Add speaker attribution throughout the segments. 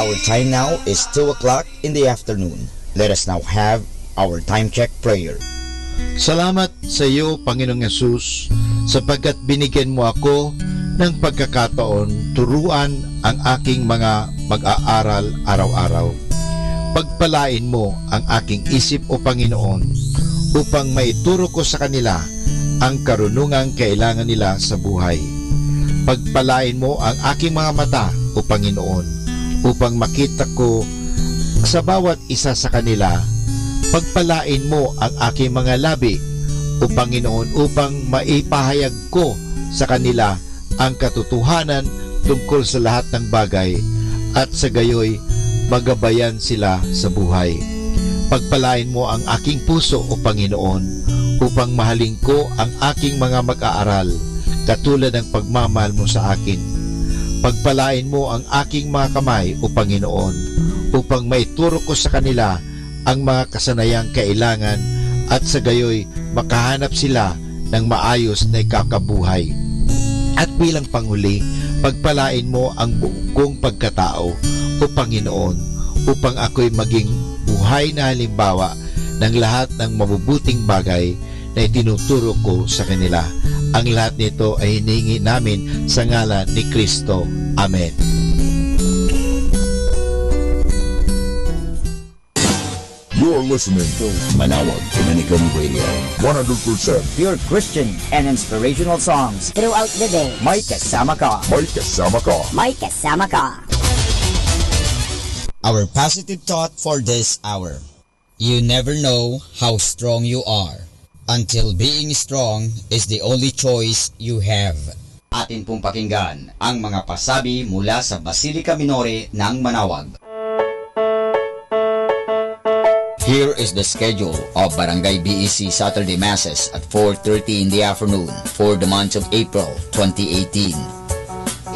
Speaker 1: Our time now is 2 o'clock in the afternoon. Let us now have our time check prayer.
Speaker 2: Salamat sa iyo, Panginoong Yesus, sapagkat binigyan mo ako ng pagkakataon turuan ang aking mga mag-aaral araw-araw. Pagpalain mo ang aking isip, O Panginoon, upang maituro ko sa kanila ang karunungang kailangan nila sa buhay. Pagpalain mo ang aking mga mata, O Panginoon, upang makita ko sa bawat isa sa kanila. Pagpalain mo ang aking mga labi, O Panginoon, upang maipahayag ko sa kanila ang katotohanan tungkol sa lahat ng bagay at sa gayoy magabayan sila sa buhay. Pagpalain mo ang aking puso, O Panginoon, upang mahalin ko ang aking mga mag-aaral katulad ng pagmamahal mo sa akin. Pagpalain mo ang aking mga kamay, O Panginoon, upang maituro ko sa kanila ang mga kasanayang kailangan at sa gayoy makahanap sila ng maayos na ikakabuhay. At bilang panghuli, pagpalain mo ang buong kong pagkatao, O Panginoon, upang ako'y maging buhay na halimbawa ng lahat ng mabubuting bagay na itinuturo ko sa kanila. Ang lahat nito ay hinihingi namin sa ngalan ni Kristo. Amen.
Speaker 3: You're listening to Manawag Dominican Radio. 100%
Speaker 4: pure Christian and inspirational songs
Speaker 5: throughout the day.
Speaker 4: May kasama ka.
Speaker 3: May kasama ka.
Speaker 5: May kasama ka.
Speaker 1: Our positive thought for this hour. You never know how strong you are until being strong is the only choice you have. Atin pong pakinggan ang mga pasabi mula sa Basilica Minore ng Manawag. Here is the schedule of Barangay BEC Saturday Masses at 4:30 in the afternoon for the month of April 2018.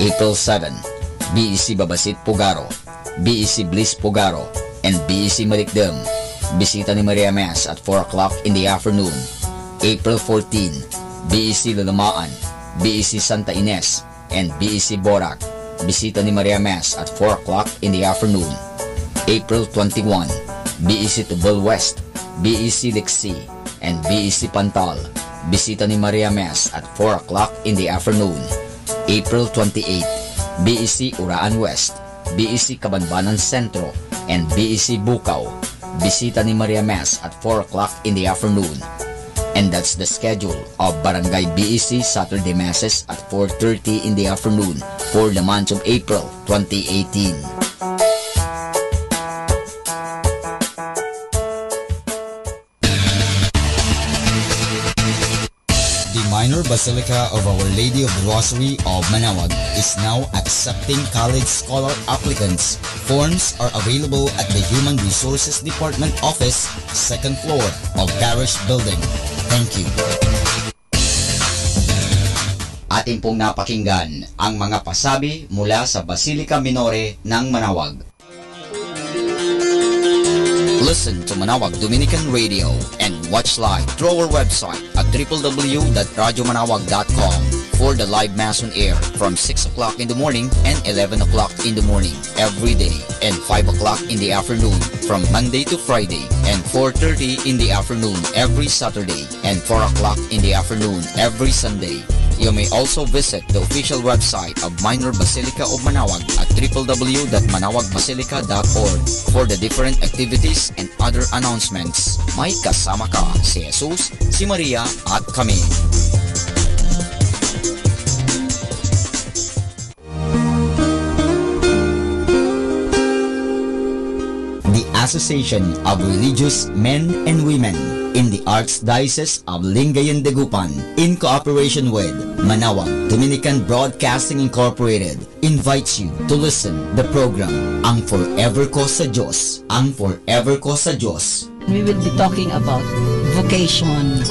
Speaker 1: April 7, BEC Babasit Pugaro, BEC Bliss Pugaro, and BEC Marikdem. Bisita ni Maria Mass at 4 o'clock in the afternoon. April 14, BEC Lalamaan, BEC Santa Ines, and BEC Borac. Bisita ni Maria Mass at 4 o'clock in the afternoon. April 21, BEC Tubal West, BEC Lixi, and BEC Pantal. Bisita ni Maria Mass at 4 o'clock in the afternoon. April 28, BEC Uraan West, BEC Kabanbanan Sentro, and BEC Bukaw. Bisita ni Maria Mass at 4 o'clock in the afternoon. And that's the schedule of Barangay BEC Saturday Masses at 4:30 in the afternoon for the month of April 2018. Minor Basilica of Our Lady of the Rosary of Manawag is now accepting college scholar applicants. Forms are available at the Human Resources Department office, second floor of Parish Building. Thank you. Atin pong napakinggan ang mga pasabi mula sa Basilica Minore ng Manawag. Listen to Manawag Dominican Radio and watch live through our website at www.radyomanawag.com for the live mass on air from 6 o'clock in the morning and 11 o'clock in the morning every day and 5 o'clock in the afternoon from Monday to Friday and 4:30 in the afternoon every Saturday and 4 o'clock in the afternoon every Sunday. You may also visit the official website of Minor Basilica of Manawag at www.manawagbasilica.org for the different activities and other announcements. May kasama ka si Jesus, si Maria at kami. The Association of Religious Men and Women in the Archdiocese of Lingayen de Gupan, in cooperation with Manawag Dominican Broadcasting Incorporated, invites you to listen the program Ang Forever Ko sa Diyos. Ang Forever Ko sa Diyos.
Speaker 6: We will be talking about vocation.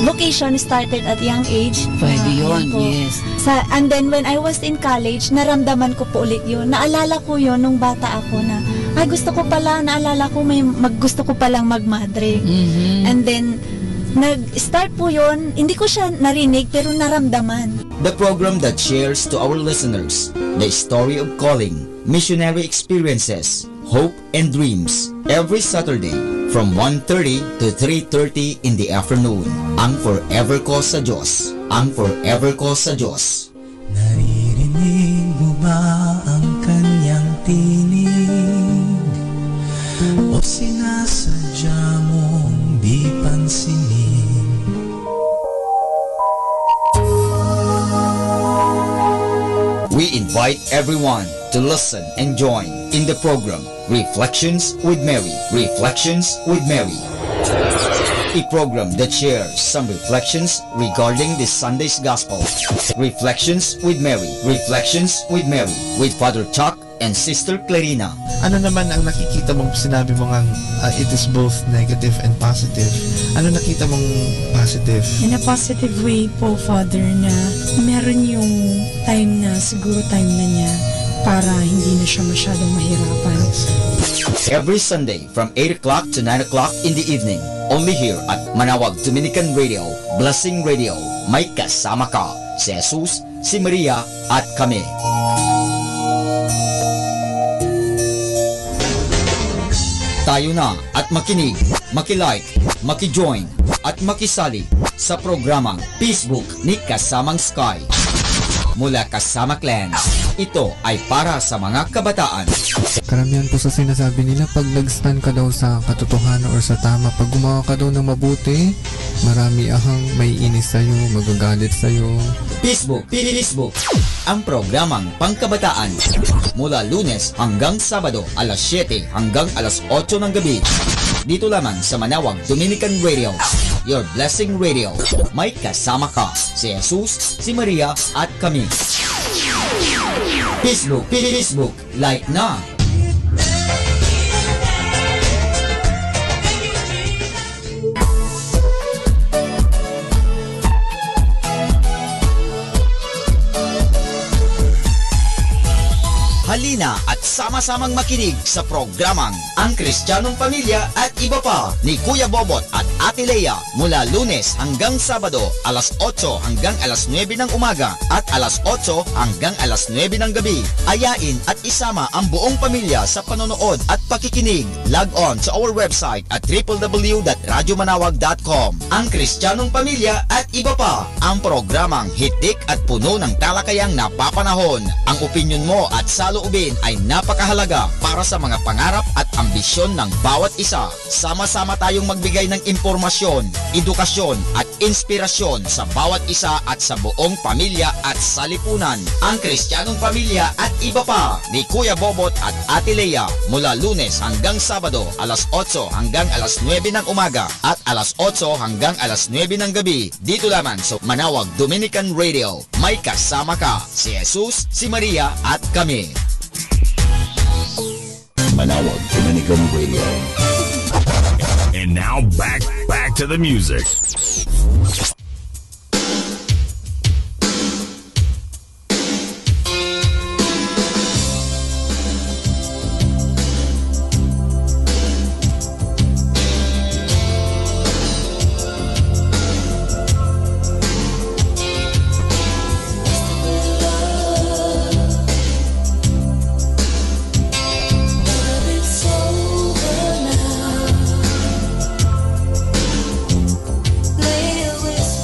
Speaker 7: Vocation started at young age.
Speaker 6: Pwede yun,
Speaker 7: po.
Speaker 6: yes.
Speaker 7: And then when I was in college, naramdaman ko po ulit yun. Naalala ko yun nung bata ako na, ay gusto ko pala, naalala ko gusto ko palang magmadre.
Speaker 6: Mm-hmm.
Speaker 7: And then, nag-start po yun, hindi ko siya narinig pero naramdaman.
Speaker 1: The program that shares to our listeners the story of calling, missionary experiences, hope and dreams. Every Saturday from 1:30 to 3:30 in the afternoon. Ang Forever Ko sa Diyos. Ang Forever Ko sa Diyos.
Speaker 8: Naririnig mo ba ang kanyang tinig? O sinasadya mong di pansinin?
Speaker 1: We invite everyone to listen and join in the program Reflections with Mary. Reflections with Mary. A program that shares some reflections regarding this Sunday's Gospel. Reflections with Mary. Reflections with Mary. With Father Chuck and Sister Clarina.
Speaker 9: Ano naman ang nakikita mong sinabi mo ngang it is both negative and positive? Ano nakita mong positive?
Speaker 10: In a positive way po, Father, na meron yung time na, siguro time na niya para hindi na siya masyadong mahirapan.
Speaker 1: Every Sunday from 8 o'clock to 9 o'clock in the evening. Only here at Manawag Dominican Radio, Blessing Radio. May kasama ka, si Jesus, si Maria, at kami. Tayo na at makinig, makilike, makijoin, at makisali sa programang Facebook ni Kasamang Sky. Mula Kasama Clans, ito ay para sa mga kabataan.
Speaker 11: Karamihan po sa sinasabi nila, pag nag-stand ka daw sa katotohanan or sa tama, pag gumawa ka daw ng mabuti, marami ahang may inis sa'yo, magagalit sa'yo.
Speaker 1: Facebook, ang programang pangkabataan. Mula Lunes hanggang Sabado, alas 7 hanggang alas 8 ng gabi. Dito lamang sa Manawag Dominican Radio, Your Blessing Radio. May kasama ka, si Jesus, si Maria, at kami. Facebook, like na! Halina at sama-samang makinig sa programang Ang Kristiyanong Pamilya at Iba Pa ni Kuya Bobot at Ate Lea mula Lunes hanggang Sabado alas 8 hanggang alas 9 ng umaga at alas 8 hanggang alas 9 ng gabi. Ayain at isama ang buong pamilya sa panonood at pakikinig. Log on sa our website at www.radyomanawag.com. Ang Kristiyanong Pamilya at Iba Pa, ang programang hitik at puno ng talakayang napapanahon. Ang opinyon mo at saloobin ay napakahalaga para sa mga pangarap at ambisyon ng bawat isa. Sama-sama tayong magbigay ng impormasyon, edukasyon at inspirasyon sa bawat isa at sa buong pamilya at salipunan. Ang Kristiyanong Pamilya at Iba Pa ni Kuya Bobot at Ate Lea mula Lunes hanggang Sabado alas 8 hanggang alas 9 ng umaga at alas 8 hanggang alas 9 ng gabi. Dito lamang sa Manawag Dominican Radio. May kasama ka, si Jesus, si Maria at kami.
Speaker 3: Manawag Dominican Radio.
Speaker 12: And now back to the music.
Speaker 13: Lay a whisper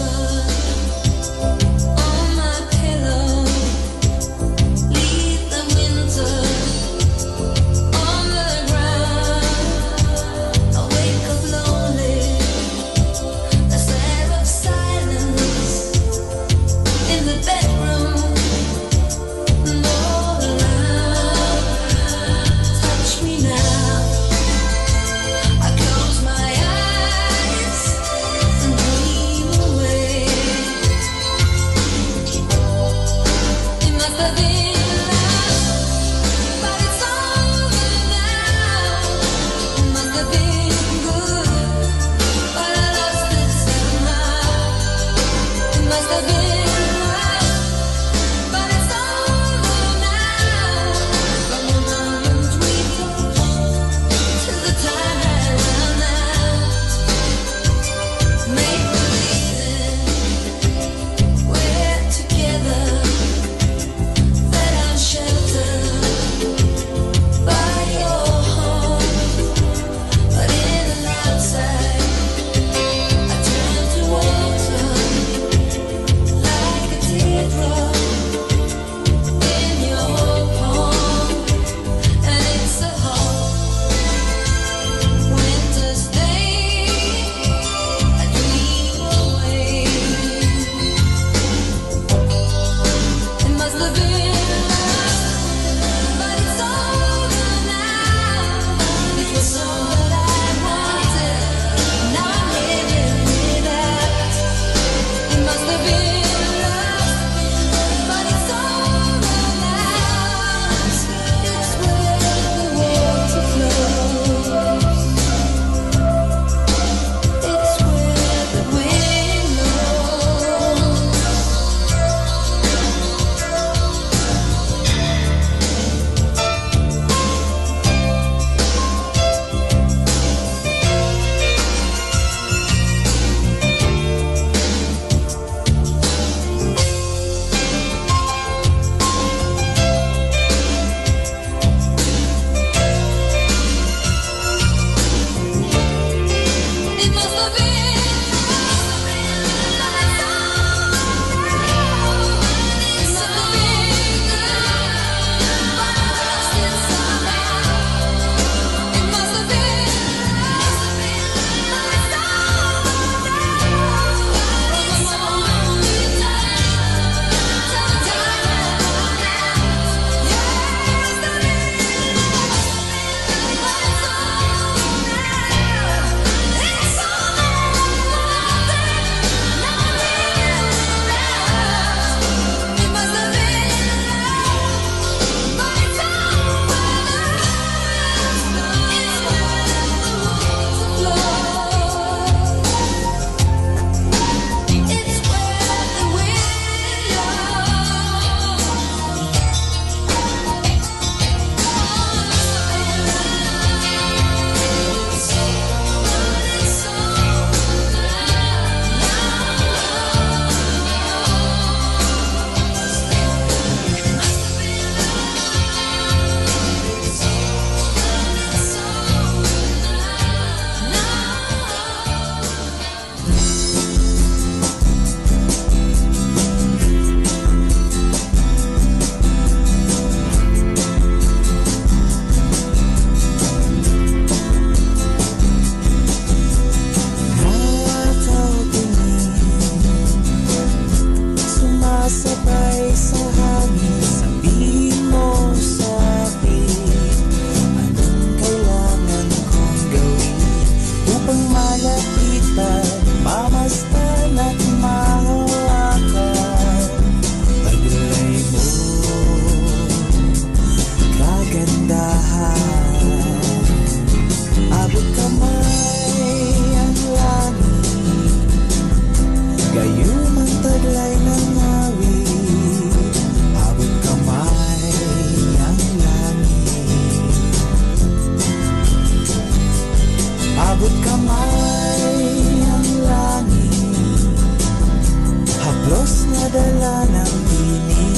Speaker 8: dala ng tinig,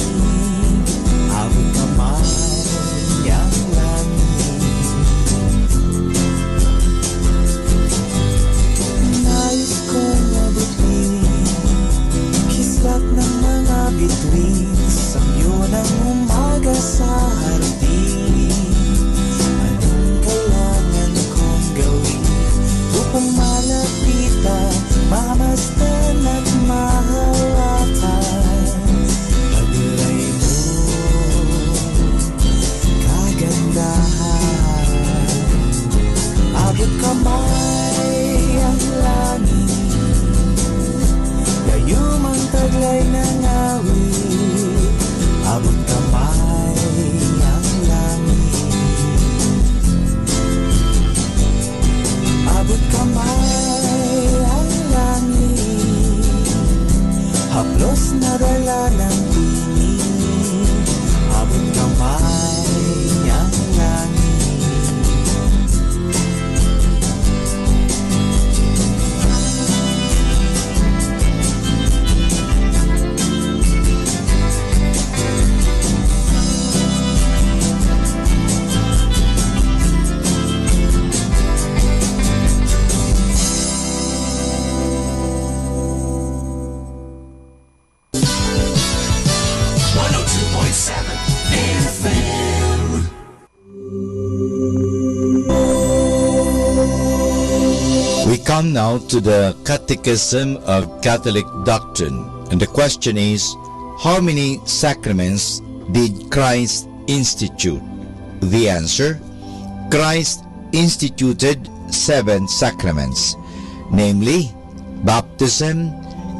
Speaker 8: awit kamay ang langit. Nais kong mabutin, kislat ng mga bituin, samyo ng umaga sa hardin. Anong kailangan kong gawin upang malapitan, mamasdan at mahawakan paglay mo, kagandahan. Abot kamay ang langit, gayum ang taglay ng awit. Abot kamay ang langit, abot kamay ang langit, haplos na dala ng tinig, abot kamay ang langit.
Speaker 2: We come now to the Catechism of Catholic Doctrine, and the question is, how many sacraments did Christ institute? The answer, Christ instituted 7 sacraments, namely baptism,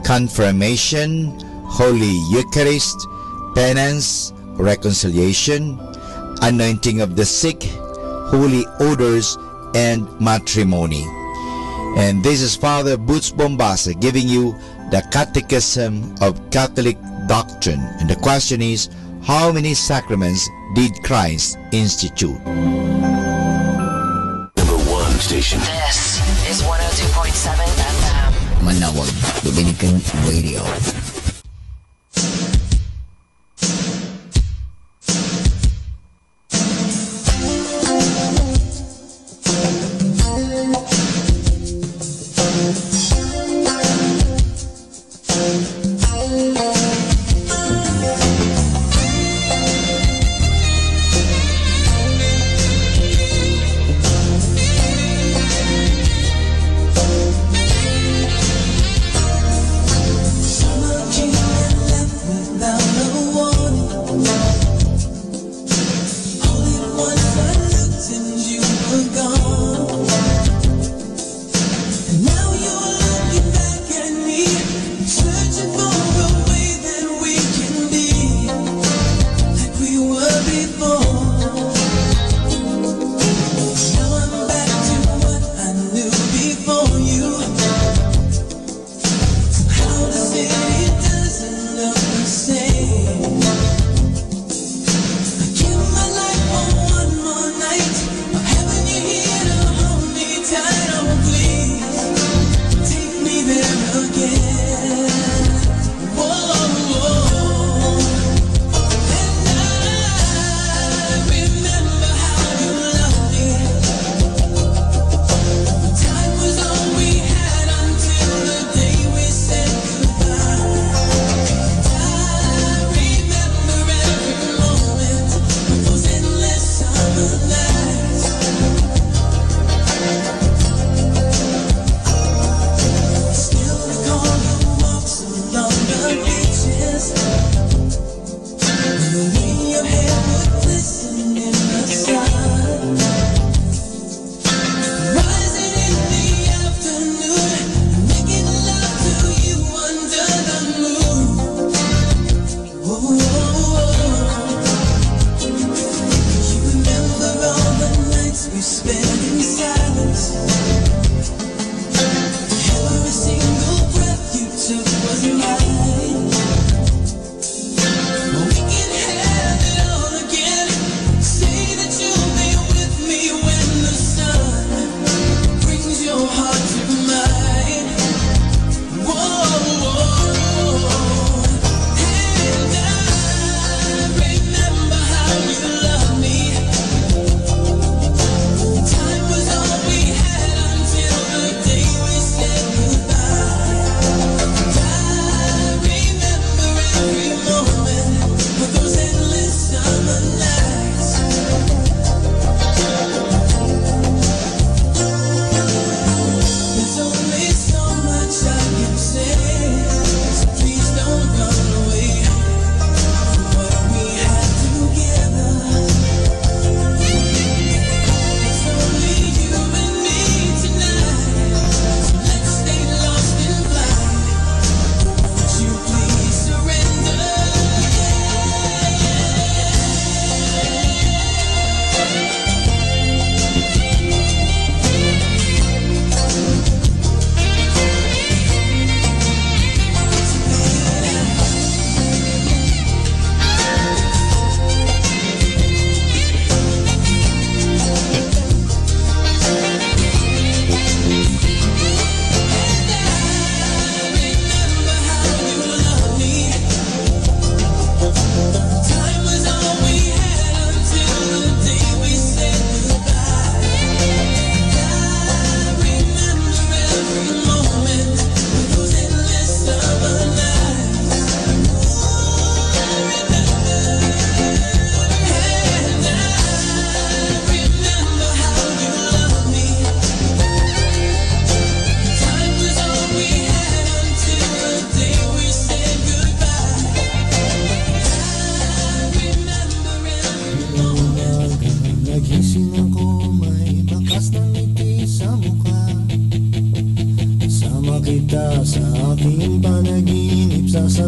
Speaker 2: confirmation, Holy Eucharist, penance, reconciliation, anointing of the sick, holy odors, and matrimony. And this is Father Boots Bombasa giving you the Catechism of Catholic Doctrine. And the question is, how many sacraments did Christ institute?
Speaker 12: Number 1 station.
Speaker 13: This is 102.7 FM.
Speaker 1: Manawag Dominican Radio.
Speaker 8: Sama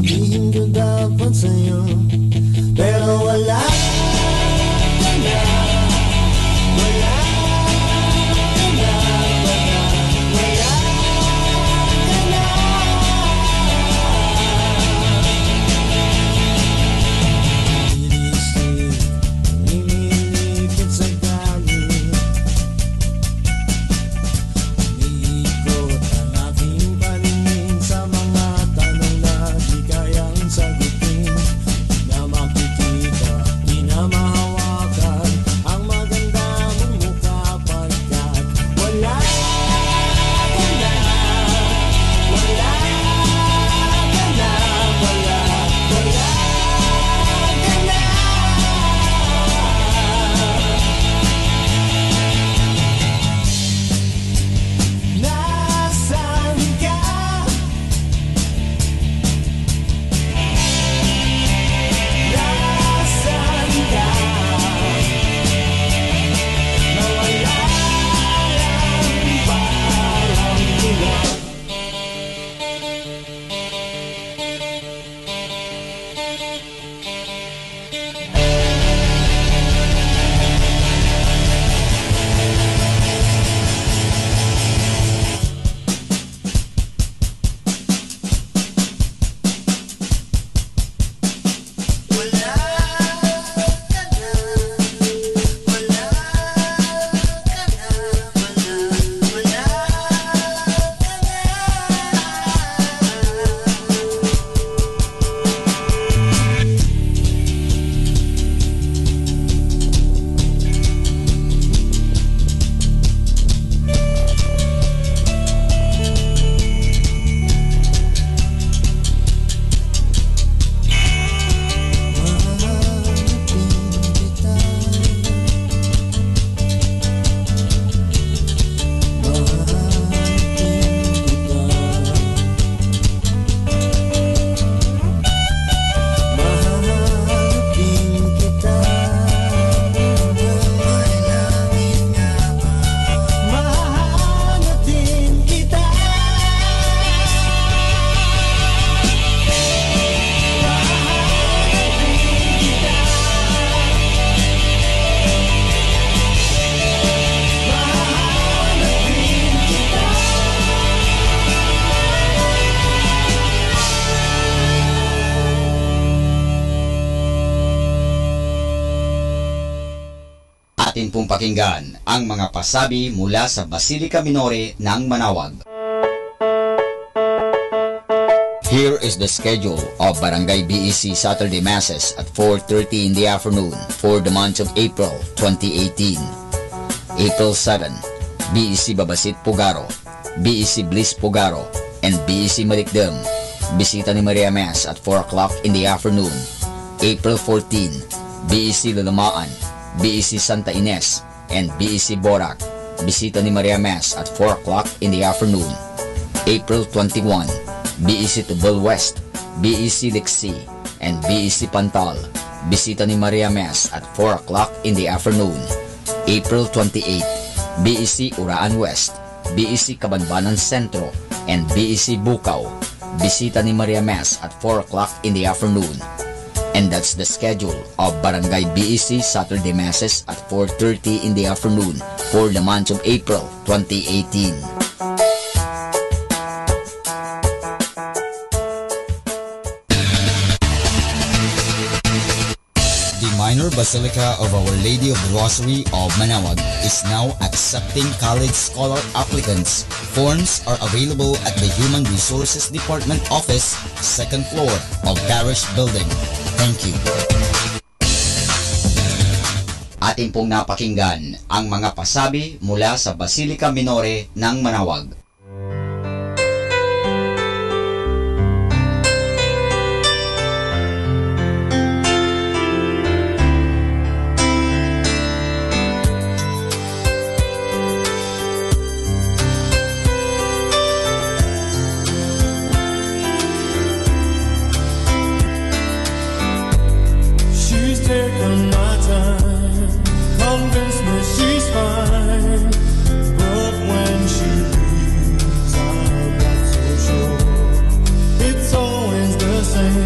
Speaker 8: sabihin ko dapat sa'yo, pero wala ka na. Wala ka na, wala ka na. Ilisip, inilikit sa galit, umiikot ang aking paningin sa mga tanong na di kayang sagutin. Di na makikita, di na mahawakan ang maganda mong mukha pagkat wala ka na. Wala ka na, wala ka na. Nasaan ka? Nasaan ka? Nawala lang parang tulad.
Speaker 1: Atin pong pakinggan ang mga pasabi mula sa Basilica Minore ng Manawag. Here is the schedule of Barangay BEC Saturday Masses at 4:30 in the afternoon for the month of April 2018. April 7, BEC Babasit Pugaro, BEC Bliss Pugaro, and BEC Malikdem. Bisita ni Maria Mass at 4 o'clock in the afternoon. April 14, BEC Lalamaan, BEC Santa Ines, and BEC Borac. Bisita ni Maria Mass at 4 o'clock in the afternoon. April 21, BEC Tubal West, BEC Lixi, and BEC Pantal. Bisita ni Maria Mass at 4 o'clock in the afternoon. April 28, BEC Uraan West, BEC Kabanbanan Sentro, and BEC Bukaw. Bisita ni Maria Mass at 4 o'clock in the afternoon. And that's the schedule of Barangay BEC Saturday Masses at 4:30 in the afternoon for the month of April 2018. The Minor Basilica of Our Lady of the Rosary of Manawag is now accepting college scholar applicants. Forms are available at the Human Resources Department office, second floor of Parish Building. Thank you. Atin pong napakinggan ang mga pasabi mula sa Basilica Minore ng Manawag.
Speaker 8: Taken my time, convince me she's fine, but when she leaves I'm not so sure. It's always the same.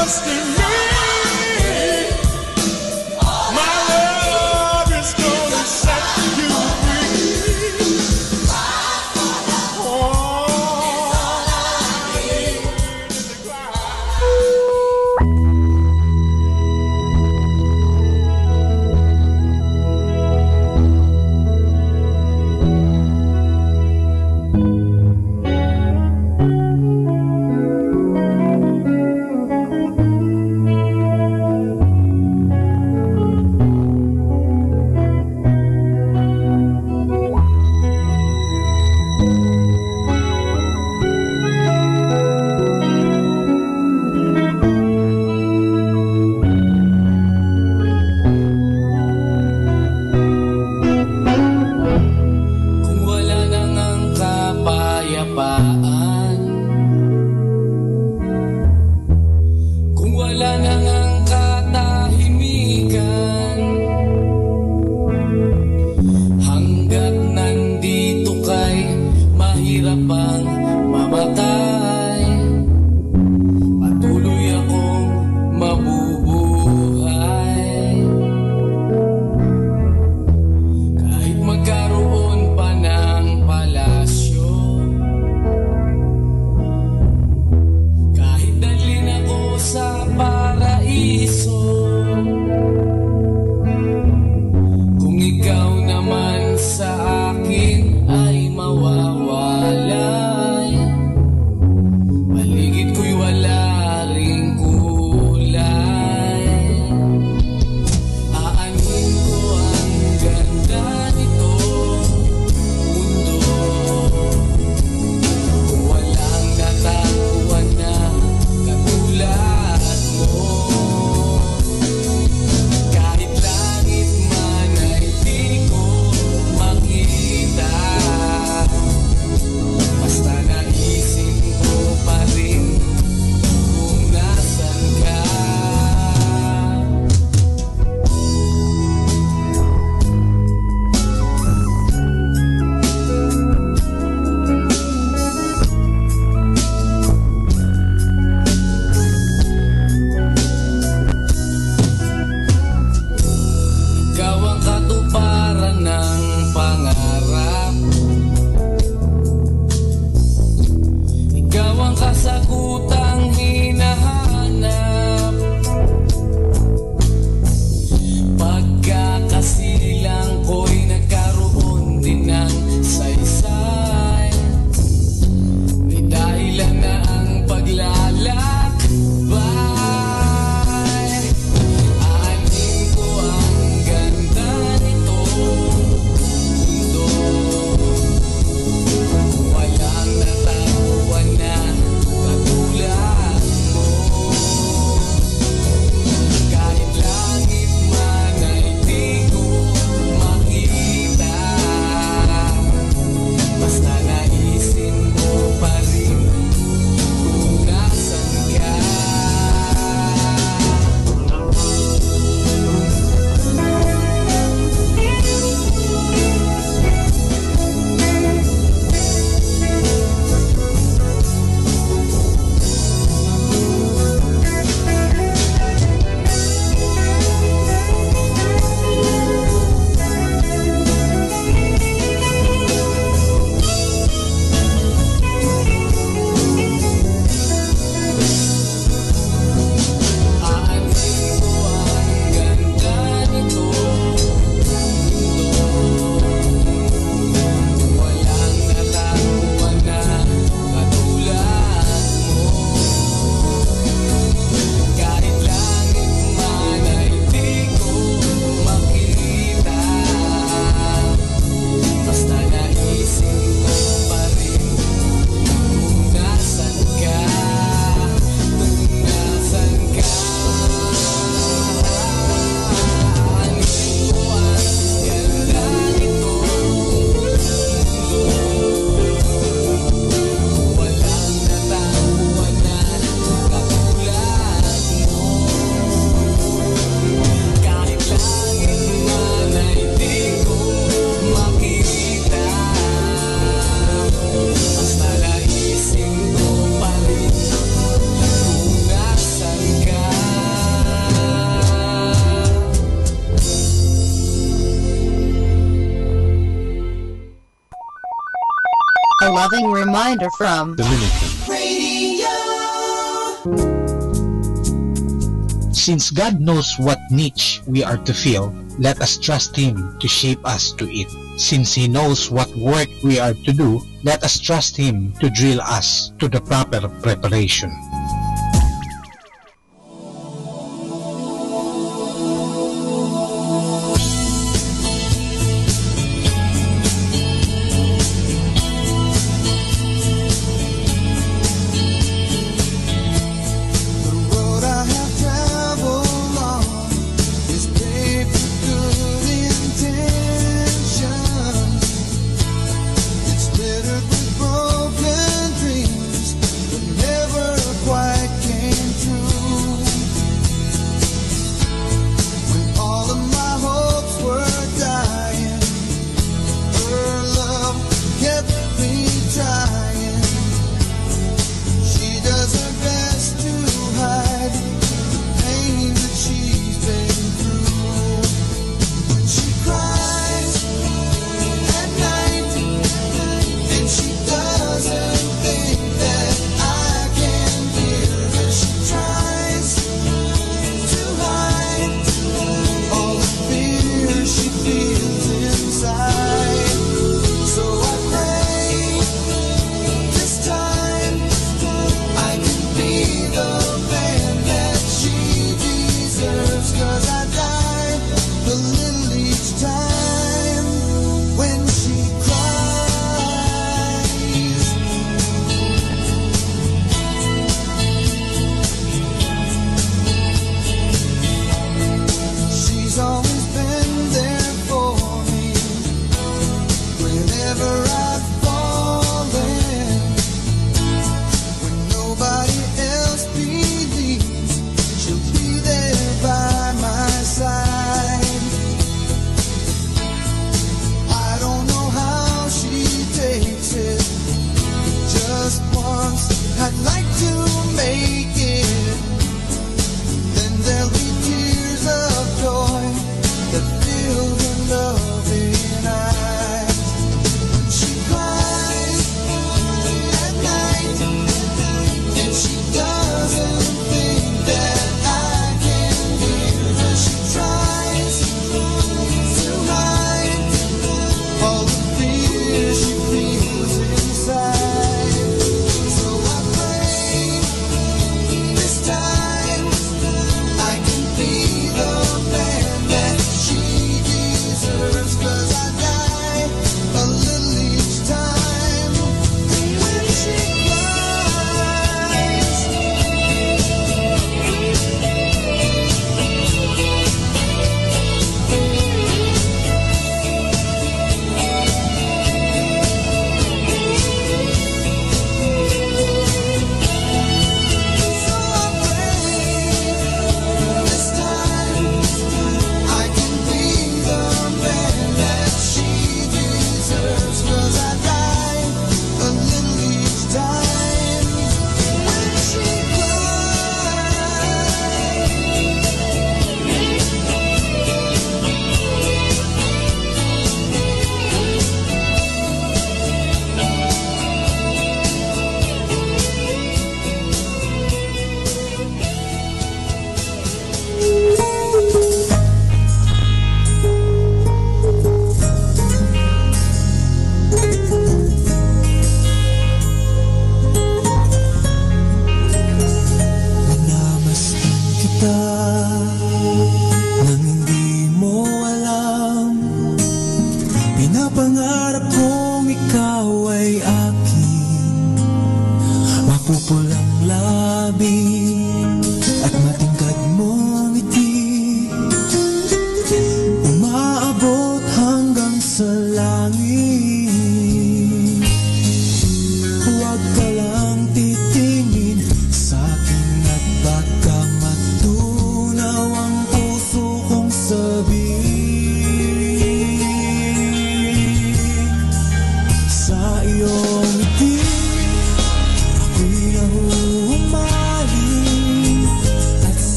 Speaker 8: trust in me. My love is gonna set you free.
Speaker 14: Kung wala nang ang kapayapaan, kung wala nang ang katahimikan, hanggat nandito kay mahirap ang mamatay, patuloy akong mabubuhay. Kahit magkaroon pa ng palasyo, kahit dalhin ako sa paraiso, kung ikaw naman sa akin ay mawawalay, paligid ko'y wala ring kulay. Aanin ko ang ganda nito mundo, kung walang natagpuan na katulad mo. Kahit langit man ay di ko makita, basta naisip ko pa rin kung nasan ka. Ikaw ang katuparan ng pangarap, ikaw ang kasagutang hinahanap. Pagkakasilang ko'y nagkaroon din ng saysay, may dahilan na ang paglalakbay. Aanin ko ang ganda nito mundo, kung walang natagpuan na katulad mo. Kahit langit man ay di ko
Speaker 15: loving reminder from
Speaker 2: Dominican.
Speaker 16: Since God knows what niche we are to fill, let us trust Him to shape us to it. Since He knows what work we are to do, let us trust Him to drill us to the proper preparation.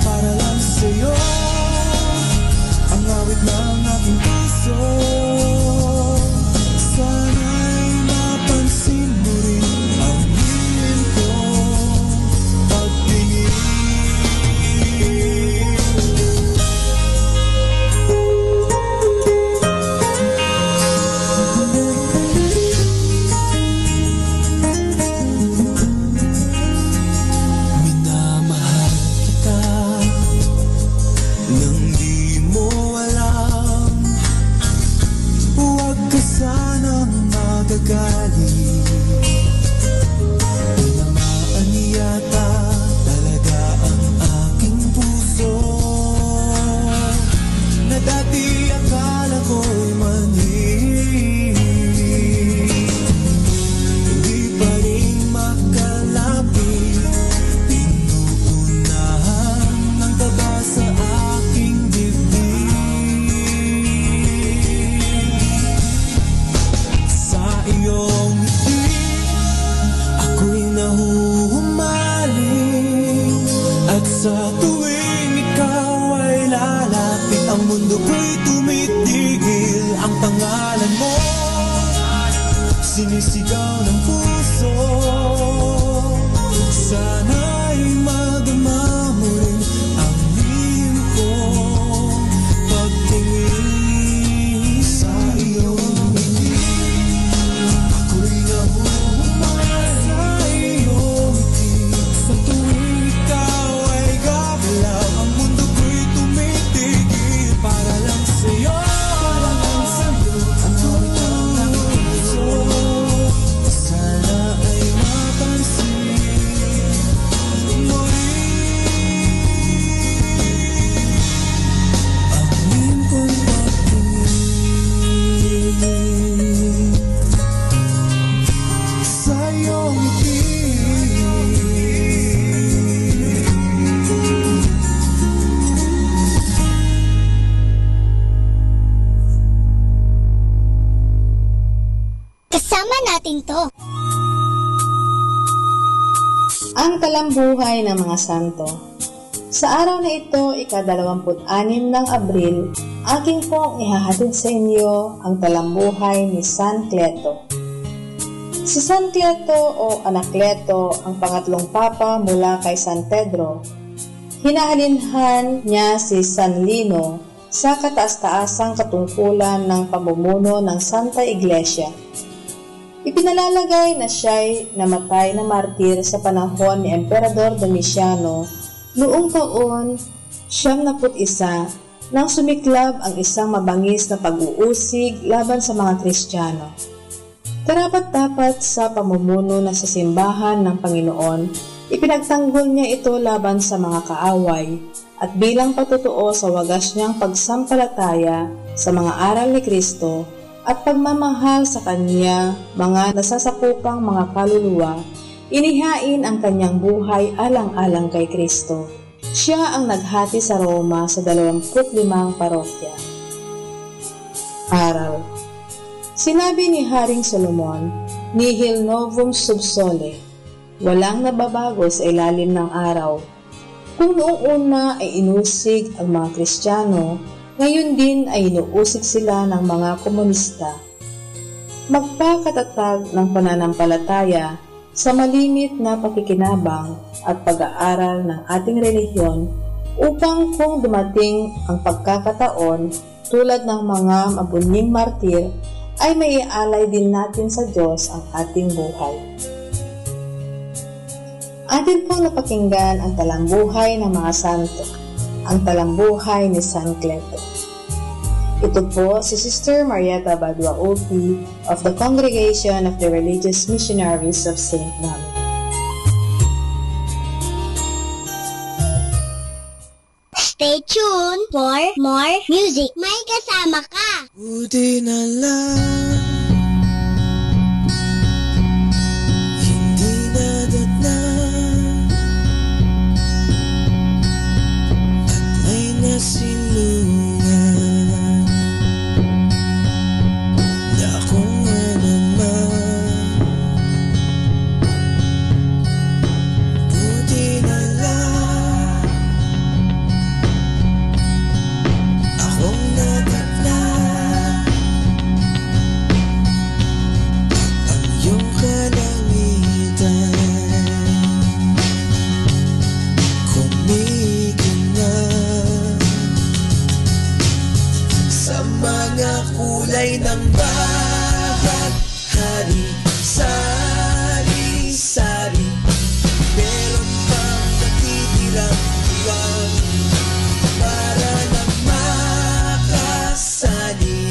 Speaker 14: Para Sa tuwing ikaw ay lalapit, ang mundo ko'y tumitigil. Ang pangalan mo sinisigaw ng puso. Sana'y madama mo rin ang lihim ko pagtingin sa iyong ngiti. Ako'y nahuhumay sa iyong ngiti. Sa tuwing ikaw ay gagalaw, ang mundo ko'y tumitigil para lang sa'yo. Para lang sa'yo, ang tuwing ng puso. Sana ay mapansin mo rin ang iyong kong pagtingin sa iyong ngiti.
Speaker 5: Kasama natin to.
Speaker 15: Ang talambuhay ng mga santo. Sa araw na ito, ika-26 ng Abril, aking pong ihahatid sa inyo ang talambuhay ni San Cleto. Si San Cleto o Anacleto ang pangatlong papa mula kay San Pedro. Hinahalinhan niya si San Lino sa kataas-taasang katungkulan ng pamumuno ng Santa Iglesia. Ipinalalagay na siya'y namatay na martir sa panahon ni Emperador Domiciano noong taon 71 nang sumiklab ang isang mabangis na pag-uusig laban sa mga Kristiyano. Karapat-dapat sa pamumuno na sa simbahan ng Panginoon, ipinagtanggol niya ito laban sa mga kaaway at bilang patutuo sa wagas niyang pagsampalataya sa mga aral ni Kristo at pagmamahal sa kanya mga nasasakupang mga kaluluwa, inihain ang kanyang buhay alang-alang kay Kristo. Siya ang naghati sa Roma sa 25 parokya. Aral. Sinabi ni Haring Solomon, Nihil novum sub sole, walang nababago sa ilalim ng araw. Kung noong una ay inusig ang mga Kristiyano, ngayon din ay inuusig sila ng mga komunista. Magpakatatag ng pananampalataya sa malimit na pakikinabang at pag-aaral ng ating relihiyon upang kung dumating ang pagkakataon tulad ng mga mabunying martir ay maialay din natin sa Diyos ang ating buhay. Atin pong napakinggan ang talambuhay ng mga santo, ang talambuhay ni San Cleto. Ito po si Sister Marieta Badua Opi of the Congregation of the Religious Missionaries of St. Mary.
Speaker 5: Stay tuned for more music. May kasama ka.
Speaker 14: Buti na lang hindi nadatnan at may nasilungan na kung ano man. Buti na lang akong nadatnan ang iyong kalangitan. Kumikinang sa mga kulay ng bahaghari, sari-sari, meron pang natitirang buwan para lang makasali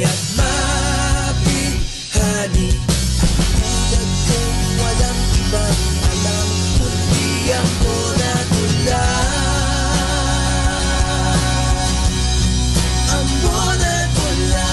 Speaker 14: at mapihani. Tulad kong walang ibang alam, kundi ang monatula. Ang monatula.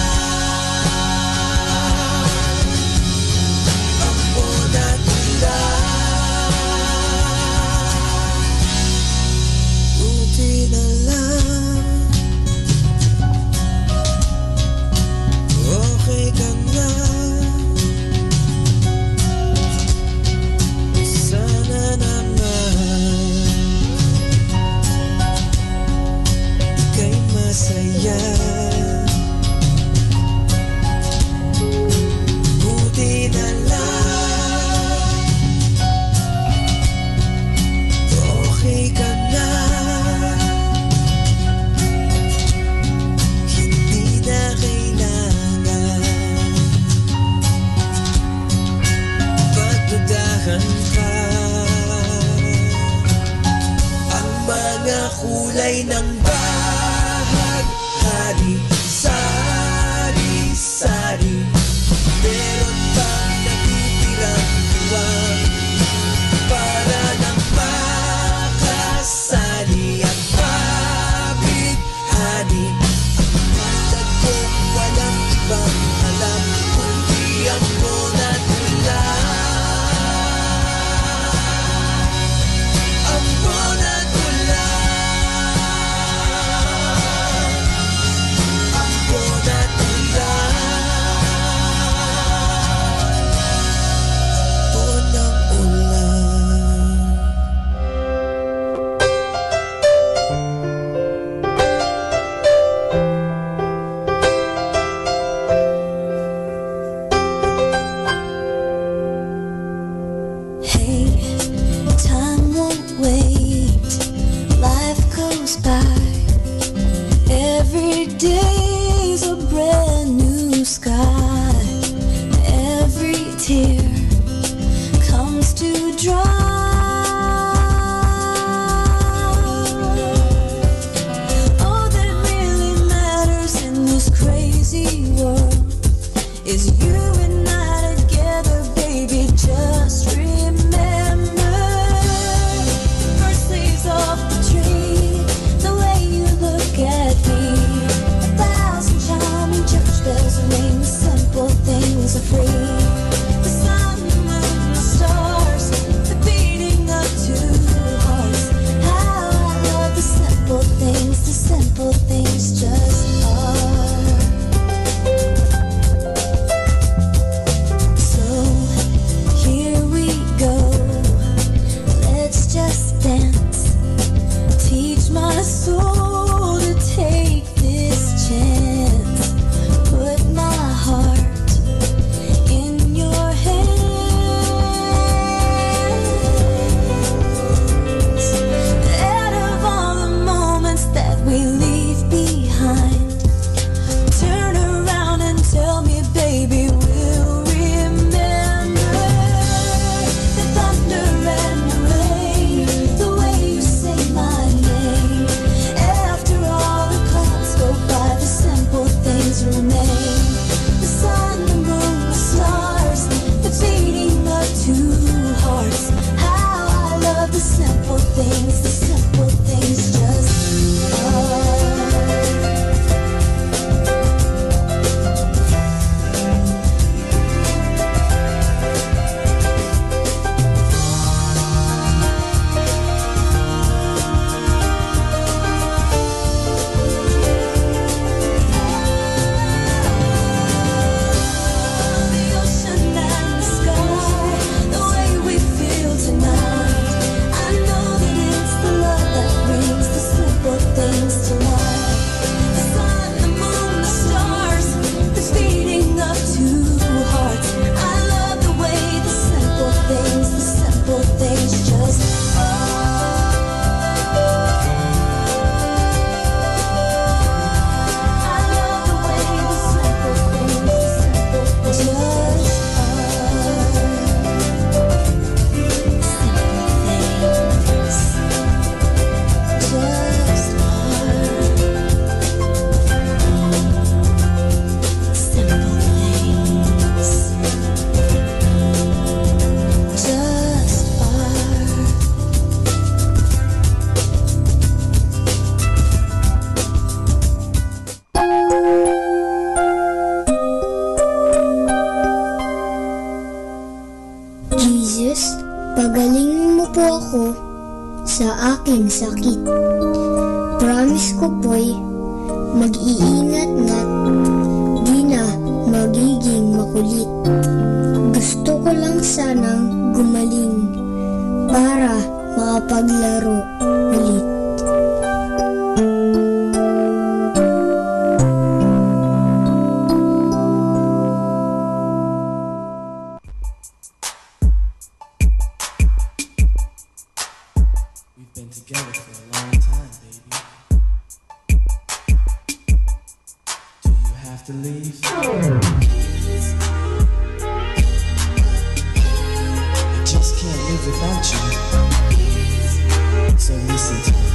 Speaker 14: yan. Buti na lang okay ka na, hindi na kailangan pagdudahan pa ang mga kulay ng bahaghari. Sari-sari, meron pang natitirang tuwang para lang makasali at mabithani. Ang matag kong walang ibang alam kundi ang bonat ulan. Ang bonat ulan. Ang bonat ulan. Bonang ulan.
Speaker 17: Hey, time won't wait. Life goes by. Every day's a brand new sky. Every tear comes to dry. All that really matters in this crazy world is you and I together, baby. Just remember, first leaves off the tree, the way you look at me. 1,000 charming church bells ring, the simple things are free. The sun, the moon, the stars, the beating of two hearts. How I love the simple things just are. So here we go, let's just dance. Teach my soul to take this chance. Put my heart in your hands. Out of all the moments that we leave behind, turn around and tell me, baby, we'll remember the thunder and the rain, the way you say my name. After all the clouds go by, the simple things remain. The sun, the moon, the stars, the beating of two hearts. How I love the simple things just are. The ocean and the sky, the way we feel tonight. I know that it's the love that brings the simple things to life. The sun, the moon, the stars, the beating of two hearts. I love the way the simple things just are. I love the way the simple things just are. Simple things just are.
Speaker 5: Jesus, pagalingin mo po ako sa aking sakit. Promise ko po'y mag-iingat na't di na magiging makulit. Gusto ko lang sanang gumaling para makapaglaro ulit.
Speaker 14: We've been together for a long time, baby. Do you have to leave? I just can't live without you. So listen to me.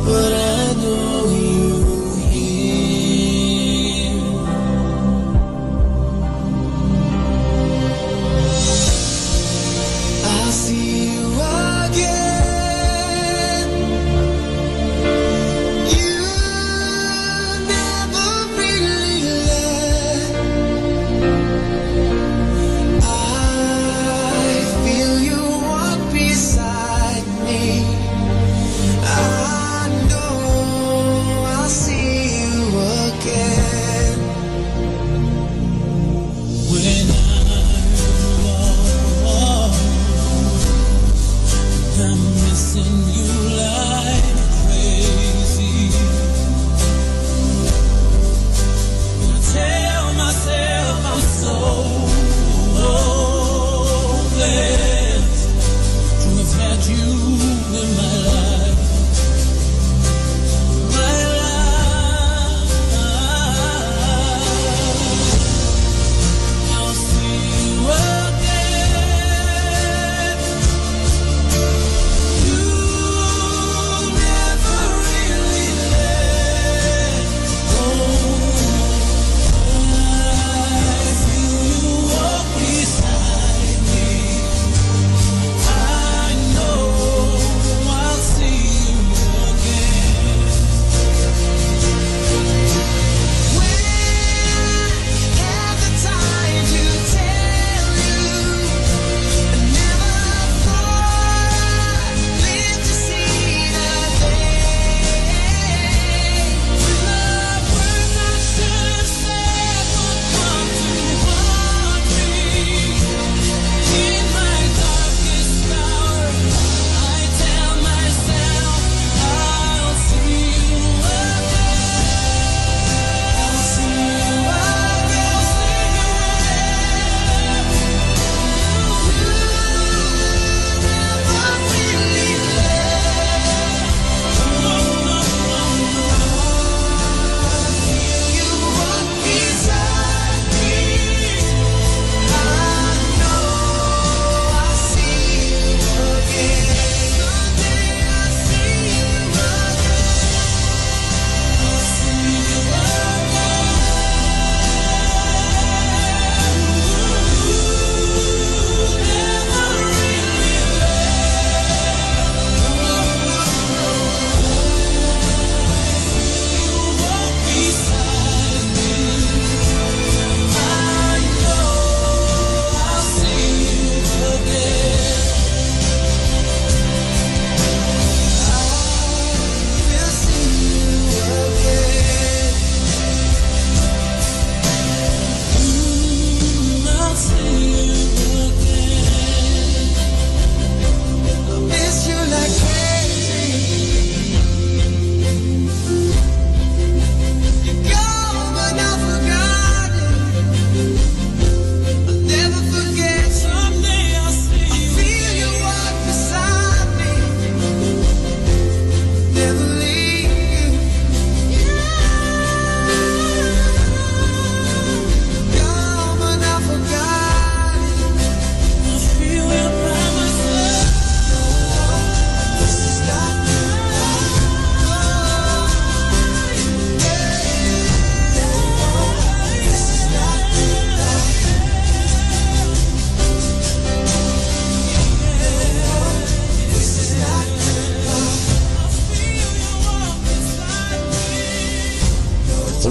Speaker 14: But I know you hear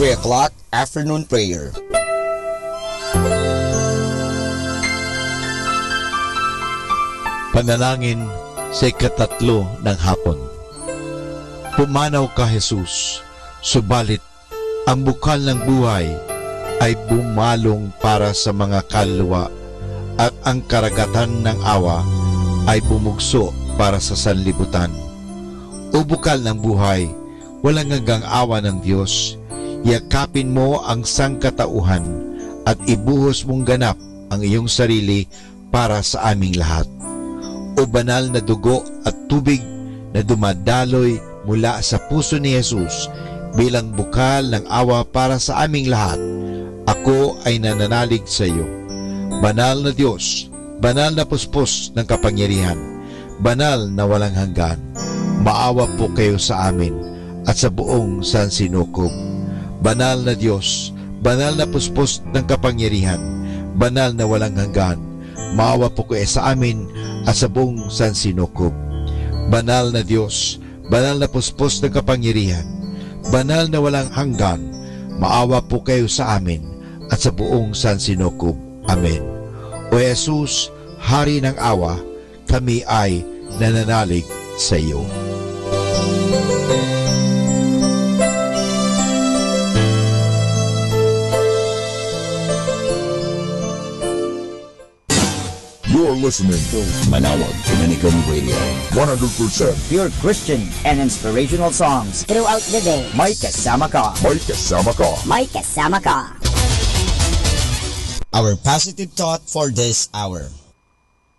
Speaker 1: 3 o'clock afternoon prayer.
Speaker 2: Panalangin sa ikatatlo ng hapon. Pumanaw ka, Jesus, subalit ang bukal ng buhay ay bumalong para sa mga kaluluwa at ang karagatan ng awa ay bumugso para sa sanlibutan. O bukal ng buhay, walang hanggang awa ng Diyos, yakapin mo ang sangkatauhan at ibuhos mong ganap ang iyong sarili para sa aming lahat. O banal na dugo at tubig na dumadaloy mula sa puso ni Jesus bilang bukal ng awa para sa aming lahat, ako ay nananalig sa iyo. Banal na Diyos, banal na puspos ng kapangyarihan, banal na walang hanggan, maawa po kayo sa amin at sa buong sansinukob. Banal na Diyos, banal na puspos ng kapangyarihan, banal na walang hanggan, maawa po kayo sa amin at sa buong sansinukob. Banal na Diyos, banal na puspos ng kapangyarihan, banal na walang hanggan, maawa po kayo sa amin at sa buong sansinukob. Amen. O Jesus, Hari ng awa, kami ay nananalig sa iyo.
Speaker 3: You're listening to Manawag Dominican Radio. 100%
Speaker 4: Pure Christian and inspirational songs throughout the day. May kasama ka.
Speaker 3: May kasama ka.
Speaker 4: May kasama ka.
Speaker 1: Our positive thought for this hour.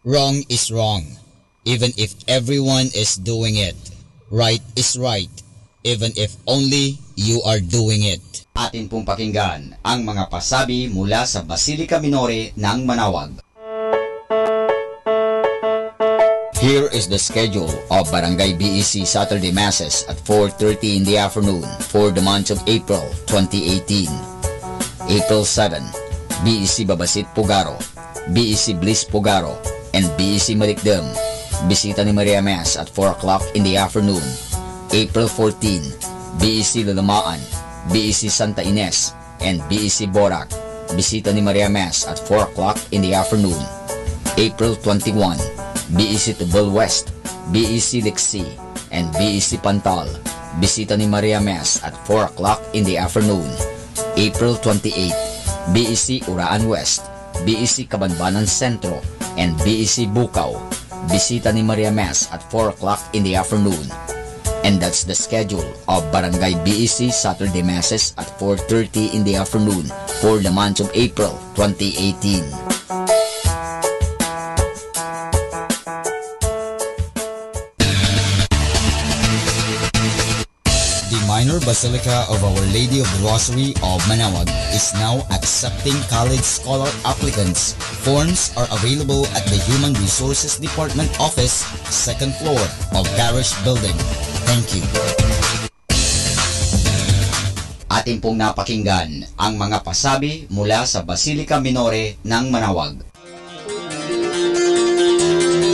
Speaker 1: Wrong is wrong, even if everyone is doing it. Right is right, even if only you are doing it. Atin pong pakinggan ang mga pasabi mula sa Basilica Minore ng Manawag. Here is the schedule of Barangay BEC Saturday Masses at 4:30 in the afternoon for the month of April 2018. April 7, BEC Babasit Pugaro, BEC Bliss Pugaro, and BEC Malikdem. Bisita ni Maria Mass at 4 o'clock in the afternoon. April 14, BEC Lalamaan, BEC Santa Ines, and BEC Borac. Bisita ni Maria Mass at 4 o'clock in the afternoon. April 21, BEC Tubal West, BEC Lixi, and BEC Pantal. Bisita ni Maria Mass at 4 o'clock in the afternoon. April 28, BEC Uraan West, BEC Kabanbanan Sentro, and BEC Bukaw. Bisita ni Maria Mass at 4 o'clock in the afternoon. And that's the schedule of Barangay BEC Saturday Masses at 4:30 in the afternoon for the month of April 2018. Minor Basilica of Our Lady of the Rosary of Manawag is now accepting college scholar applicants. Forms are available at the Human Resources Department office, 2nd floor of Parish Building. Thank you. Atin pong napakinggan ang mga pasabi mula sa Basilica Minore ng Manawag.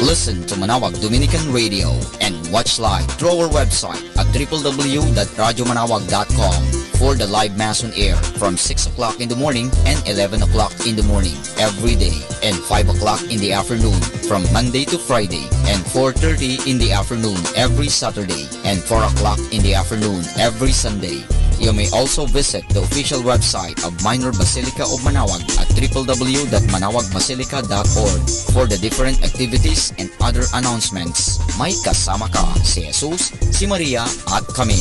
Speaker 1: Listen to Manawag Dominican Radio and watch live through our website at www.radyomanawag.com for the live mass on air from 6 o'clock in the morning and 11 o'clock in the morning every day and 5 o'clock in the afternoon from Monday to Friday and 4:30 in the afternoon every Saturday and 4 o'clock in the afternoon every Sunday. You may also visit the official website of Minor Basilica of Manawag at www.manawagbasilica.org for the different activities and other announcements. May kasama ka si Jesus, si Maria at kami.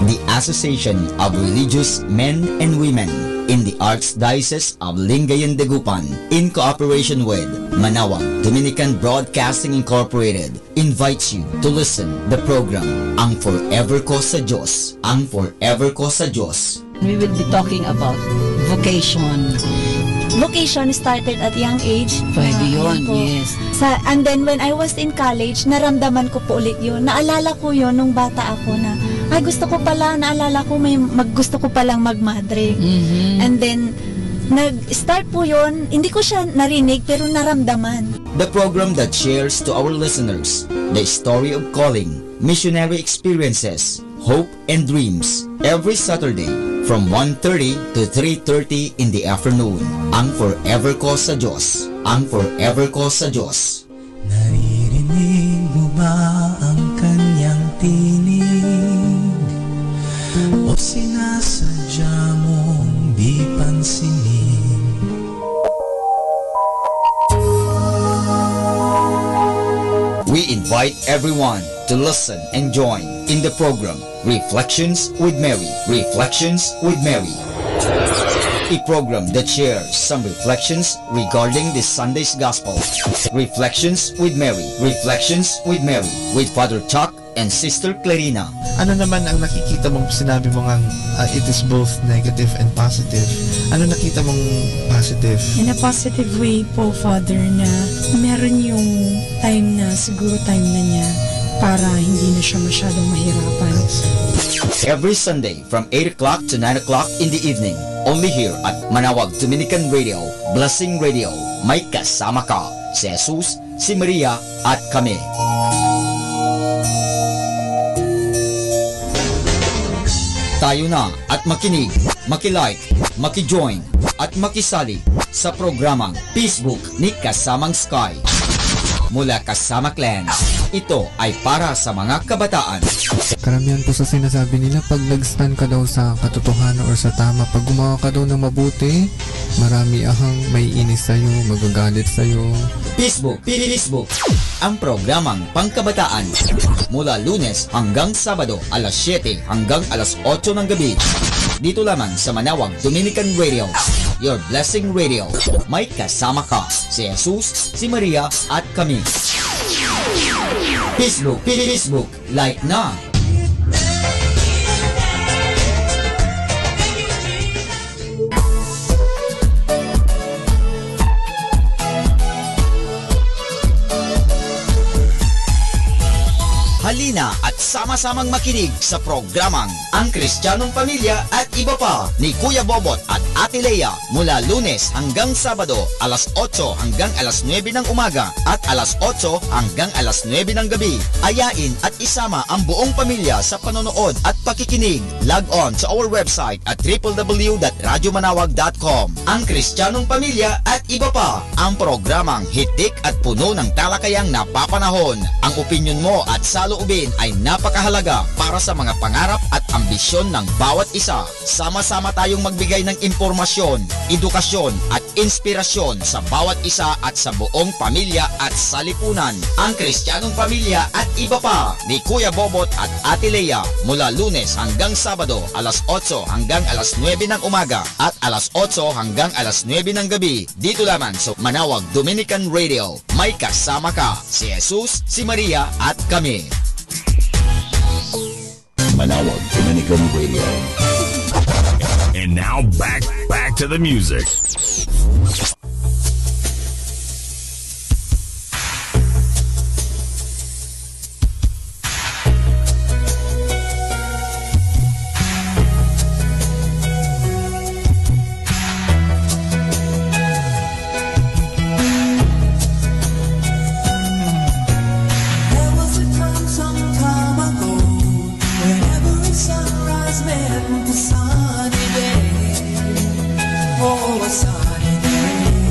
Speaker 1: The Association of Religious Men and Women in the Archdiocese of Lingayen de Gupan, in cooperation with Manawag Dominican Broadcasting Incorporated, invites you to listen the program Ang Forever Ko sa Diyos. Ang Forever Ko sa Diyos.
Speaker 6: We will be talking about vocation.
Speaker 7: Vocation started at young age.
Speaker 6: Pwede yun,
Speaker 7: Ayun po.
Speaker 6: yes.
Speaker 7: And then when I was in college, naramdaman ko po ulit yun. Naalala ko yun nung bata ako na, ay gusto ko pala, naalala ko gusto ko palang magmadre. And then, nag-start po yun, hindi ko siya narinig pero naramdaman.
Speaker 1: the program that shares to our listeners the story of calling, missionary experiences, hope and dreams every Saturday from 1:30 to 3:30 in the afternoon. Ang Forever Ko sa Diyos. Ang Forever Ko sa Diyos.
Speaker 14: Naririnig mo ba ang kanyang tinig? O sinasadya mong di pansinin?
Speaker 1: We invite everyone to listen and join in the program Reflections with Mary. Reflections with Mary. A program that shares some reflections regarding this Sunday's Gospel. Reflections with Mary. Reflections with Mary with Father Chuck and Sister Clarina.
Speaker 9: Ano naman ang nakikita mong sinabi mo ngang it is both negative and positive? Ano nakita mong positive?
Speaker 10: In a positive way po, Father, na meron yung time na, siguro time na niya para hindi na siya masyadong mahirapan.
Speaker 1: Every Sunday from 8 o'clock to 9 o'clock in the evening, only here at Manawag Dominican Radio, Blessing Radio. May kasama ka, si Jesus, si Maria, at kami. Tayo na at makinig, makilike, makijoin, at makisali sa programang Facebook ni Kasamang Sky. Mula Kasama Clan, ito ay para sa mga kabataan.
Speaker 11: Karamihan po sa sinasabi nila, pag nag-stand ka daw sa katotohanan or sa tama, pag gumawa ka daw ng mabuti, marami ahang may inis sa'yo, magagalit sa'yo.
Speaker 1: Facebook, ang programang pangkabataan. Mula Lunes hanggang Sabado, alas 7 hanggang alas 8 ng gabi. Dito lamang sa Manawag Dominican Radio, Your Blessing Radio. May kasama ka, si Jesus, si Maria, at kami. Facebook, like na. Halina at sama-samang makinig sa programang Ang Kristiyanong Pamilya at Iba Pa ni Kuya Bobot at Ate Lea mula Lunes hanggang Sabado alas 8 hanggang alas 9 ng umaga at alas 8 hanggang alas 9 ng gabi. Ayain at isama ang buong pamilya sa panonood at pakikinig. Log on sa our website at www.radyomanawag.com. Ang Kristiyanong Pamilya at Iba Pa, ang programang hitik at puno ng talakayang napapanahon. Ang opinyon mo at saloobin ay napakahalaga para sa mga pangarap at ambisyon ng bawat isa. Sama-sama tayong magbigay ng impormasyon, edukasyon at inspirasyon sa bawat isa at sa buong pamilya at salipunan. Ang Kristiyanong Pamilya at Iba Pa ni Kuya Bobot at Ate Lea mula Lunes hanggang Sabado alas 8 hanggang alas 9 ng umaga at alas 8 hanggang alas 9 ng gabi. Dito lamang sa Manawag Dominican Radio. May kasama ka, si Jesus, si Maria at kami.
Speaker 12: Manawag Dominican Radio. And now back to the music.
Speaker 14: Sunny day, oh, a sunny day.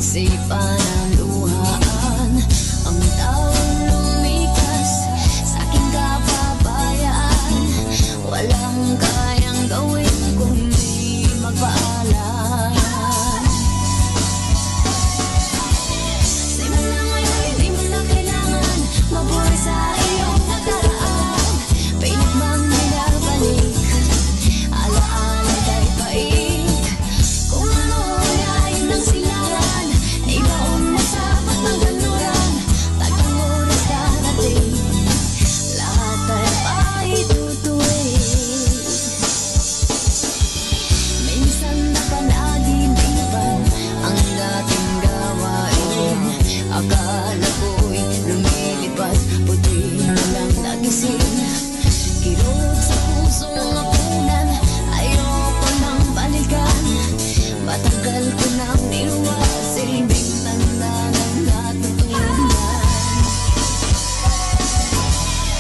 Speaker 17: isipan ang luhaan. Ang taong lumikas sa aking kababayan, walang kayang gawin kundi magpaalam. Simula ngayon, hindi mo na kailangan mabuhay sa iyong nakaraan. Pilit mang binabalik, alaala kay pait. Kung ano ay ayun ang silangan, ibaon mo sa patanggaluran. Tagang oras darating, lahat ay paitutuwid. Minsan napanaginipan ang dating gawain. Akala ko'y lumilipad, puti lang nagising. Kirot sa pusong apunan, ayoko nang balikan. Matagal ko nang niluwas, silbing tanda ng natutunan.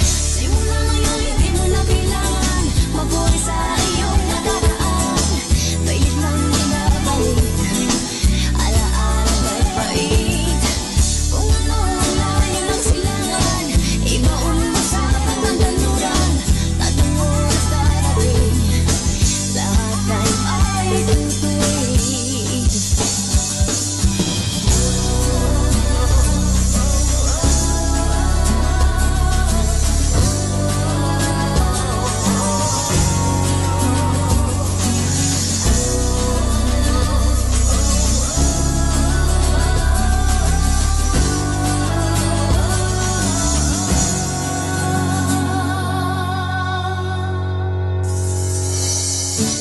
Speaker 17: Simula ngayon, hindi mo na kailangan mabuhay sa iyong nakaraan. Pilit nang binabalik, alaala kay pait. Kung ano ayun ang silangan, ibaon mo sa patanggaluran. Tagang oras darating, lahat ay paitutuwid.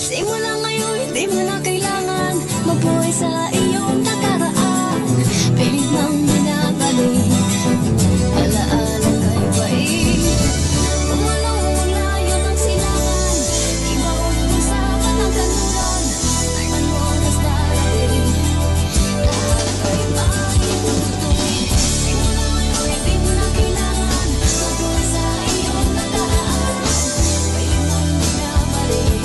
Speaker 17: Simula ngayon, hindi mo na kailangan mabuhay sa iyong nakaraan. Pilit nang binabalik, alaala kay pait. Kung ano layo ng silangan, ibaon mo sa patanggaluran. Tagang oras darating, lahat ay paitutuwid. Simula ngayon, hindi mo na kailangan mabuhay sa iyong nakaraan. Pilit nang binabalik,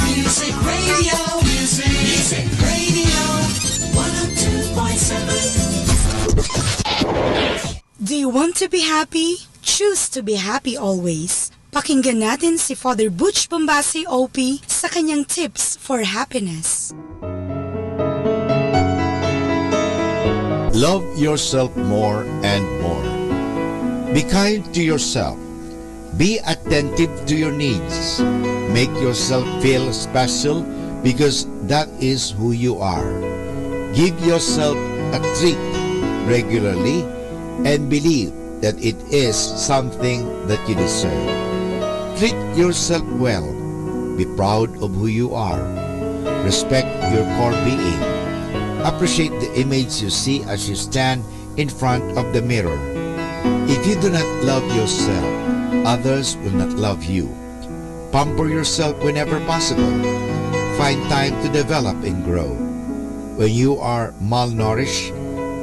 Speaker 14: Music Radio, Music Radio, 102.7.
Speaker 10: Do you want to be happy? Choose to be happy always. Pakinggan natin si Father Butch Bombasi OP sa kanyang tips for happiness.
Speaker 2: Love yourself more and more. Be kind to yourself. Be attentive to your needs. Make yourself feel special because that is who you are. Give yourself a treat regularly and believe that it is something that you deserve. Treat yourself well. Be proud of who you are. Respect your core being. Appreciate the image you see as you stand in front of the mirror. If you do not love yourself, others will not love you. Pamper yourself whenever possible. Find time to develop and grow. When you are malnourished,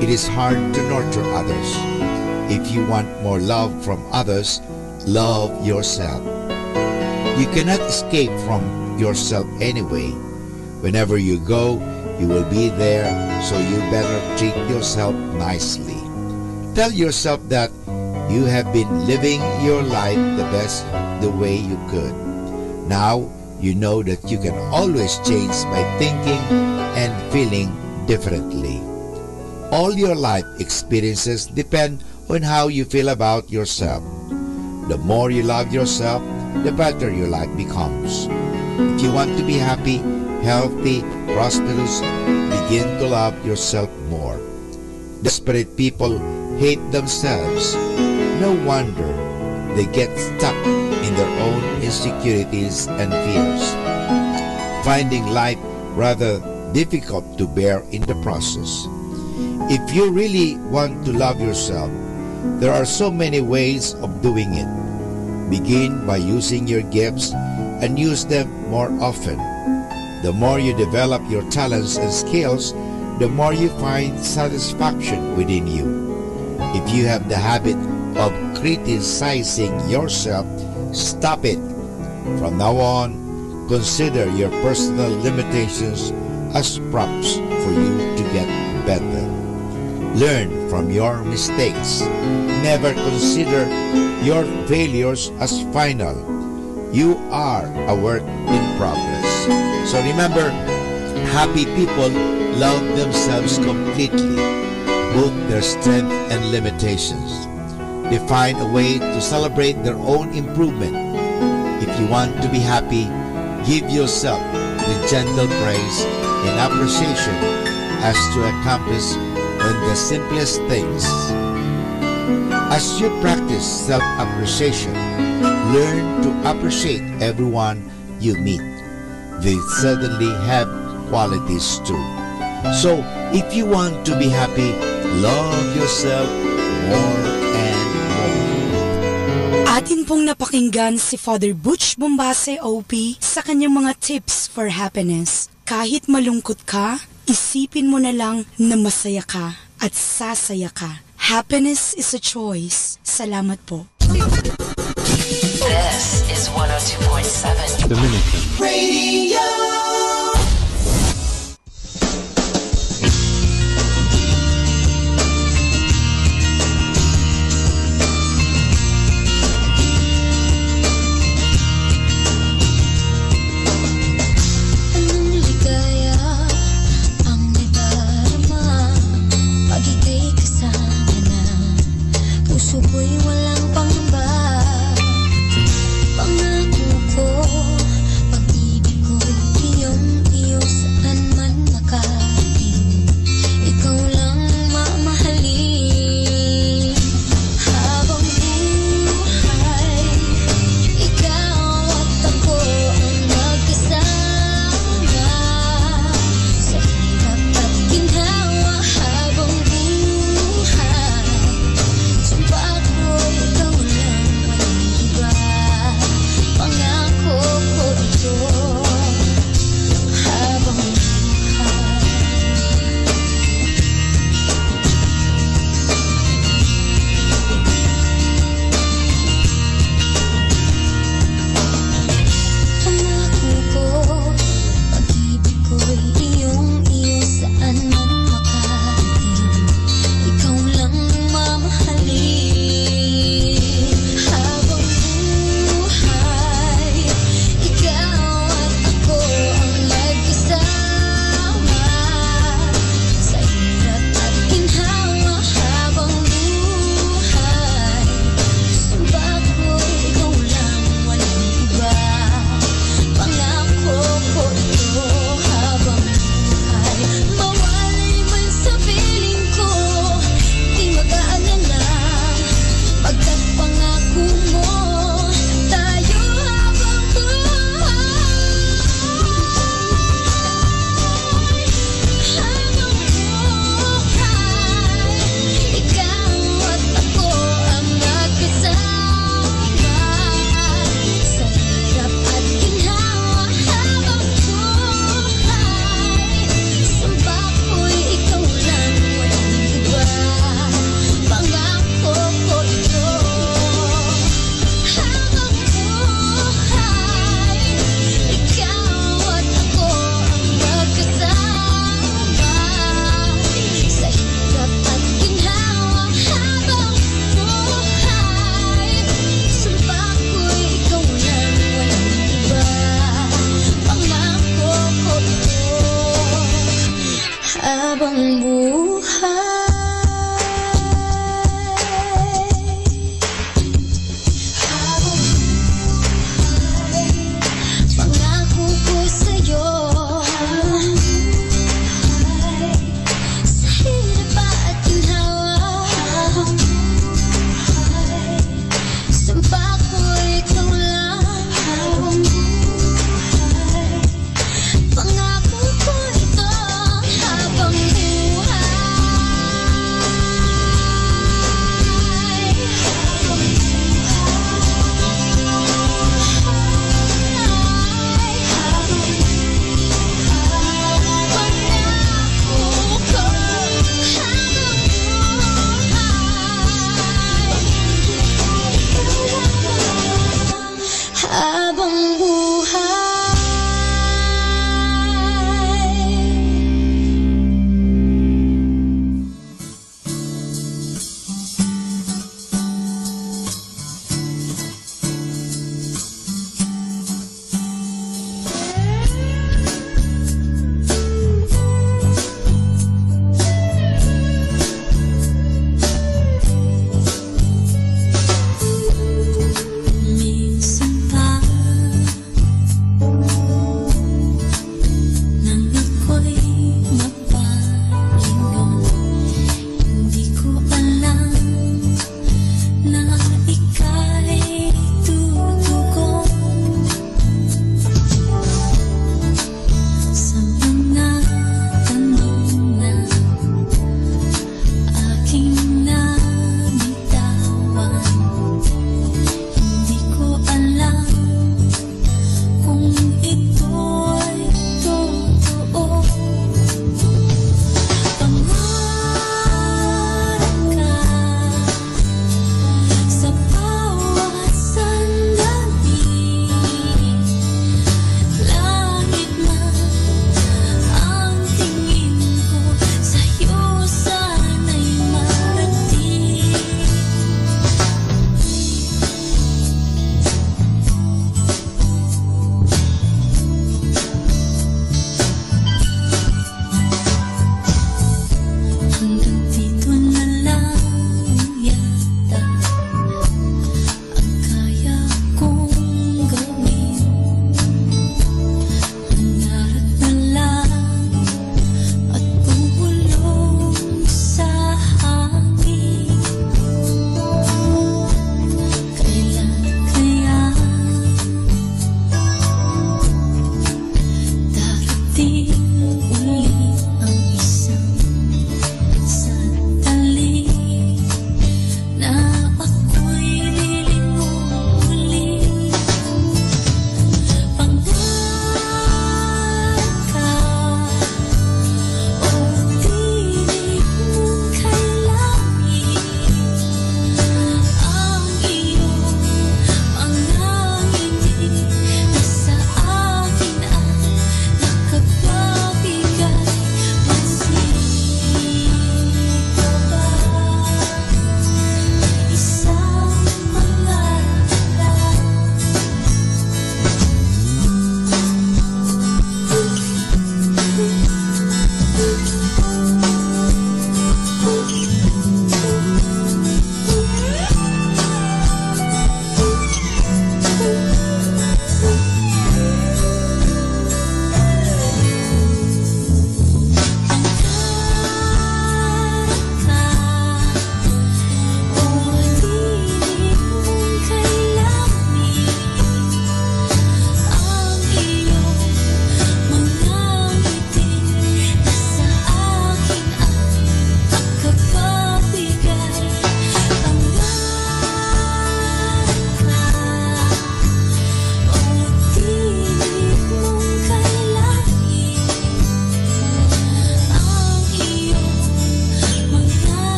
Speaker 2: it is hard to nurture others. If you want more love from others, love yourself. You cannot escape from yourself anyway. Whenever you go, you will be there, so you better treat yourself nicely. Tell yourself that you have been living your life the best the way you could. Now, you know that you can always change by thinking and feeling differently. All your life experiences depend on how you feel about yourself. The more you love yourself, the better your life becomes. If you want to be happy, healthy, prosperous, begin to love yourself more. Desperate people hate themselves. No wonder they get stuck in their own insecurities and fears, finding life rather difficult to bear in the process. If you really want to love yourself, there are so many ways of doing it. Begin by using your gifts and use them more often. The more you develop your talents and skills, the more you find satisfaction within you. If you have the habit of criticizing yourself, stop it. From now on, consider your personal limitations as prompts for you to get better. Learn from your mistakes. Never consider your failures as final. You are a work in progress. So remember, happy people love themselves completely, both their strength and limitations. They find a way to celebrate their own improvement. If you want to be happy, give yourself the gentle praise and appreciation as to accomplish on the simplest things. As you practice self-appreciation, learn to appreciate everyone you meet. They certainly have qualities too. So, if you want to be happy, love yourself more and more.
Speaker 10: Atin pong napakinggan si Father Butch Bombase OP sa kanyang mga tips for happiness. Kahit malungkot ka, isipin mo na lang na masaya ka at sasaya ka. Happiness is a choice. Salamat po.
Speaker 13: This is 102.7
Speaker 12: Dominican
Speaker 8: Radio.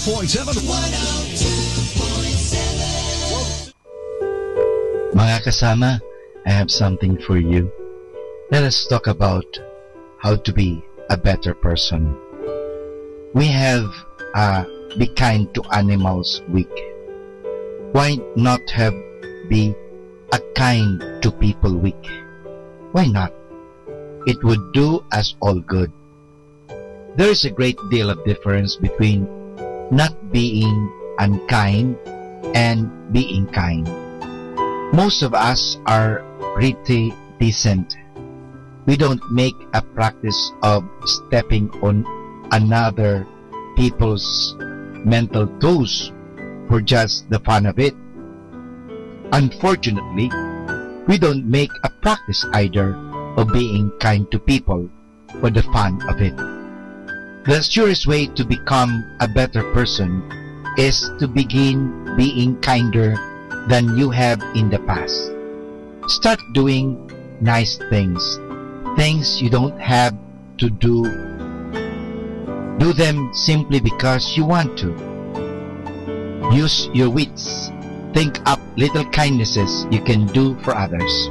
Speaker 12: 102.7.
Speaker 2: Mga kasama, I have something for you. Let us talk about how to be a better person. We have Be Kind to Animals week. Why not have Be a Kind to People week? Why not? It would do us all good. There is a great deal of difference between not being unkind and being kind. Most of us are pretty decent. We don't make a practice of stepping on another people's mental toes for just the fun of it. Unfortunately, we don't make a practice either of being kind to people for the fun of it. The surest way to become a better person is to begin being kinder than you have in the past. Start doing nice things, things you don't have to do. Do them simply because you want to. Use your wits. Think up little kindnesses you can do for others,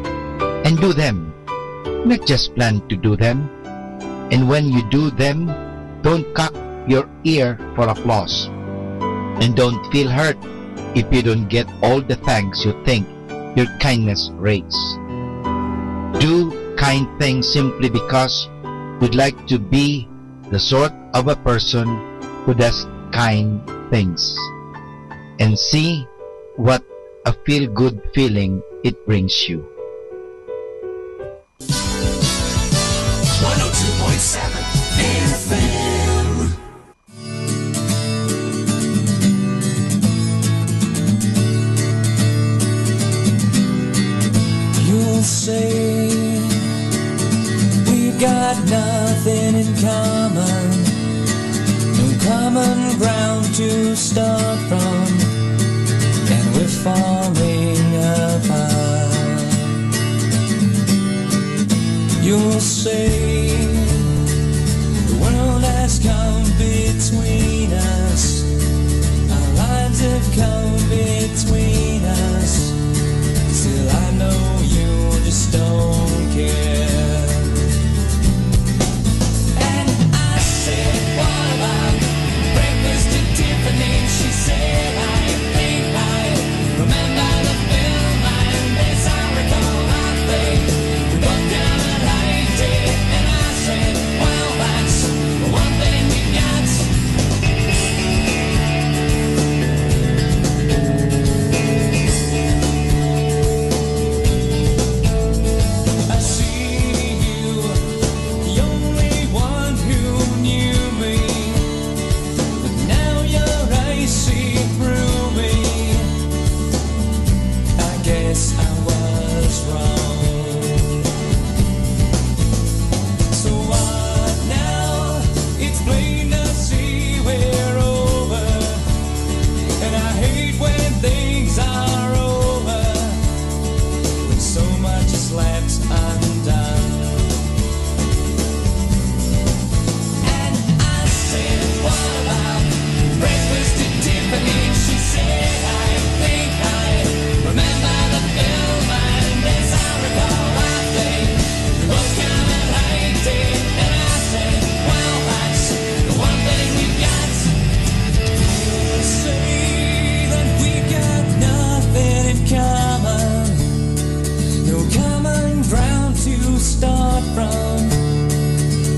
Speaker 2: and do them. Not just plan to do them. And when you do them, don't cock your ear for applause. And don't feel hurt if you don't get all the thanks you think your kindness rates. Do kind things simply because you'd like to be the sort of a person who does kind things. And see what a feel-good feeling it brings you.
Speaker 8: 102.7 FM.
Speaker 14: You'll say we've got nothing in common, no common ground to start from, and we're falling apart. You'll say the world has come between us, our lives have come between us. Still I know you just don't care. And I said, what about breakfast at Tiffany? She said, I think I remember the film, and as I recall, I think we both kind of liked it. And I said, well, that's the one thing we got. I see you, the only one who knew me, but now your eyes see through me. I guess I was wrong. So what now? It's plain to see we're over, and I hate when things are over, when so much is left undone. And I said, what about breakfast at Tiffany? She said, I think I remember the film, and as I recall, I think we both kind of liked it. And I said, well, that's the one thing we got. You'll say that we got nothing in common, no common ground to start from,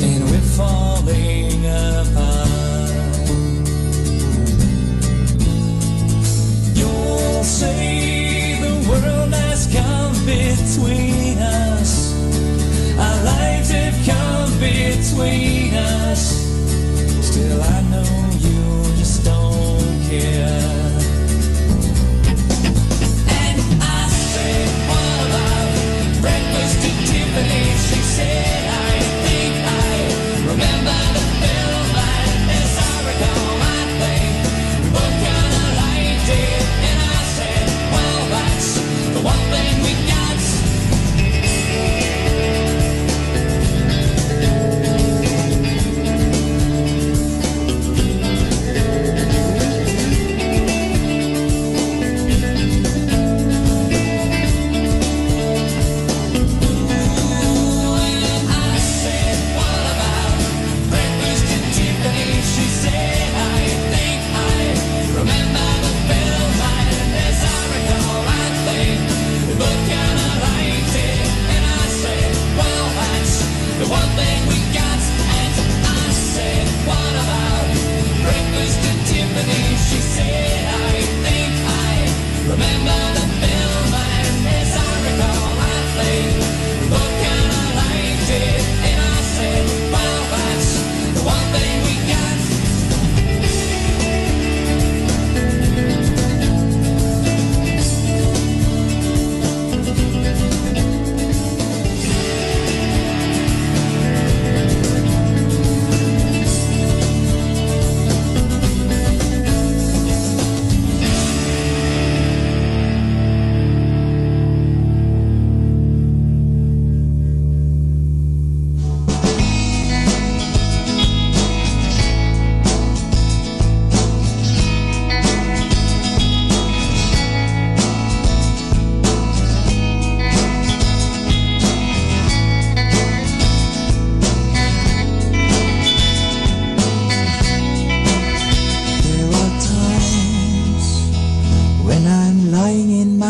Speaker 14: and we're falling apart. You'll say the world has come between us, our lives have come between us. Still I know you just don't care. And I said, what about breakfast at Tiffany? She said, I think I remember the film, and as I recall, I think we both kind of liked it. And I said, well, that's the one thing we got.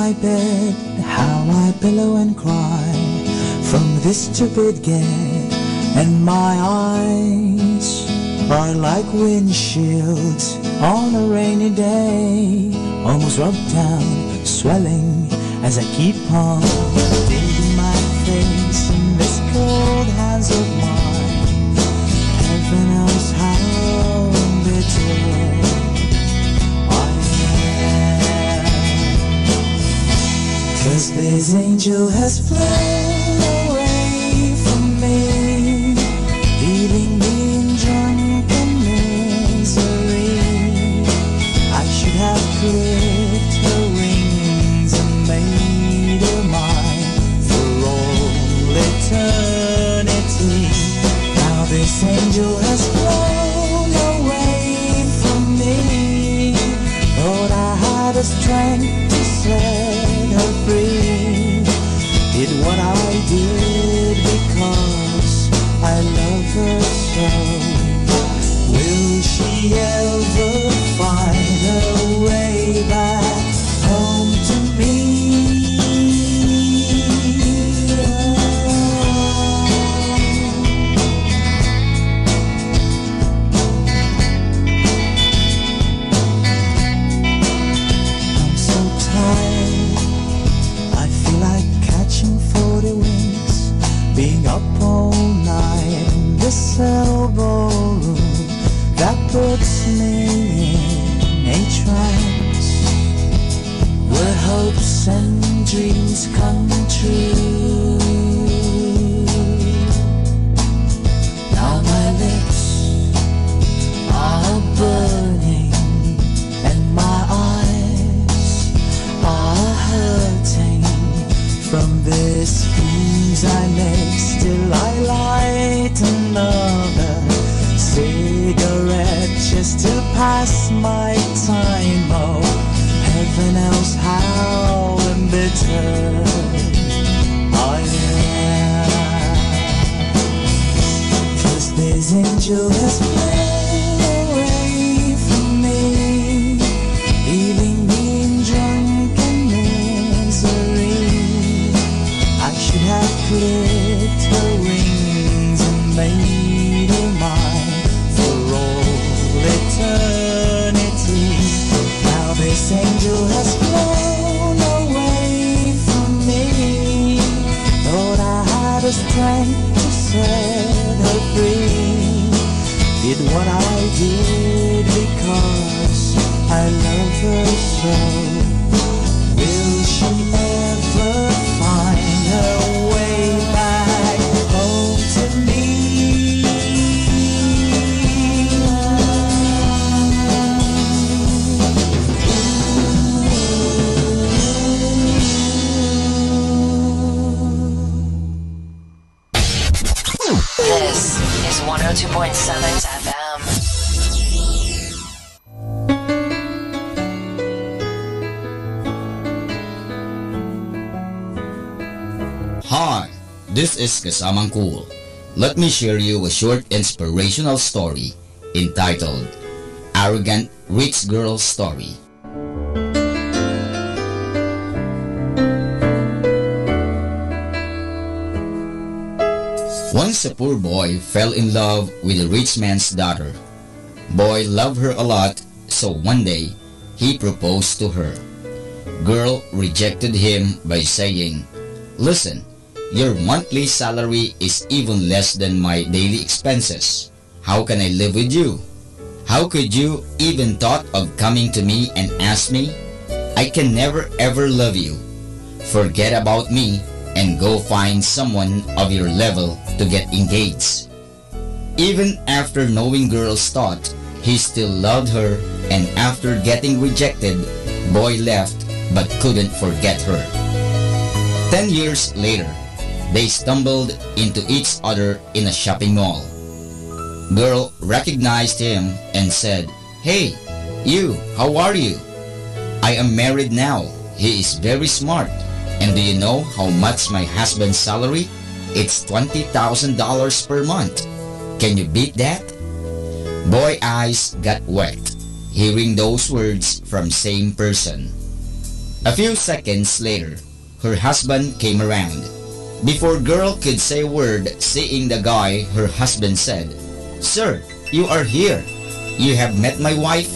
Speaker 18: my bed, how I pillow and cry from this stupid gag, and my eyes are like windshields on a rainy day, almost rubbed down, swelling as I keep on digging my face in this cold hands of mine. Heaven knows how bitter I am, 'cause this angel has flown away from me, leaving me in drunken misery. I should have clipped her wings and made her mine for all eternity. Now this angel has flown away from me. Thought I had the strength to set her free. Did what I did because I love her so. Will she ever find her way back home to me? I'm so tired, I feel like catching 40 winks, being up all night in this elbow room that puts me in a trance, where hopes and dreams come true. Now my lips are burning and my eyes are hurting from this fuse I make. Still I light another cigarette just to pass my time. Oh, heaven knows how embittered I am, 'cause this angel has flown away from me, leaving me in drunken misery. I should have clipped her wings and made her mine for all eternity. Now this angel has flown away from me. Thought I had the strength to set her free. Did what I did because I love her so. Will she ever find her way back home to me?
Speaker 13: This is 102.7 FM.
Speaker 1: Hi, this is Kasamang Cool. Let me share you a short inspirational story entitled Arrogant Rich Girl Story. Once a poor boy fell in love with a rich man's daughter. Boy loved her a lot, so one day he proposed to her. Girl rejected him by saying, "Listen, your monthly salary is even less than my daily expenses. How can I live with you? How could you even thought of coming to me and ask me? I can never ever love you. Forget about me and go find someone of your level to get engaged." Even after knowing girl's thought, he still loved her, and after getting rejected, boy left but couldn't forget her. 10 years later, they stumbled into each other in a shopping mall. Girl recognized him and said, "Hey, you, how are you? I am married now. He is very smart. And do you know how much my husband's salary? It's $20,000 per month. Can you beat that?" Boy eyes got wet, hearing those words from same person. A few seconds later, her husband came around. Before girl could say a word, seeing the guy, her husband said, "Sir, you are here. You have met my wife?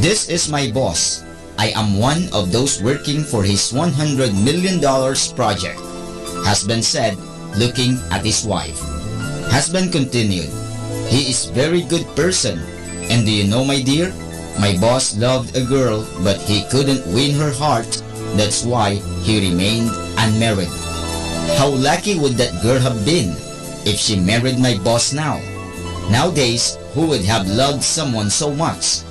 Speaker 1: This is my boss. I am one of those working for his $100 million project," husband said, looking at his wife. Husband continued, "He is very good person. And do you know, my dear? My boss loved a girl but he couldn't win her heart. That's why he remained unmarried. How lucky would that girl have been if she married my boss now? Nowadays, who would have loved someone so much?"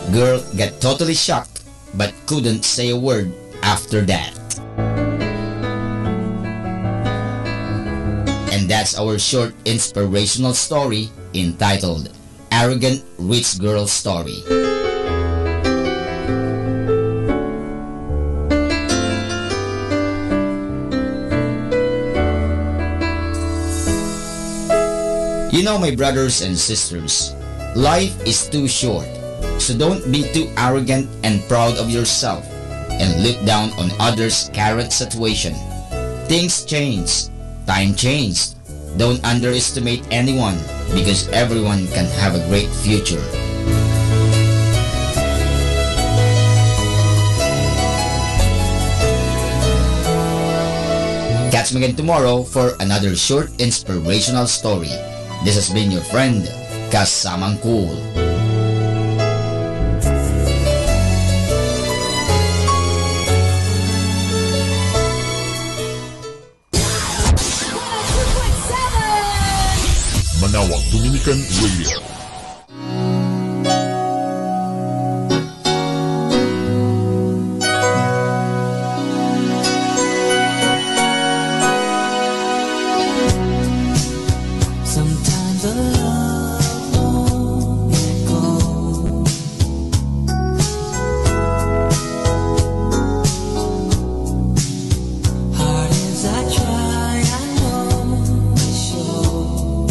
Speaker 1: Girl got totally shocked but couldn't say a word after that. And that's our short inspirational story entitled Arrogant Rich Girl Story. You know, my brothers and sisters, life is too short, so don't be too arrogant and proud of yourself and look down on others' current situation. Things change, time changed. Don't underestimate anyone because everyone can have a great future. Catch me again tomorrow for another short inspirational story. This has been your friend, Kasamang Cool.
Speaker 3: Manawag Dominican Radio.
Speaker 18: Sometimes a love won't let go. Hard as I try, I know it's sure.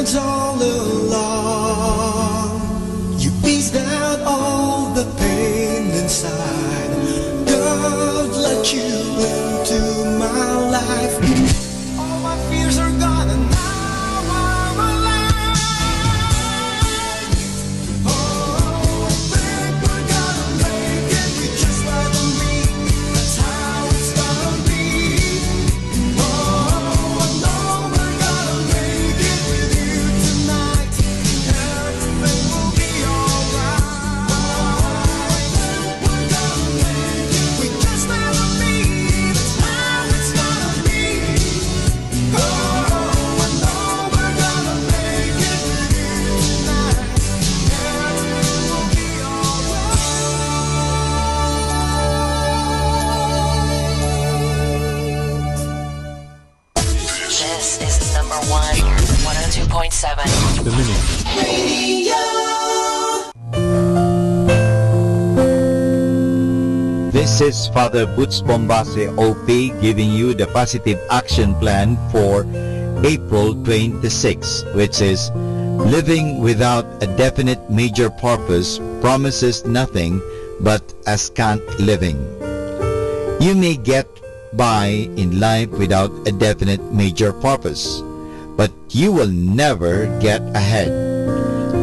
Speaker 14: And all along, you eased out all the pain inside. God let you into my life. All my fears are gone and now I'm alive. Oh, I think we're gonna make it. You just like me, that's how it's gonna be. Oh, I know we're gonna make it with you tonight. Everything will be alright. We're gonna make it. We just never be. That's how it's gonna be. Oh, I know we're gonna make it with you tonight. Everything will be
Speaker 13: This is number 102.7.
Speaker 11: The Minute.
Speaker 2: This is Father Butch Bombase OP giving you the positive action plan for April 26, which is living without a definite major purpose promises nothing but a scant living. You may get by in life without a definite major purpose, but you will never get ahead.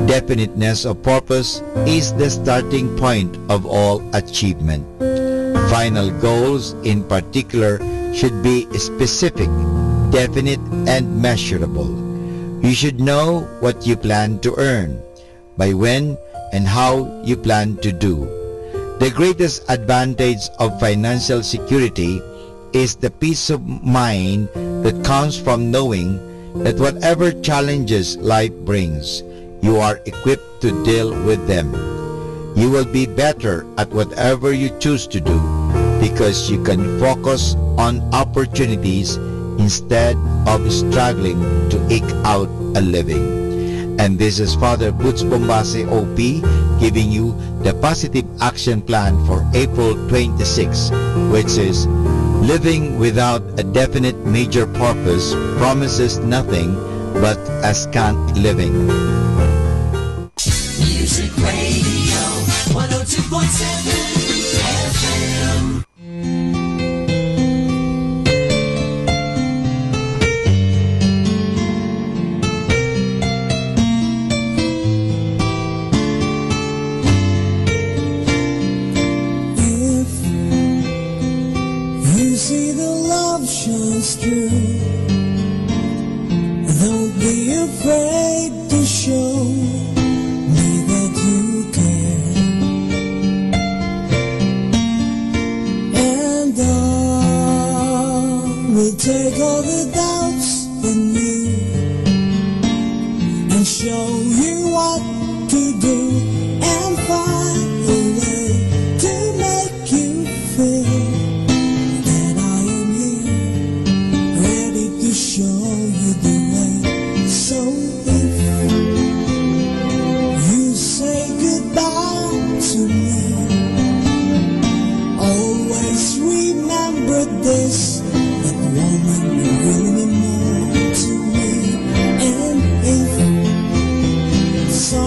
Speaker 2: Definiteness of purpose is the starting point of all achievement. Final goals in particular should be specific, definite, and measurable. You should know what you plan to earn, by when, and how you plan to do. The greatest advantage of financial security is the peace of mind that comes from knowing that whatever challenges life brings, you are equipped to deal with them. You will be better at whatever you choose to do because you can focus on opportunities instead of struggling to eke out a living. And this is Father Butch Bombase OP giving you the positive action plan for April 26, which is living without a definite major purpose promises nothing but a scant living.
Speaker 8: Music Radio 102.7 FM.
Speaker 14: See the love shines through. Don't be afraid to show me that you care. And I will take all the doubts in you and show you what to do and find a way to make you feel to show you the way. So if you say goodbye to me, always remember this, that woman will really mean more to me. And if so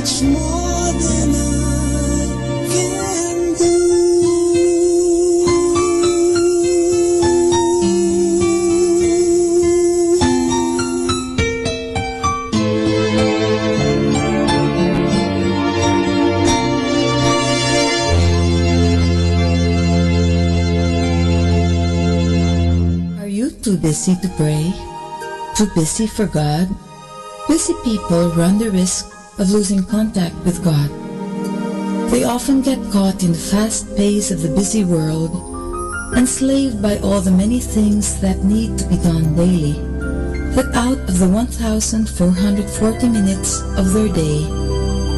Speaker 14: much more than I can do.
Speaker 19: Are you too busy to pray? Too busy for God? Busy people run the risk of losing contact with God. They often get caught in the fast pace of the busy world, enslaved by all the many things that need to be done daily, that out of the 1,440 minutes of their day,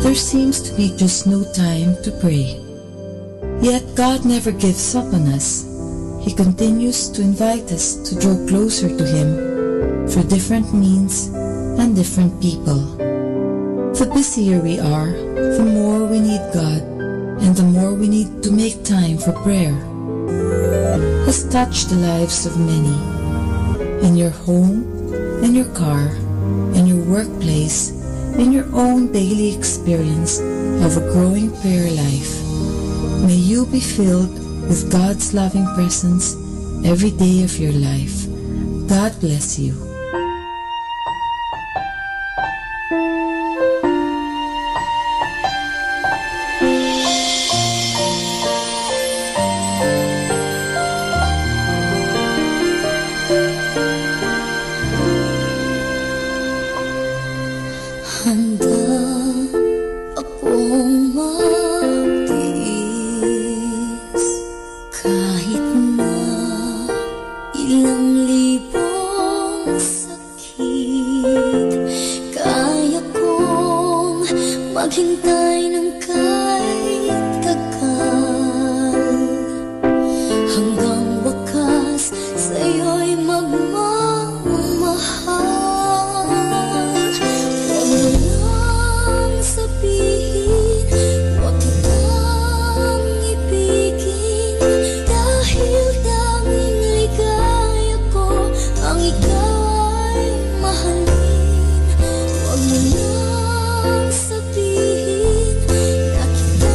Speaker 19: there seems to be just no time to pray. Yet God never gives up on us. He continues to invite us to draw closer to Him through different means and different people. The busier we are, the more we need God, and the more we need to make time for prayer. Has touched the lives of many. In your home, in your car, in your workplace, in your own daily experience of a growing prayer life. May you be filled with God's loving presence every day of your life. God bless you.
Speaker 17: Handa akong magtiis kahit na ilang libong sakit. Kaya kong maghintay ng kahit tagal, hanggang wakas sa'yo'y magmamahal.
Speaker 14: Sabihin na kita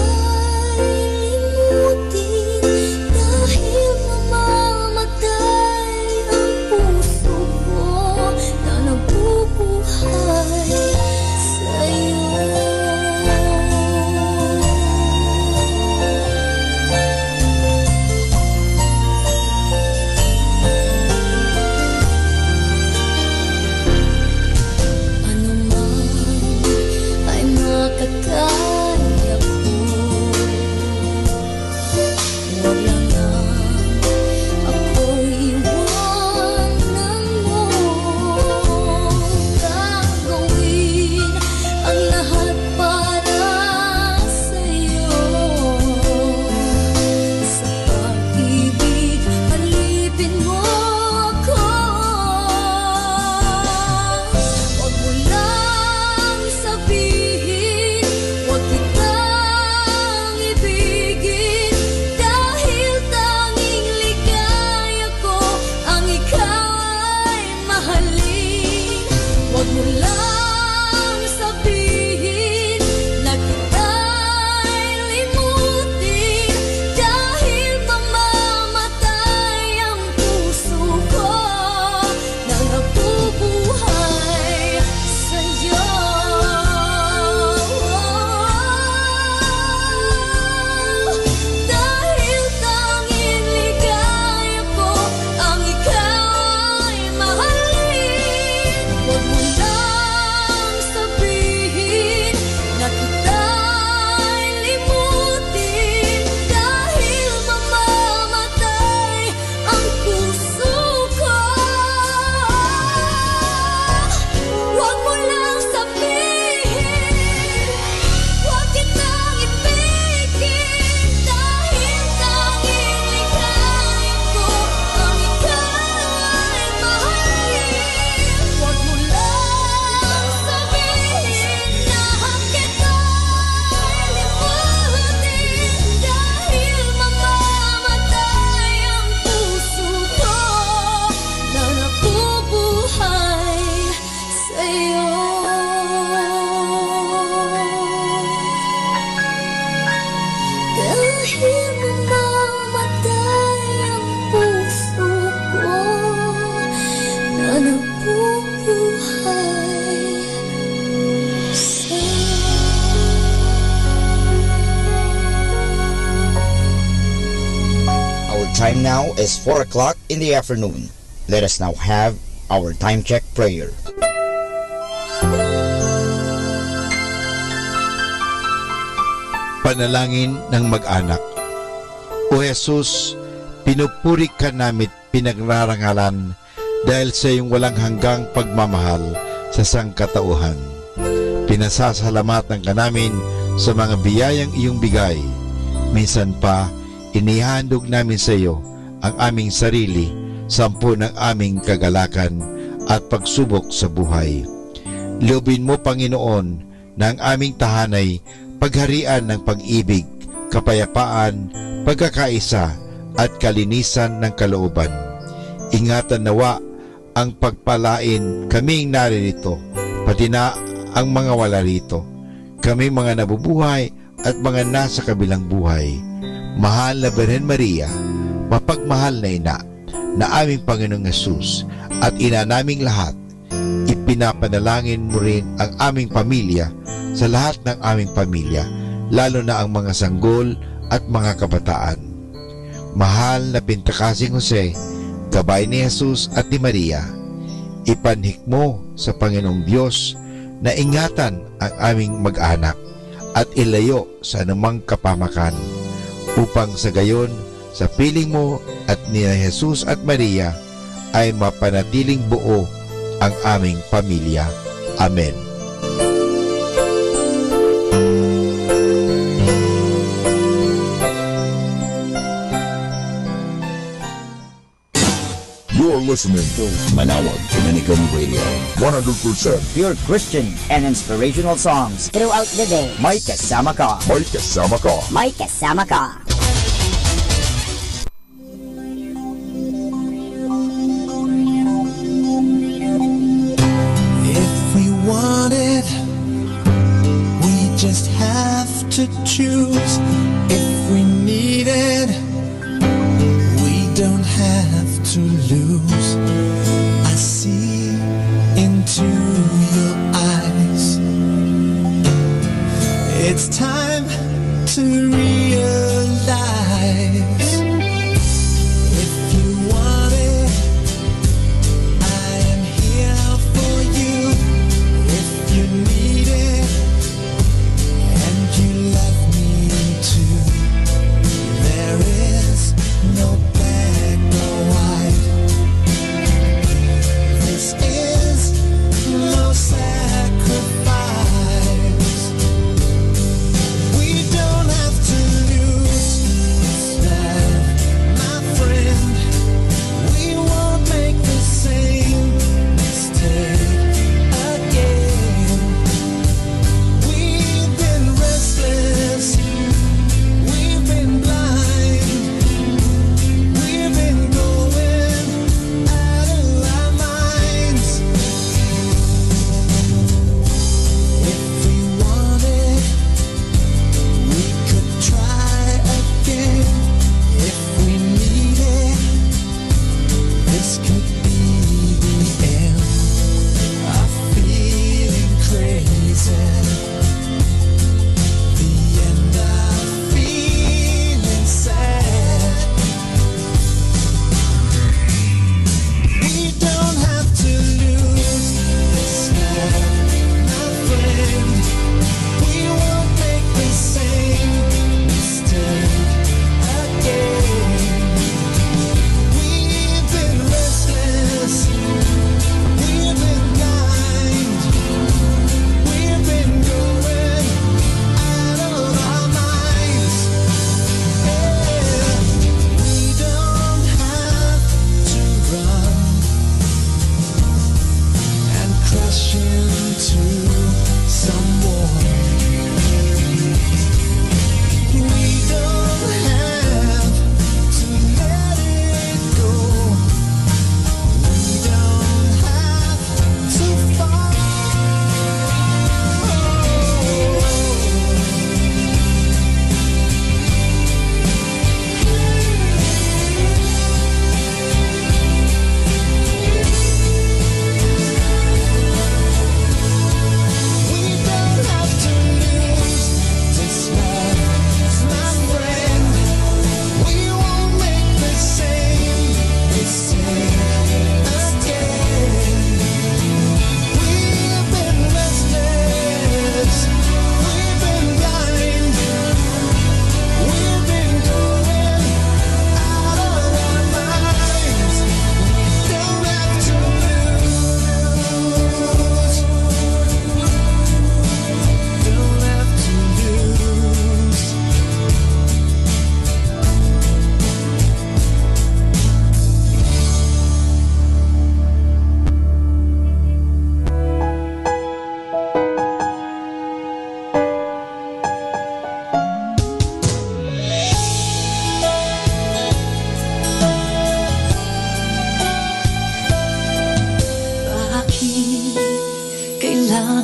Speaker 4: time now is 4 o'clock in the afternoon. Let us now have our time check prayer.
Speaker 2: Panalangin ng mag-anak. O Jesus, pinupuri ka namit pinagnarangalan dahil sa iyong walang hanggang pagmamahal sa sangkatauhan. Pinasasalamatan ka namin sa mga biyayang iyong bigay. Minsan pa, inihandog namin sa iyo ang aming sarili, sampu ng aming kagalakan at pagsubok sa buhay. Loobin mo, Panginoon, na ang aming tahanay pagharian ng pag-ibig, kapayapaan, pagkakaisa at kalinisan ng kalooban. Ingatan nawa ang pagpalain kaming naririto, pati na ang mga wala rito, kami mga nabubuhay at mga nasa kabilang buhay. Mahal na Birhen Maria, mapagmahal na ina, na aming Panginoong Hesus at ina naming lahat, ipinapanalangin mo rin ang aming pamilya sa lahat ng aming pamilya, lalo na ang mga sanggol at mga kabataan. Mahal na Pintakasing Jose, gabay ni Jesus at ni Maria, ipanhik mo sa Panginoong Diyos na ingatan ang aming mag-anak at ilayo sa anumang kapamakan, upang sa gayon, sa piling mo at ni Jesus at Maria ay mapanatiling buo ang aming pamilya. Amen.
Speaker 3: You're listening to
Speaker 12: Manawag Dominican Radio.
Speaker 3: 100%
Speaker 4: Pure Christian and inspirational songs
Speaker 5: Throughout the day.
Speaker 4: May kasama ka.
Speaker 3: May kasama ka.
Speaker 5: May kasama ka.
Speaker 18: If we want it, we just have to choose. If we need it, we don't have to lose. I see into your eyes. It's time to realize. If you want it, I am here for you. If you need it, and you love me too, there is no black or white. This is no sacrifice. We don't have to lose this love, my friend. We won't make the same mistake again. We've been restless, we've been blind, we've been going out of our minds. If we wanted, we could try again. If we needed, this could be the end. I'm feeling crazy. The end of feeling sad. We don't have to lose this love, my friend. We won't make the same mistake again. We've been restless, we've been blind, we've been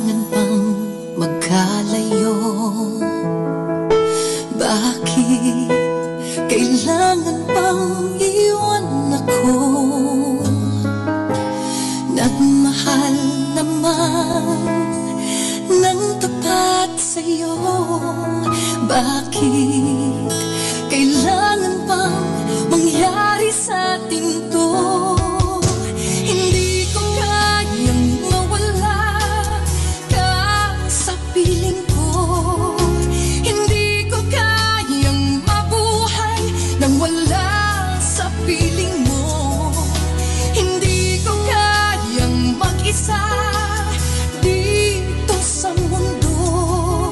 Speaker 17: kailangan pang magkalayo? Bakit kailangan pang iwan ako? Nagmahal naman ng tapat sa'yo. Bakit kailangan pang mangyari sa atin to? Hindi ko kayang mawala ka sa piling ko. Hindi ko kayang mabuhay nang wala sa piling mo. Hindi ko kayang mag-isa dito sa mundo.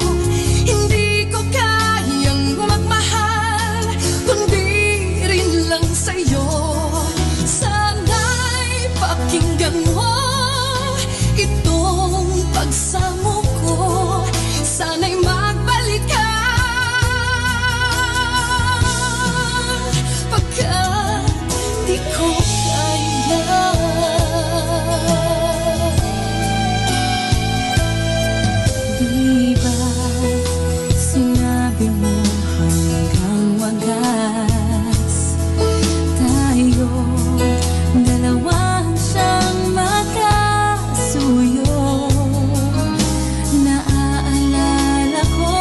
Speaker 17: Hindi ko kayang magmahal kundi rin lang sa'yo. Sana'y pakinggan mo itong pagsamo ko. Sana'y magbalik ka pagkat di ko kaya. Di ba sinabi mo hanggang wagas tayo dalawang siyang magkasuyo? Naaalala ko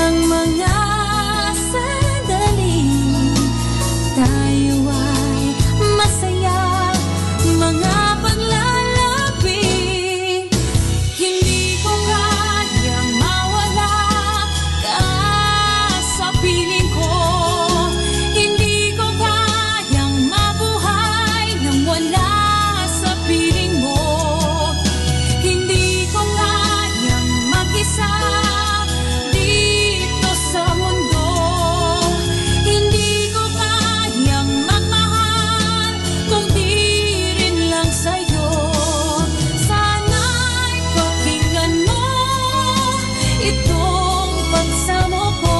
Speaker 17: ang mga sandali tayo ay masaya, mga paglalapit. Hindi ko kayang mawala ka sa piling ko. Hindi ko kayang mabuhay nang wala sa piling mo. Hindi ko kayang mag-isa dito sa mundo. Hindi ko kayang magmahal kundi rin lang sa'yo. Sana'y pakinggan mo itong pagsamo ko.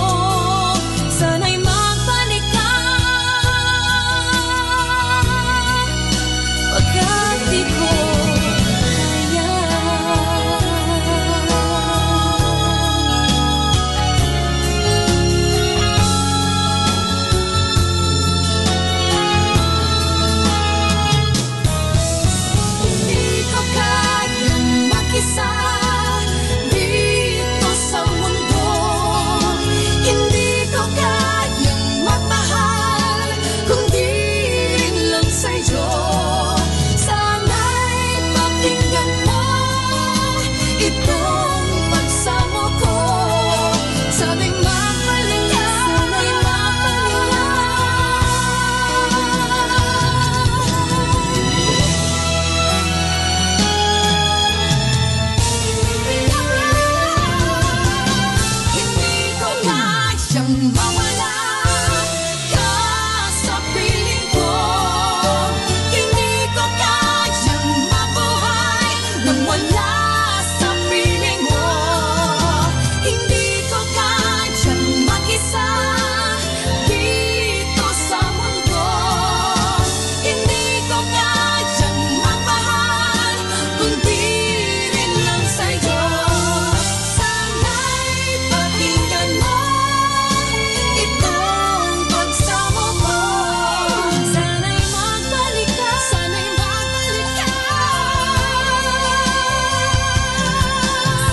Speaker 17: Sana'y magbalik ka pagkat di ko kaya. Hindi ko kayang mag-isa dito sa mundo. Hindi ko kayang magmahal kundi rin lang sa'yo. Sana'y pakinggan mo itong pagsamo ko. Sana'y magbalik ka. Sana'y magbalik ka. Hindi ko kayang mawala ka sa piling ko. Hindi ko kayang mabuhay nang wala sa piling mo. Hindi ko kayang mag-isa dito sa mundo. Hindi ko kayang magmahal kundi rin lang sa'yo. Sana'y pakinggan mo itong pagsamo ko. Sana'y magbalik ka. Sana'y magbalik ka.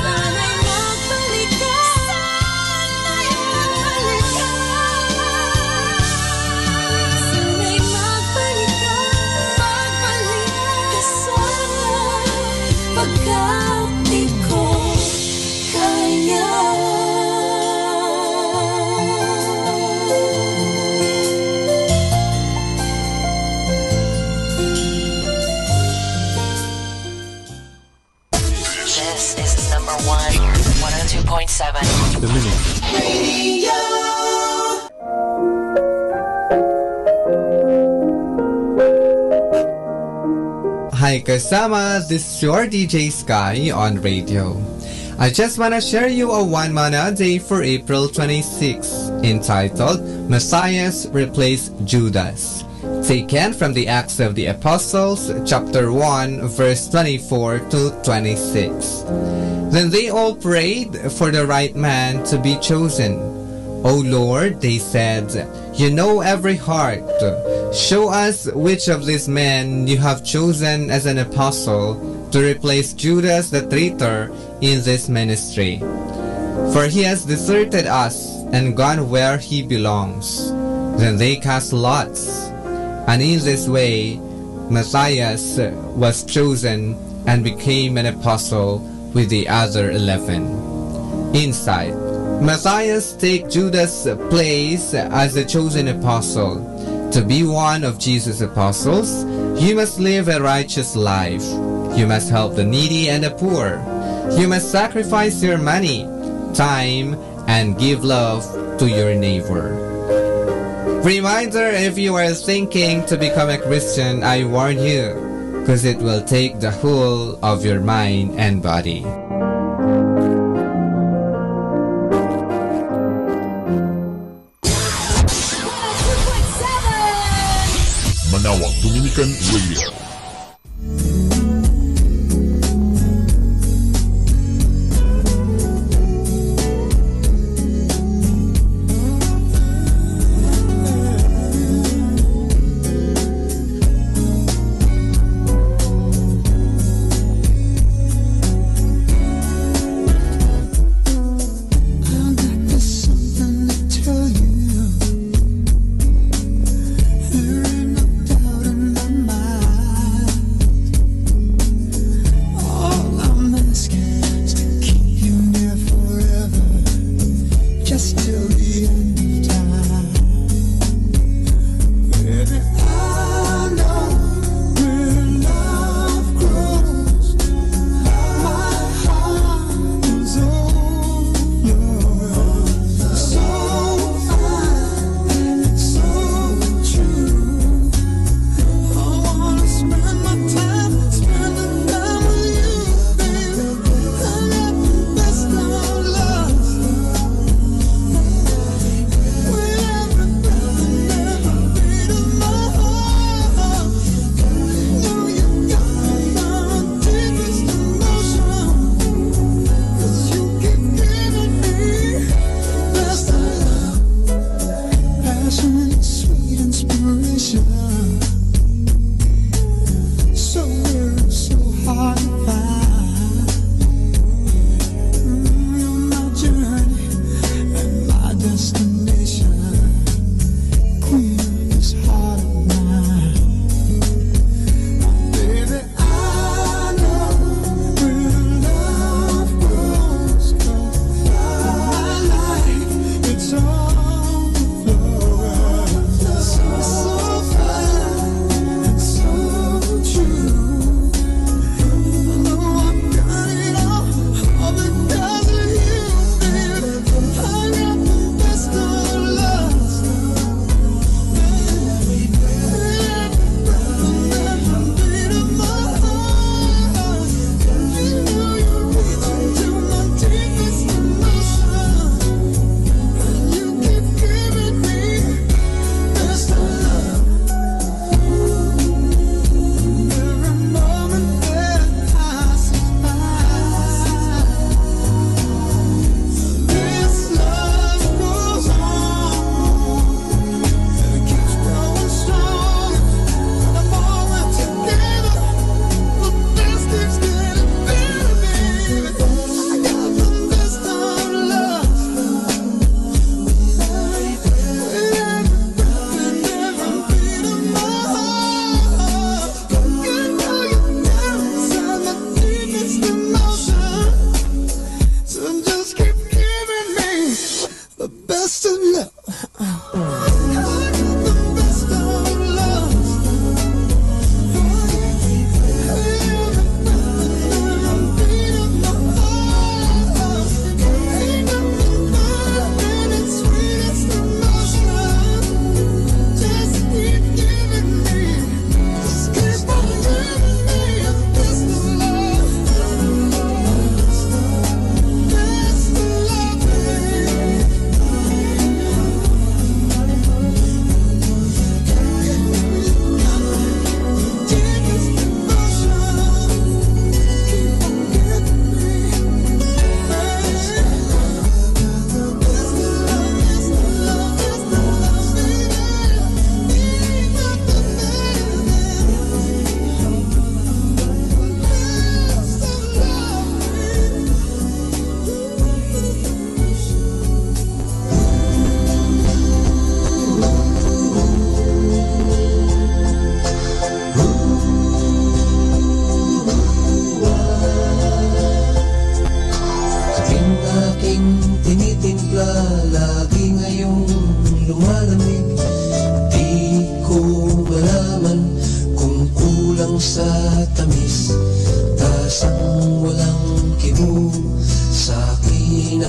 Speaker 17: Sana'y magbalik ka. Sana'y magbalik ka. Sana'y magbalik ka. Magbalik ka sana pagkat di ko kaya.
Speaker 13: This is number one, 102.7.
Speaker 11: The Minute.
Speaker 8: Radio.
Speaker 11: Hi kasama, this is your DJ Sky on radio. I just wanna share you a one mana day for April 26, entitled Messiahs Replace Judas. Taken from the Acts of the Apostles, chapter 1, verse 24 to 26. Then they all prayed for the right man to be chosen. O Lord, they said, you know every heart. Show us which of these men you have chosen as an apostle to replace Judas the traitor in this ministry. For he has deserted us and gone where he belongs. Then they cast lots, and in this way Matthias was chosen and became an apostle with the other 11. Insight. Matthias take Judas' place as the chosen apostle. To be one of Jesus' apostles, you must live a righteous life. You must help the needy and the poor. You must sacrifice your money, time, and give love to your neighbor. Reminder, if you are thinking to become a Christian, I warn you, because it will take the whole of your mind and body.
Speaker 3: Manawag Dominican Radio.
Speaker 18: There ain't no doubt in my mind.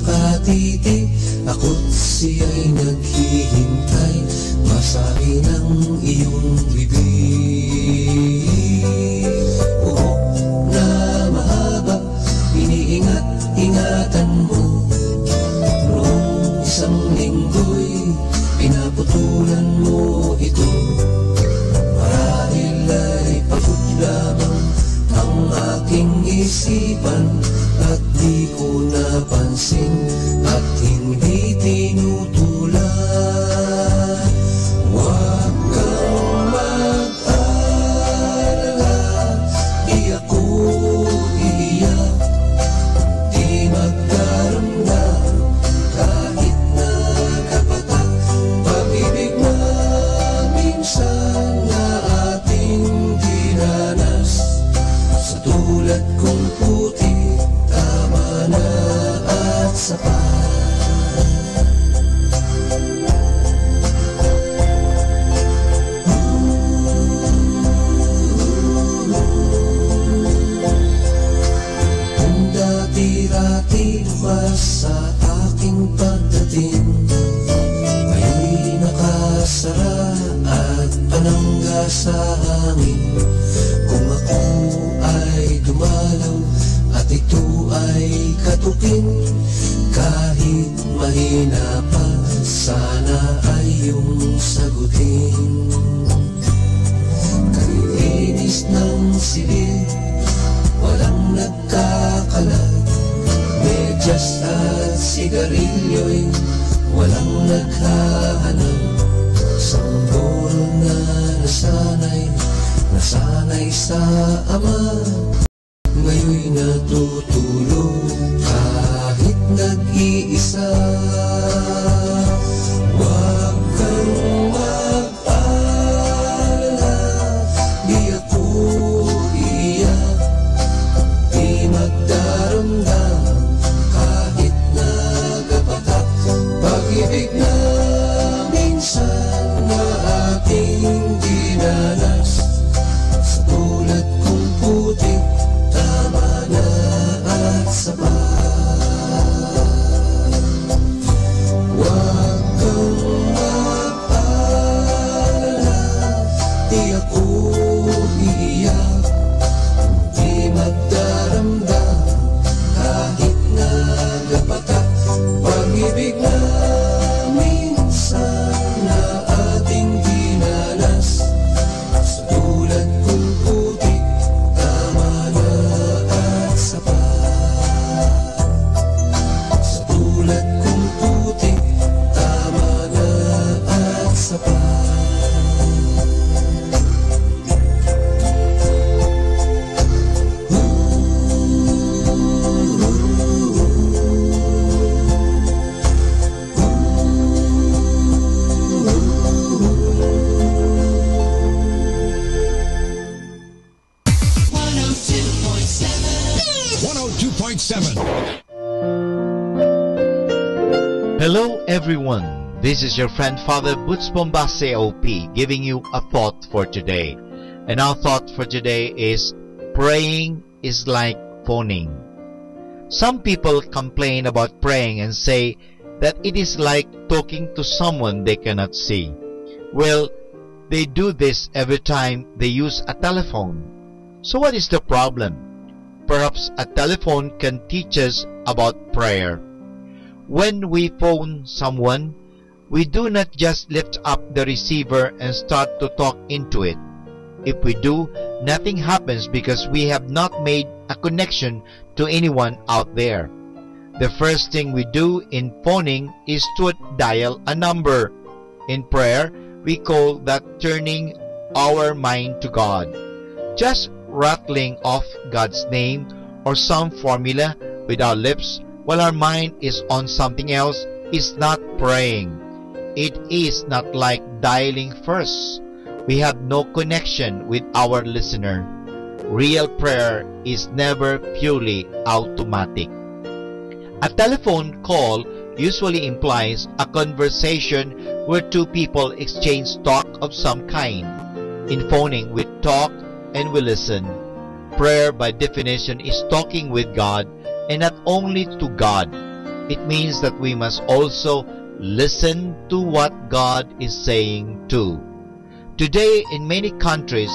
Speaker 18: nakatiti, ako't siya'y naghihintay, masabi ng iyong bibig. Buhok na mahaba, iniingat-ingatan mo, noong isang linggo'y pinaputulan mo ito. Marahil ay pagod lamang ang aking isipan, at di ko napansin at hindi tinutulan. Huwag kang mag-alala, di ako iiyak, di magdaramdam kahit nakapatak. Pag-ibig na minsan na ating dinanas, sa tulad kong puti, tama na at sapat. Kung dati-rati mas sa aking pagdating, ngayon'y nakasara at panangga sa hangin. Kung ako ay dumalaw at ito ay katukin, kahit mahina pa, sana ay iyong sagutin. Kalilinis ng sibil, walang nagkakalat, medyas at sigarilyo'y walang naghahanap. Sanggol na nasanay sa ama, ngayon'y natutulog kahit nag-iisa. Huwag kang mag-alala, di ako iiyak, di magdaramdam kahit nagapatak. Pag-ibig na minsan na ating dinanas, sa tulad kong puti, tama na at sapat. Huwag kang mag-alala, di ako iiyak, di magdaramdam kahit nagapatak. Pag-ibig na minsan na ating dinanas, sa tulad kong puti, tama na at sapat. Sa tulad kong puti, tama na at sapat.
Speaker 2: Hello everyone, this is your friend Father Butch Bombase OP giving you a thought for today. And our thought for today is praying is like phoning. Some people complain about praying and say that it is like talking to someone they cannot see. Well, they do this every time they use a telephone. So what is the problem? Perhaps a telephone can teach us about prayer. When we phone someone, we do not just lift up the receiver and start to talk into it. If we do, nothing happens because we have not made a connection to anyone out there. The first thing we do in phoning is to dial a number. In prayer, we call that turning our mind to God. Just rattling off God's name or some formula with our lips while our mind is on something else is not praying. It is not like dialing first. We have no connection with our listener. Real prayer is never purely automatic. A telephone call usually implies a conversation where two people exchange talk of some kind. In phoning, we talk and we listen. Prayer by definition is talking with God, and not only to God. it means that we must also listen to what God is saying too. Today, in many countries,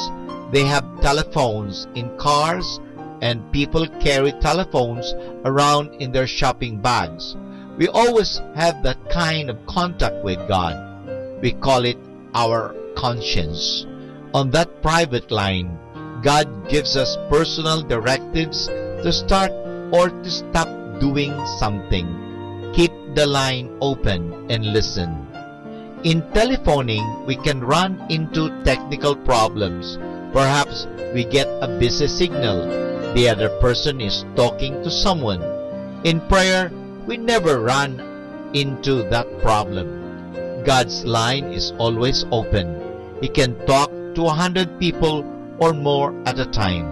Speaker 2: they have telephones in cars, and people carry telephones around in their shopping bags. We always have that kind of contact with God. We call it our conscience. On that private line, God gives us personal directives to start or to stop doing something. Keep the line open and listen. In telephoning, we can run into technical problems. Perhaps we get a busy signal. The other person is talking to someone. In prayer, we never run into that problem. God's line is always open. He can talk to 100 people or more at a time.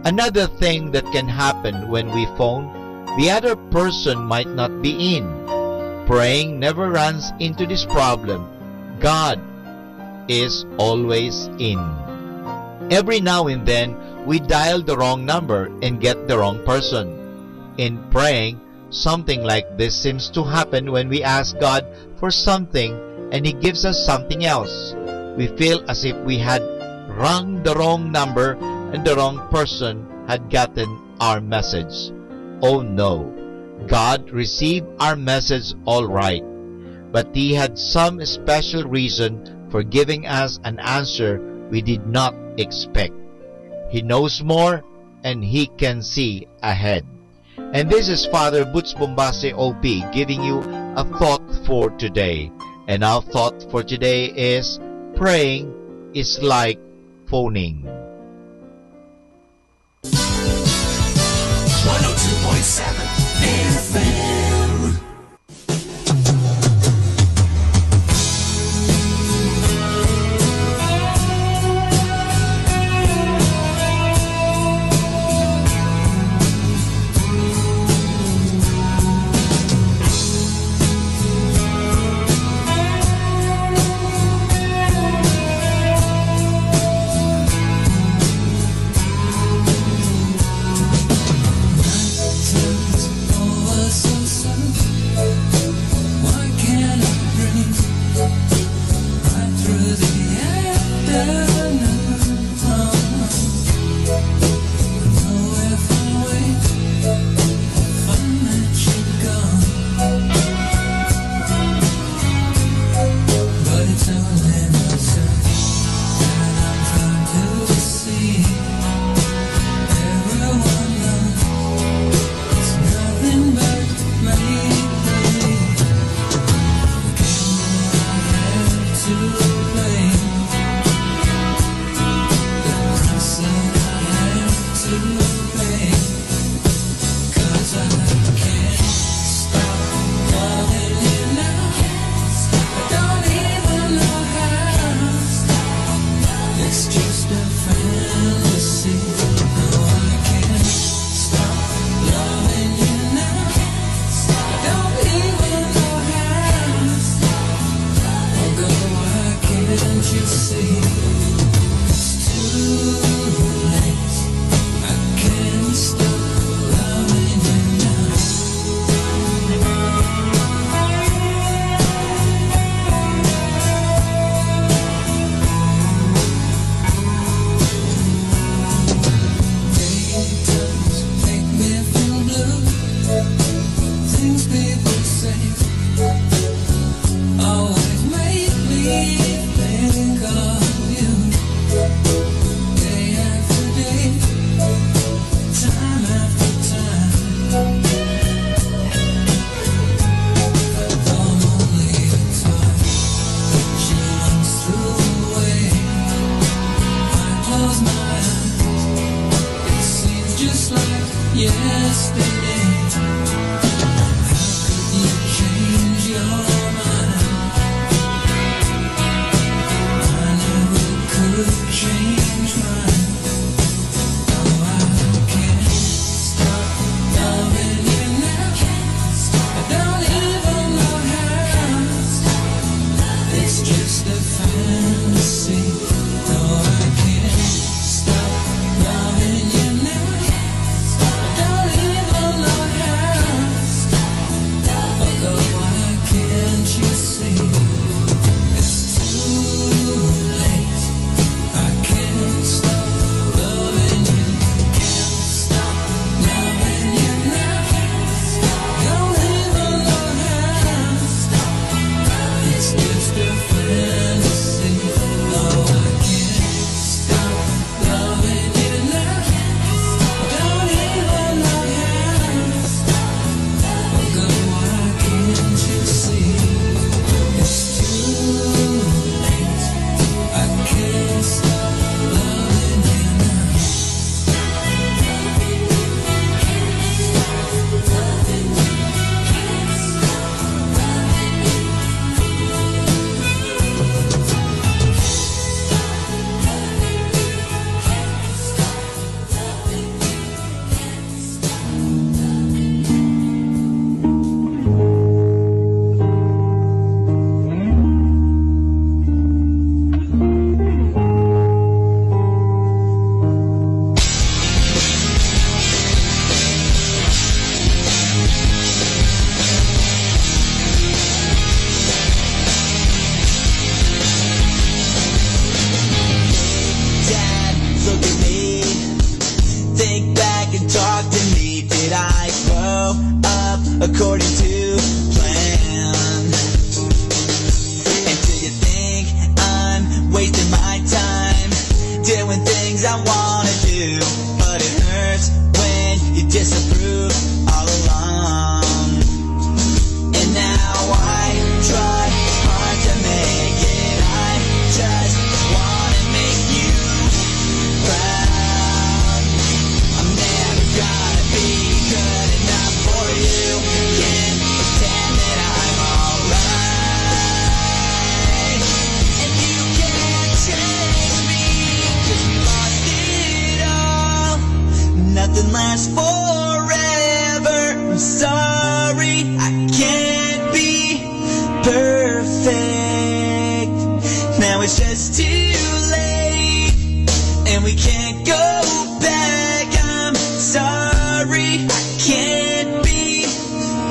Speaker 2: Another thing that can happen when we phone, the other person might not be in. Praying never runs into this problem. God is always in. Every now and then, we dial the wrong number and get the wrong person. In praying, something like this seems to happen when we ask God for something and He gives us something else. We feel as if we had rung the wrong number and the wrong person had gotten our message. Oh no, God received our message all right, but He had some special reason for giving us an answer we did not expect. He knows more and He can see ahead. And this is Father Butch Bombase OP giving you a thought for today. And our thought for today is, praying is like phoning.
Speaker 8: 102.7 FM.
Speaker 14: Just like yesterday,
Speaker 18: according to plan. And do you think I'm wasting my time doing things I wanna do? But it hurts when you disapprove all along. And now I try hard to make it. I just wanna make you proud. I'm never gonna be good enough for you. Can't pretend that I'm alright. And you can't change me, 'cause we lost it all. Nothing lasts forever. I'm sorry, I can't be perfect. Now it's just too late, and we can't go back. I'm sorry, I can't be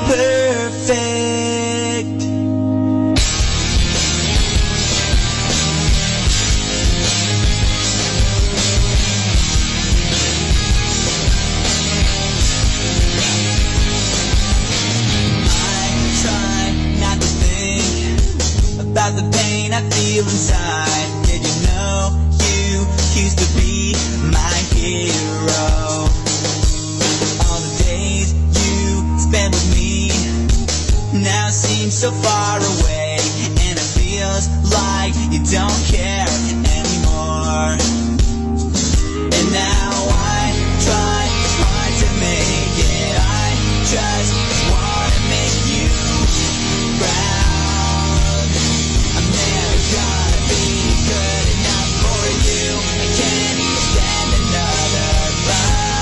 Speaker 18: perfect. Try not to think about the pain I feel inside. Did you know you used to be my hero? All the days you spent with me now seem so far away, and it feels like you don't care anymore. And now I try hard to make it. I just wanna make you proud. I'm never gonna be good enough for you. I can't stand another fight.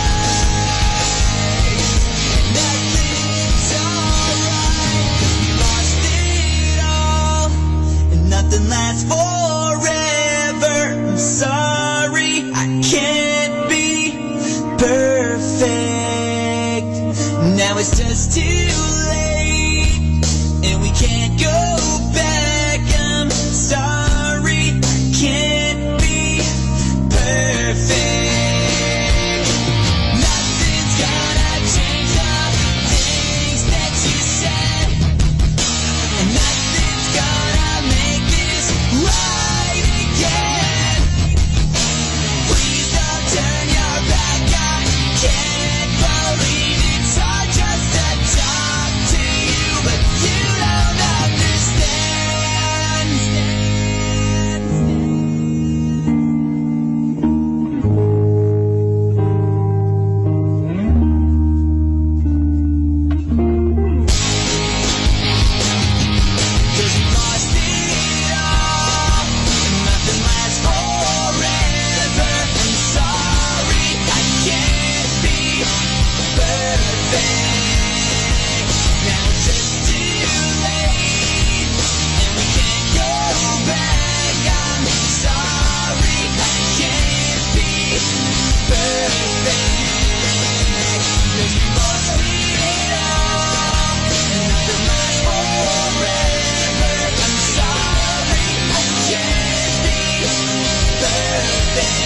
Speaker 18: Nothing's alright, 'cause we lost it all, and nothing lasts forever. I'm sorry, I can't be perfect. Now it's just too late, and we can't go back. I'm sorry, I can't be perfect. Nothing's gonna change the things that you said, and nothing's gonna make this right again. Please don't turn your back. I can't believe it's hard just to talk to you, but you don't understand. Cause we lost it all, and nothing lasts forever. I'm sorry, I can't be perfect. Now it's just too late, and we can't go back. I'm sorry, I can't be perfect. Cause we lost it all, and nothing lasts forever. I'm sorry, I can't be perfect.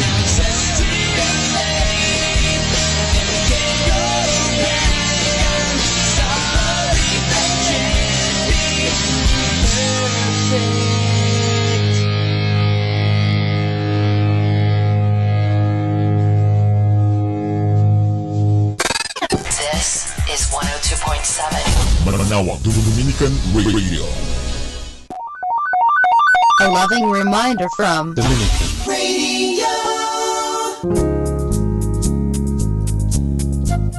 Speaker 18: Now it's just too late, and we can't go back. I'm sorry, I can't be perfect.
Speaker 13: This is 102.7.
Speaker 3: Manawag Dominican Radio.
Speaker 6: A loving reminder from
Speaker 2: Dominican.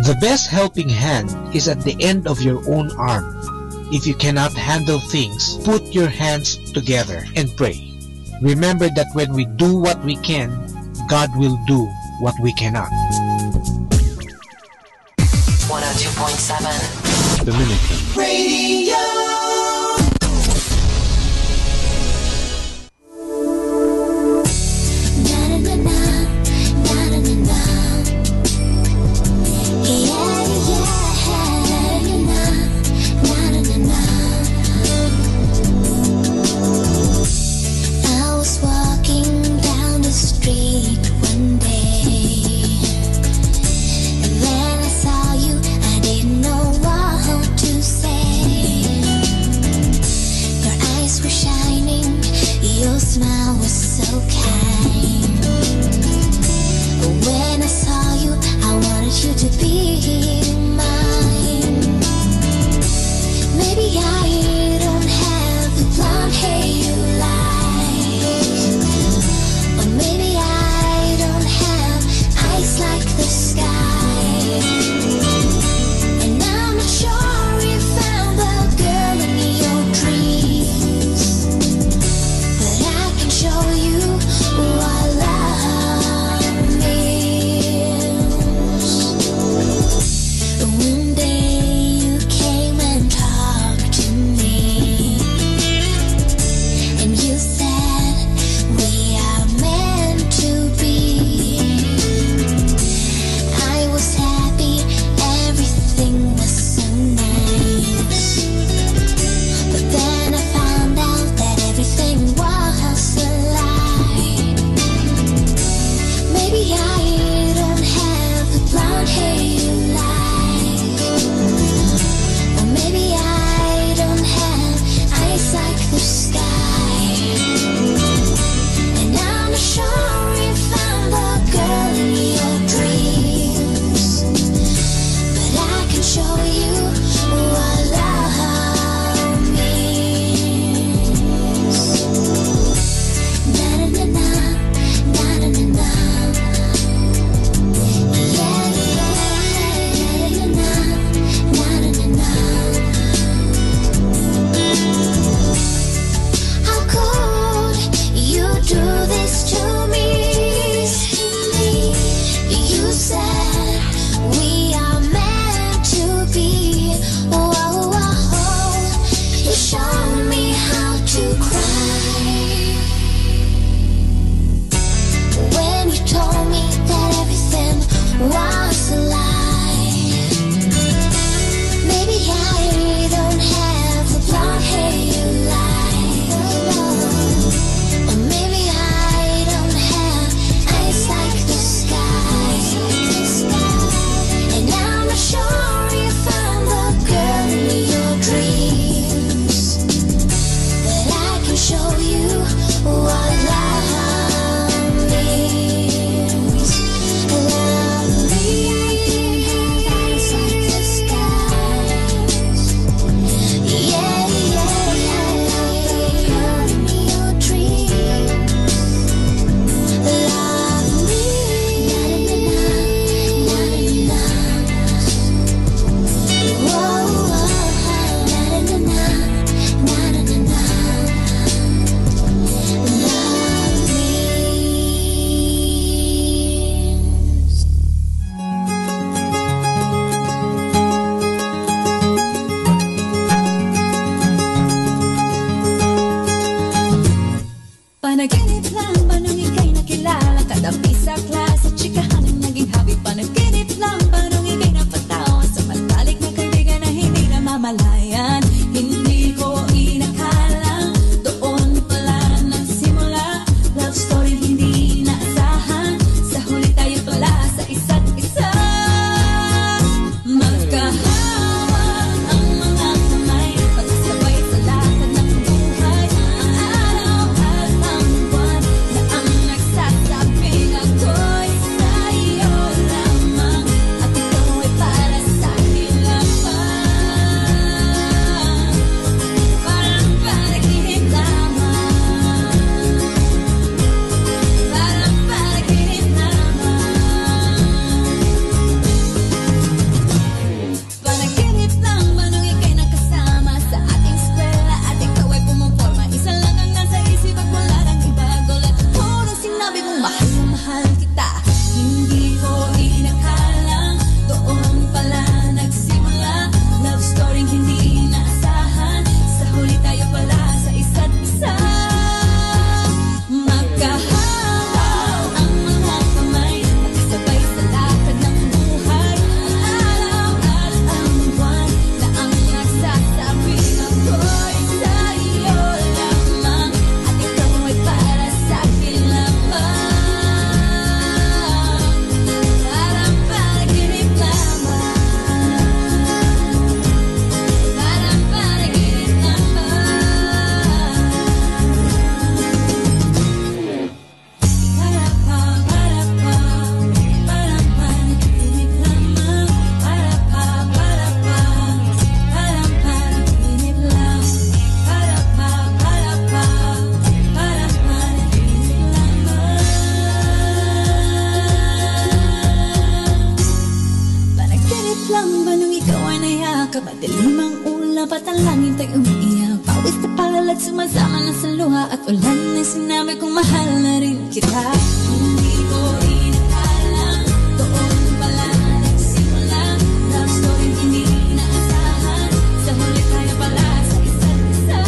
Speaker 16: The best helping hand is at the end of your own arm. If you cannot handle things, put your hands together and pray. Remember that when we do what we can, God will do what we cannot.
Speaker 13: 102.7.
Speaker 2: Dominican.
Speaker 17: I was walking down the street one day, and then I saw you. I didn't Madilim ang ulap at ang langit ay umiiyak. Pawis na palalat sumasama na sa luha. At ulan na sinabi kong mahal na rin kita. Hindi ko rin akala, doon pala nagsimula. Love story hindi inaasahan, sa huli tayo pala sa isa't isa.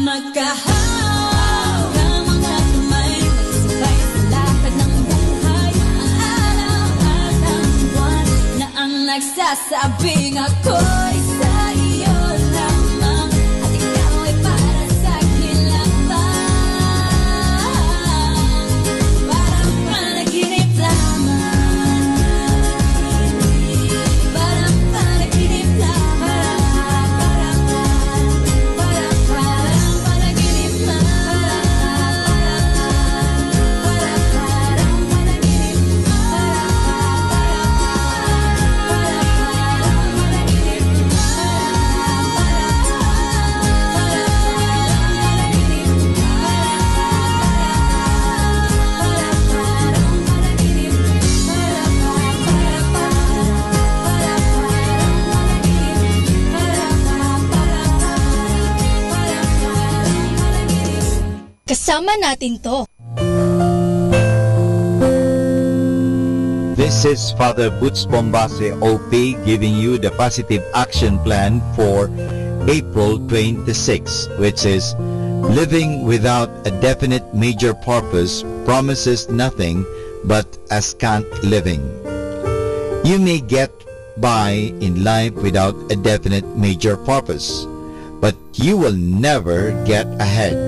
Speaker 17: Magkahaw ka mga kamay, magsabay sa lakad ng buhay. Ang araw at ang buwan na ang nagsasabing ako'y sa iyo lamang. At ikaw ay para sa akin lamang. Parang panaginip lamang. Parang panaginip lamang. Parang panaginip
Speaker 10: Kasama natin to.
Speaker 2: This is Father Butch Bombase OP giving you the positive action plan for April 26, which is living without a definite major purpose promises nothing but a scant living. You may get by in life without a definite major purpose, but you will never get ahead.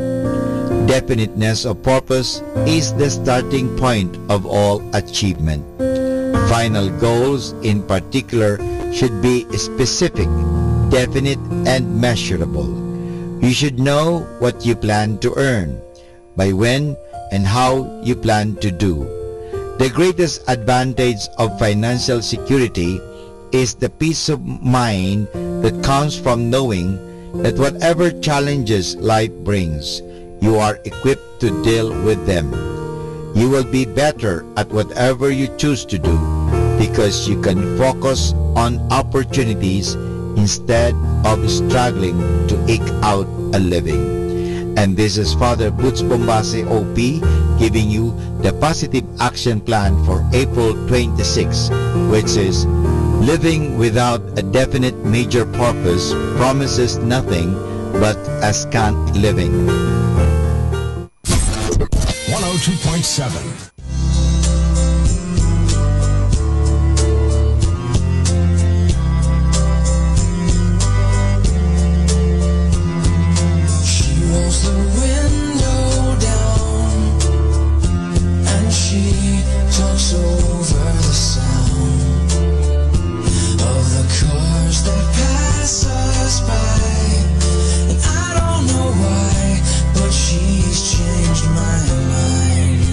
Speaker 2: Definiteness of purpose is the starting point of all achievement. Final goals in particular should be specific, definite, and measurable. You should know what you plan to earn, by when, and how you plan to do. The greatest advantage of financial security is the peace of mind that comes from knowing that whatever challenges life brings, you are equipped to deal with them. You will be better at whatever you choose to do because you can focus on opportunities instead of struggling to eke out a living. And this is Father Butch Bombase OP giving you the positive action plan for April 26, which is living without a definite major purpose promises nothing but a scant living.
Speaker 12: 102.7.
Speaker 18: She's changed my mind.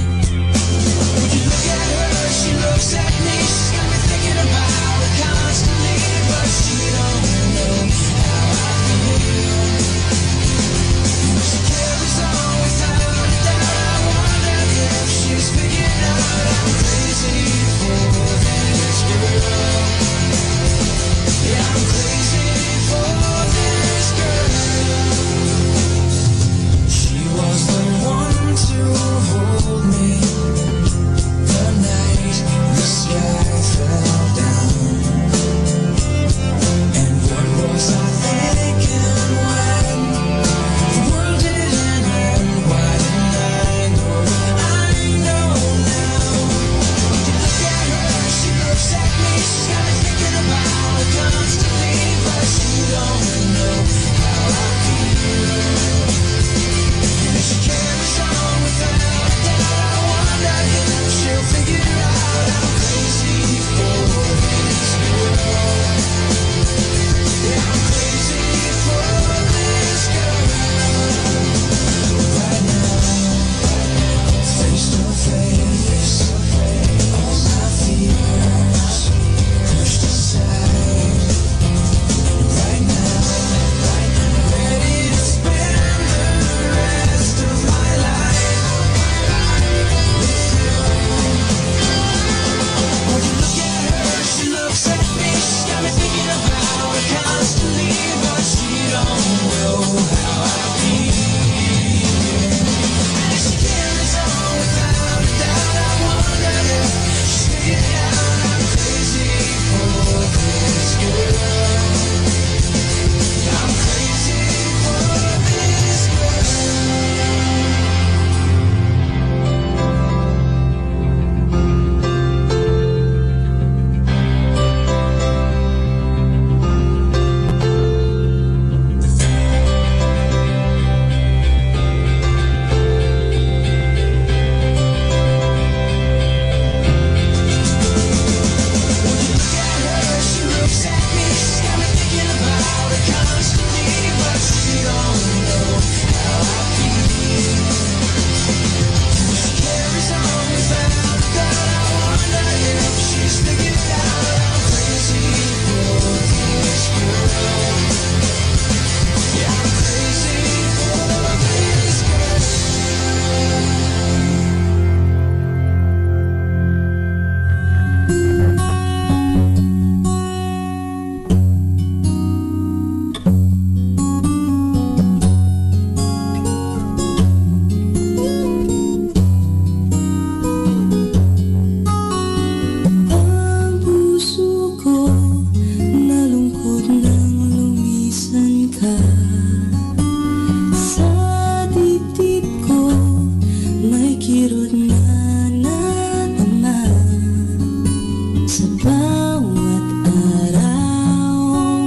Speaker 17: Sa bawat araw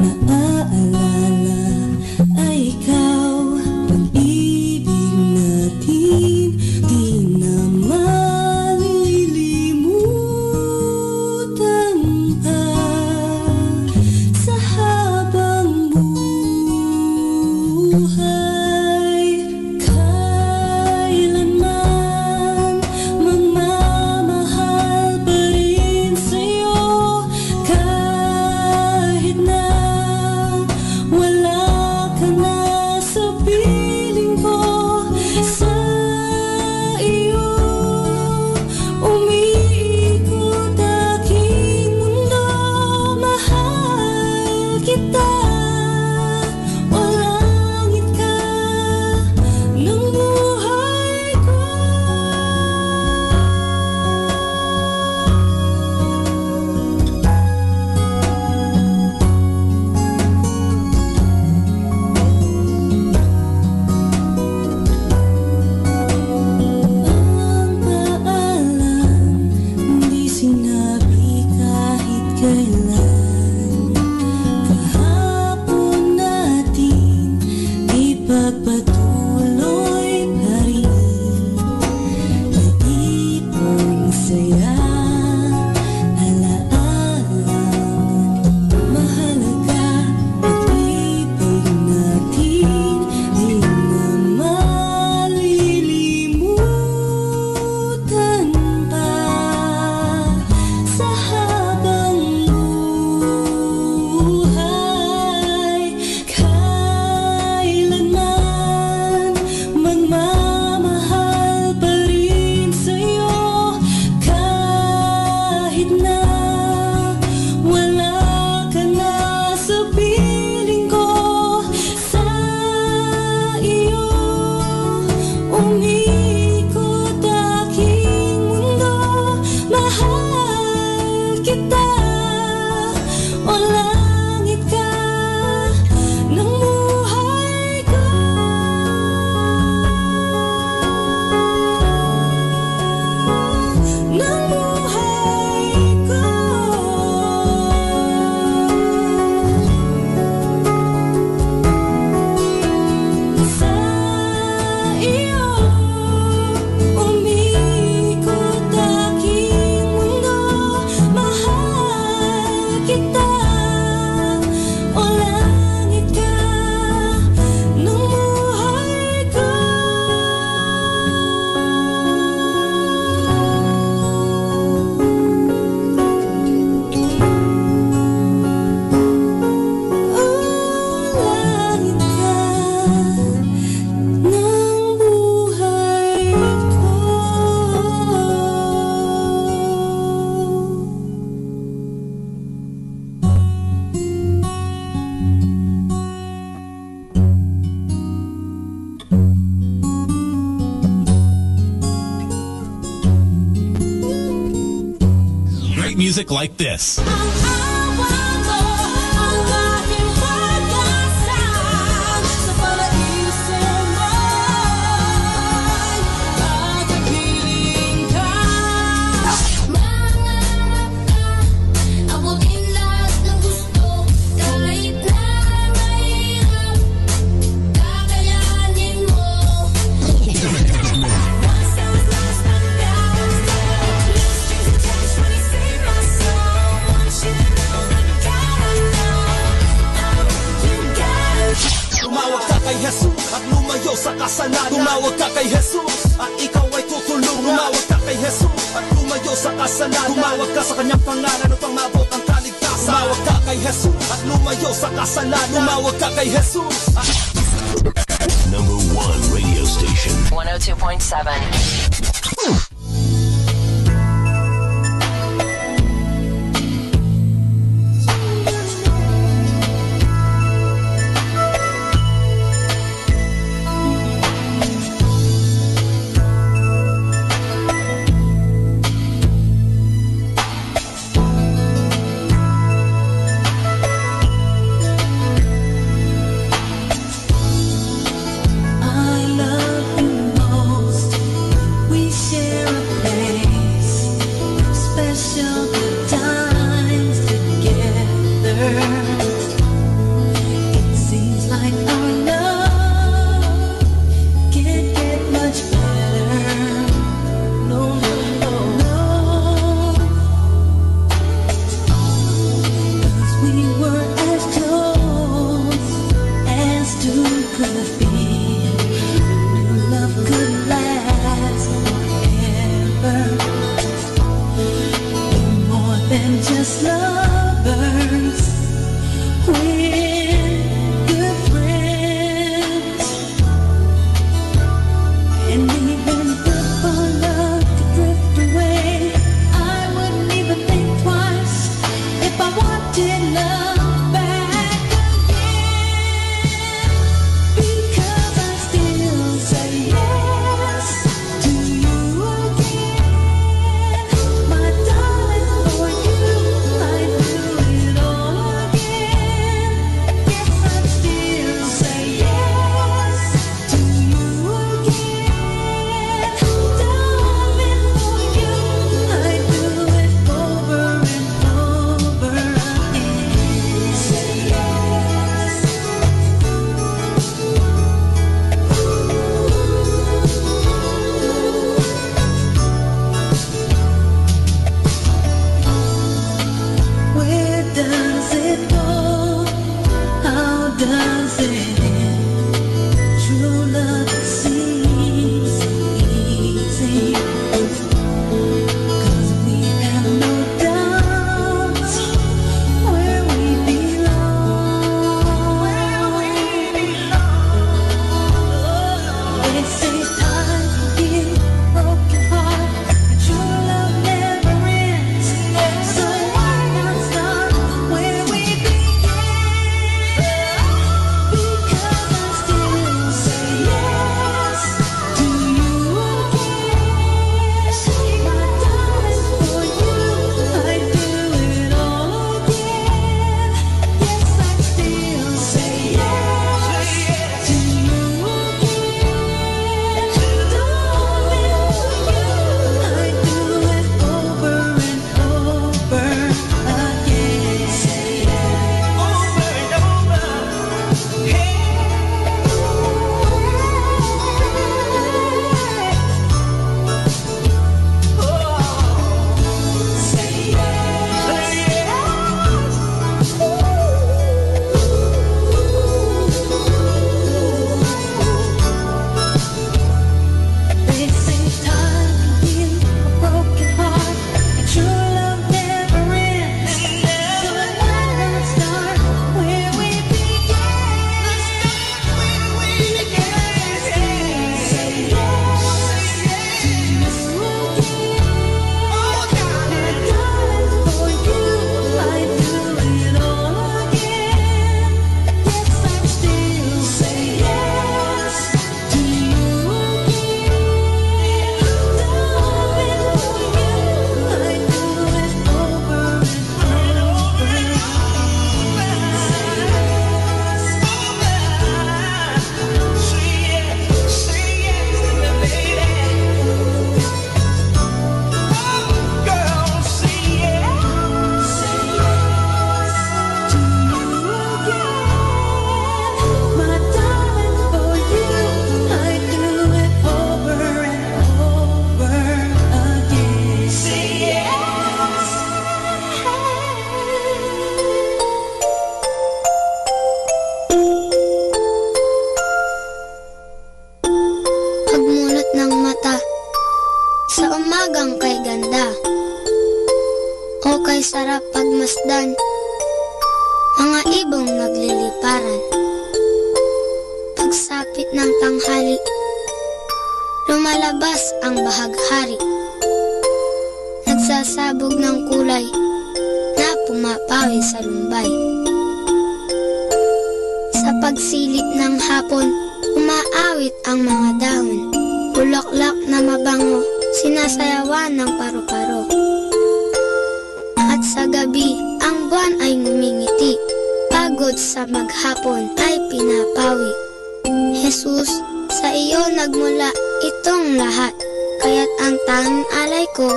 Speaker 17: naaalala ay ikaw. Pag-ibig natin di na malilimutan pa. Sa habang buhay, kailanman magmamahal pa rin sa'yo. Kahit na wala ka na sa piling ko, sa iyo umiikot aking mundo. Mahal kita, o langit ka ng buhay ko. Ang paalam hindi sinabi kahit kailan. Kahapon natin ipagpatuloy pa rin. Naipong saya, alaalang mahalaga. Pag-ibig natin di na malilimutan pa. Sa habang buhay, kailanman magmamahal pa rin sa'yo. Kahit na wala ka na sa piling ko, sa iyo umiikot aking mundo. Mahal kita, o langit ka ng buhay ko. Ng buhay ko. Sa iyo umiikot aking mundo. Mahal kita, o langit ka ng buhay ko. Langit ka ng buhay ko.
Speaker 8: Great music like this.
Speaker 17: Abutin lahat ng gusto, kahit na mahirap, kakayanin mo. Once I was lost, but now I'm found. Lost strings attached when he saved my soul. Want you to know that God I know, you got it.
Speaker 14: Tumawag ka kay Jesus at lumayo sa kasalanan. Tumawag ka kay Jesus at ikaw ay tutulungan. Tumawag ka kay Jesus at lumayo sa kasalanan. Tumawag ka sa kanyang pangalan upang maabot ang kaligtasan. Tumawag ka kay Jesus at lumayo sa kasalanan. Tumawag ka kay Jesus at
Speaker 12: Number 1 radio station.
Speaker 13: 102.7.
Speaker 17: I love you most. We and just lovers with good friends. And even if our love could drift away, I wouldn't even think twice if I wanted love back again. Because I still say yes to you again, my darling. For you, I'd do it all again. Yes, I'd still say yes to you again, darling. For you, I'd do it over and over again. Say yes. Where does it go? How does it end? True love seems easy, 'cause we have no doubts where we belong. They say time can heal a broken heart, but true love never ends. So why not start where we began? Because I still say yes to you again, my darling. For you, I'd do it all again. Yes, I'd still say yes to you again, darling. For you, I'd do it over and over again. Say yes over and over. Say They say time can heal a broken heart, and true love never ends. So why not start where we began? Say yes to you again, darling. For you, I'd do it all again. Yes, I'd still say yes to you again, darling. For you, I'd do it over and over again. My darling, for you, I'd do it over and over again. Say yes.
Speaker 5: Pagmunot ng mata sa umagang kay ganda, o kay sarap pagmasdan, mga ibong nagliliparan. Pagsapit ng tanghali, lumalabas ang bahaghari, nagsasabog ng kulay na pumapawi sa lumbay. Sa pagsilip ng hapon, umaawit ang mga dahon, bulaklak na mabango, sinasayawan ng paru-paro. At sa gabi, ang buwan ay ngumingiti, pagod sa maghapon ay pinapawi. Jesus, sa iyo nagmula itong lahat, kaya't ang tanging alay ko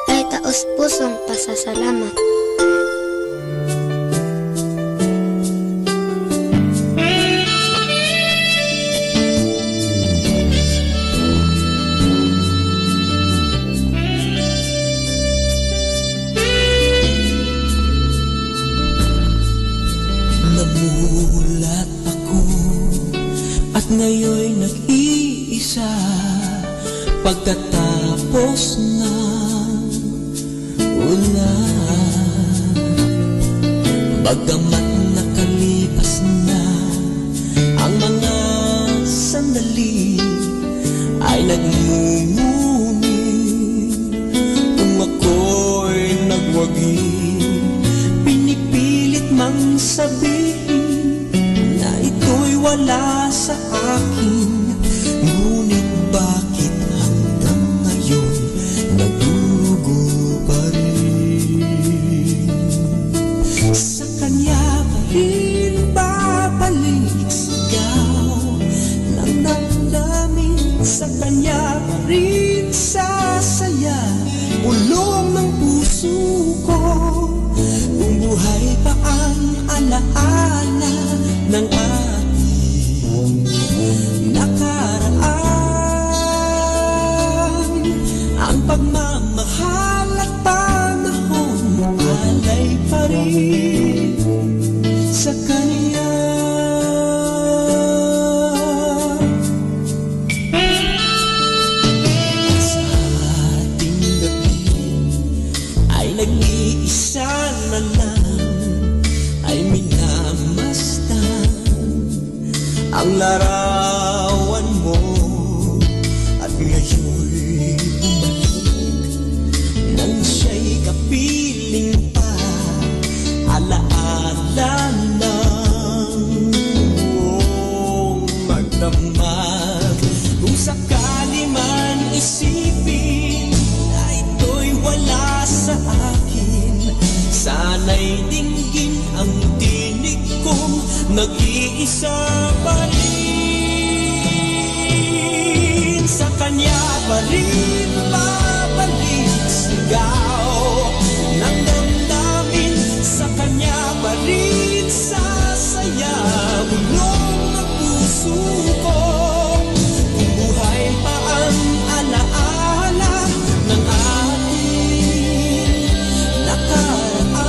Speaker 5: ay taos-pusong pasasalamat.
Speaker 18: Namulat ako at ngayon nag-iisa, pagkatapos ng ulan.
Speaker 14: Bagamat nakalipas na ang mga sandali, ay nagmumuni kung ako'y nagwagi. Pinipilit mang sabihin na ito'y wala sa akin, ngunit bakit hanggang ngayon nagdurugo pa rin? Sa kanya pa rin babalik sigaw ng damdamin, sa kanya pa rin sasaya ulong ng puso ko. Kung buhay pa ang alaala ng ating nakaraan, ang pagmamahal at panahon alay pa rin sa kanya. At sa ating gabi ay nag-iisa na lang, ay minamasdan ang larawan mo. At ngayon'y bumalik nang siya'y kapiling pa, alaala ng buong magdamag. Kung sakali man isipin na ito'y wala sa akin, sana'y dinggin ang tinig kong nag-iisa pa rin. Sa kanya pa rin babalik sigaw ng damdamin, sa kanya pa rin sasaya bulong ng puso ko. Kung buhay pa ang alaala ng ating nakaraan,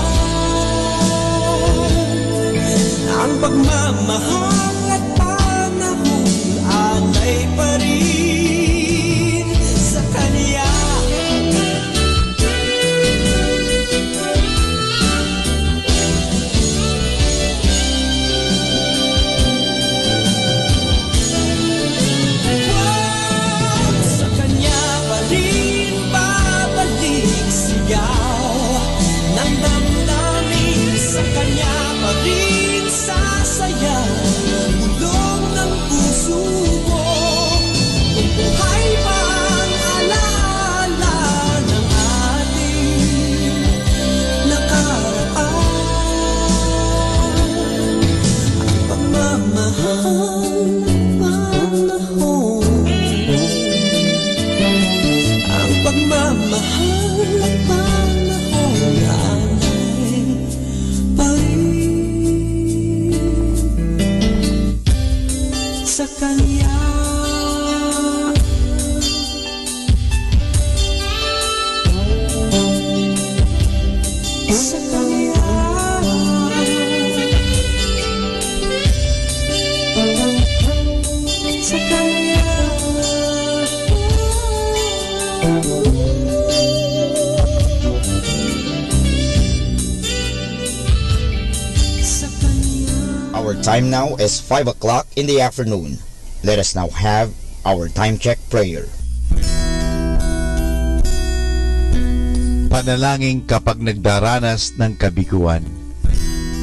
Speaker 14: ang pagmamahal at panahon alay pa rin sa kanya. Sa kanya pa rin babalik sigaw ng damdamin, sa kanya pa rin sasaya bulong ng puso ko. Kung buhay pa ang alaala ng ating nakaraan, ang pagmamahal ng panahon, ang pagmamahal ng panahon alay pa rin sa kanya. Sa kanya. Sa kanya. Sa kanya.
Speaker 4: Our time now is 5 o'clock in the afternoon. Let us now have our time check prayer.
Speaker 2: Panalangin kapag nagdaranas ng kabiguan.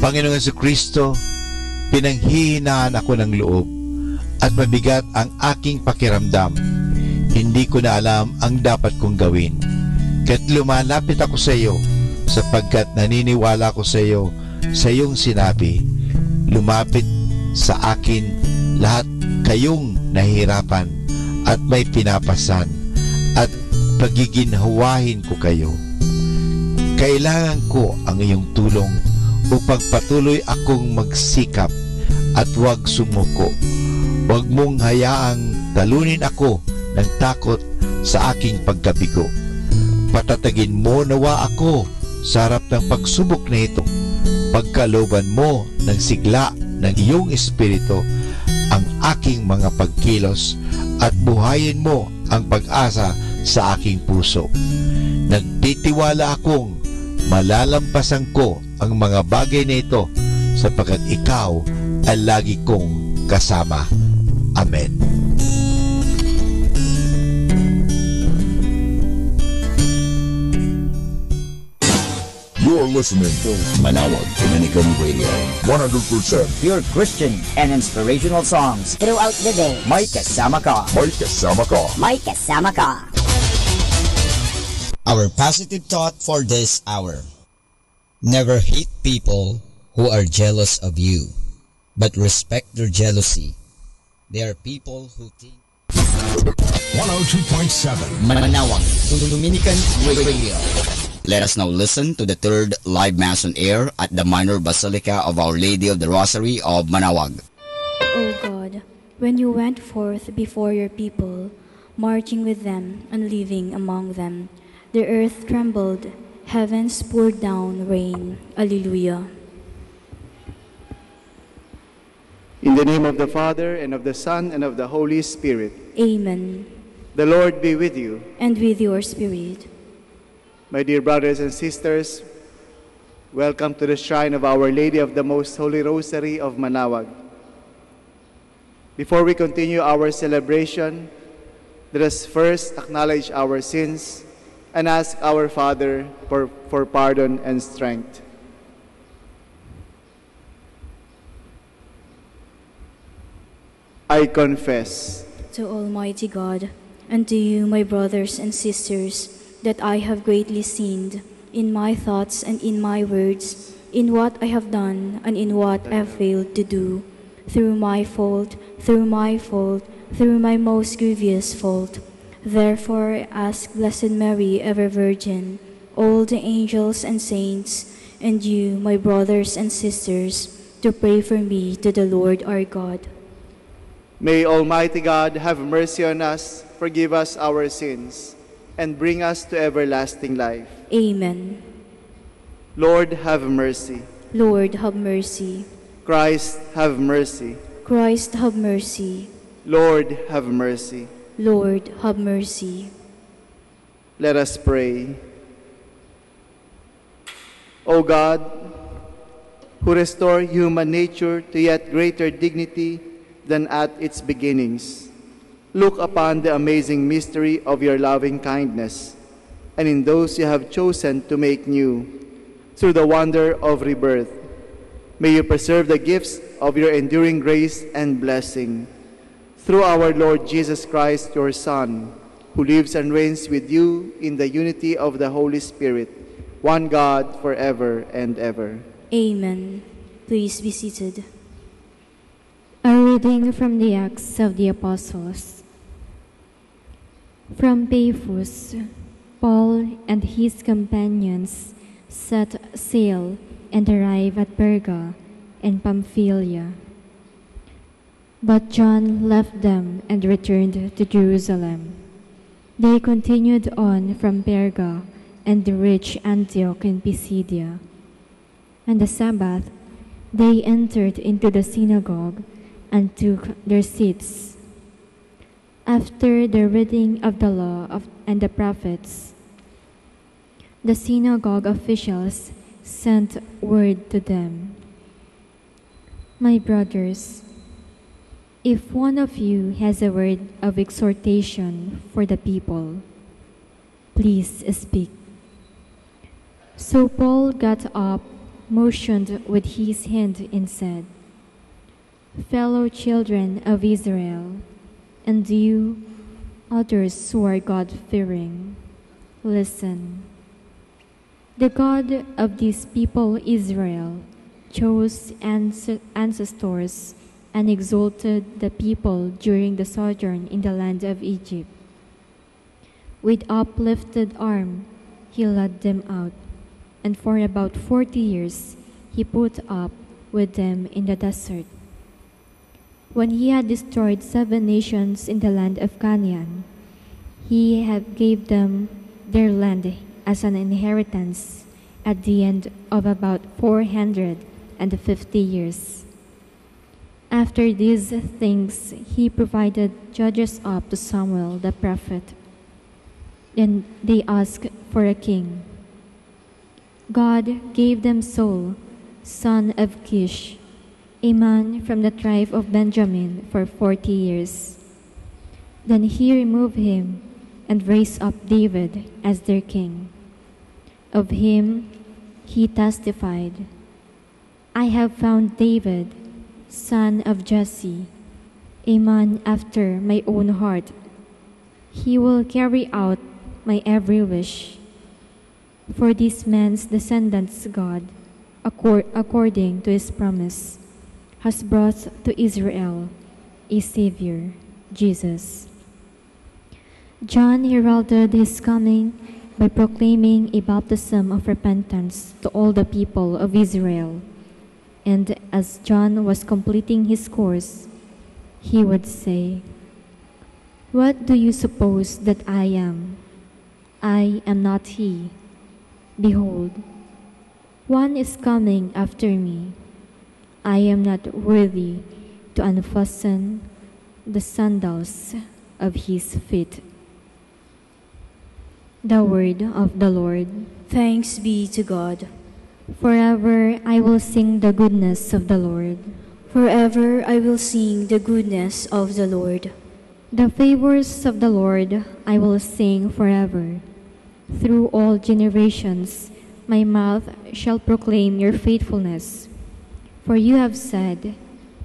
Speaker 2: Panginoong Jesucristo, pinanghihinaan ako ng loob at mabigat ang aking pakiramdam. Hindi ko na alam ang dapat kong gawin. Kaya't lumalapit ako sa iyo sapagkat naniniwala ko sa iyo sa iyong sinabi. Lumapit sa akin lahat kayong nahihirapan at may pinapasan, at pagiginhawahin ko kayo. Kailangan ko ang iyong tulong upang patuloy akong magsikap at huwag sumuko. Huwag mong hayaang talunin ako ng takot sa aking pagkabigo. Patatagin mo nawa ako sa harap ng pagsubok na ito. Pagkalooban mo ng sigla ng iyong espiritu ang aking mga pagkilos at buhayin mo ang pag-asa sa aking puso. Nagtitiwala akong malalampasan ko ang mga bagay na ito sapagkat ikaw ay lagi kong kasama. Amen.
Speaker 3: You're listening to
Speaker 12: Manawag Dominican Radio.
Speaker 3: 100%
Speaker 4: Pure Christian and inspirational songs
Speaker 20: throughout the day.
Speaker 4: May kasama ka.
Speaker 3: May kasama ka.
Speaker 20: May kasama ka.
Speaker 4: Our positive thought for this hour. Never hate people who are jealous of you, but respect their jealousy. They are people who think
Speaker 8: 102.7
Speaker 1: Manawag Dominican Radio. Let us now listen to the third live Mass on air at the Minor Basilica of Our Lady of the Rosary of Manawag.
Speaker 21: O God, when you went forth before your people, marching with them and living among them, the earth trembled, heavens poured down rain. Alleluia.
Speaker 22: In the name of the Father, and of the Son, and of the Holy Spirit.
Speaker 21: Amen.
Speaker 22: The Lord be with you.
Speaker 21: And with your spirit.
Speaker 22: My dear brothers and sisters, welcome to the shrine of Our Lady of the Most Holy Rosary of Manawag. Before we continue our celebration, let us first acknowledge our sins and ask our Father for pardon and strength. I confess
Speaker 21: to Almighty God and to you, my brothers and sisters, that I have greatly sinned in my thoughts and in my words, in what I have done and in what I have failed to do, through my most grievous fault. Therefore I ask Blessed Mary, ever Virgin, all the angels and saints, and you, my brothers and sisters, to pray for me to the Lord our God.
Speaker 22: May Almighty God have mercy on us, forgive us our sins, and bring us to everlasting life.
Speaker 21: Amen.
Speaker 22: Lord, have mercy.
Speaker 21: Lord, have mercy.
Speaker 22: Christ, have mercy.
Speaker 21: Christ, have mercy.
Speaker 22: Lord, have mercy.
Speaker 21: Lord, have mercy.
Speaker 22: Let us pray. O God, who restore human nature to yet greater dignity than at its beginnings, look upon the amazing mystery of your loving kindness, and in those you have chosen to make new, through the wonder of rebirth, may you preserve the gifts of your enduring grace and blessing. Through our Lord Jesus Christ, your Son, who lives and reigns with you in the unity of the Holy Spirit, one God, forever and ever.
Speaker 21: Amen. Please be seated.
Speaker 23: A reading from the Acts of the Apostles. From Paphos, Paul and his companions set sail and arrived at Perga in Pamphylia. But John left them and returned to Jerusalem. They continued on from Perga and reached Antioch in Pisidia. On the Sabbath, they entered into the synagogue and took their seats. After the reading of the law and the prophets, the synagogue officials sent word to them, "My brothers, if one of you has a word of exhortation for the people, please speak." So Paul got up, motioned with his hand, and said, "Fellow children of Israel, and you, others who are God-fearing, listen. The God of this people Israel chose ancestors and exalted the people during the sojourn in the land of Egypt. With uplifted arm, he led them out, and for about 40 years he put up with them in the desert. When he had destroyed 7 nations in the land of Canaan, he gave them their land as an inheritance at the end of about 450 years. After these things, he provided judges up to Samuel the prophet. Then they asked for a king. God gave them Saul, son of Kish, a man from the tribe of Benjamin, for 40 years. Then he removed him and raised up David as their king. Of him he testified, I have found David, son of Jesse, a man after my own heart. He will carry out my every wish. For this man's descendants God, according to his promise, has brought to Israel a Savior, Jesus. John heralded his coming by proclaiming a baptism of repentance to all the people of Israel. And as John was completing his course, he would say, What do you suppose that I am? I am not he. Behold, one is coming after me. I am not worthy to unfasten the sandals of his feet. The word of the Lord.
Speaker 21: Thanks be to God.
Speaker 23: Forever I will sing the goodness of the Lord.
Speaker 21: Forever I will sing the goodness of the Lord.
Speaker 23: The favors of the Lord I will sing forever. Through all generations my mouth shall proclaim your faithfulness. For you have said,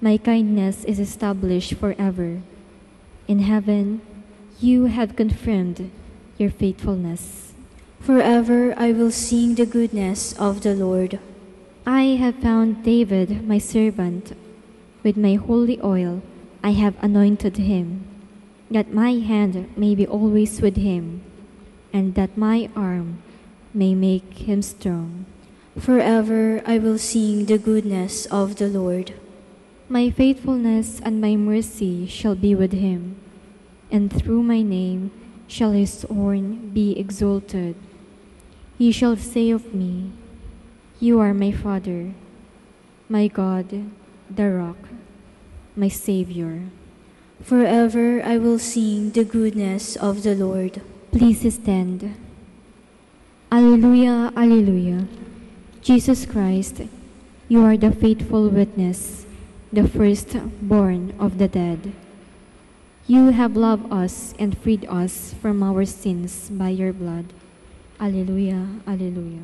Speaker 23: My kindness is established forever. In heaven you have confirmed your faithfulness.
Speaker 21: Forever I will sing the goodness of the Lord.
Speaker 23: I have found David my servant. With my holy oil I have anointed him, that my hand may be always with him, and that my arm may make him strong.
Speaker 21: Forever I will sing the goodness of the Lord.
Speaker 23: My faithfulness and my mercy shall be with him, and through my name shall his horn be exalted. He shall say of me, You are my Father, my God, the rock, my Savior.
Speaker 21: Forever I will sing the goodness of the Lord.
Speaker 23: Please stand. Alleluia, alleluia. Jesus Christ, you are the faithful witness, the firstborn of the dead. You have loved us and freed us from our sins by your blood. Alleluia, alleluia.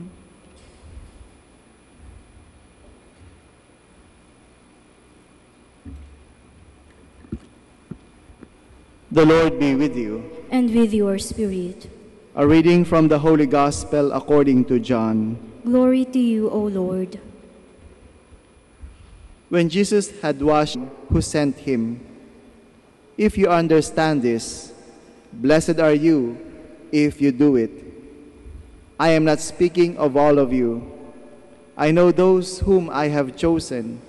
Speaker 22: The Lord be with you.
Speaker 21: And with your spirit.
Speaker 22: A reading from the Holy Gospel according to John.
Speaker 21: Glory to you, O Lord.
Speaker 22: When Jesus had washed who sent him, If you understand this, blessed are you if you do it. I am not speaking of all of you. I know those whom I have chosen,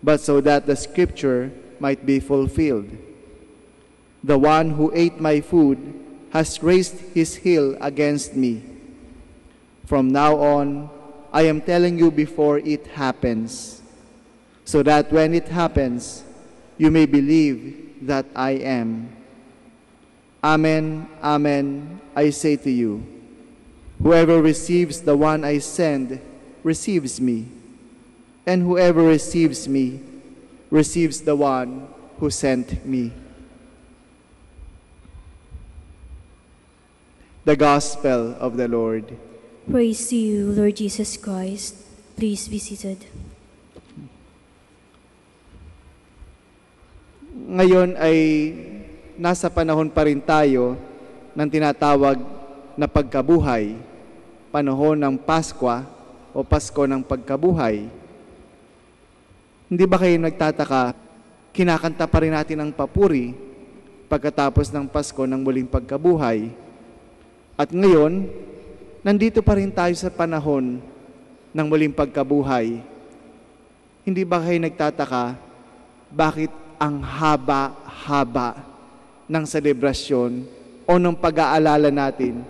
Speaker 22: but so that the scripture might be fulfilled. The one who ate my food has raised his heel against me. From now on, I am telling you before it happens, so that when it happens, you may believe that I am. Amen, amen, I say to you, whoever receives the one I send receives me, and whoever receives me receives the one who sent me. The Gospel of the Lord.
Speaker 21: Praise to you, Lord Jesus Christ. Please be seated.
Speaker 22: Ngayon ay nasa panahon pa rin tayo ng tinatawag na pagkabuhay, panahon ng Paskwa o Pasko ng pagkabuhay. Hindi ba kayo nagtataka, kinakanta pa rin natin ang papuri pagkatapos ng Pasko ng muling pagkabuhay? At ngayon, nandito pa rin tayo sa panahon ng muling pagkabuhay. Hindi ba kayo nagtataka, bakit ang haba-haba ng selebrasyon o ng pag-aalala natin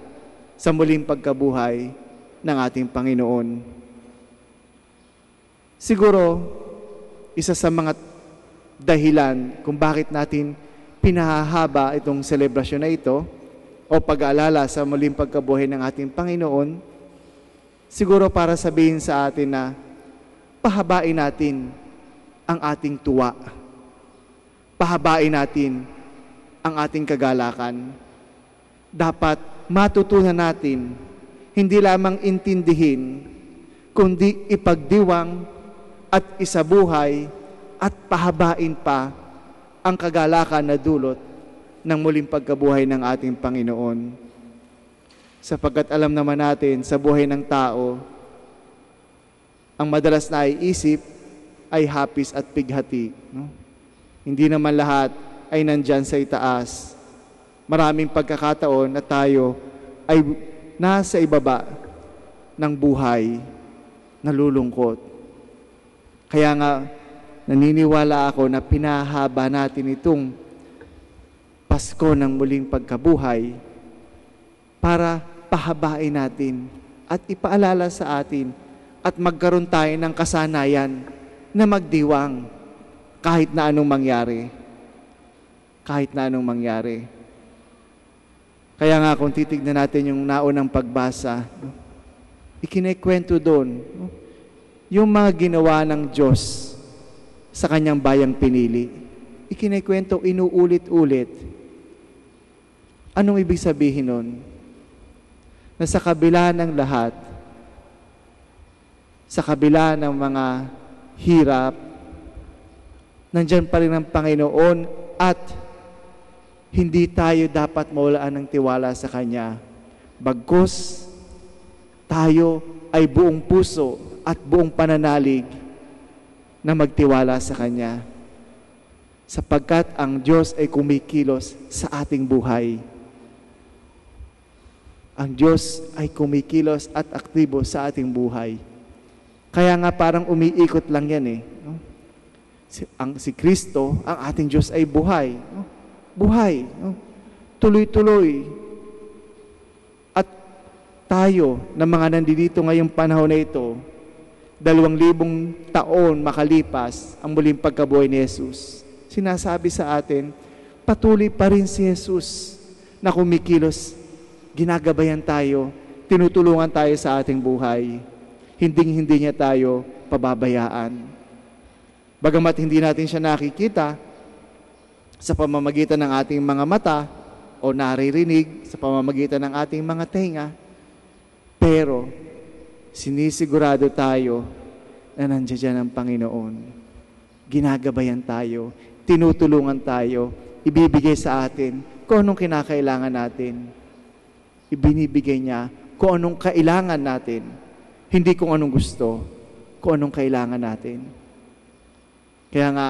Speaker 22: sa muling pagkabuhay ng ating Panginoon? Siguro, isa sa mga dahilan kung bakit natin pinahahaba itong selebrasyon na ito o pag-aalala sa muling pagkabuhay ng ating Panginoon Siguro para sabihin sa atin na pahabain natin ang ating tuwa. Pahabain natin ang ating kagalakan. Dapat matutunan natin, hindi lamang intindihin, kundi ipagdiwang at isabuhay at pahabain pa ang kagalakan na dulot ng muling pagkabuhay ng ating Panginoon. Sapagkat alam naman natin sa buhay ng tao, ang madalas na iisip ay hapis at pighati. No? Hindi naman lahat ay nandyan sa itaas. Maraming pagkakataon na tayo ay nasa ibaba ng buhay, nalulungkot. Kaya nga, naniniwala ako na pinahaba natin itong Pasko ng muling pagkabuhay para pahabain natin at ipaalala sa atin at magkaroon tayo ng kasanayan na magdiwang kahit na anong mangyari. Kahit na anong mangyari. Kaya nga kung titignan natin yung naunang pagbasa, ikinikwento doon yung mga ginawa ng Diyos sa kanyang bayang pinili. Ikinikwento, inuulit-ulit. Anong ibig sabihin nun? Na sa kabila ng lahat, sa kabila ng mga hirap, nandyan pa rin ang Panginoon at hindi tayo dapat mawalaan ng tiwala sa Kanya. Bagkus, tayo ay buong puso at buong pananalig na magtiwala sa Kanya. Sapagkat ang Diyos ay kumikilos sa ating buhay. Ang Diyos ay kumikilos at aktibo sa ating buhay. Kaya nga parang umiikot lang yan eh. No? Si Kristo, ang ating Diyos ay buhay. No? Buhay. No? Tuloy-tuloy. At tayo na mga nandito ngayong panahon na ito, 2,000 taon makalipas ang muling pagkabuhay ni Jesus. Sinasabi sa atin, patuloy pa rin si Jesus na kumikilos. Ginagabayan tayo, tinutulungan tayo sa ating buhay. Hinding-hindi niya tayo pababayaan. Bagamat hindi natin siya nakikita sa pamamagitan ng ating mga mata o naririnig sa pamamagitan ng ating mga tenga, pero sinisigurado tayo na nandiyan ang Panginoon. Ginagabayan tayo, tinutulungan tayo, ibibigay sa atin kung anong kinakailangan natin. Ibinibigay niya kung anong kailangan natin. Hindi kung anong gusto, kung anong kailangan natin. Kaya nga,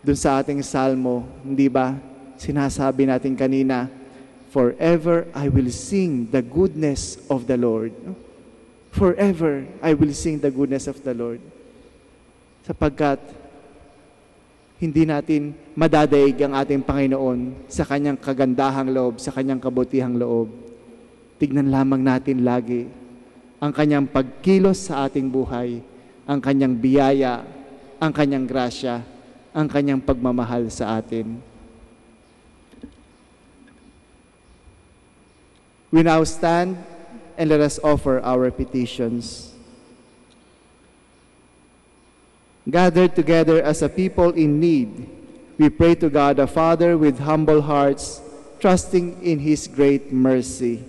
Speaker 22: dun sa ating salmo, hindi ba, sinasabi natin kanina, forever I will sing the goodness of the Lord. Forever I will sing the goodness of the Lord. Sapagkat, hindi natin madadaig ang ating Panginoon sa kanyang kagandahang loob, sa kanyang kabutihang loob. Tignan lamang natin lagi ang kanyang pagkilos sa ating buhay, ang kanyang biyaya, ang kanyang grasya, ang kanyang pagmamahal sa atin. We now stand and let us offer our petitions. Gathered together as a people in need, we pray to God the Father with humble hearts, trusting in His great mercy.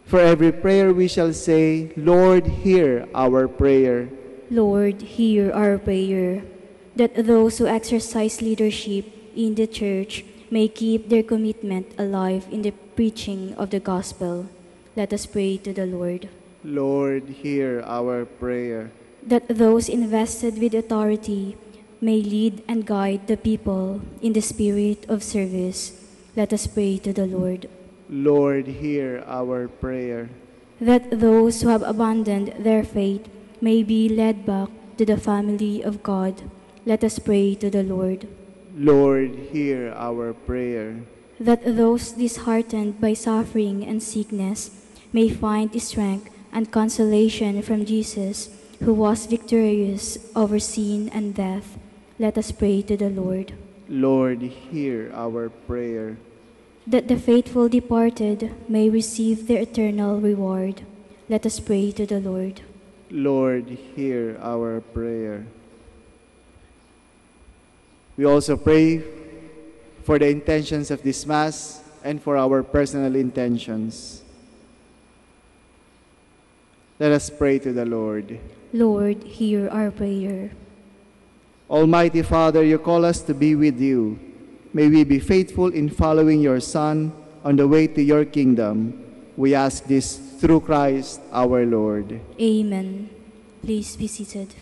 Speaker 22: For every prayer we shall say, Lord, hear our prayer.
Speaker 21: Lord, hear our prayer, that those who exercise leadership in the church may keep their commitment alive in the preaching of the gospel. Let us pray to the Lord.
Speaker 22: Lord, hear our prayer.
Speaker 21: That those invested with authority may lead and guide the people in the spirit of service. Let us pray to the Lord.
Speaker 22: Lord, hear our prayer.
Speaker 21: That those who have abandoned their faith may be led back to the family of God. Let us pray to the Lord.
Speaker 22: Lord, hear our prayer.
Speaker 21: That those disheartened by suffering and sickness may find strength and consolation from Jesus, who was victorious over sin and death. Let us pray to the Lord.
Speaker 22: Lord, hear our prayer.
Speaker 21: That the faithful departed may receive their eternal reward. Let us pray to the Lord.
Speaker 22: Lord, hear our prayer. We also pray for the intentions of this Mass and for our personal intentions. Let us pray to the Lord.
Speaker 21: Lord, hear our prayer.
Speaker 22: Almighty Father, you call us to be with you. May we be faithful in following your Son on the way to your kingdom. We ask this through Christ our Lord.
Speaker 21: Amen. Please be seated.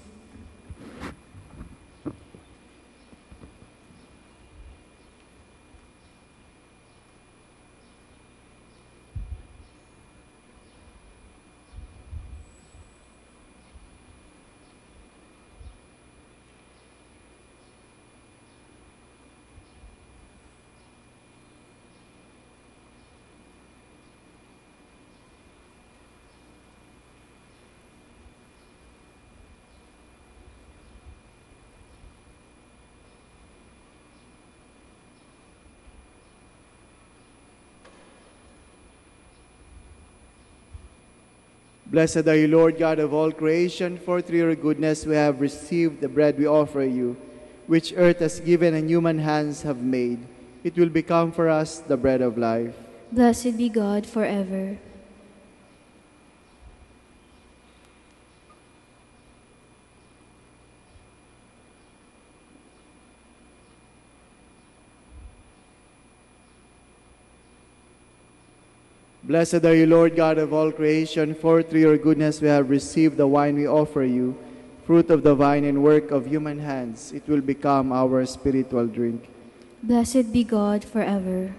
Speaker 22: Blessed are you, Lord God of all creation, for through your goodness we have received the bread we offer you, which earth has given and human hands have made. It will become for us the bread of life.
Speaker 21: Blessed be God forever.
Speaker 22: Blessed are you, Lord God of all creation, for through your goodness we have received the wine we offer you, fruit of the vine and work of human hands. It will become our spiritual drink.
Speaker 21: Blessed be God forever.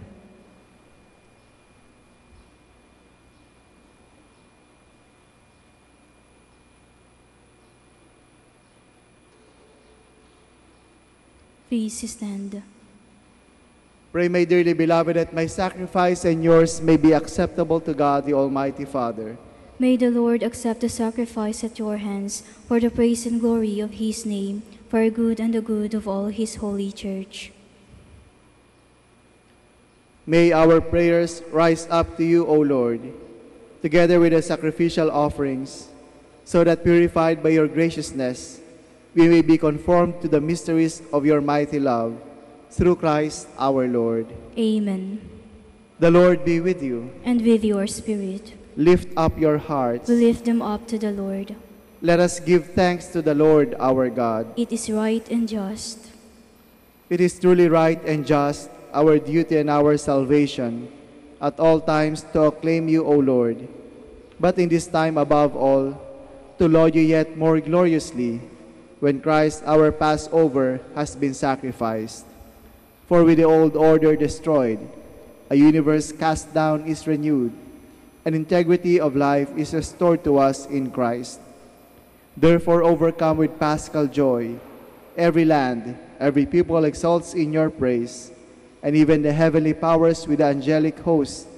Speaker 21: Please stand.
Speaker 22: Pray, my dearly beloved, that my sacrifice and yours may be acceptable to God, the Almighty Father.
Speaker 21: May the Lord accept the sacrifice at your hands for the praise and glory of his name, for our good and the good of all his holy church.
Speaker 22: May our prayers rise up to you, O Lord, together with the sacrificial offerings, so that purified by your graciousness, we may be conformed to the mysteries of your mighty love, through Christ our Lord.
Speaker 21: Amen.
Speaker 22: The Lord be with you.
Speaker 21: And with your spirit.
Speaker 22: Lift up your hearts.
Speaker 21: We lift them up to the Lord.
Speaker 22: Let us give thanks to the Lord our God.
Speaker 21: It is right and just.
Speaker 22: It is truly right and just, our duty and our salvation, at all times to acclaim you, O Lord, but in this time above all, to laud you yet more gloriously, when Christ our Passover has been sacrificed. For with the old order destroyed, a universe cast down is renewed, and integrity of life is restored to us in Christ. Therefore, overcome with paschal joy, every land, every people exalts in your praise, and even the heavenly powers with the angelic host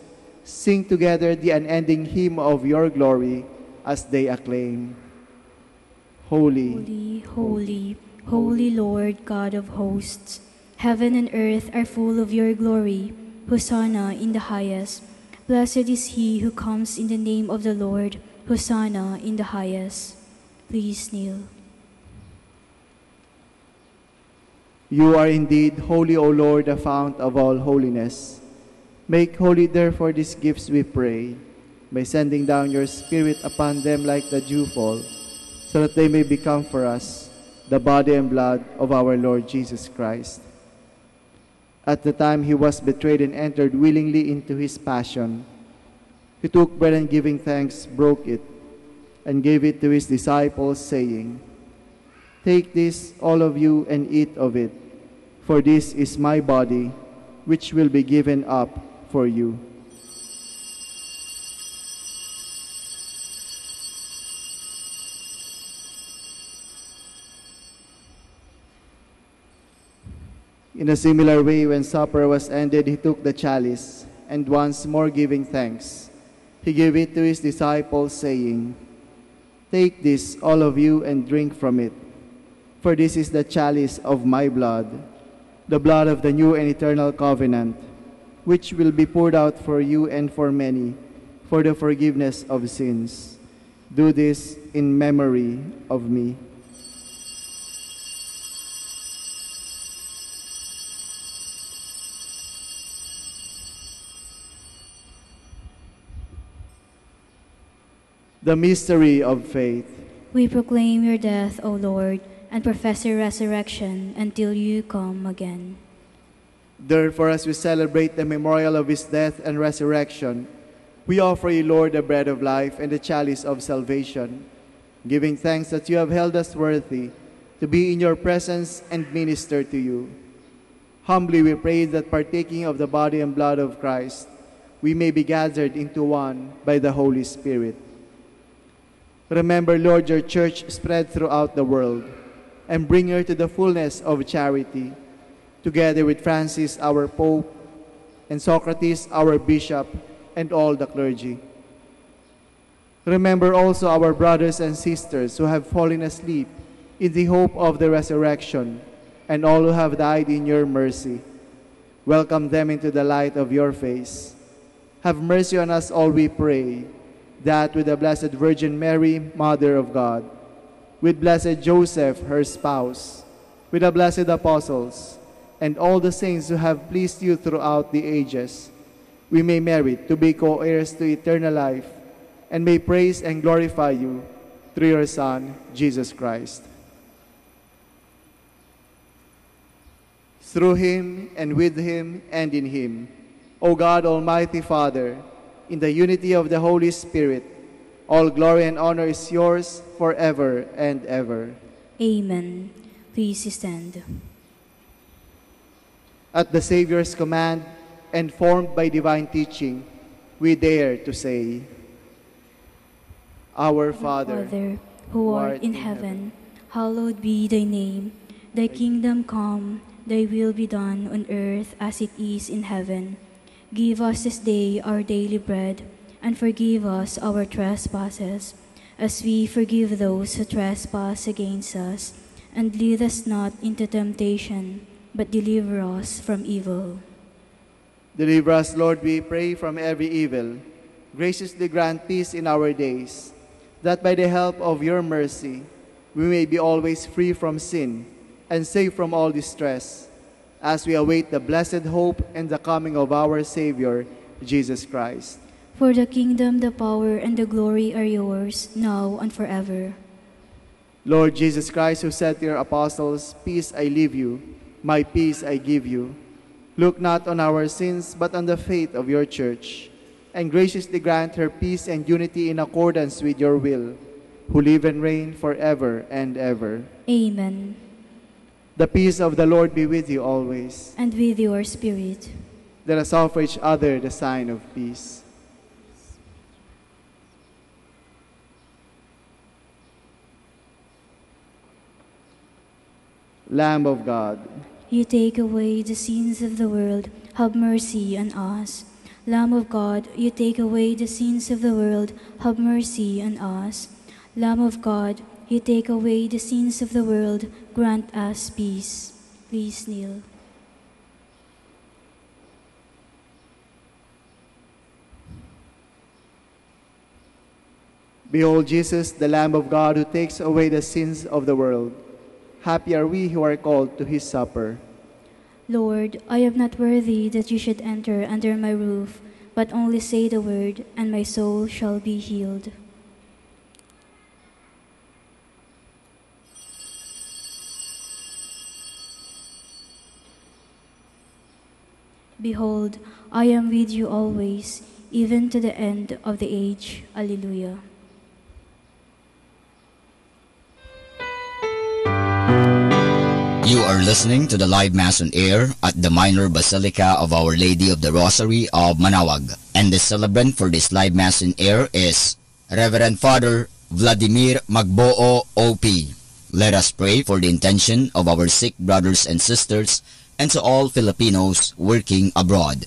Speaker 22: sing together the unending hymn of your glory as they acclaim. Holy,
Speaker 21: holy, holy, holy Lord God of hosts, heaven and earth are full of your glory. Hosanna in the highest. Blessed is he who comes in the name of the Lord. Hosanna in the highest. Please kneel.
Speaker 22: You are indeed holy, O Lord, the fount of all holiness. Make holy, therefore, these gifts, we pray, by sending down your Spirit upon them like the dewfall, so that they may become for us the body and blood of our Lord Jesus Christ. At the time he was betrayed and entered willingly into his passion, he took bread and giving thanks, broke it, and gave it to his disciples, saying, "Take this, all of you, and eat of it, for this is my body, which will be given up for you." In a similar way, when supper was ended, he took the chalice, and once more giving thanks, he gave it to his disciples, saying, "Take this, all of you, and drink from it, for this is the chalice of my blood, the blood of the new and eternal covenant, which will be poured out for you and for many, for the forgiveness of sins. Do this in memory of me. The mystery of faith.
Speaker 21: We proclaim your death, O Lord, and profess your resurrection until you come again.
Speaker 22: Therefore, as we celebrate the memorial of his death and resurrection, we offer you, Lord, the bread of life and the chalice of salvation, giving thanks that you have held us worthy to be in your presence and minister to you. Humbly we pray that partaking of the body and blood of Christ, we may be gathered into one by the Holy Spirit. Remember, Lord, your church spread throughout the world, and bring her to the fullness of charity, together with Francis, our Pope, and Socrates, our Bishop, and all the clergy. Remember also our brothers and sisters who have fallen asleep in the hope of the resurrection, and all who have died in your mercy. Welcome them into the light of your face. Have mercy on us all, we pray, that with the Blessed Virgin Mary, Mother of God, with Blessed Joseph, her spouse, with the blessed apostles, and all the saints who have pleased you throughout the ages, we may merit to be co-heirs to eternal life, and may praise and glorify you through your Son, Jesus Christ. Through him, and with him, and in him, O God, Almighty Father, in the unity of the Holy Spirit, all glory and honor is yours forever and ever.
Speaker 21: Amen. Please stand.
Speaker 22: At the Savior's command, and formed by divine teaching, we dare to say, Our Father,
Speaker 21: who art in heaven, hallowed be thy name. Thy kingdom come, thy will be done on earth as it is in heaven. Give us this day our daily bread, and forgive us our trespasses, as we forgive those who trespass against us. And lead us not into temptation, but deliver us from evil.
Speaker 22: Deliver us, Lord, we pray, from every evil. Graciously grant peace in our days, that by the help of your mercy, we may be always free from sin and safe from all distress, as we await the blessed hope and the coming of our Savior, Jesus Christ.
Speaker 21: For the kingdom, the power, and the glory are yours, now and forever.
Speaker 22: Lord Jesus Christ, who said to your apostles, Peace I leave you, my peace I give you, look not on our sins, but on the faith of your church, and graciously grant her peace and unity in accordance with your will, who live and reign forever and ever.
Speaker 21: Amen.
Speaker 22: The peace of the Lord be with you always.
Speaker 21: And with your spirit.
Speaker 22: Let us offer each other the sign of peace. Lamb of God,
Speaker 21: you take away the sins of the world, have mercy on us. Lamb of God, you take away the sins of the world, have mercy on us. Lamb of God, you take away the sins of the world, grant us peace. Please kneel.
Speaker 22: Behold Jesus, the Lamb of God, who takes away the sins of the world. Happy are we who are called to his supper.
Speaker 21: Lord, I am not worthy that you should enter under my roof, but only say the word, and my soul shall be healed. Behold, I am with you always, even to the end of the age. Alleluia.
Speaker 1: You are listening to the live Mass on air at the Minor Basilica of Our Lady of the Rosary of Manaoag. And the celebrant for this live Mass on air is Reverend Father Vladimir Magboo, OP. Let us pray for the intention of our sick brothers and sisters and to all Filipinos working abroad.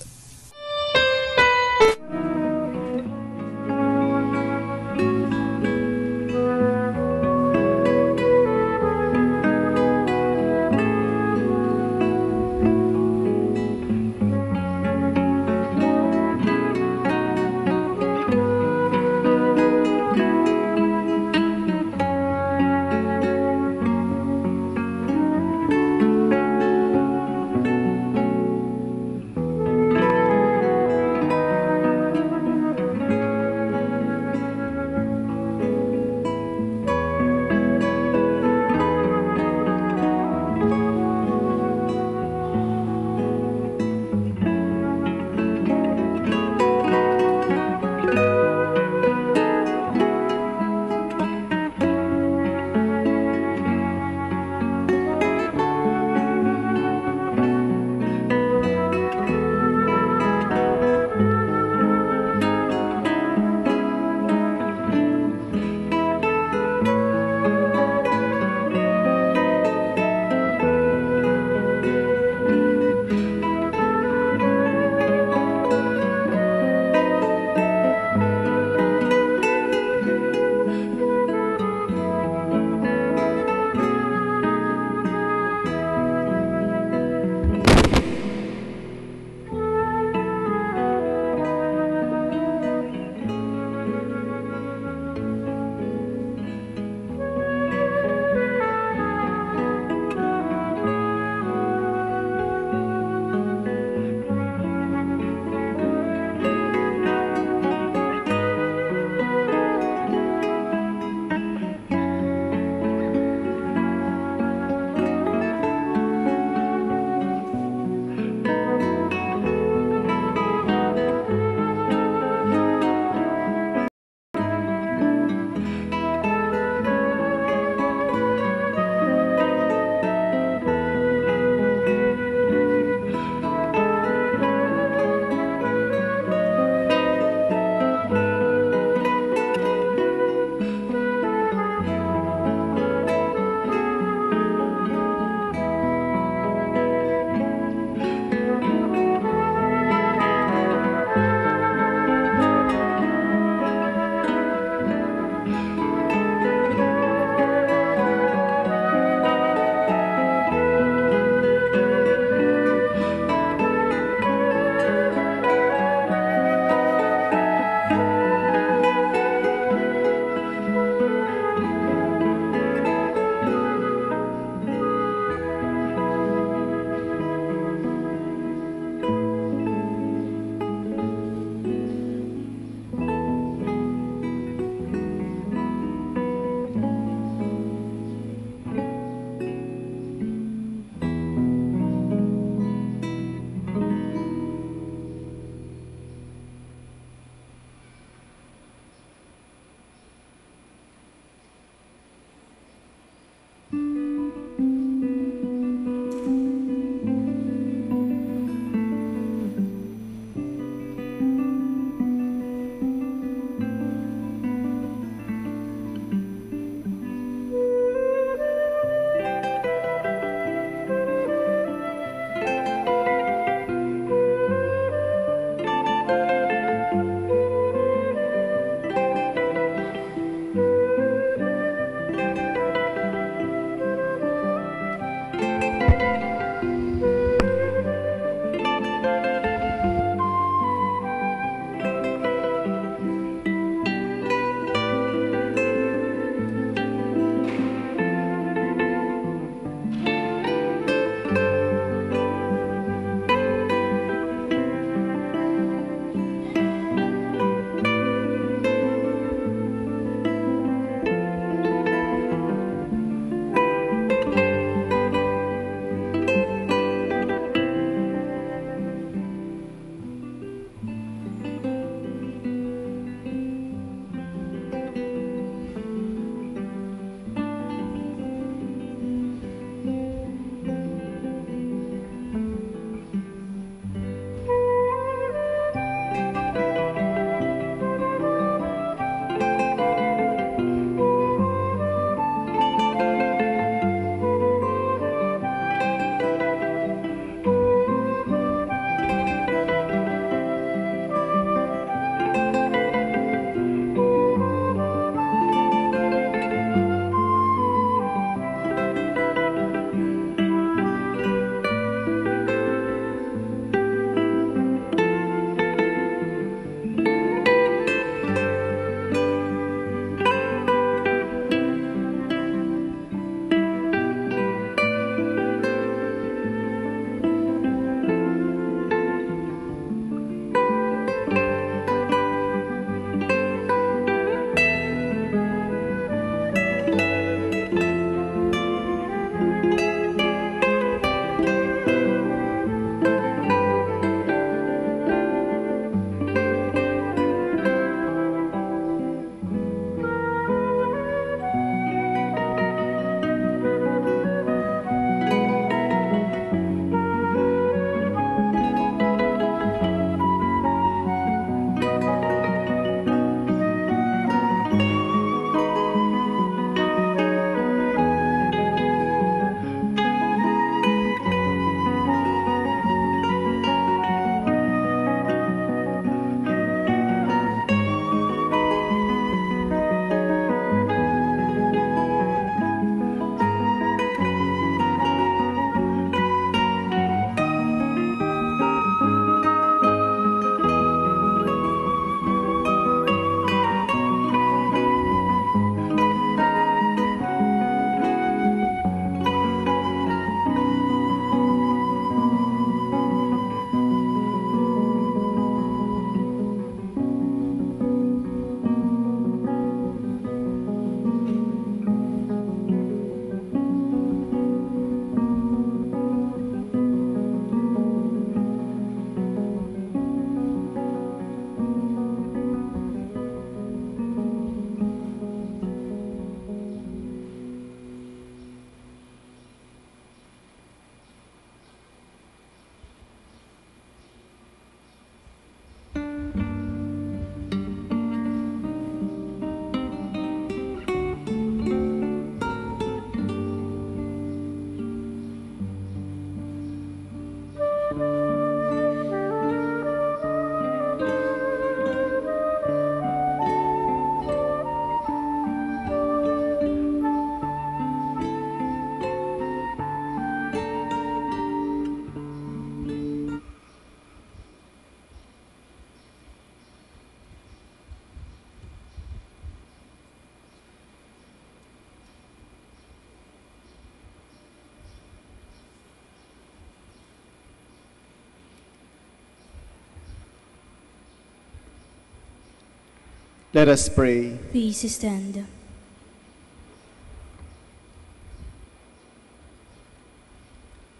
Speaker 22: Let us pray.
Speaker 21: Please stand.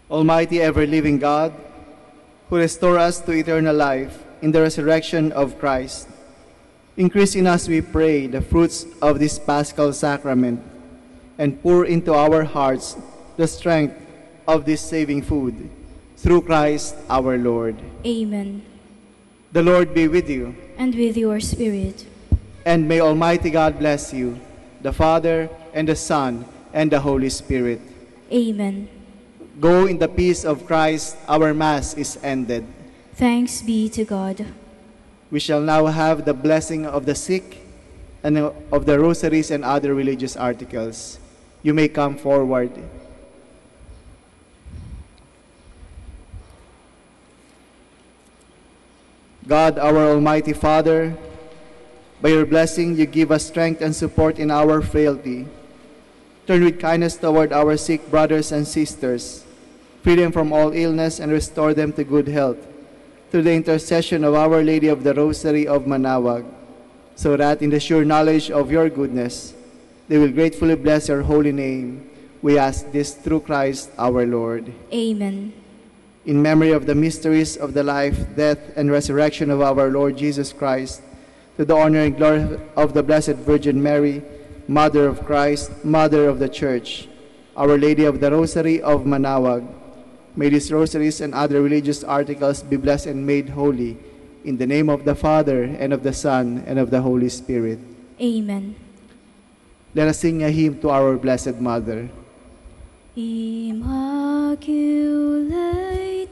Speaker 22: Almighty ever-living God, who restore us to eternal life in the resurrection of Christ, increase in us, we pray, the fruits of this Paschal sacrament, and pour into our hearts the strength of this saving food, through Christ our Lord.
Speaker 21: Amen.
Speaker 22: The Lord be with you.
Speaker 21: And with your spirit.
Speaker 22: And may Almighty God bless you, the Father, and the Son, and the Holy Spirit.
Speaker 21: Amen.
Speaker 22: Go in the peace of Christ. Our Mass is ended.
Speaker 21: Thanks be to God.
Speaker 22: We shall now have the blessing of the sick and of the rosaries and other religious articles. You may come forward. God, our Almighty Father, by your blessing you give us strength and support in our frailty. Turn with kindness toward our sick brothers and sisters, free them from all illness and restore them to good health, through the intercession of Our Lady of the Rosary of Manaoag, so that in the sure knowledge of your goodness, they will gratefully bless your holy name. We ask this through Christ our Lord.
Speaker 21: Amen.
Speaker 22: In memory of the mysteries of the life, death, and resurrection of our Lord Jesus Christ, to the honor and glory of the Blessed Virgin Mary, Mother of Christ, Mother of the Church, Our Lady of the Rosary of Manaoag, may these rosaries and other religious articles be blessed and made holy, in the name of the Father, and of the Son, and of the Holy Spirit.
Speaker 21: Amen.
Speaker 22: Let us sing a hymn to our Blessed Mother.
Speaker 21: Immaculate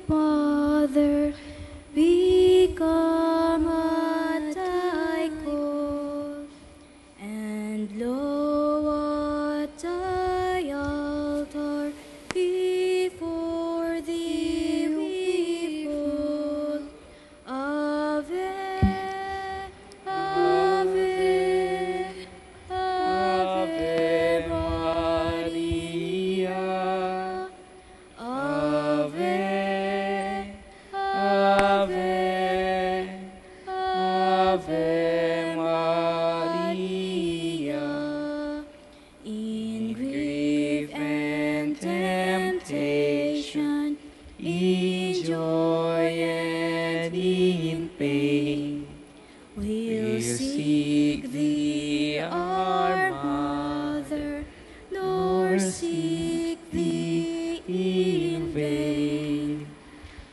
Speaker 21: Mother, become at thy call, and lo, at thy altar, before thee we fall. Ave, Ave, Ave Maria. Ave, Ave, Ave Maria. In grief and temptation, in joy and in pain, we'll seek thee, our Mother, nor seek thee in vain.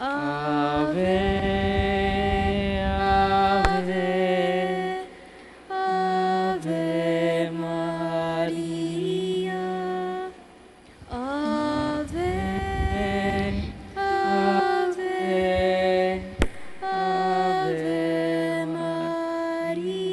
Speaker 21: Ave, Ave, Ave Maria. Ave, Ave, Ave Maria.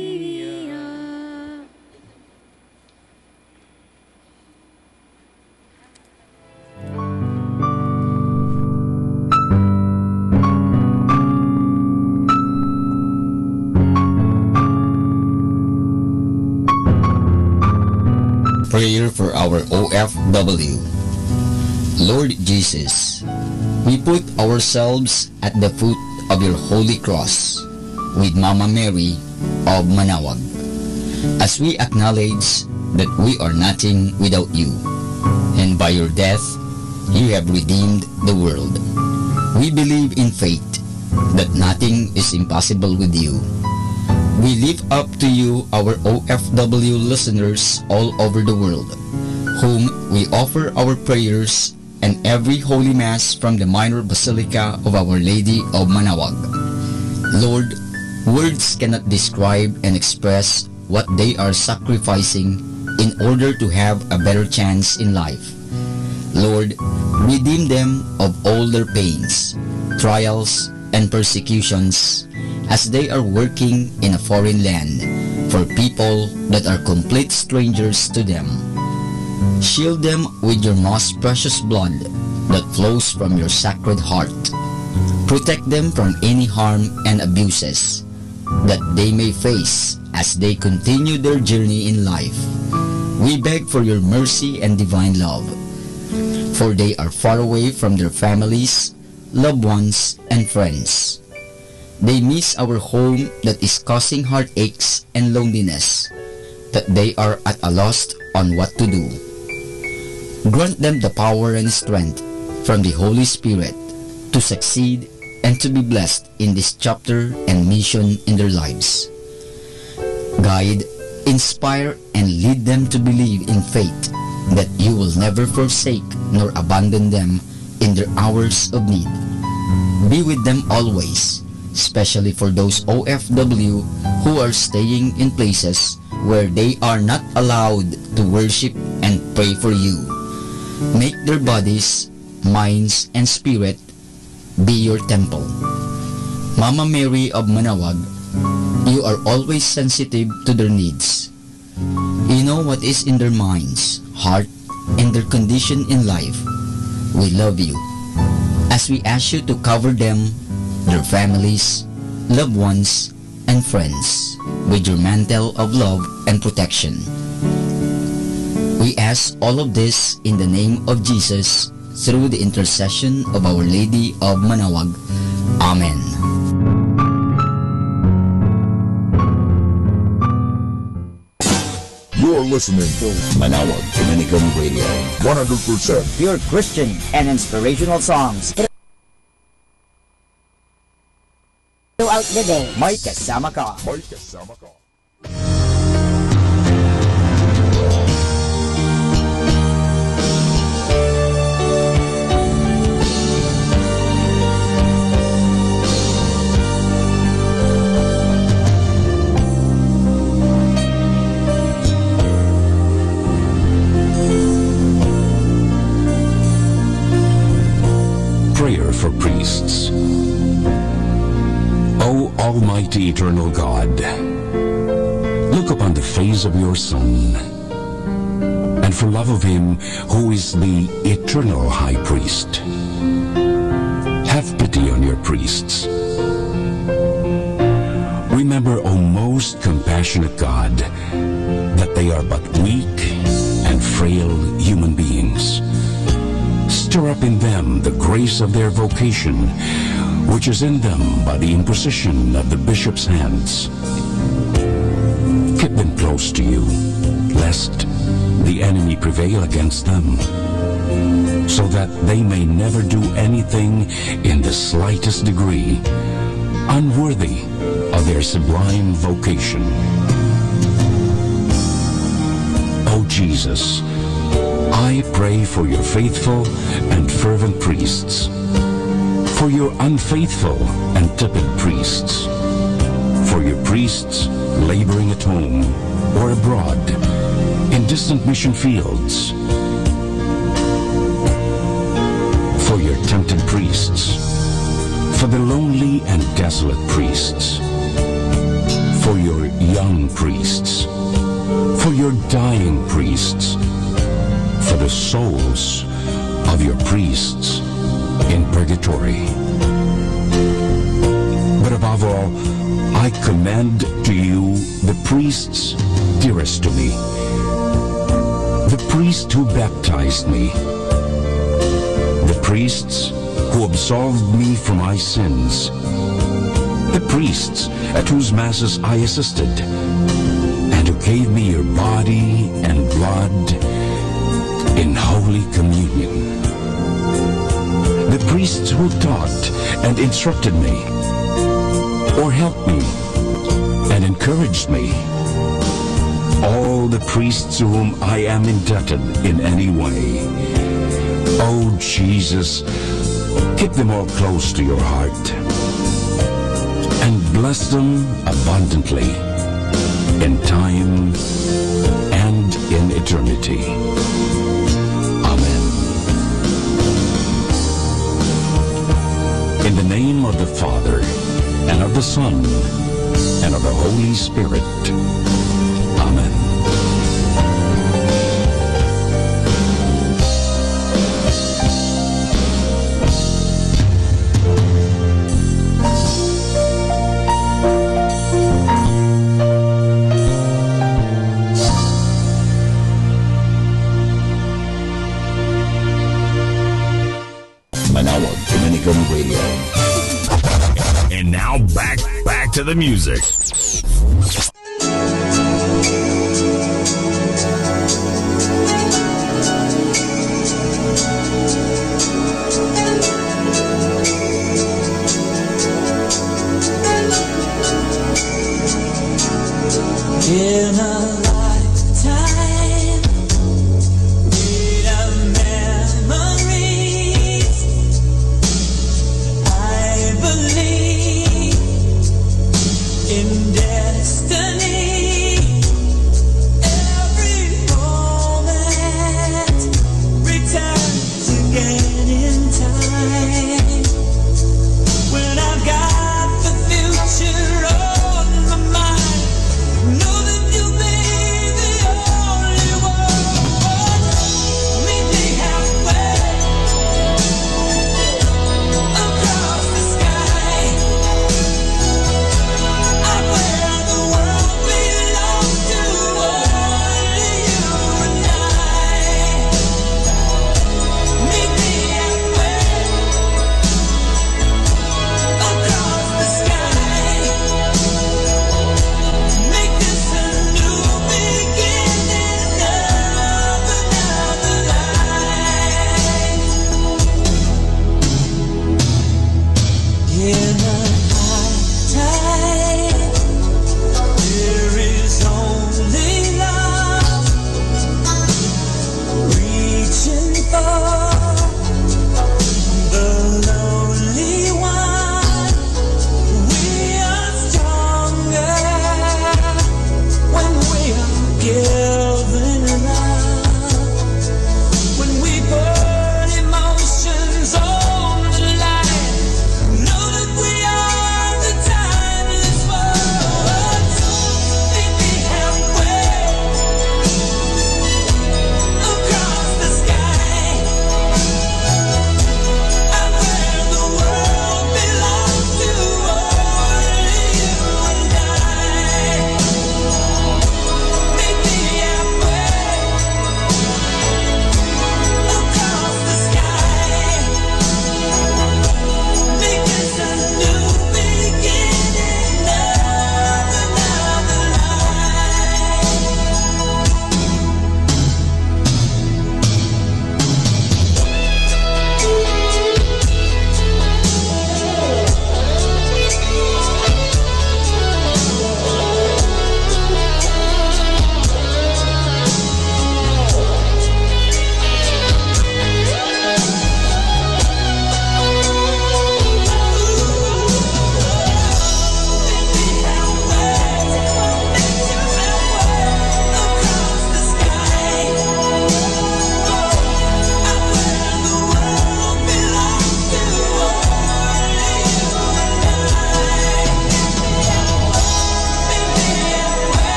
Speaker 1: Prayer for our OFW. Lord Jesus, we put ourselves at the foot of your holy cross with Mama Mary of Manaoag, as we acknowledge that we are nothing without you, and by your death you have redeemed the world. We believe in faith that nothing is impossible with you. We lift up to you our OFW listeners all over the world, whom we offer our prayers and every Holy Mass from the Minor Basilica of Our Lady of Manaoag. Lord, words cannot describe and express what they are sacrificing in order to have a better chance in life. Lord, redeem them of all their pains, trials, and persecutions as they are working in a foreign land for people that are complete strangers to them. Shield them with your most precious blood that flows from your sacred heart. Protect them from any harm and abuses that they may face as they continue their journey in life. We beg for your mercy and divine love, for they are far away from their families, loved ones, and friends. They miss our home that is causing heartaches and loneliness, that they are at a loss on what to do. Grant them the power and strength from the Holy Spirit to succeed and to be blessed in this chapter and mission in their lives. Guide, inspire, and lead them to believe in faith that you will never forsake nor abandon them in their hours of need. Be with them always, especially for those OFW who are staying in places where they are not allowed to worship and pray for you. Make their bodies, minds, and spirit be your temple. Mama Mary of Manawag, you are always sensitive to their needs. You know what is in their minds, heart, and their condition in life. We love you. As we ask you to cover them, their families, loved ones, and friends with your mantle of love and protection. We ask all of this in the name of Jesus through the intercession of Our Lady of Manawag. Amen.
Speaker 3: You're listening to
Speaker 12: Manawag Dominican Radio.
Speaker 3: 100%
Speaker 20: Pure Christian and inspirational songs throughout the day. May kasama ka.
Speaker 3: May kasama ka.
Speaker 12: Prayer for priests. O Almighty Eternal God, look upon the face of your Son, and for love of him who is the eternal High Priest, have pity on your priests. Remember, O most compassionate God, that they are but weak and frail human beings. Stir up in them the grace of their vocation, which is in them by the imposition of the bishop's hands. Keep them close to you, lest the enemy prevail against them, so that they may never do anything in the slightest degree unworthy of their sublime vocation. O Jesus, I pray for your faithful and fervent priests, for your unfaithful and tepid priests, for your priests laboring at home or abroad in distant mission fields, for your tempted priests, for the lonely and desolate priests, for your young priests, for your dying priests, for the souls of your priests in purgatory. But above all, I commend to you the priests dearest to me, the priest who baptized me, the priests who absolved me from my sins, the priests at whose masses I assisted, and who gave me your body and blood in Holy Communion, the priests who taught and instructed me, or helped me and encouraged me, all the priests to whom I am indebted in any way. Oh Jesus, keep them all close to your heart, and bless them abundantly in time and in eternity. Amen. In the name of the Father, and of the Son, and of the Holy Spirit. Amen. Manawag Dominican Radio.
Speaker 8: And now back to the music.
Speaker 14: In a lifetime made of memories, I believe in destiny. Every moment returns again in time. When I've got the future on my mind, know that you'll be the only one. Meet me halfway across the sky. I'm where the world belongs to only you and I. Meet me halfway across the sky. Make this a new beginning of another life. In a high tide, there is only love, reaching for the lonely one. We are stronger when we are given love, when we put emotions on the line. Know that we are the timeless ones. Meet me halfway across the sky. I'm where the world belongs to only you and I. Meet me halfway across the sky. Make this a new beginning of another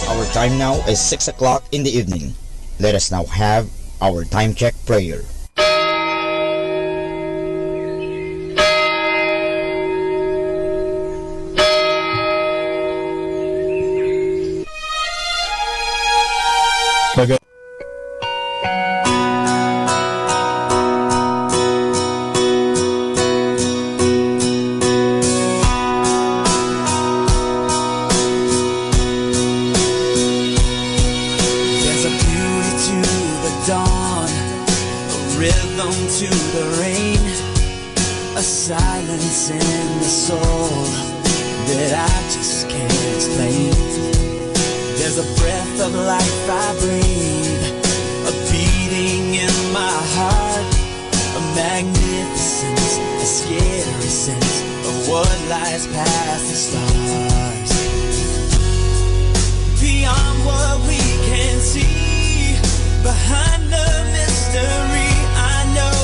Speaker 1: Our time now is 6 o'clock in the evening. Let us now have our time check prayer.
Speaker 14: There's a beauty to the dawn, a rhythm to the rain, a silence in the soul that I just can't explain. There's a breath of life I breathe, a beating in my heart, a magnificence, a scary sense of what lies past the stars. Beyond what we can see, behind the mystery, I know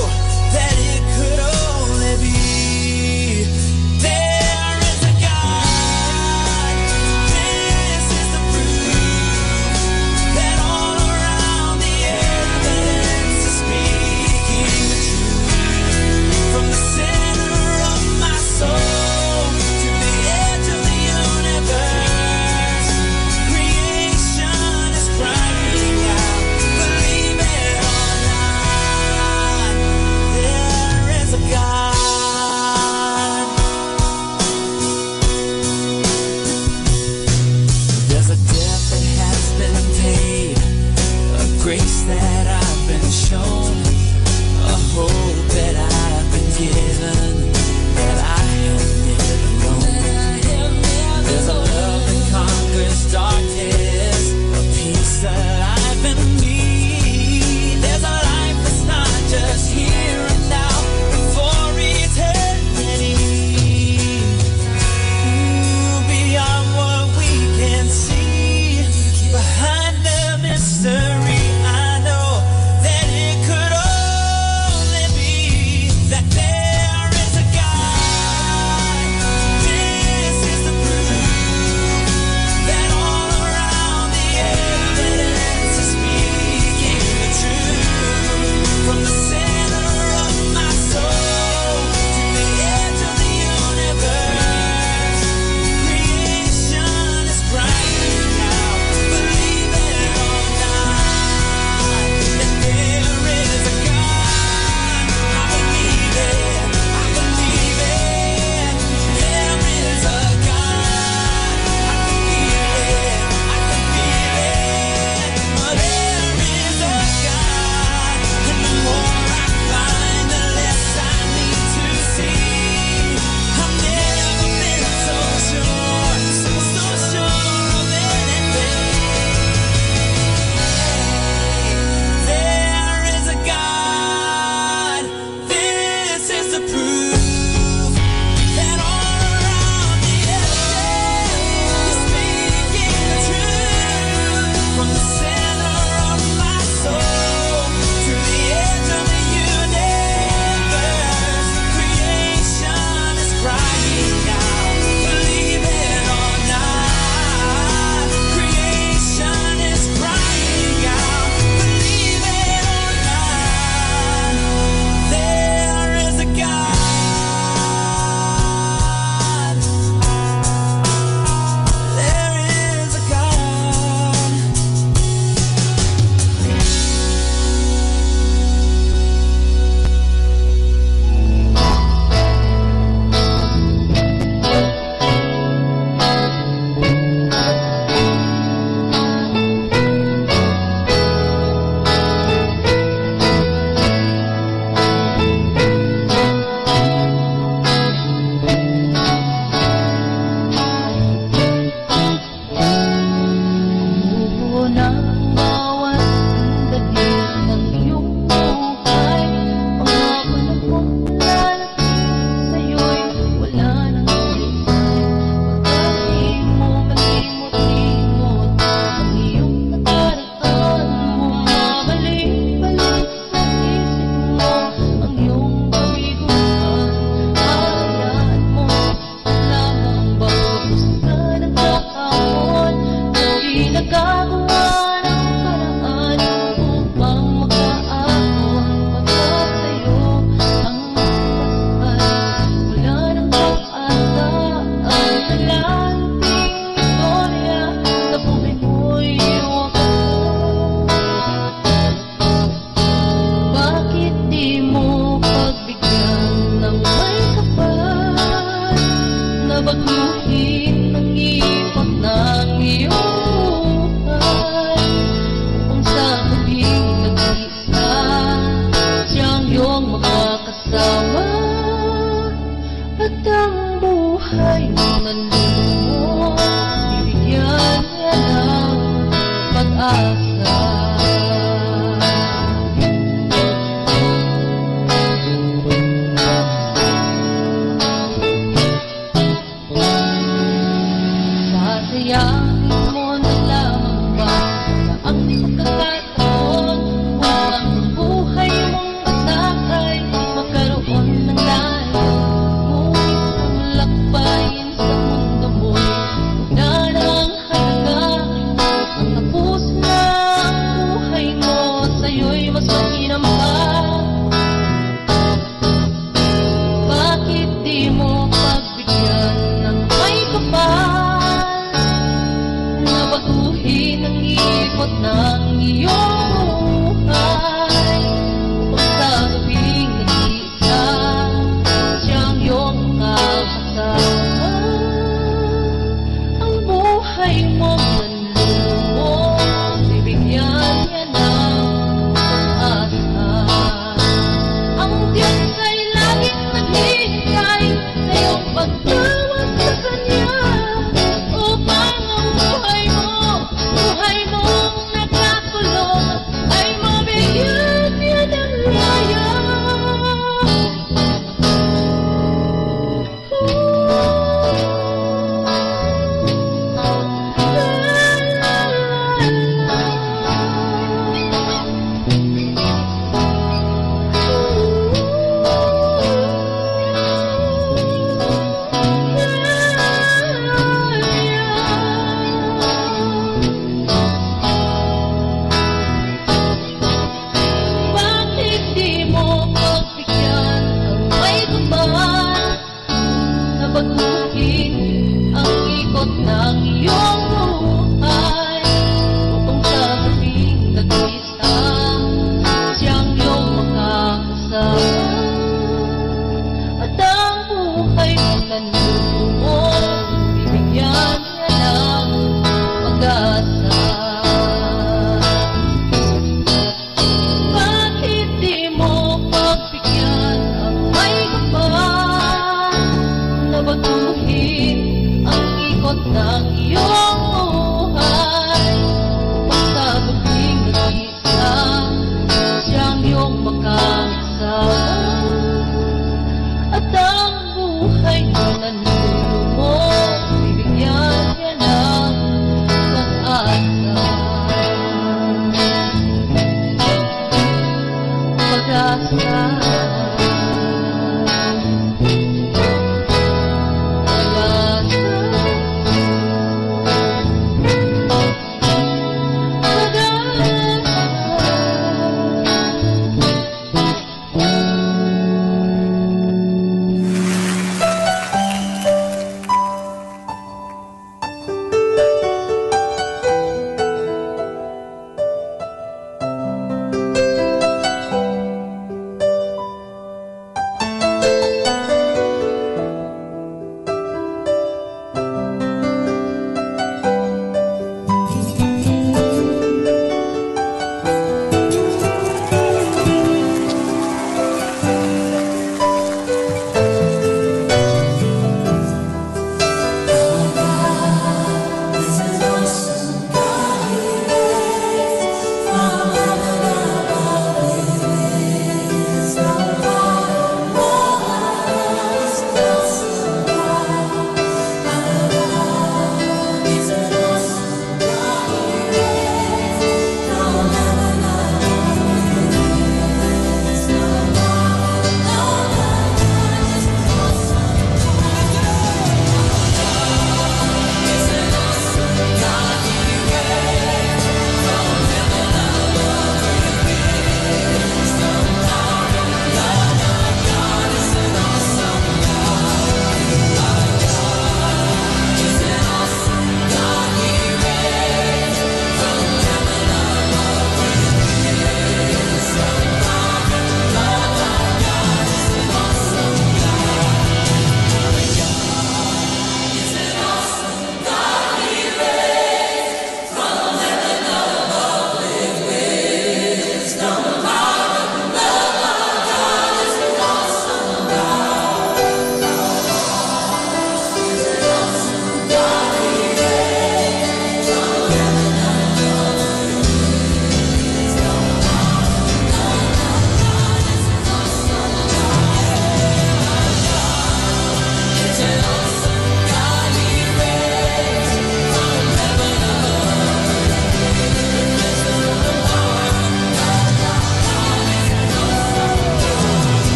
Speaker 14: that it could only be. There is a God. This is the proof that all around the evidence is speaking the truth. From the center of my soul, that I've been shown, a hope that I've been given, that I have never known. There's a love that conquers darkness, a peace alive in me. There's a life that's not just here and now, but for eternity. Beyond what we can see, behind the mystery, I know that it could only be that there is a God. This is the proof that all around the evidence is speaking.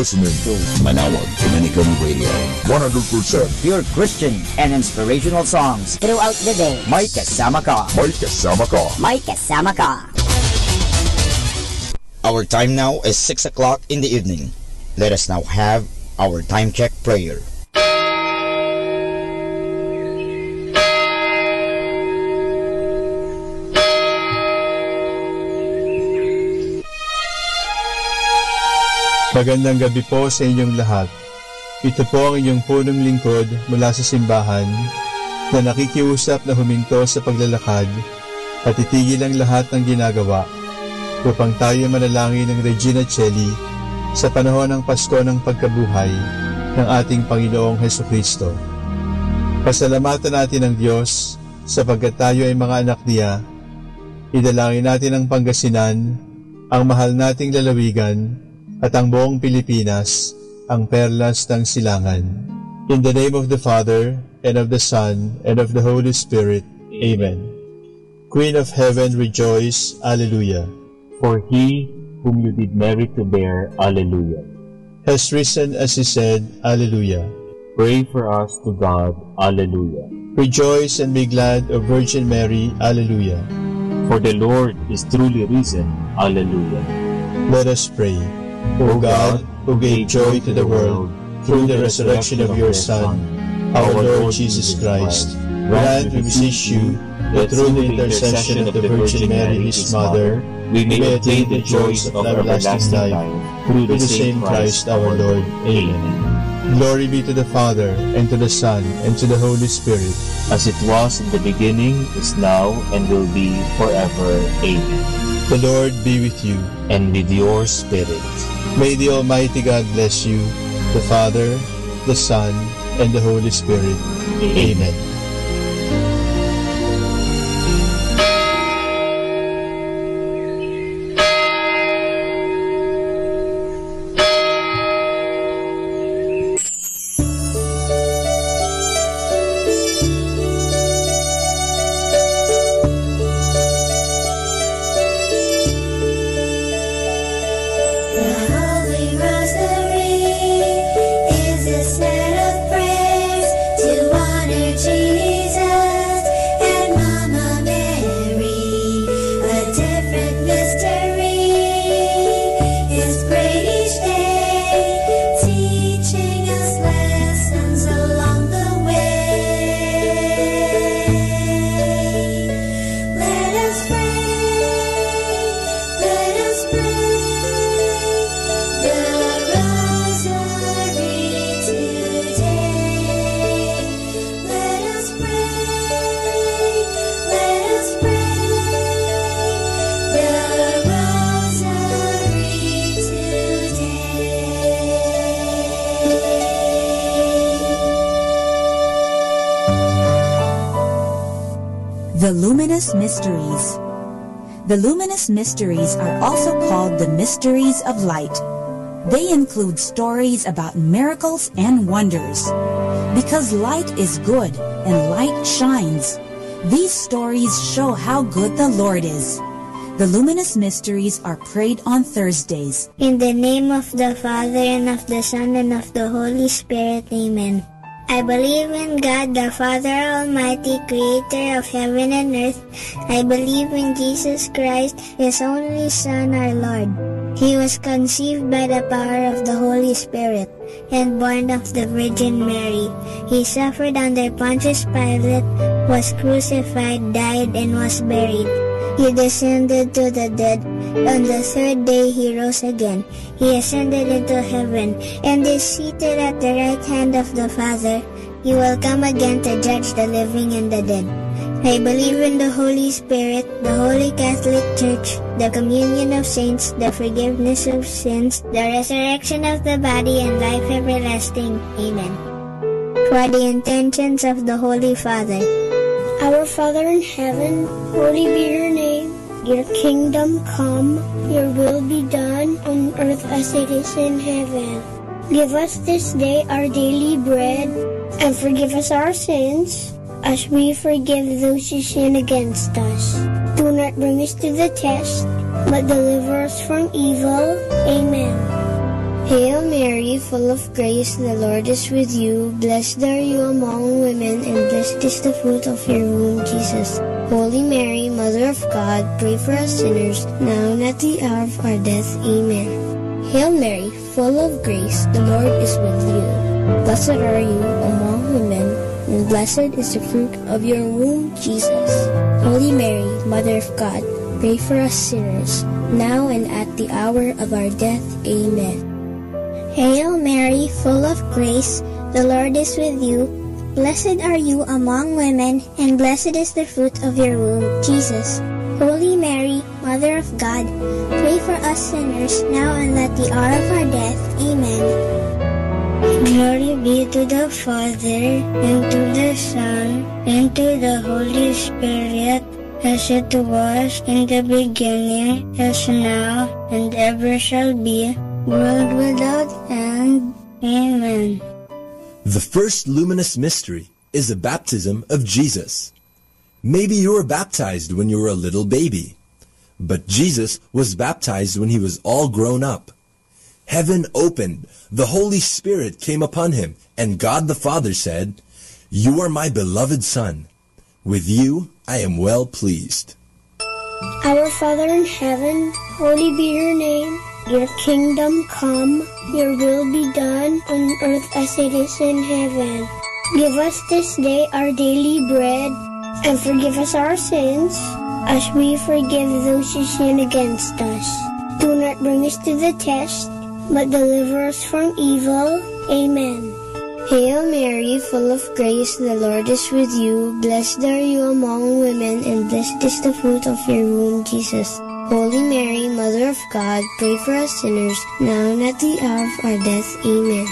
Speaker 3: listening
Speaker 1: to Manawag Dominican Radio.
Speaker 3: 100%
Speaker 20: pure Christian and inspirational songs throughout the day. May kasama ka.
Speaker 3: May kasama ka.
Speaker 20: May kasama ka.
Speaker 1: Our time now is 6 o'clock in the evening. Let us now have our time check prayer.
Speaker 7: Magandang gabi po sa inyong lahat. Ito po ang inyong punong lingkod mula sa simbahan na nakikiusap na huminto sa paglalakad at itigil ang lahat ng ginagawa upang tayo manalangin ng Regina Coeli sa panahon ng Pasko ng pagkabuhay ng ating Panginoong Hesukristo. Pasalamatan natin ang Diyos sapagkat tayo ay mga anak niya. Idalangin natin ang Pangasinan, ang mahal nating lalawigan, at ang buong Pilipinas, ang perlas ng silangan. In the name of the Father, and of the Son, and of the Holy Spirit. Amen. Queen of Heaven, rejoice. Alleluia.
Speaker 9: For he whom you did merit to bear, Alleluia,
Speaker 7: has risen as he said, Alleluia.
Speaker 9: Pray for us to God, Alleluia.
Speaker 7: Rejoice and be glad, O Virgin Mary, Alleluia.
Speaker 9: For the Lord is truly risen, Alleluia.
Speaker 7: Let us pray. O God, who gave joy to the world through the resurrection of your Son, our Lord Jesus Christ, grant, we beseech you, that through the intercession of the Virgin Mary, his Mother, we may attain the joys of everlasting life, through the same Christ our Lord. Amen. Glory be to the Father, and to the Son, and to the Holy Spirit,
Speaker 9: as it was in the beginning, is now, and will be forever. Amen.
Speaker 7: The Lord be with you,
Speaker 9: and with your spirit.
Speaker 7: May the Almighty God bless you, the Father, the Son, and the Holy Spirit. Amen.
Speaker 15: The Luminous Mysteries. The luminous mysteries are also called the mysteries of light. They include stories about miracles and wonders. Because light is good and light shines, these stories show how good the Lord is. The luminous mysteries are prayed on Thursdays.
Speaker 5: In the name of the Father, and of the Son, and of the Holy Spirit. Amen. I believe in God, the Father Almighty, creator of heaven and earth. I believe in Jesus Christ, his only Son, our Lord. He was conceived by the power of the Holy Spirit and born of the Virgin Mary. He suffered under Pontius Pilate, was crucified, died, and was buried. He descended to the dead. On the third day he rose again. He ascended into heaven and is seated at the right hand of the Father. He will come again to judge the living and the dead. I believe in the Holy Spirit, the Holy Catholic Church, the communion of saints, the forgiveness of sins, the resurrection of the body, and life everlasting. Amen. For the intentions of the Holy Father.
Speaker 24: Our Father in heaven, holy be your name. Your kingdom come, your will be done on earth as it is in heaven. Give us this day our daily bread, and forgive us our sins, as we forgive those who sin against us. Do not bring us to the test, but deliver us from evil. Amen. Hail Mary, full of grace, the Lord is with you. Blessed are you among women, and blessed is the fruit of your womb, Jesus. Holy Mary, Mother of God, pray for us sinners, now and at the hour of our death. Amen. Hail Mary, full of grace, the Lord is with you. Blessed are you among women, and blessed is the fruit of your womb, Jesus. Holy Mary, Mother of God, pray for us sinners, now and at the hour of our death. Amen.
Speaker 6: Hail Mary, full of grace, the Lord is with you. Blessed are you among women, and blessed is the fruit of your womb, Jesus. Holy Mary, Mother of God, pray for us sinners, now and at the hour of our death. Amen.
Speaker 24: Glory be to the Father, and to the Son, and to the Holy Spirit, as it was in the beginning, as now, and ever shall be, world without end. Amen.
Speaker 11: The first luminous mystery is the baptism of Jesus. Maybe you were baptized when you were a little baby, but Jesus was baptized when he was all grown up. Heaven opened, the Holy Spirit came upon him, and God the Father said, "You are my beloved Son. With you I am well pleased."
Speaker 24: Our Father in heaven, holy be your name. Your kingdom come, your will be done on earth as it is in heaven. Give us this day our daily bread, and forgive us our sins, as we forgive those who sin against us. Do not bring us to the test, but deliver us from evil. Amen. Hail Mary, full of grace, the Lord is with you. Blessed are you among women, and blessed is the fruit of your womb, Jesus. Holy Mary, Mother of God, pray for us sinners, now and at the hour of our death. Amen.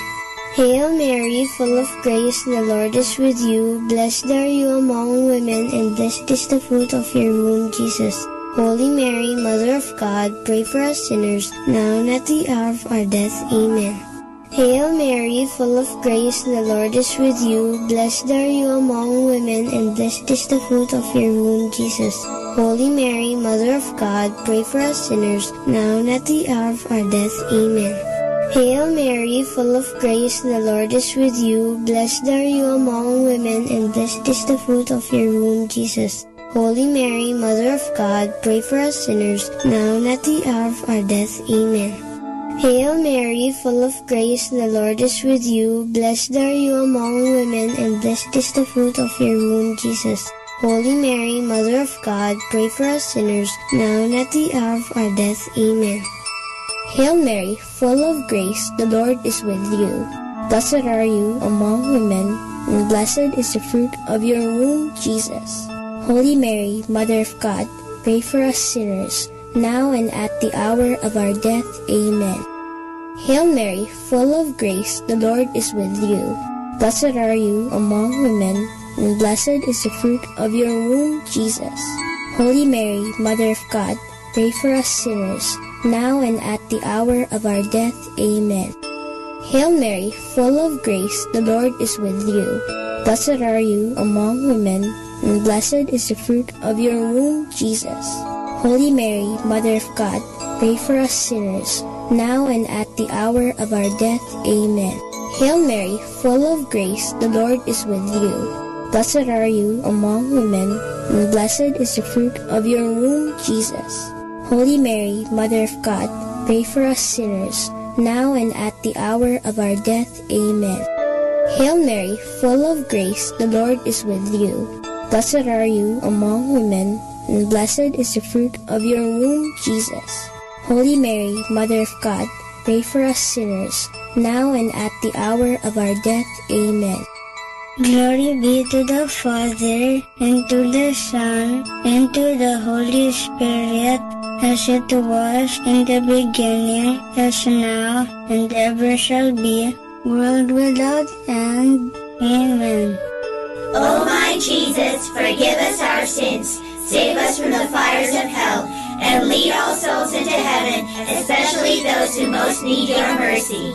Speaker 24: Hail Mary, full of grace, the Lord is with you. Blessed are you among women, and blessed is the fruit of your womb, Jesus. Holy Mary, Mother of God, pray for us sinners, now and at the hour of our death. Amen. Hail Mary, full of grace, the Lord is with you. Blessed are you among women, and blessed is the fruit of your womb, Jesus. Holy Mary, Mother of God, pray for us sinners, now and at the hour of our death. Amen. Hail Mary, full of grace, the Lord is with you. Blessed are you among women, and blessed is the fruit of your womb, Jesus. Holy Mary, Mother of God, pray for us sinners, now and at the hour of our death. Amen. Hail Mary, full of grace, the Lord is with you. Blessed are you among women, and blessed is the fruit of your womb, Jesus. Holy Mary, Mother of God, pray for us sinners, now and at the hour of our death. Amen. Hail Mary, full of grace, the Lord is with you. Blessed are you among women, and blessed is the fruit of your womb, Jesus. Holy Mary, Mother of God, pray for us sinners, now and at the hour of our death. Amen. Hail Mary, full of grace, the Lord is with you. Blessed are you among women, and blessed is the fruit of your womb, Jesus. Holy Mary, Mother of God, pray for us sinners, now and at the hour of our death. Amen. Hail Mary, full of grace, the Lord is with you. Blessed are you among women, and blessed is the fruit of your womb, Jesus. Holy Mary, Mother of God, pray for us sinners, now and at the hour of our death. Amen. Hail Mary, full of grace, the Lord is with you. Blessed are you among women, and blessed is the fruit of your womb, Jesus. Holy Mary, Mother of God, pray for us sinners, now and at the hour of our death. Amen. Hail Mary, full of grace, the Lord is with you. Blessed are you among women, and blessed is the fruit of your womb, Jesus. Holy Mary, Mother of God, pray for us sinners, now and at the hour of our death. Amen. Glory be to the Father, and to the Son, and to the Holy Spirit, as it was in the beginning, as now, and ever shall be, world without end. Amen.
Speaker 16: O my Jesus, forgive us our sins, save us from the fires of hell, and lead all souls into heaven, especially those who most need your mercy.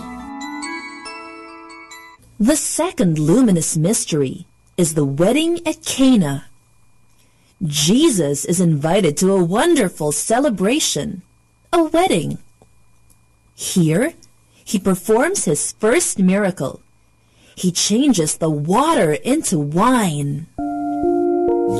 Speaker 19: The second luminous mystery is the wedding at Cana. Jesus is invited to a wonderful celebration, a wedding. Here, he performs his first miracle. He changes the water into wine.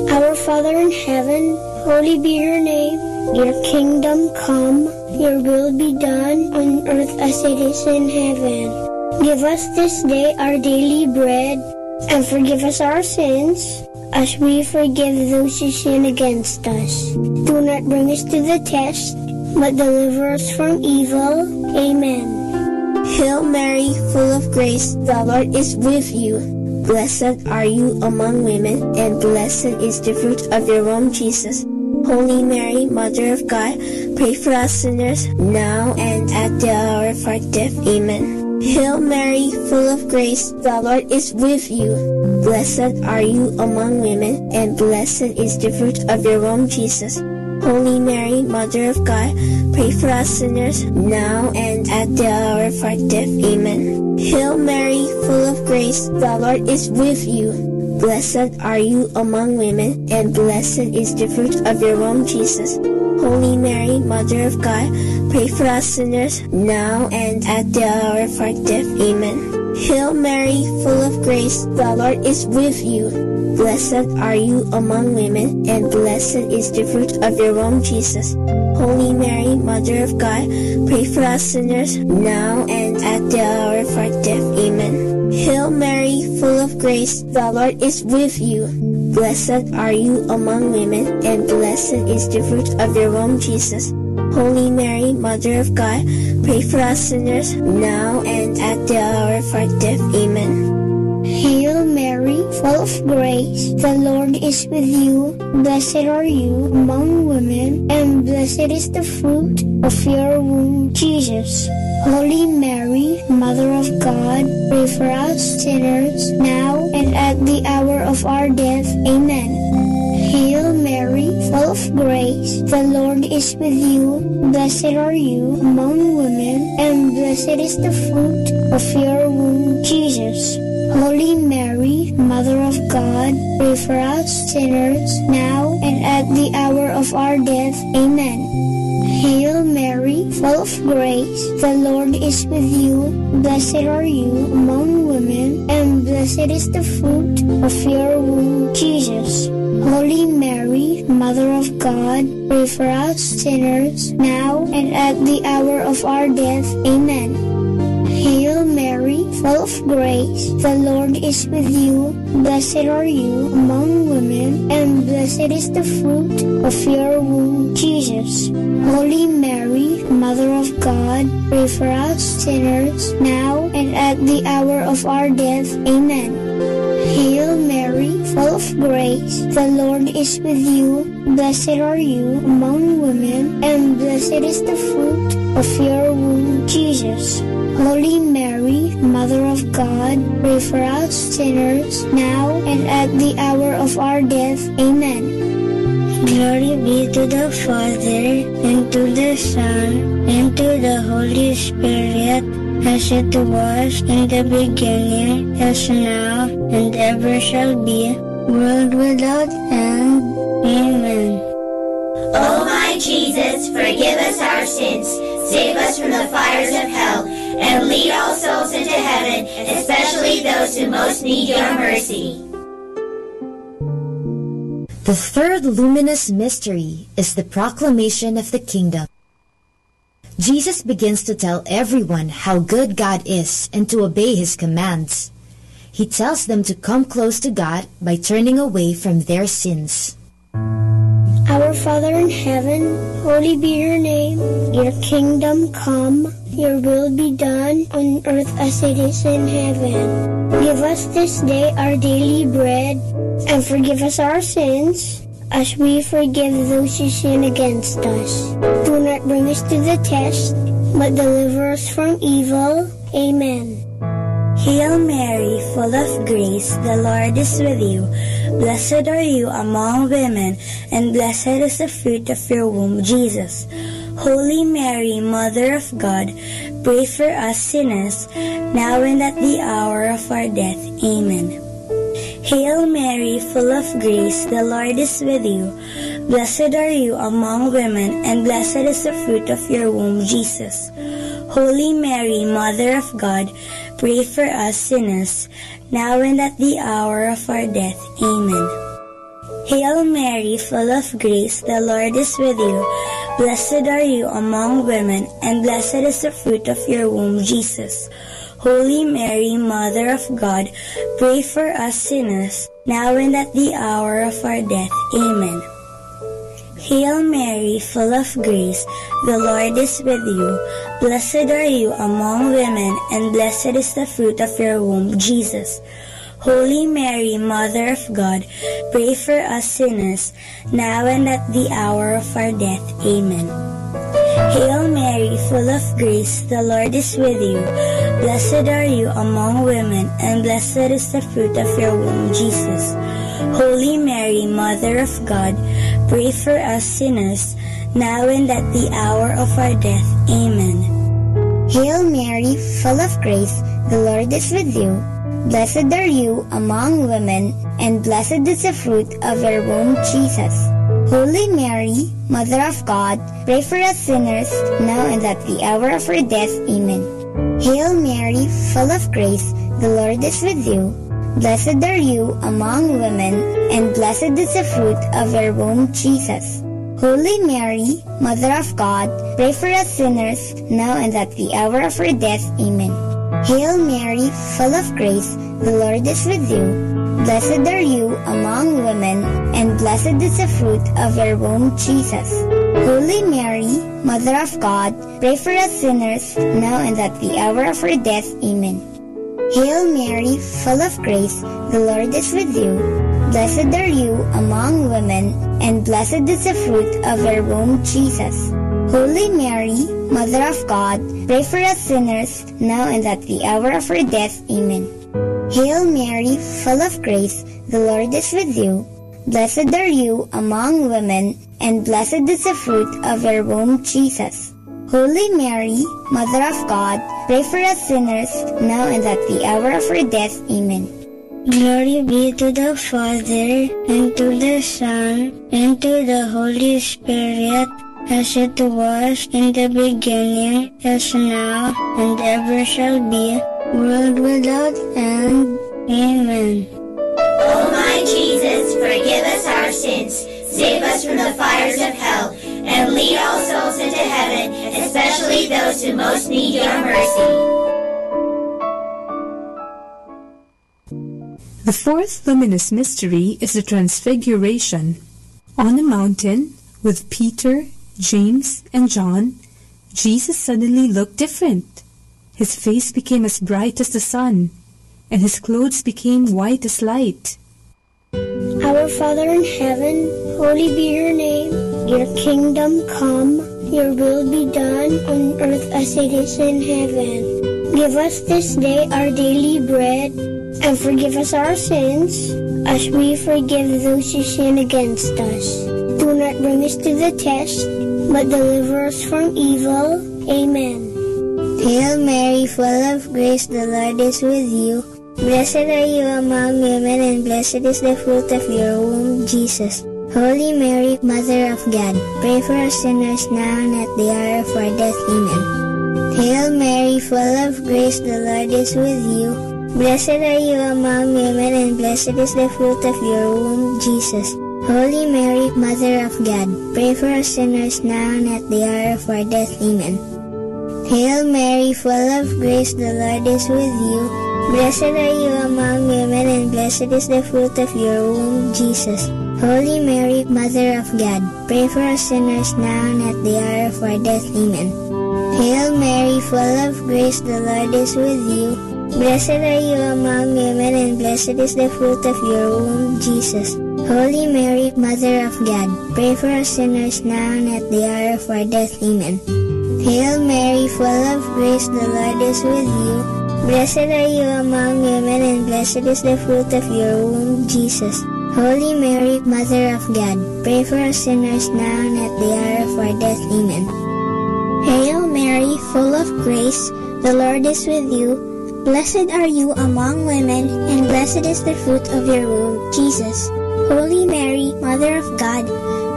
Speaker 24: Our Father in heaven, holy be your name. Your kingdom come, your will be done on earth as it is in heaven. Give us this day our daily bread, and forgive us our sins, as we forgive those who sin against us. Do not bring us to the test, but deliver us from evil. Amen.
Speaker 6: Hail Mary, full of grace, the Lord is with you. Blessed are you among women, and blessed is the fruit of your womb, Jesus. Holy Mary, Mother of God, pray for us sinners, now and at the hour of our death. Amen. Hail Mary, full of grace, the Lord is with you. Blessed are you among women, and blessed is the fruit of your womb, Jesus. Holy Mary, Mother of God, pray for us sinners, now and at the hour of our death. Amen. Hail Mary, full of grace, the Lord is with you. Blessed are you among women, and blessed is the fruit of your womb, Jesus. Holy Mary, Mother of God, pray for us sinners, now and at the hour of our death. Amen. Hail Mary, full of grace, the Lord is with you. Blessed are you among women, and blessed is the fruit of your womb, Jesus. Holy Mary, Mother of God, pray for us sinners, now and at the hour of our death. Amen. Hail Mary, full of grace, the Lord is with you. Blessed are you among women, and blessed is the fruit of your womb, Jesus. Holy Mary, Mother of God, pray for us sinners, now and at the hour of our death. Amen.
Speaker 24: Hail Mary, full of grace, the Lord is with you. Blessed are you among women, and blessed is the fruit of your womb, Jesus. Holy Mary, Mother of God, pray for us sinners, now and at the hour of our death. Amen. Hail Mary, full of grace, the Lord is with you. Blessed are you among women, and blessed is the fruit of your womb, Jesus. Holy Mary, Mother of God, pray for us sinners, now and at the hour of our death. Amen. Hail Mary, full of grace, the Lord is with you. Blessed are you among women, and blessed is the fruit of your womb, Jesus. Holy Mary, Mother of God, pray for us sinners, now and at the hour of our death. Amen. Hail Mary, full of grace, the Lord is with you. Blessed are you among women, and blessed is the fruit of your womb, Jesus. Holy Mary, Mother of God, pray for us sinners, now and at the hour of our death. Amen. Hail Mary, full of grace, the Lord is with you. Blessed are you among women, and blessed is the fruit of your womb, Jesus. Holy Mary, Mother of God, pray for us sinners, now and at the hour of our death. Amen. Glory be to the Father, and to the Son, and to the Holy Spirit, as it was in the beginning, as now, and ever shall be, world without end. Amen.
Speaker 16: O my Jesus, forgive us our sins, save us from the fires of hell, and lead all souls into heaven, especially those who most need your mercy.
Speaker 10: The third luminous mystery is the proclamation of the kingdom. Jesus begins to tell everyone how good God is and to obey His commands. He tells them to come close to God by turning away from their sins.
Speaker 24: Our Father in heaven, holy be your name. Your kingdom come, your will be done on earth as it is in heaven. Give us this day our daily bread, and forgive us our sins, as we forgive those who sin against us. Do not bring us to the test, but deliver us from evil. Amen.
Speaker 13: Hail Mary, full of grace, the Lord is with you. Blessed are you among women, and blessed is the fruit of your womb, Jesus. Holy Mary, Mother of God, pray for us sinners, now and at the hour of our death. Amen. Hail Mary, full of grace, the Lord is with you. Blessed are you among women, and blessed is the fruit of your womb, Jesus. Holy Mary, Mother of God, pray for us sinners, now and at the hour of our death. Amen. Hail Mary, full of grace, the Lord is with you. Blessed are you among women, and blessed is the fruit of your womb, Jesus. Holy Mary, Mother of God, pray for us sinners, now and at the hour of our death. Amen. Hail Mary, full of grace, the Lord is with you. Blessed are you among women, and blessed is the fruit of your womb, Jesus. Holy Mary, Mother of God, pray for us sinners, now and at the hour of our death. Amen. Hail Mary, full of grace, the Lord is with you. Blessed are you among women, and blessed is the fruit of your womb, Jesus. Holy Mary, Mother of God, pray for us sinners, now and at the hour of our death. Amen.
Speaker 6: Hail Mary, full of grace, the Lord is with you. Blessed are you among women, and blessed is the fruit of your womb, Jesus. Holy Mary, Mother of God, pray for us sinners, now and at the hour of our death. Amen. Hail Mary, full of grace, the Lord is with you. Blessed are you among women, and blessed is the fruit of your womb, Jesus. Holy Mary, Mother of God, pray for us sinners, now and at the hour of our death. Amen. Hail Mary, full of grace, the Lord is with you. Blessed are you among women, and blessed is the fruit of your womb, Jesus. Holy Mary, Mother of God, pray for us sinners, now and at the hour of our death. Amen. Hail Mary, full of grace, the Lord is with you. Blessed are you among women, and blessed is the fruit of your womb, Jesus. Holy Mary, Mother of God, pray for us sinners, now and at the hour of our death. Amen. Hail Mary, full of grace, the Lord is with you. Blessed are you among women, and blessed is the fruit of your womb, Jesus. Holy Mary, Mother of God, pray for us sinners, now and at the hour of our death. Amen.
Speaker 24: Glory be to the Father, and to the Son, and to the Holy Spirit, as it was in the beginning, as now, and ever shall be, world without end. Amen.
Speaker 16: O my Jesus, forgive us our sins, save us from the fires of hell, and lead all souls into heaven, especially those who most need your mercy.
Speaker 2: The fourth luminous mystery is the Transfiguration. On a mountain, with Peter, James, and John, Jesus suddenly looked different. His face became as bright as the sun, and his clothes became white as light.
Speaker 24: Our Father in heaven, holy be your name. Your kingdom come, your will be done on earth as it is in heaven. Give us this day our daily bread, and forgive us our sins, as we forgive those who sin against us. Do not bring us to the test, but deliver us from evil. Amen.
Speaker 6: Hail Mary, full of grace, the Lord is with you. Blessed are you among women, and blessed is the fruit of your womb, Jesus. Holy Mary, Mother of God, pray for us sinners now and at the hour of our death. Amen. Hail Mary, full of grace, the Lord is with you. Blessed are you among women, and blessed is the fruit of your womb, Jesus. Holy Mary, Mother of God, pray for us sinners now and at the hour of our death. Amen. Hail Mary, full of grace, the Lord is with you. Blessed are you among women, and blessed is the fruit of your womb, Jesus. Holy Mary, Mother of God, pray for us sinners now and at the hour of our death. Amen. Hail Mary, full of grace, the Lord is with you. Blessed are you among women, and blessed is the fruit of your womb, Jesus. Holy Mary, Mother of God, pray for us sinners now and at the hour of our death. Amen. Hail Mary, full of grace, the Lord is with you. Blessed are you among women, and blessed is the fruit of your womb, Jesus. Holy Mary, Mother of God, pray for us sinners now and at the hour of our death. Amen.
Speaker 24: Hail Mary, full of grace, the Lord is with you. Blessed are you among women, and blessed is the fruit of your womb, Jesus. Holy Mary, Mother of God,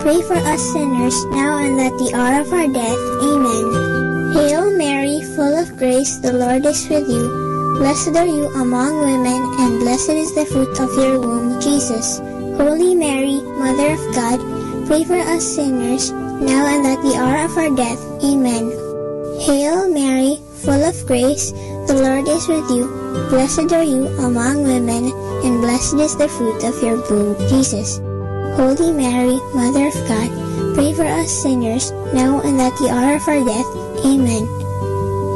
Speaker 24: pray for us sinners, now and at the hour of our death. Amen. Hail Mary, full of grace, the Lord is with you. Blessed are you among women, and blessed is the fruit of your womb, Jesus. Holy Mary, Mother of God, pray for us sinners, now and at the hour of our death. Amen. Hail Mary, full of grace, the Lord is with you. Blessed are you among women, and blessed is the fruit of your womb, Jesus. Holy Mary, Mother of God, pray for us sinners, now and at the hour of our death. Amen.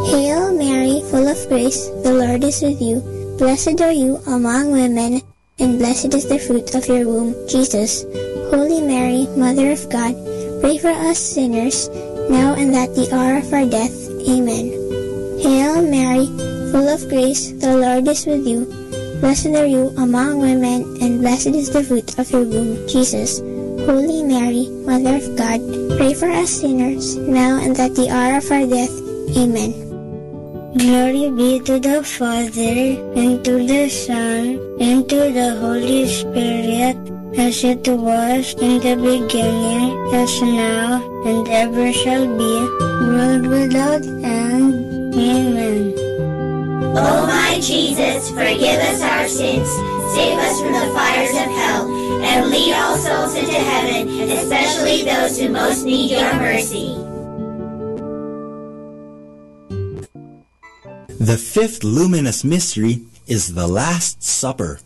Speaker 24: Hail Mary, full of grace, the Lord is with you. Blessed are you among women, and blessed is the fruit of your womb, Jesus. Holy Mary, Mother of God, pray for us sinners, now and at the hour of our death. Amen. Hail Mary, full of grace, the Lord is with you. Blessed are you among women, and blessed is the fruit of your womb, Jesus. Holy Mary, Mother of God, pray for us sinners, now and at the hour of our death. Amen.
Speaker 13: Glory be to the Father, and to the Son, and to the Holy Spirit, as it was in the beginning, as now, and ever shall be, world without end. Amen.
Speaker 16: O my Jesus, forgive us our sins, save us from the fires of hell, and lead all souls into heaven, especially those who most need your mercy.
Speaker 4: The fifth luminous mystery is the Last Supper.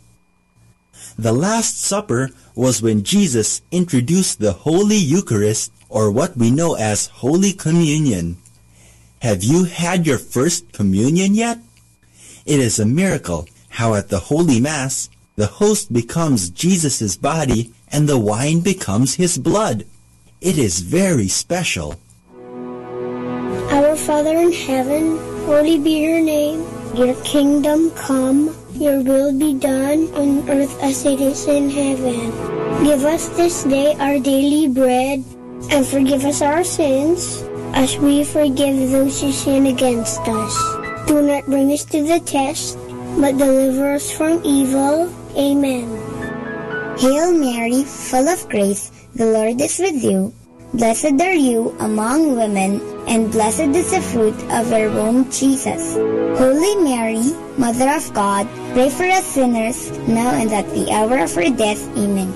Speaker 4: The Last Supper was when Jesus introduced the Holy Eucharist, or what we know as Holy Communion. Have you had your first communion yet? It is a miracle how at the Holy Mass, the host becomes Jesus' body and the wine becomes his blood. It is very special.
Speaker 24: Our Father in heaven, holy be your name. Your kingdom come, your will be done on earth as it is in heaven. Give us this day our daily bread, and forgive us our sins, as we forgive those who sin against us. Do not bring us to the test, but deliver us from evil. Amen.
Speaker 6: Hail Mary, full of grace, the Lord is with you. Blessed are you among women, and blessed is the fruit of your womb, Jesus. Holy Mary, Mother of God, pray for us sinners, now and at the hour of our death. Amen.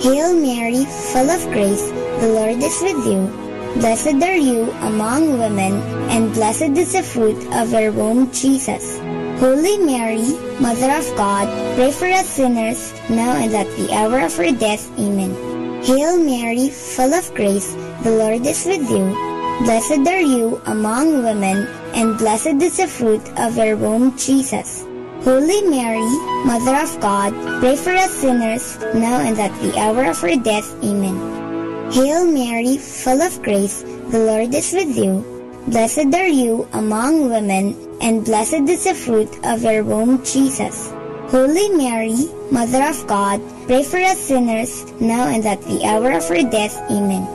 Speaker 6: Hail Mary, full of grace, the Lord is with you. Blessed are you among women, and blessed is the fruit of your womb, Jesus. Holy Mary, Mother of God, pray for us sinners, now and at the hour of our death. Amen. Hail Mary, full of grace, the Lord is with you. Blessed are you among women, and blessed is the fruit of your womb, Jesus. Holy Mary, Mother of God, pray for us sinners, now and at the hour of our death. Amen. Hail Mary, full of grace, the Lord is with you. Blessed are you among women, and blessed is the fruit of your womb, Jesus. Holy Mary, Mother of God, pray for us sinners, now and at the hour of our death. Amen.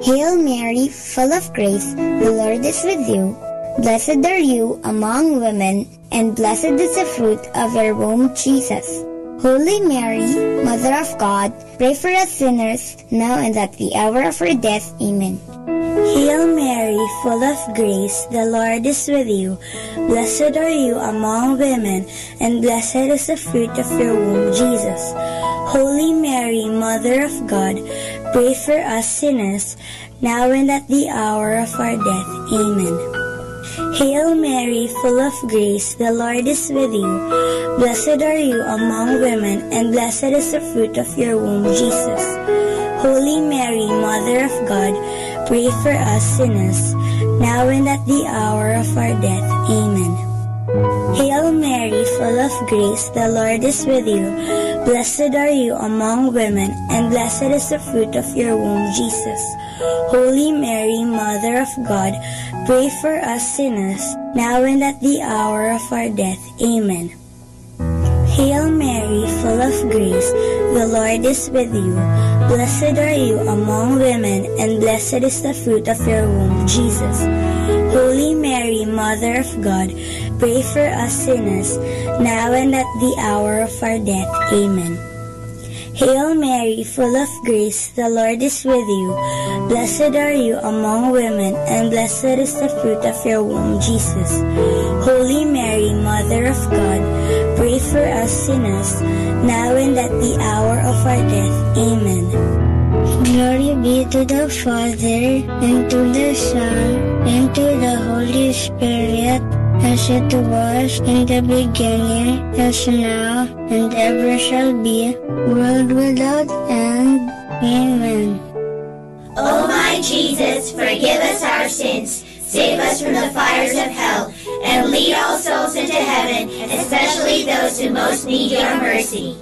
Speaker 6: Hail Mary, full of grace, the Lord is with you. Blessed are you among women, and blessed is the fruit of your womb, Jesus. Holy Mary, Mother of God, pray for us sinners, now and at the hour of our death. Amen.
Speaker 13: Hail Mary, full of grace, the Lord is with you. Blessed are you among women, and blessed is the fruit of your womb, Jesus. Holy Mary, Mother of God, pray for us sinners, now and at the hour of our death. Amen. Hail Mary, full of grace, the Lord is with you. Blessed are you among women, and blessed is the fruit of your womb, Jesus. Holy Mary, Mother of God, pray for us sinners, now and at the hour of our death. Amen. Hail Mary, full of grace, the Lord is with you. Blessed are you among women, and blessed is the fruit of your womb, Jesus. Holy Mary, Mother of God, pray for us sinners, now and at the hour of our death. Amen. Hail Mary, full of grace, the Lord is with you. Blessed are you among women, and blessed is the fruit of your womb, Jesus. Holy Mary, Mother of God, pray for us sinners, now and at the hour of our death. Amen. Hail Mary, full of grace, the Lord is with you. Blessed are you among women, and blessed is the fruit of your womb, Jesus. Holy Mary, Mother of God, pray for us sinners, now and at the hour of our death. Amen.
Speaker 24: Glory be to the Father, and to the Son, and to the Holy Spirit, as it was in the beginning, as now, and ever shall be, world without end. Amen.
Speaker 16: O my Jesus, forgive us our sins, save us from the fires of hell, and lead all souls into heaven, especially those who most need your mercy.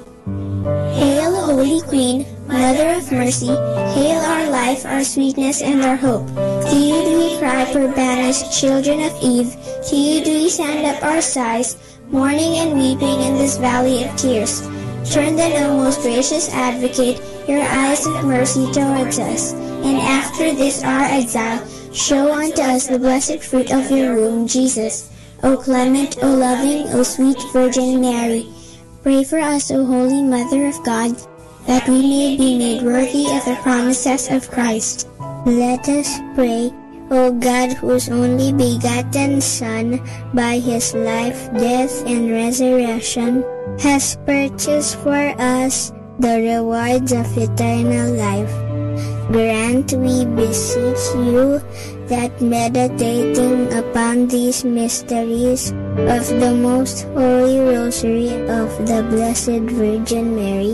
Speaker 6: Hail, Holy Queen, Mother of Mercy, hail our life, our sweetness, and our hope. To you do we cry, poor banished children of Eve. To you do we send up our sighs, mourning and weeping in this valley of tears. Turn then, O most gracious Advocate, your eyes of mercy towards us, and after this our exile, show unto us the blessed fruit of your womb, Jesus. O clement, O loving, O sweet Virgin Mary, pray for us, O Holy Mother of God, that we may be made worthy of the promises of Christ.
Speaker 24: Let us pray. O God, whose only begotten Son, by his life, death, and resurrection, has purchased for us the rewards of eternal life, grant, we beseech you, that meditating upon these mysteries of the most holy rosary of the Blessed Virgin Mary,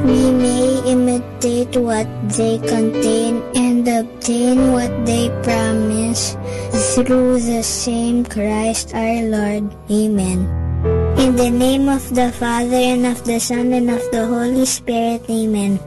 Speaker 24: we may imitate what they contain and obtain what they promise, through the same Christ our Lord. Amen. In the name of the Father, and of the Son, and of the Holy Spirit. Amen.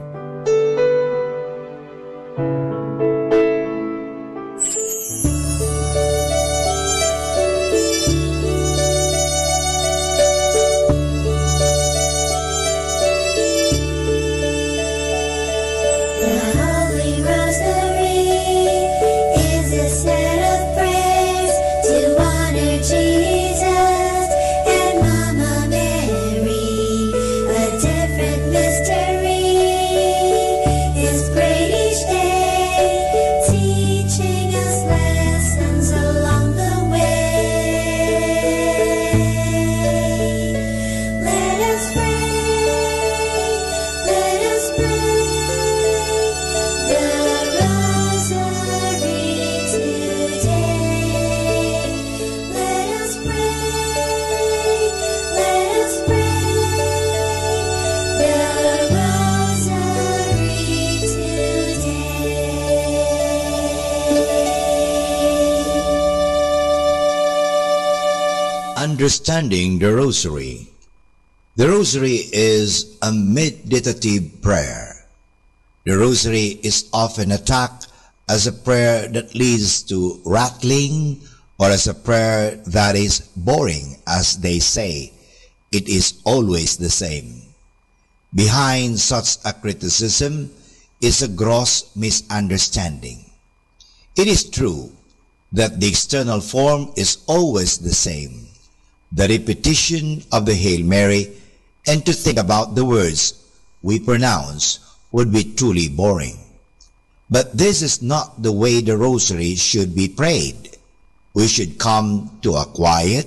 Speaker 17: Understanding the Rosary. The Rosary is a meditative prayer. The Rosary is often attacked as a prayer that leads to rattling, or as a prayer that is boring, as they say. It is always the same. Behind such a criticism is a gross misunderstanding. It is true that the external form is always the same, the repetition of the Hail Mary, and to think about the words we pronounce would be truly boring. But this is not the way the Rosary should be prayed. We should come to a quiet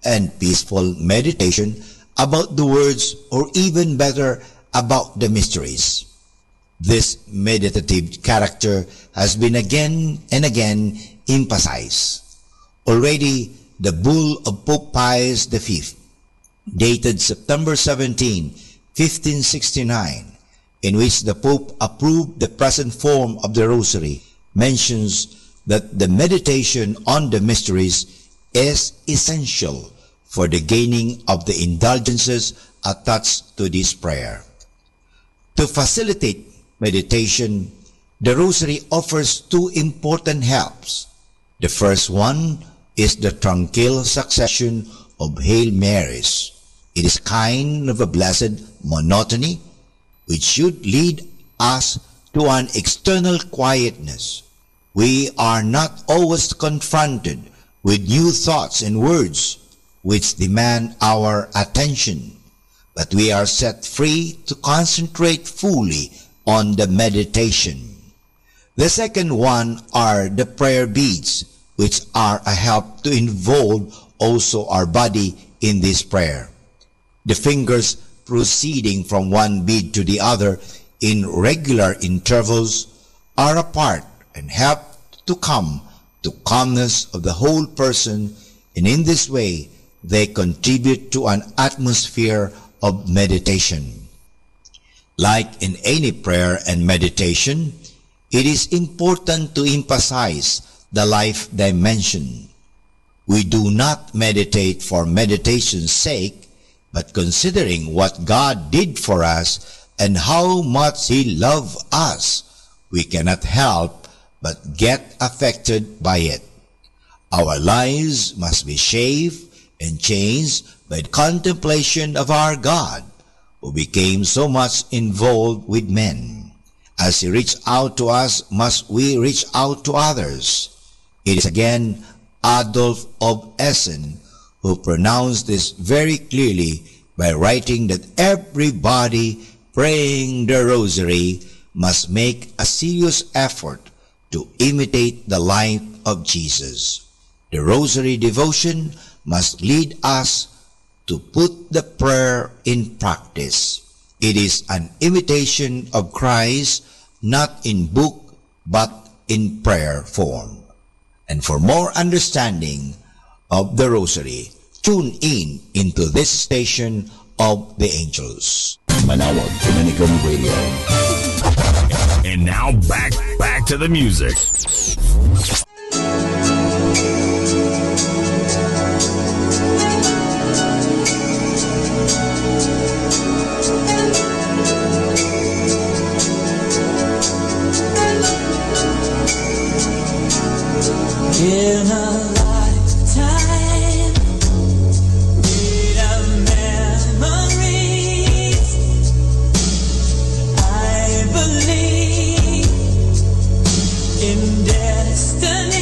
Speaker 17: and peaceful meditation about the words, or even better, about the mysteries. This meditative character has been again and again emphasized. Already, the bull of Pope Pius V, dated September 17, 1569, in which the Pope approved the present form of the Rosary, mentions that the meditation on the mysteries is essential for the gaining of the indulgences attached to this prayer. To facilitate meditation, the Rosary offers two important helps. The first one is the tranquil succession of Hail Marys. It is kind of a blessed monotony which should lead us to an external quietness. We are not always confronted with new thoughts and words which demand our attention, but we are set free to concentrate fully on the meditation. The second one are the prayer beads, which are a help to involve also our body in this prayer. The fingers proceeding from one bead to the other in regular intervals are apart and help to come to calmness of the whole person, and in this way they contribute to an atmosphere of meditation. Like in any prayer and meditation, it is important to emphasize the life dimension. We do not meditate for meditation's sake, but considering what God did for us and how much He loved us, we cannot help but get affected by it. Our lives must be shaped and changed by the contemplation of our God, who became so much involved with men. As He reached out to us, must we reach out to others. It is again Adolf of Essen who pronounced this very clearly by writing that everybody praying the rosary must make a serious effort to imitate the life of Jesus. The rosary devotion must lead us to put the prayer in practice. It is an imitation of Christ, not in book, but in prayer form. And for more understanding of the rosary, tune in into this station of the angels.
Speaker 12: Manawag Dominican Radio.
Speaker 8: And now back to the music.
Speaker 14: In a lifetime made of memories, I believe in destiny.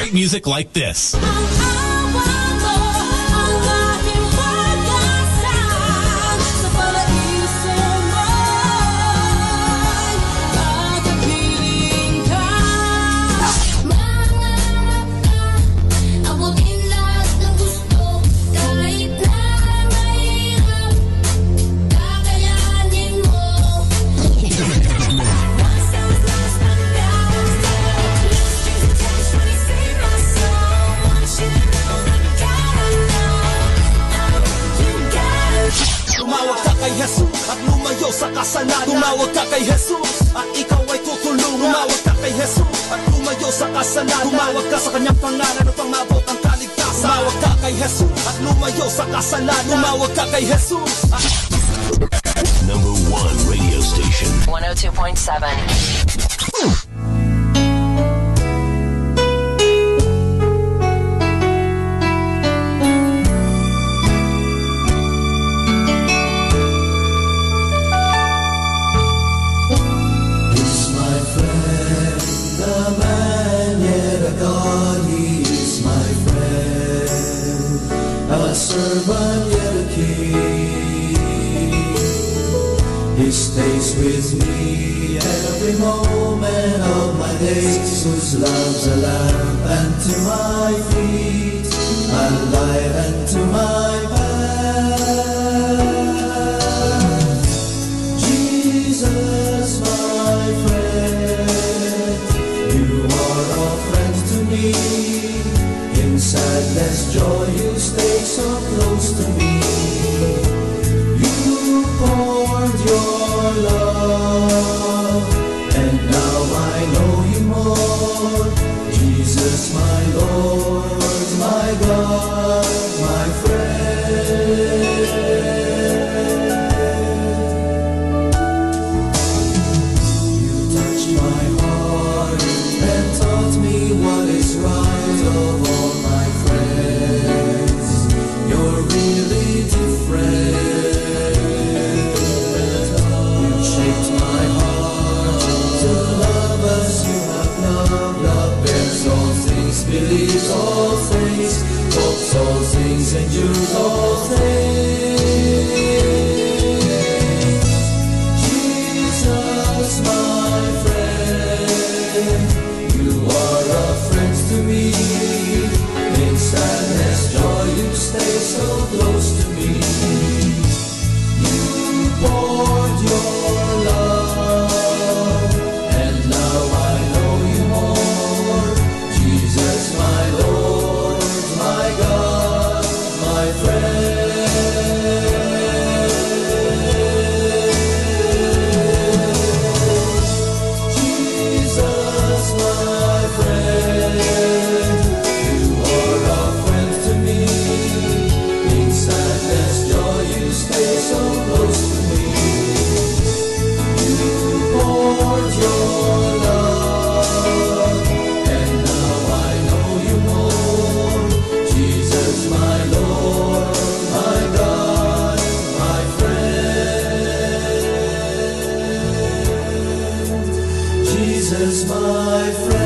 Speaker 8: great music like this.
Speaker 14: Tumawag ka kay Jesus at lumayo sa kasalanan. Tumawag ka kay Jesus at ikaw ay tutulungan. Tumawag ka kay Jesus at lumayo sa kasalanan. Tumawag ka sa kanyang pangalan upang maabot ang kaligtasan. Tumawag ka kay Jesus at lumayo sa kasalanan. Tumawag ka kay Jesus at...
Speaker 8: Number 1 radio station.
Speaker 18: 102.7.
Speaker 14: Servant yet a king. He stays with me every moment of my days, whose love's a lamp unto my feet, a light unto my path. Jesus, my friend, you are a friend to me. In sadness, joy, you stay so close to me. You poured your love, and now I know you more. Jesus, my Lord, my God, my friend. You touched my heart and taught me what is right of all my friends. You're really different. You shaped my heart to love as you have loved. Love bears all things, believes all things, hopes all things, endures all things. Jesus, my friend, you are a friend to me. In sadness, joy, you stay so close to me. You poured your love, and now I know you more. Jesus, my Lord, my God, my friend. Jesus, my friend, you are a friend to me. In sadness, joy, you stay so close to me. You poured your love, and now I know you more. Jesus, my Lord, my God, my friend. Jesus, my friend.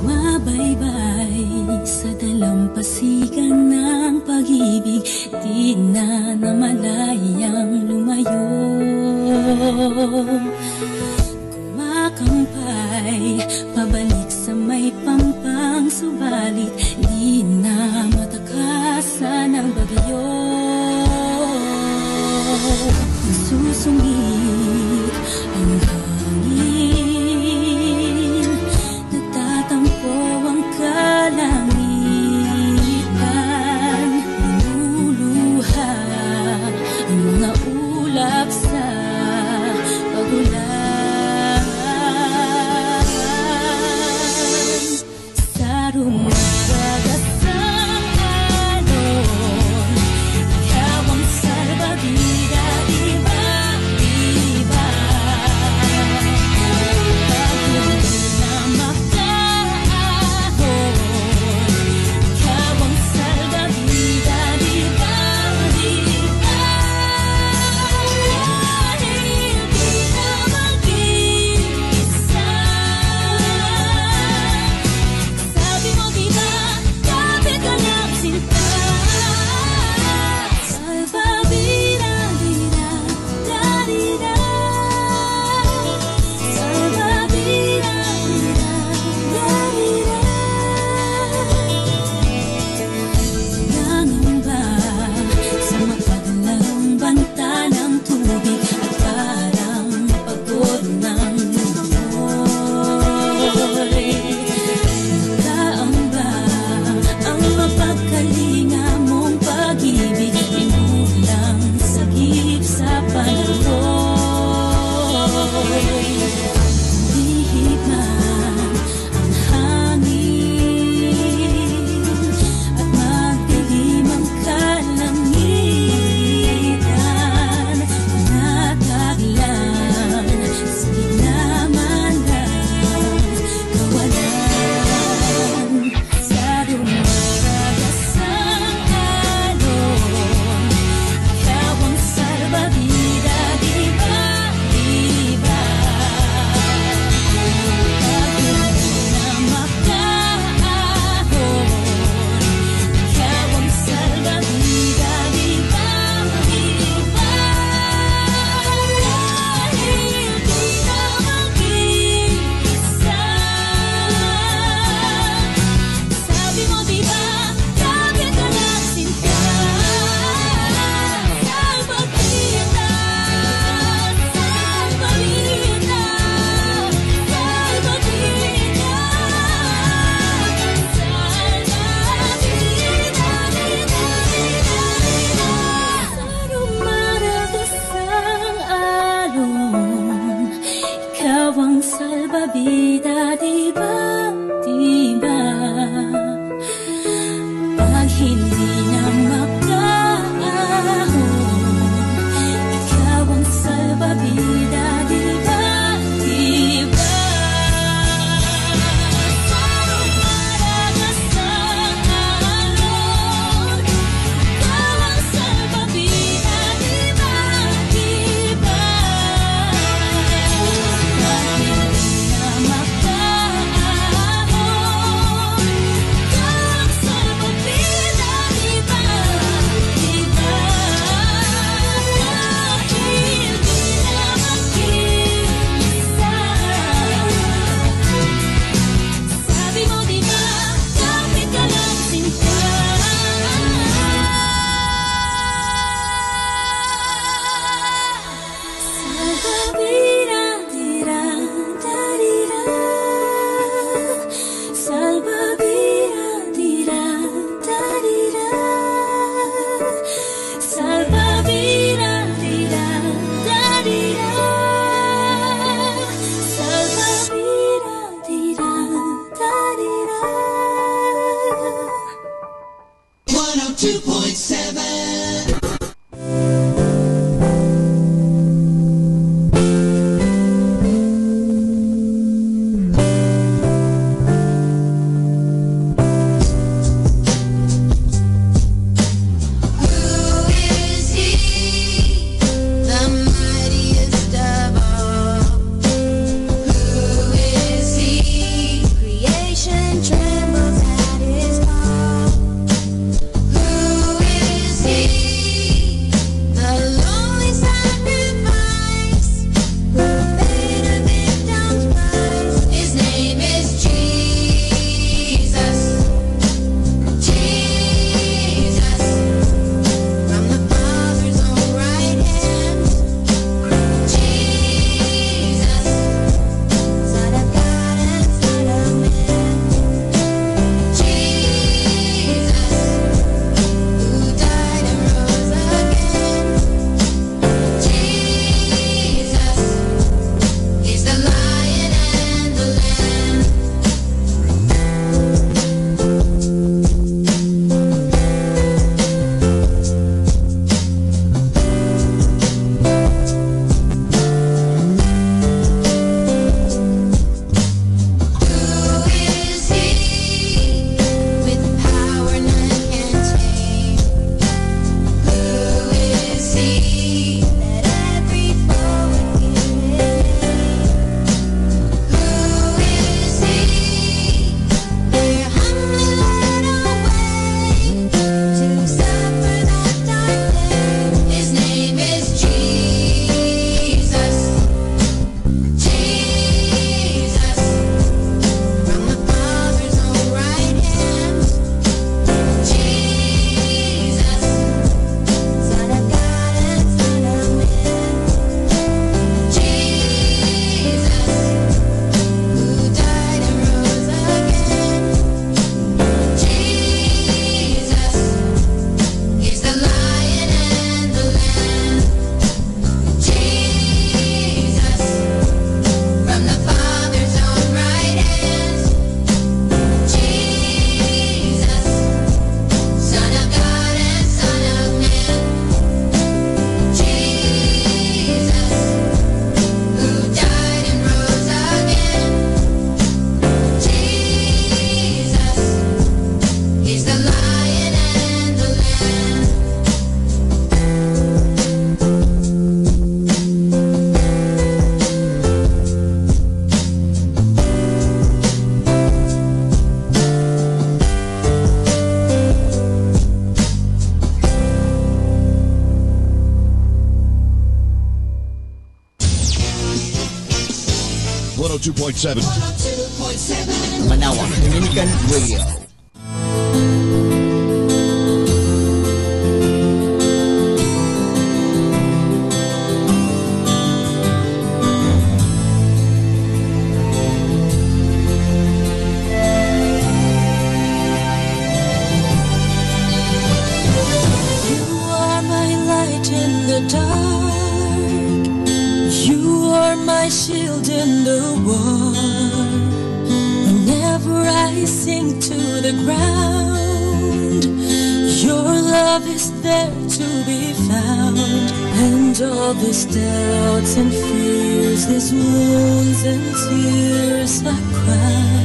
Speaker 21: Mabaybay sa dalampasigan ng pag-ibig, di na namalayang lumayo. Kumakampay, pabalik sa may pampang, subalit di na matakasan ng bagyo. Susungit ang hangin, nagtatampo ang kalangitan, linuluha ang mga ulan. ulap sa pagulan. Sa rumagagasang alon, ikaw ang salbabida, iba-iba. Pagod na makaahon, ikaw ang salbabida, iba-iba. Dahil di na mag-iisa. Sabi mo diba, kapit ka ng sinta. Salbabida, dida, da-dida. Salbabida, dida, da-dida. Nangamba sa mapaglang banta ng tubig at parang pagod ng lumoy. Nakaamba ang mapagkalinga mong pag-ibig, inulang sakit sa panahon. Lihip man ang hangin at magdilim ang kalangitan, nataglan sa gitna man ng kawalan. Sa rumaragasang alon, ikaw ang salbabida, iba-iba. Pagod na makaahon, ikaw ang salbabida, iba-iba. Dahil di na mag-iisa. Sabi mo diba, kapit ka ng sinta. Salbabida, salbabida, salbabida. Sa rumaragasang alon, ikaw ang salbabida, diba? Pag hindi na makaahon, ikaw ang salbabida, diba? Sa rumaragasang alon, ikaw ang salbabida, diba? Pag hindi na makaahon,
Speaker 8: 102.7.
Speaker 14: 102.7.
Speaker 1: Manawa Dominican Radio.
Speaker 21: Shield in the war. Whenever I sink to the ground, your love is there to be found. And all these doubts and fears, these wounds and tears I cry,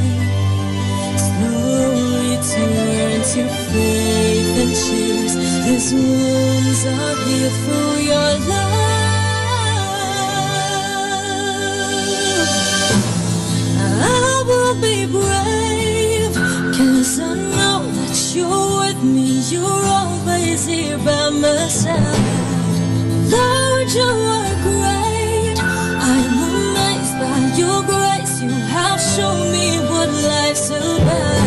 Speaker 21: slowly turn to faith and cheers. These wounds are healed through your love. I will be brave, 'cause I know that you're with me. You're always here by my side. Lord, you are great. I'm amazed by your grace. You have shown me what life's about.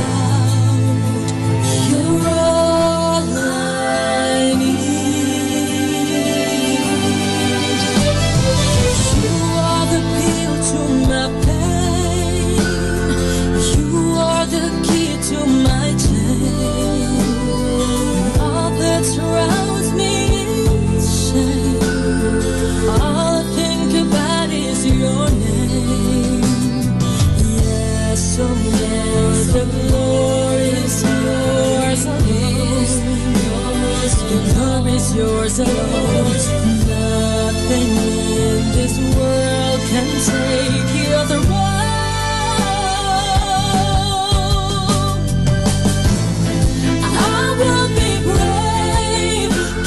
Speaker 21: You're all I need. You are the pill to my pain. The key to my chain. All that surrounds me is shame. All I think about is your name. Yes, oh yes, the glory is yours alone. The glory is yours alone. Nothing in this world can take your throne.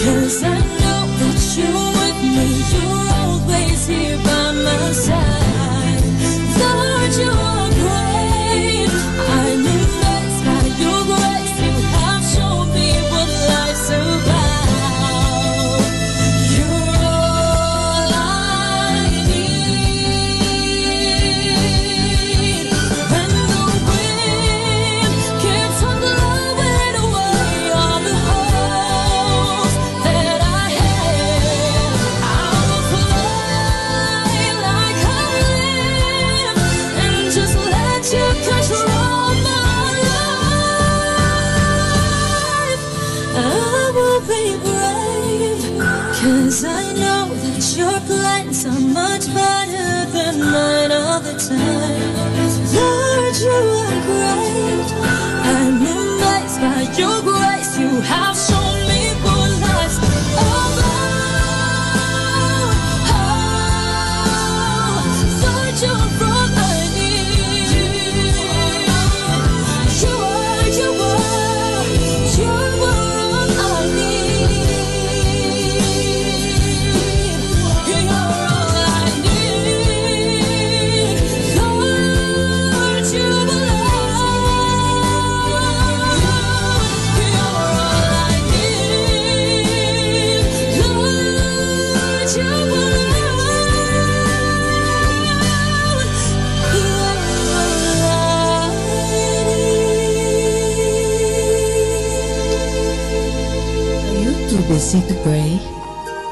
Speaker 21: Cause I know that you're with me, you're always here by my side. Lord, you are great. I'm amazed by your grace. You have shown me what life's about. You're all I need. When the wind keeps on blowing away all the hopes that I had, I will fly like a live and just let you control my life. I will be brave, 'cause I know that your plans are much better than mine all the time. Lord, you are great. I'm amazed by your grace. You have shown me what life's about. Lord, you're all I need. You're all I need. You're all I need. Lord, you
Speaker 3: Too busy to pray?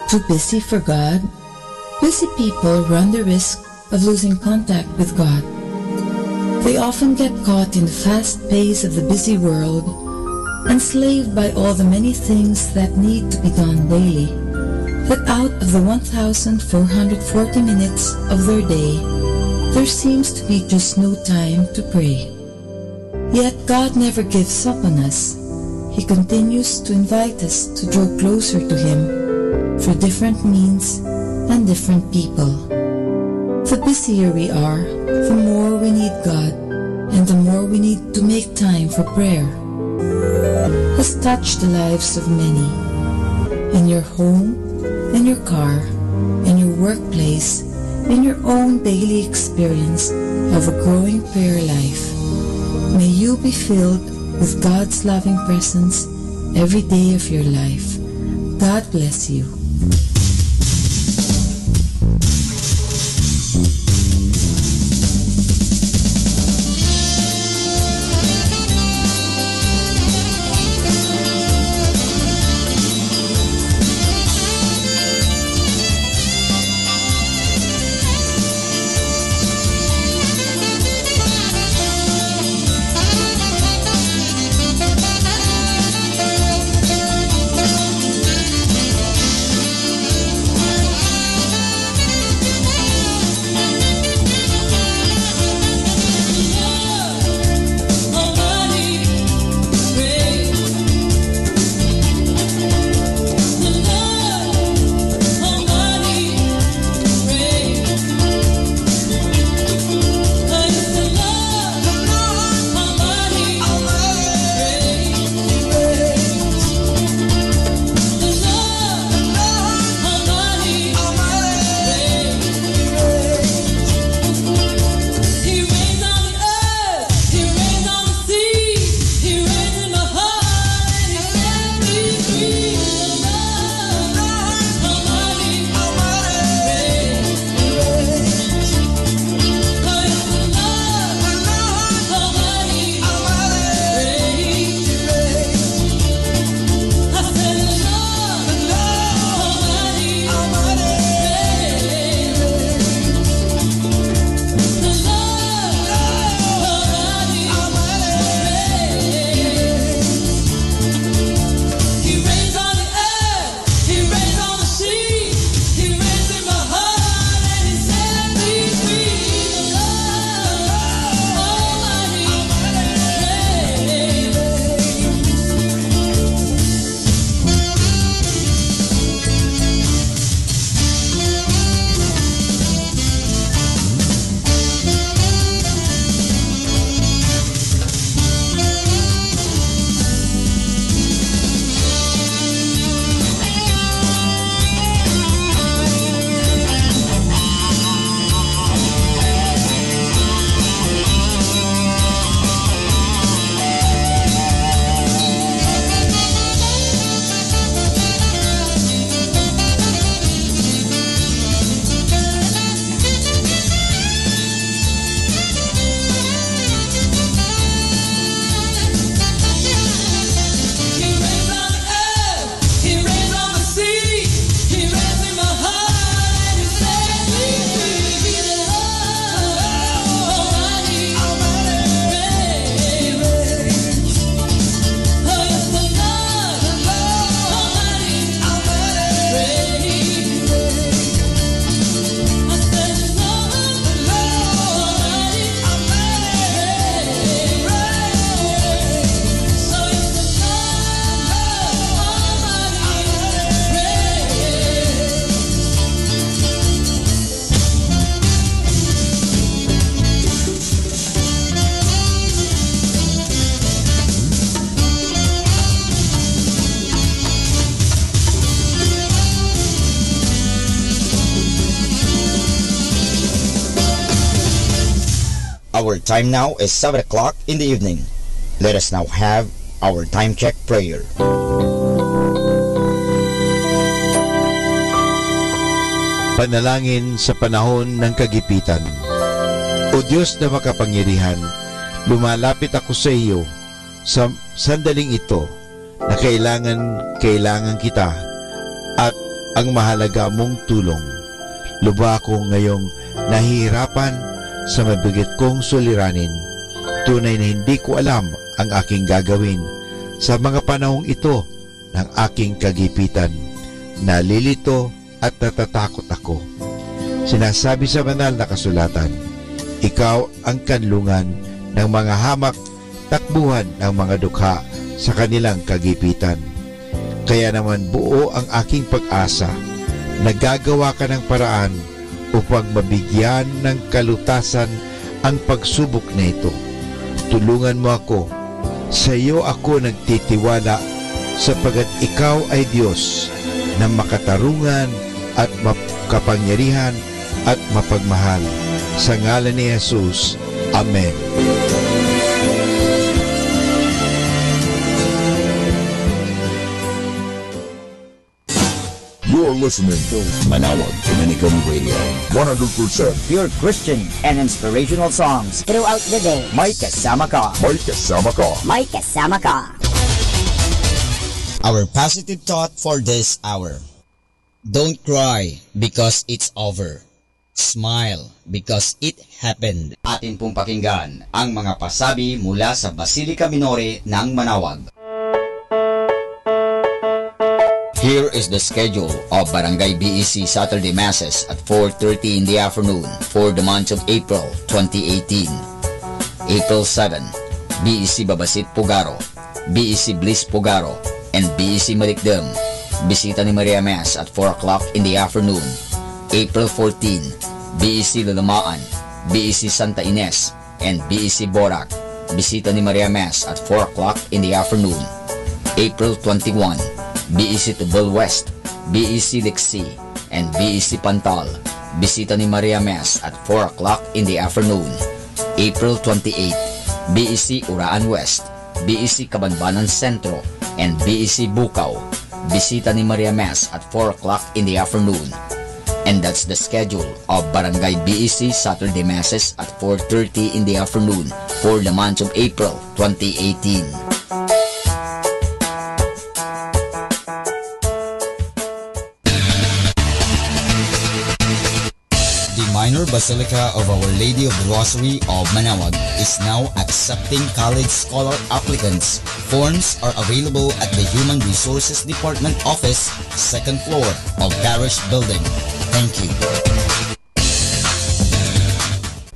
Speaker 3: Too busy for God? Busy people run the risk of losing contact with God. They often get caught in the fast pace of the busy world, enslaved by all the many things that need to be done daily, that out of the 1,440 minutes of their day, there seems to be just no time to pray. Yet God never gives up on us. He continues to invite us to draw closer to Him through different means and different people. The busier we are, the more we need God, and the more we need to make time for prayer. Has touched the lives of many. In your home, in your car, in your workplace, in your own daily experience of a growing prayer life. May you be filled with God's loving presence every day of your life. God bless you.
Speaker 1: Our time now is 7 o'clock in the evening. Let us now have our time check prayer.
Speaker 18: Panalangin sa panahon ng kagipitan. O Diyos na makapangyarihan, lumalapit ako sa iyo sa sandaling ito na kailangan kita at ang mahalaga mong tulong. Lubha ako ngayong nahihirapan sa mabigat kong suliranin. Tunay na hindi ko alam ang aking gagawin sa mga panahong ito ng aking kagipitan. Nalilito at natatakot ako. Sinasabi sa banal na kasulatan, ikaw ang kanlungan ng mga hamak, takbuhan ng mga dukha sa kanilang kagipitan. Kaya naman buo ang aking pag-asa. Nagagawa ka ng paraan upang mabigyan ng kalutasan ang pagsubok na ito. Tulungan mo ako. Sa iyo ako nagtitiwala sapagat ikaw ay Diyos na makatarungan at makapangyarihan at mapagmahal. Sa ngalan ni Jesus. Amen.
Speaker 8: You're listening to
Speaker 1: Manawag Dominican Radio.
Speaker 8: 100%
Speaker 1: Pure Christian and inspirational songs
Speaker 20: throughout the day.
Speaker 1: May kasama ka.
Speaker 8: May kasama ka.
Speaker 20: May kasama ka.
Speaker 1: Our positive thought for this hour. Don't cry because it's over. Smile because it happened. Atin pong pakinggan ang mga pasabi mula sa Basilica Minore ng Manawag. Here is the schedule of Barangay BEC Saturday Masses at 4:30 in the afternoon for the month of April 2018. April 7, BEC Babasit Pugaro, BEC Bliss Pugaro, and BEC Marikdem. Bisita ni Maria Mass at 4 o'clock in the afternoon. April 14, BEC Lalamaan, BEC Santa Ines, and BEC Borac. Bisita ni Maria Mass at 4 o'clock in the afternoon. April 21, BEC Tubal West, BEC Lixi, and BEC Pantal. Bisita ni Maria Mass at 4 o'clock in the afternoon. April 28, BEC Uraan West, BEC Kabanbanan Sentro, and BEC Bukaw. Bisita ni Maria Mass at 4 o'clock in the afternoon. And that's the schedule of Barangay BEC Saturday Masses at 4:30 in the afternoon for the month of April 2018. The Minor Basilica of Our Lady of the Rosary of Manawag is now accepting college scholar applicants. Forms are available at the Human Resources Department office, second floor of Parish Building. Thank you.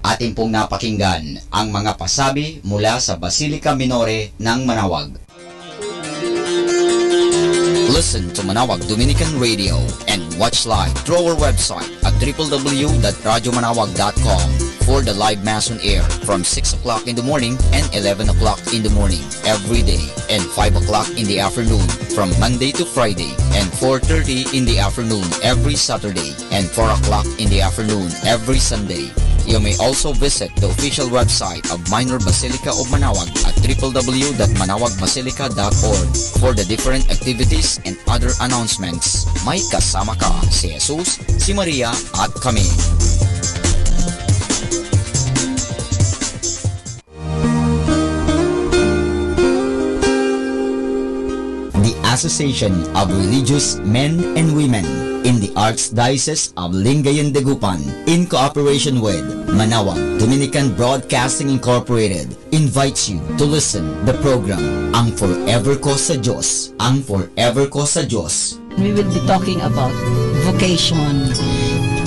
Speaker 1: Atin pong napakinggan ang mga pasabi mula sa Basilica Minore ng Manawag. Listen to Manawag Dominican Radio and watch live through our website at www.radyomanawag.com for the live Mass on air from 6 o'clock in the morning and 11 o'clock in the morning every day and 5 o'clock in the afternoon from Monday to Friday and 4:30 in the afternoon every Saturday and 4 o'clock in the afternoon every Sunday. You may also visit the official website of Minor Basilica of Manawag at www.manawagbasilica.org for the different activities and other announcements. May kasama ka si Jesus, si Maria at kami. The Association of Religious Men and Women in the Archdiocese of Lingayen de Gupan, in cooperation with Manawag Dominican Broadcasting Incorporated, invites you to listen the program Ang Forever Ko sa Diyos. Ang Forever Ko sa Diyos.
Speaker 22: We will be talking about vocation.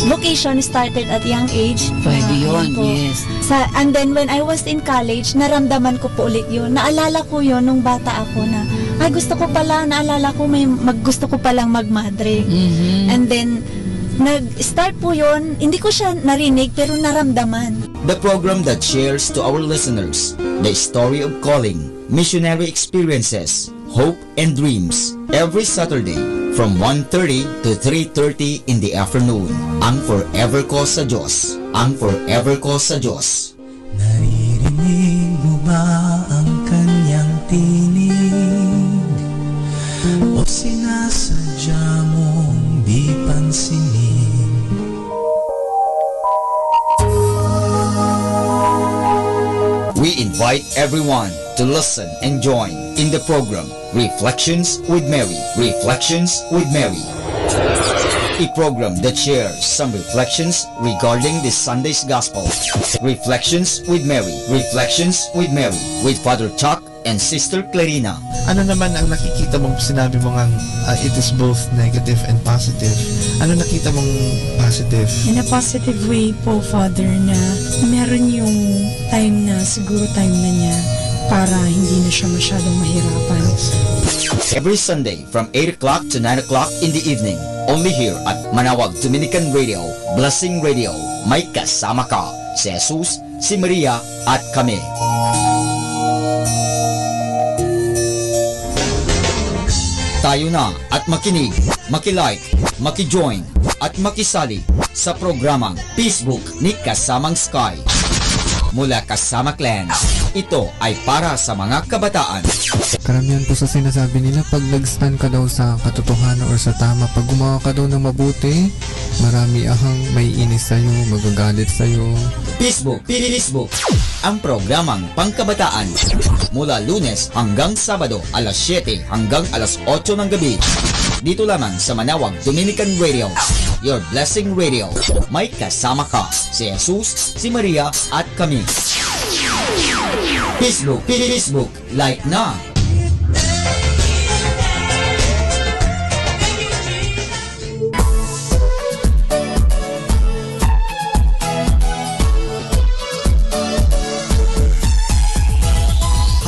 Speaker 23: Vocation started at young age.
Speaker 22: Pwede yun, yes.
Speaker 23: And then when I was in college, naramdaman ko po ulit yun. Naalala ko yun nung bata ako na, ay gusto ko pala, naalala ko gusto ko palang magmadre. And then, nag-start po yun, hindi ko siya narinig pero naramdaman.
Speaker 1: The program that shares to our listeners the story of calling, missionary experiences, hope and dreams every Saturday from 1:30 to 3:30 in the afternoon. Ang Forever Ko sa Diyos. Ang Forever Ko sa Diyos. invite everyone to listen and join in the program Reflections with Mary. Reflections with Mary. A program that shares some reflections regarding this Sunday's Gospel. Reflections with Mary. Reflections with Mary with Father Chuck and Sister Clarina.
Speaker 5: Ano naman ang nakikita mong sinabi mo ngang it is both negative and positive? Ano nakita mong positive?
Speaker 7: In a positive way po, Father, na meron yung time na siguro time na niya para hindi na siya masyadong mahirapan.
Speaker 1: Every Sunday from 8 o'clock to 9 o'clock in the evening. Only here at Manawag Dominican Radio, Blessing Radio. May kasama ka, si Jesus, si Maria, at kami. Tayo na at makinig, makilike, makijoin, at makisali sa programang Facebook ni Kasamang Sky. Mula Kasama Clan, ito ay para sa mga kabataan.
Speaker 9: Karamihan po sa sinasabi nila, pag nag-stand ka daw sa katotohanan or sa tama, pag gumawa ka daw ng mabuti, marami ahang may inis sa'yo, magagalit sa'yo.
Speaker 1: Facebook, ang programang pangkabataan. Mula Lunes hanggang Sabado, alas 7 hanggang alas 8 ng gabi. Dito lamang sa Manawag Dominican Radio, Your Blessing Radio. May kasama ka, si Jesus, si Maria, at kami. Facebook, like na!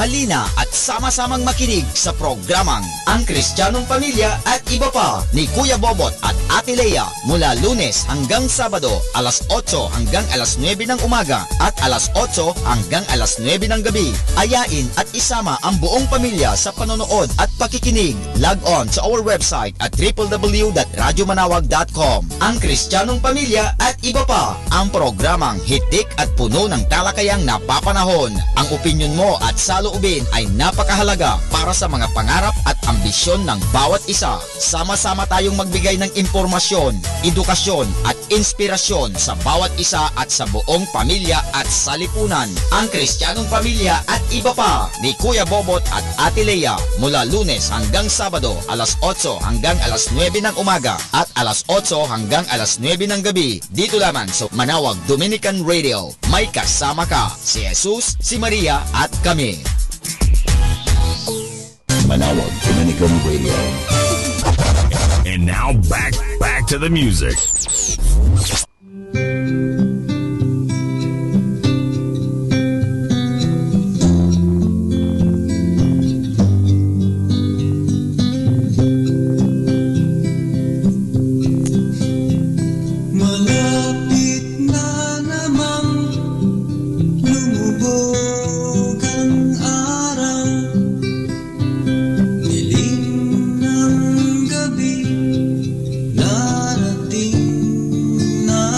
Speaker 1: Halina at sama-samang makinig sa programang Ang Kristiyanong Pamilya at Iba Pa ni Kuya Bobot at Ate Lea mula Lunes hanggang Sabado alas 8 hanggang alas 9 ng umaga at alas 8 hanggang alas 9 ng gabi. Ayain at isama ang buong pamilya sa panonood at pakikinig. Log on sa our website at www.radyomanawag.com. Ang Kristiyanong Pamilya at Iba Pa, ang programang hitik at puno ng talakayang napapanahon. Ang opinyon mo at saloobin ay napakahalaga para sa mga pangarap at ambisyon ng bawat isa. Sama-sama tayong magbigay ng impormasyon, edukasyon at inspirasyon sa bawat isa at sa buong pamilya at salipunan. Ang Kristiyanong Pamilya at Iba Pa ni Kuya Bobot at Ate Lea mula Lunes hanggang Sabado alas 8 hanggang alas 9 ng umaga at alas 8 hanggang alas 9 ng gabi. Dito lamang sa Manawag Dominican Radio. May kasama ka, si Jesus, si Maria at kami.
Speaker 8: Manawag Dominican Radio. And now back to the music.
Speaker 14: Darating na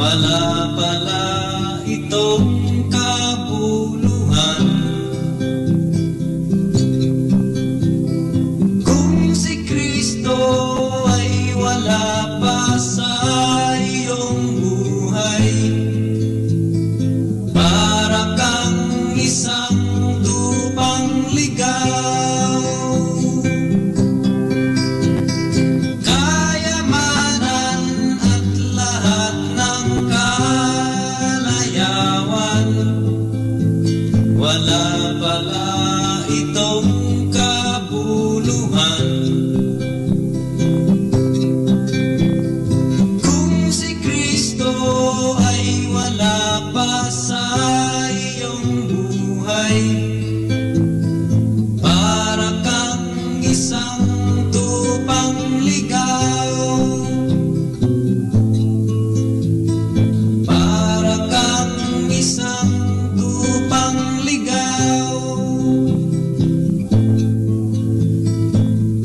Speaker 10: Wala pala itong kabuluhan. Kung si Kristo ay wala pa sa iyong buhay, para kang isang tupang ligaw. Kayamanan at lahat ng kalayawan, wala pala itong kabuluhan. Kung si Kristo ay wala pa sa iyong buhay, para kang isang tupang ligaw. Para kang isang tupang ligaw.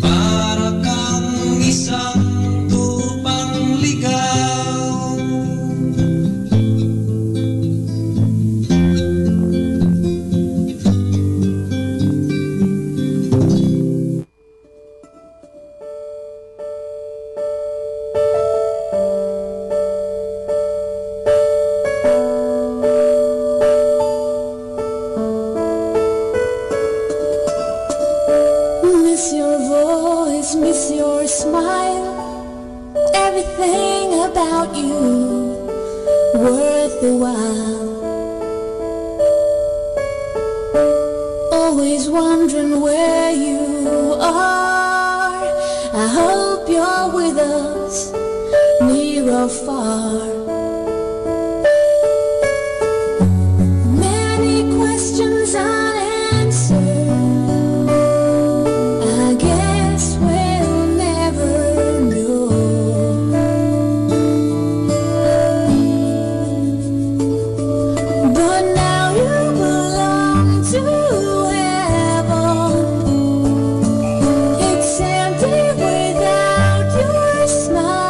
Speaker 10: Para kang isang tupang ligaw.
Speaker 21: Miss your voice, miss your smile, everything about you worth the while. Always wondering where you are. I hope you're with us, near or far. Many questions unanswered, I guess we'll never know. But now you belong to heaven. It's empty without your smile.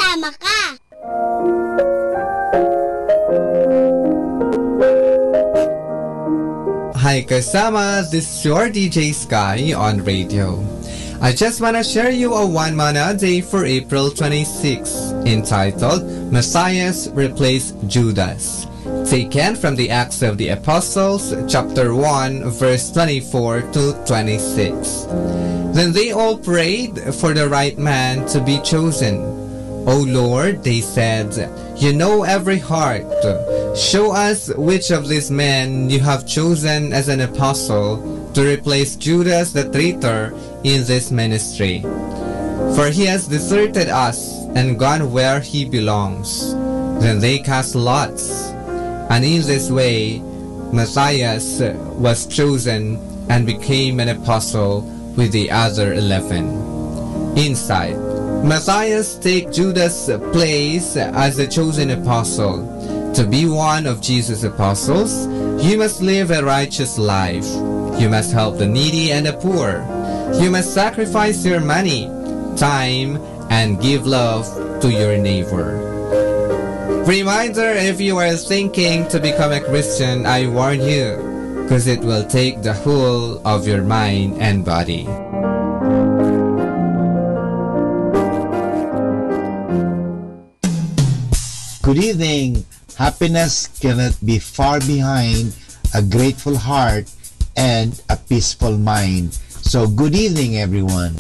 Speaker 2: kasama ka.
Speaker 11: Hi kasama, this is your DJ Sky on radio. I just wanna share you a one mana day for April 26, entitled Messiahs Replace Judas, taken from the Acts of the Apostles, chapter 1, verse 24 to 26. Then they all prayed for the right man to be chosen. O Lord, they said, you know every heart. Show us which of these men you have chosen as an apostle to replace Judas the traitor in this ministry. For he has deserted us and gone where he belongs. Then they cast lots, and in this way Matthias was chosen and became an apostle with the other 11. Inside, Matthias take Judas' place as the chosen apostle. To be one of Jesus' apostles, you must live a righteous life. You must help the needy and the poor. You must sacrifice your money, time, and give love to your neighbor. Reminder, if you are thinking to become a Christian, I warn you, because it will take the whole of your mind and body.
Speaker 18: Good evening. Happiness cannot be far behind a grateful heart and a peaceful mind. So good evening, everyone.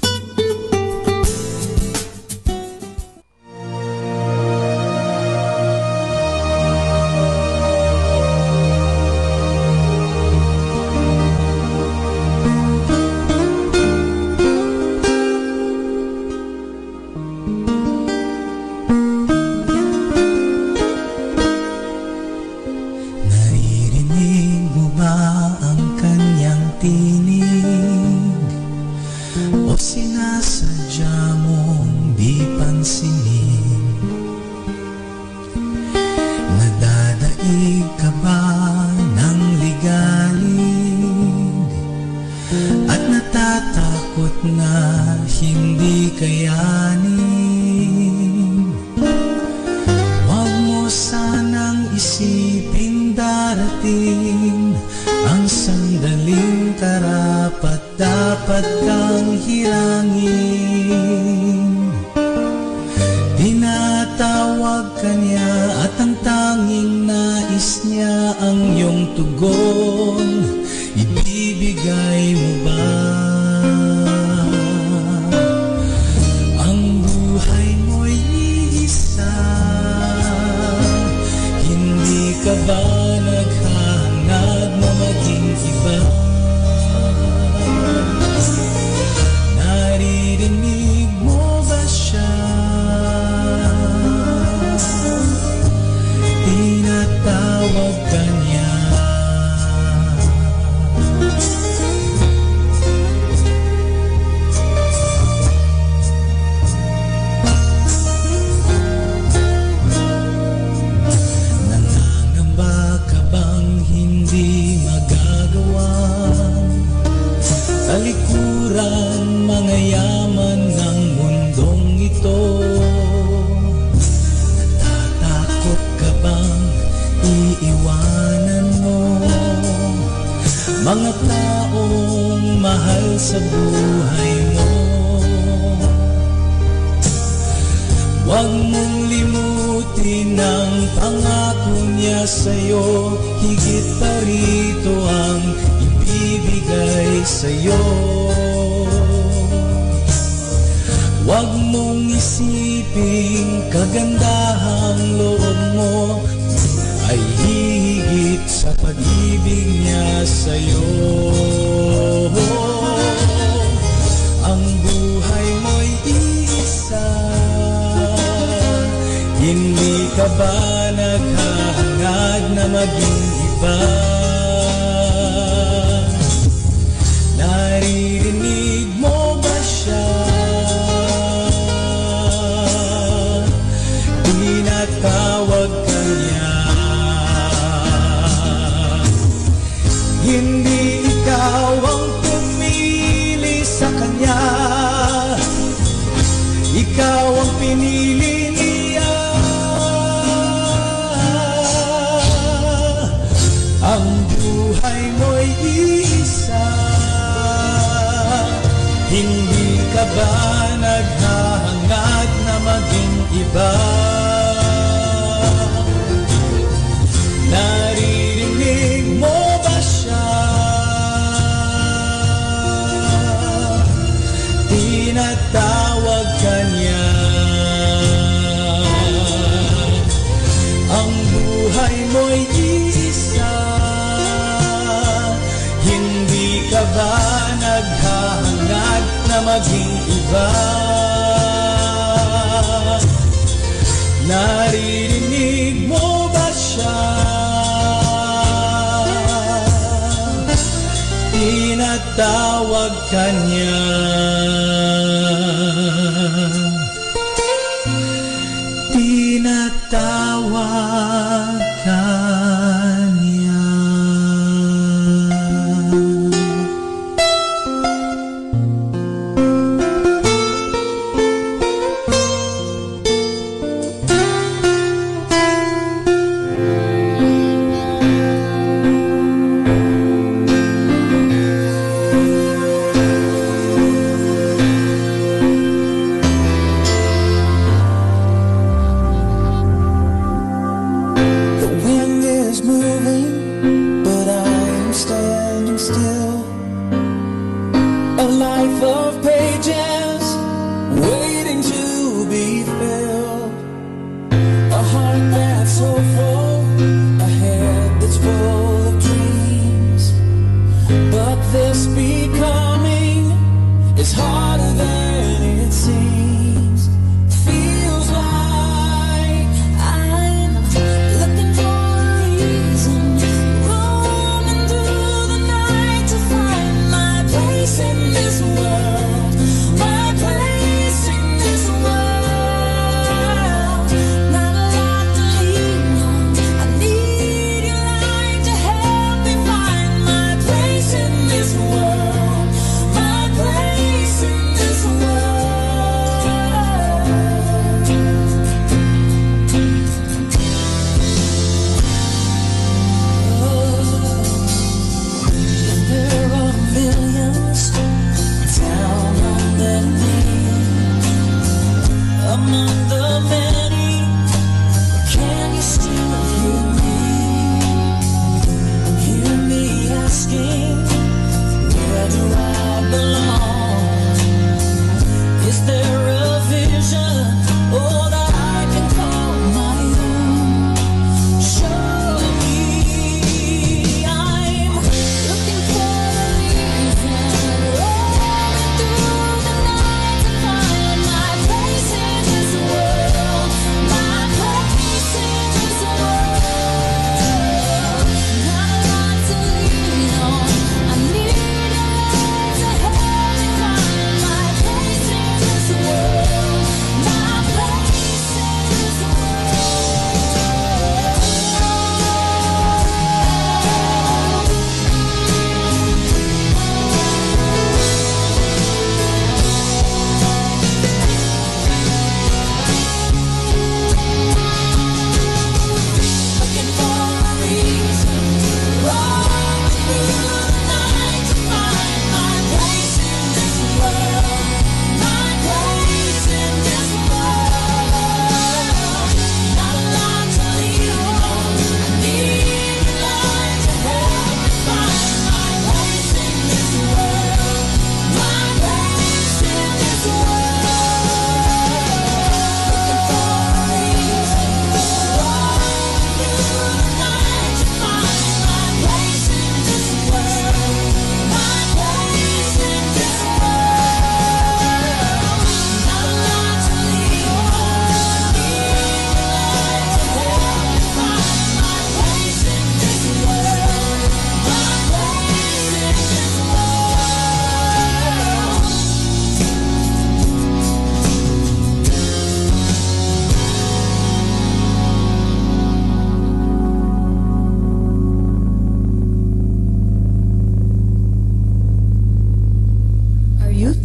Speaker 10: Ikaw ang pinili niya. iba. Naririnig mo ba siya? Tinatawag ka niya. Ang buhay mo'y iisa. Hindi ka ba naghahangad na maging iba? Naririnig mo ba siya? Tinatawag ka niya. Tinatawag ka niya.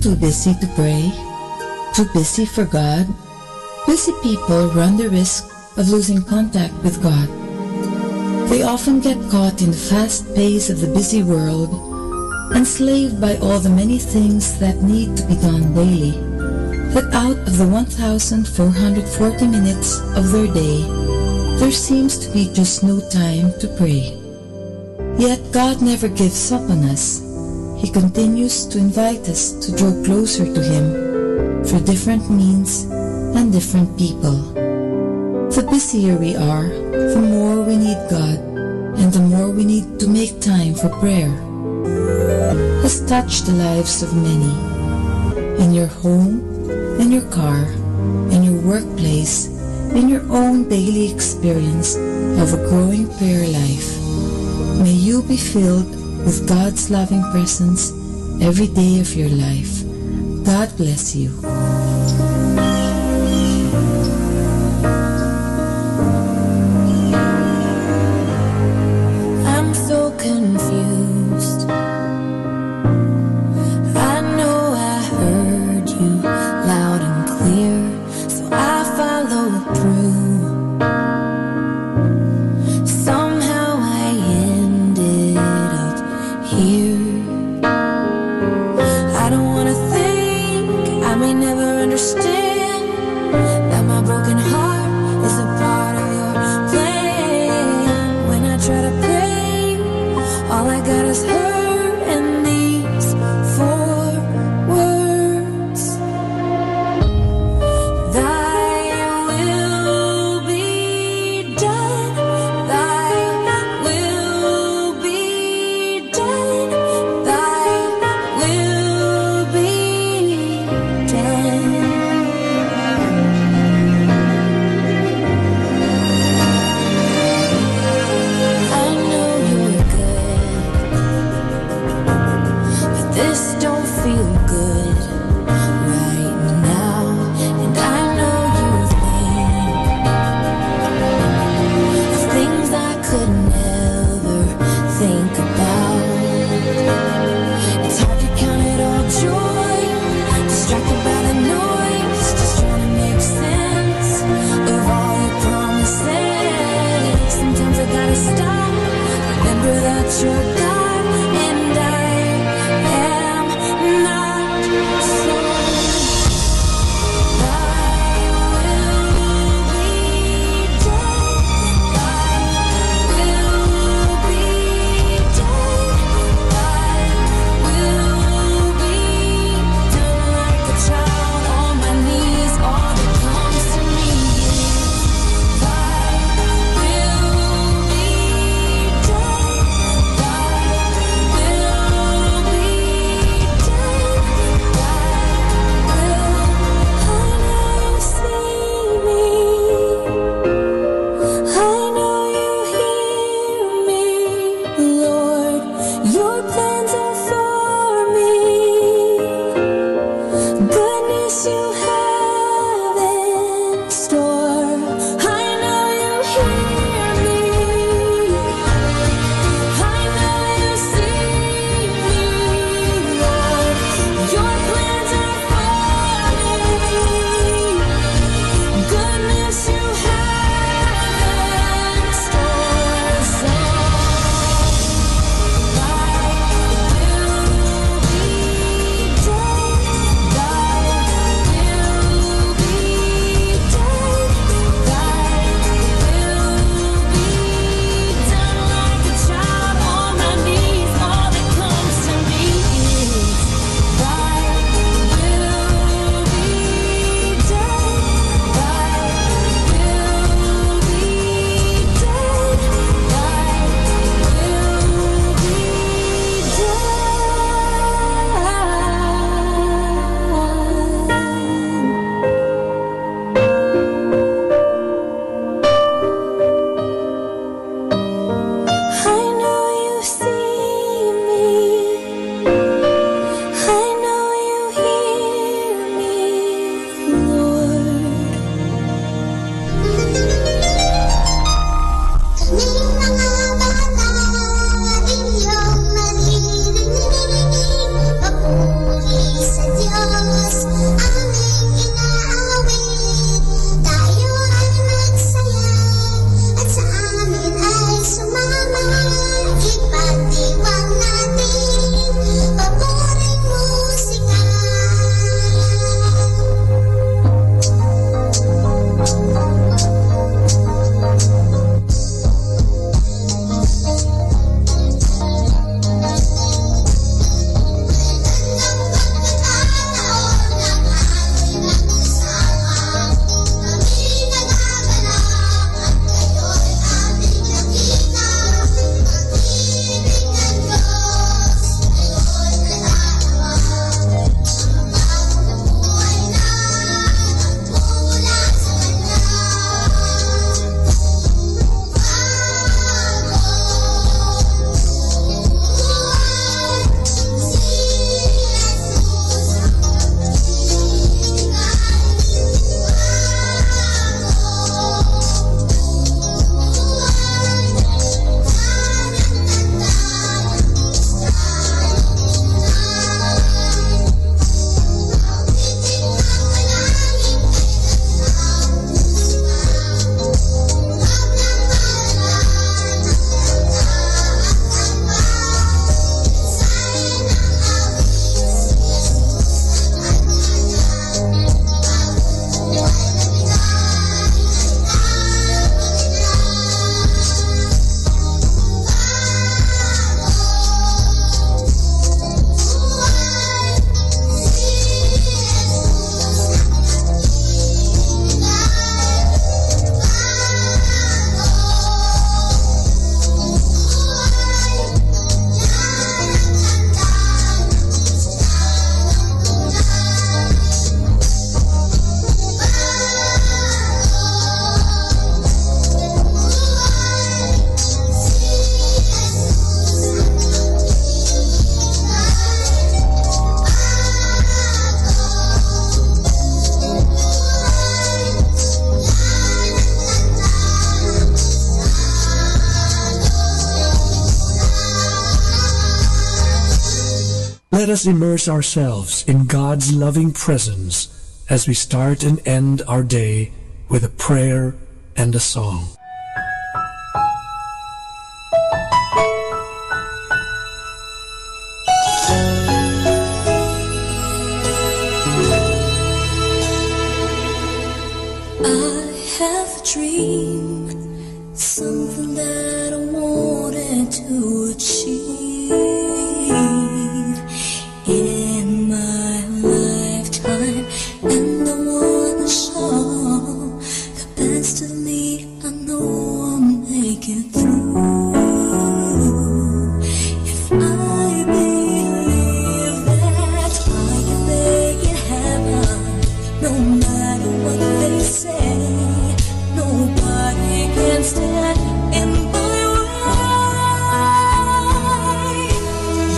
Speaker 3: Too busy to pray? Too busy for God? Busy people run the risk of losing contact with God. They often get caught in the fast pace of the busy world, enslaved by all the many things that need to be done daily. that out of the 1,440 minutes of their day, there seems to be just no time to pray. Yet God never gives up on us. He continues to invite us to draw closer to Him through different means and different people. The busier we are, the more we need God, and the more we need to make time for prayer. Has touched the lives of many. In your home, in your car, in your workplace, in your own daily experience of a growing prayer life. May you be filled with God's loving presence every day of your life. God bless you.
Speaker 21: I'm so confused. I know I heard you loud and clear, so I followed through. Somehow I ended up here. I don't wanna think, I may never understand that my broken heart is a part of your plan. When I try to pray, all I got is hurt and these four words: Thy will be done, Thy will be done, Thy will be done.
Speaker 2: Let us immerse ourselves in God's loving presence as we start and end our day with a prayer and a song.
Speaker 21: I have a dream, something that I wanted to achieve in my lifetime, and I wanna show the best of me. I know I'll make it through. If I believe that I can make it happen, no matter what they say, nobody can stand in my way.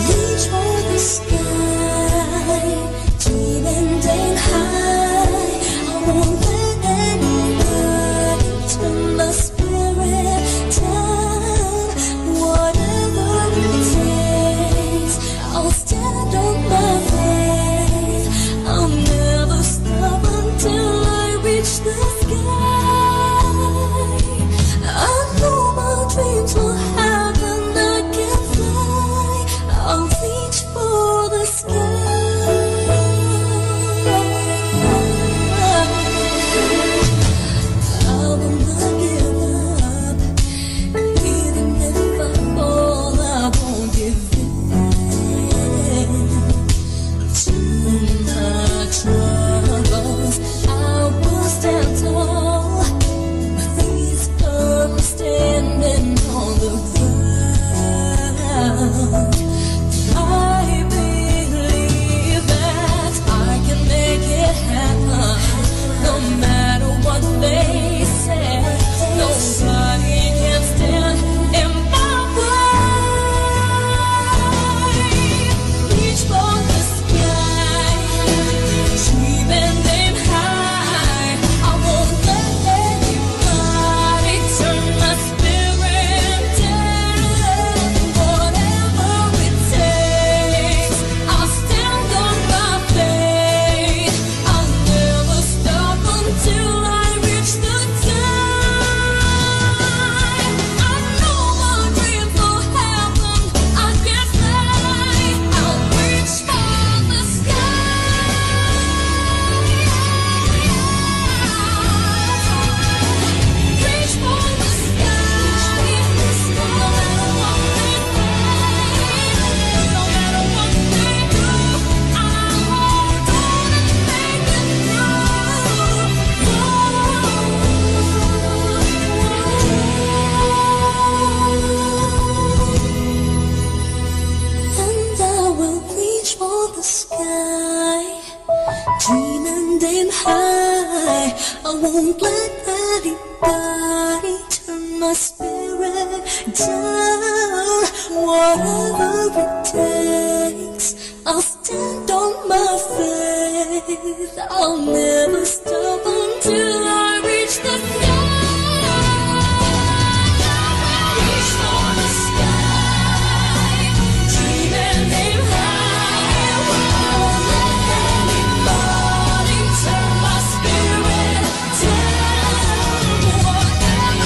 Speaker 21: Reach for the sky, dreaming and high. I won't let anybody turn my spirit down. Whatever it takes, I'll stand on my faith. I'll never stop until I reach the sky. I know my dreams will happen. I can fly. I'll reach for the sky. I will not give up. Even if I fall, I won't give in to my troubles. I will stand tall. My feet firm, standing on the ground. I believe that I can make it happen, no matter what they say. Nobody can stand in my way. Reach for the sky, dreaming aim high. I won't let anybody turn my spirit down. Whatever it takes, I'll stand on my faith. I'll never stop until I reach the sky. I know my dreams will happen. I can fly. I'll reach for the reach for the sky, no matter what they say, no matter what they do, I'll hold on and make it through. And I will reach for the sky, dream and aim high. I won't let anybody turn my spirit down. Whatever it takes, I'll stand on my faith. I'll never stop until I reach the sky. Reach for the sky, dream and aim high. I won't let anybody turn my spirit down. Whatever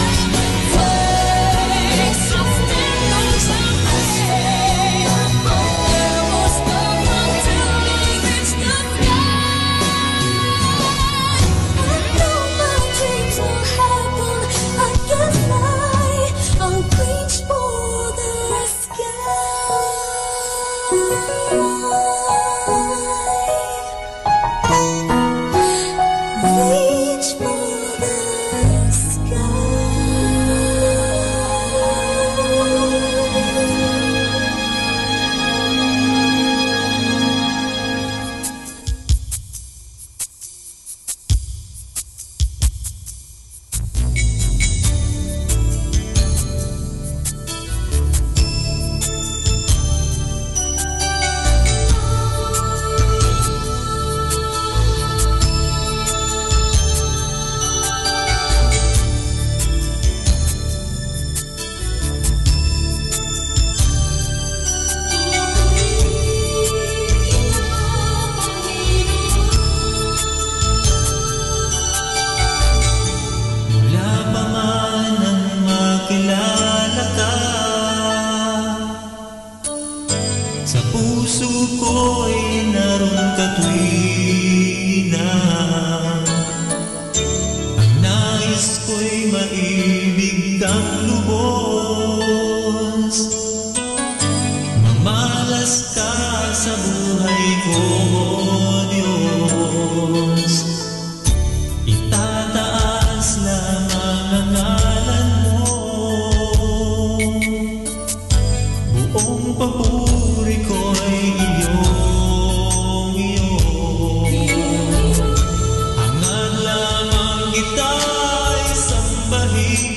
Speaker 21: it takes, I'll stand on my faith. I'll never stop until I reach the sky. I know my dreams will happen. I can fly. I'll reach for the sky. Reach for the
Speaker 10: kitang lubos. Mamalas ka sa buhay ko, Diyos. Itataas lamang ang ngalan mo. Buong papuri ko'y iyong. Hangad lamang kita'y sambahin.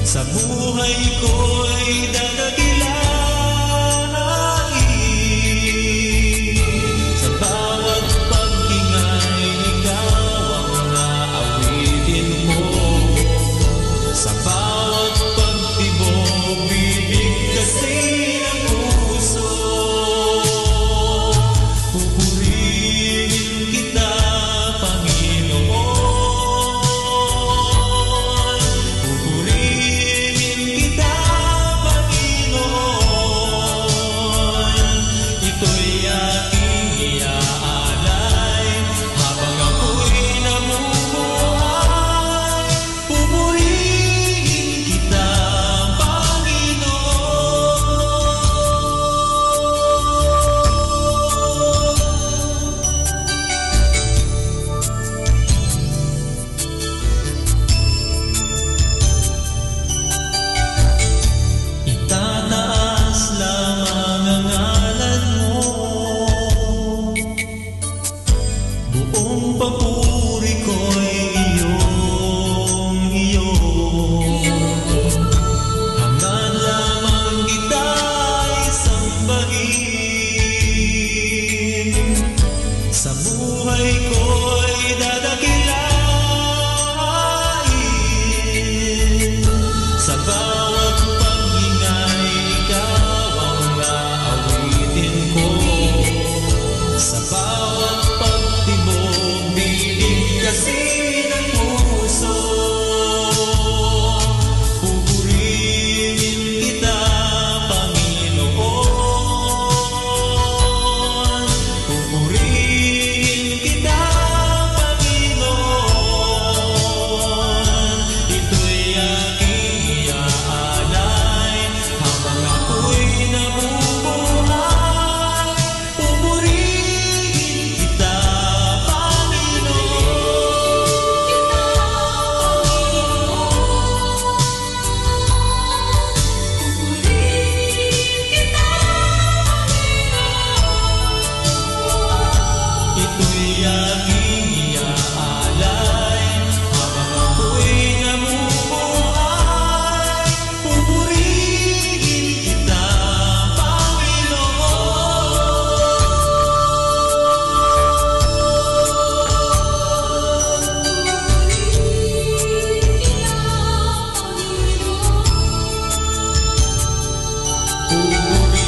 Speaker 10: Sa buhay ko'y dadakilain. Sa bawat paghingay, ikaw ang naawitin mo. Sa bawat pagtibok, bibigkasin ang puso. Pupurihin kita, Panginoon. Pupurihin kita, Panginoon. Ito'y aking iaalay habang ako'y namumuhay. Pupurihin kita, itataas lamang ang ngalan mo. Buong papuri ko'y iyong. Hangad lamang kita'y sambahin. Sa buhay ko'y dadakilain. Sa bawat paghingay, ikaw ang naawitin ko. Sa bawat pagtibok, bibigkasin ang puso. Pupurihin kita, Panginoon. Pupurihin kita, Panginoon. Ito'y aking iaalay habang ako'y namumuhay. Pupurihin kita, ito'y aking iaalay habang ako'y namumuhay. Pupurihin kita,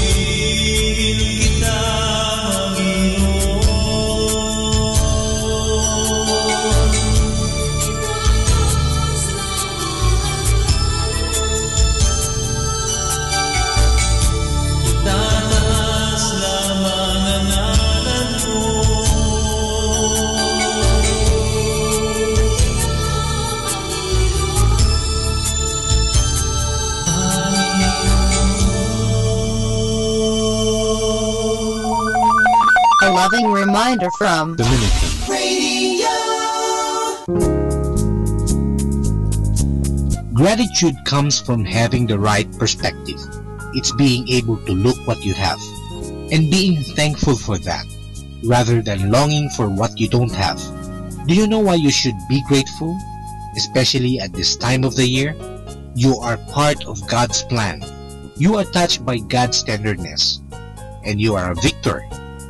Speaker 10: Pupurihin kita, itataas lamang ang ngalan mo.
Speaker 4: A loving reminder from
Speaker 13: Dominican.
Speaker 15: Gratitude comes from having the right perspective. It's being able to look what you have and being thankful for that, rather than longing for what you don't have. Do you know why you should be grateful? Especially at this time of the year? You are part of God's plan. You are touched by God's tenderness, and you are a victor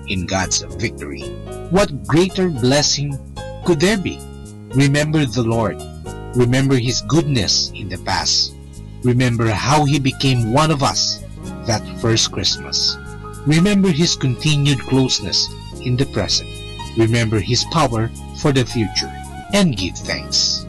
Speaker 15: in God's victory. What greater blessing could there be? Remember the Lord. Remember His goodness in the past. Remember how He became one of us that first Christmas. Remember His continued closeness in the present. Remember His power for the future. And give thanks.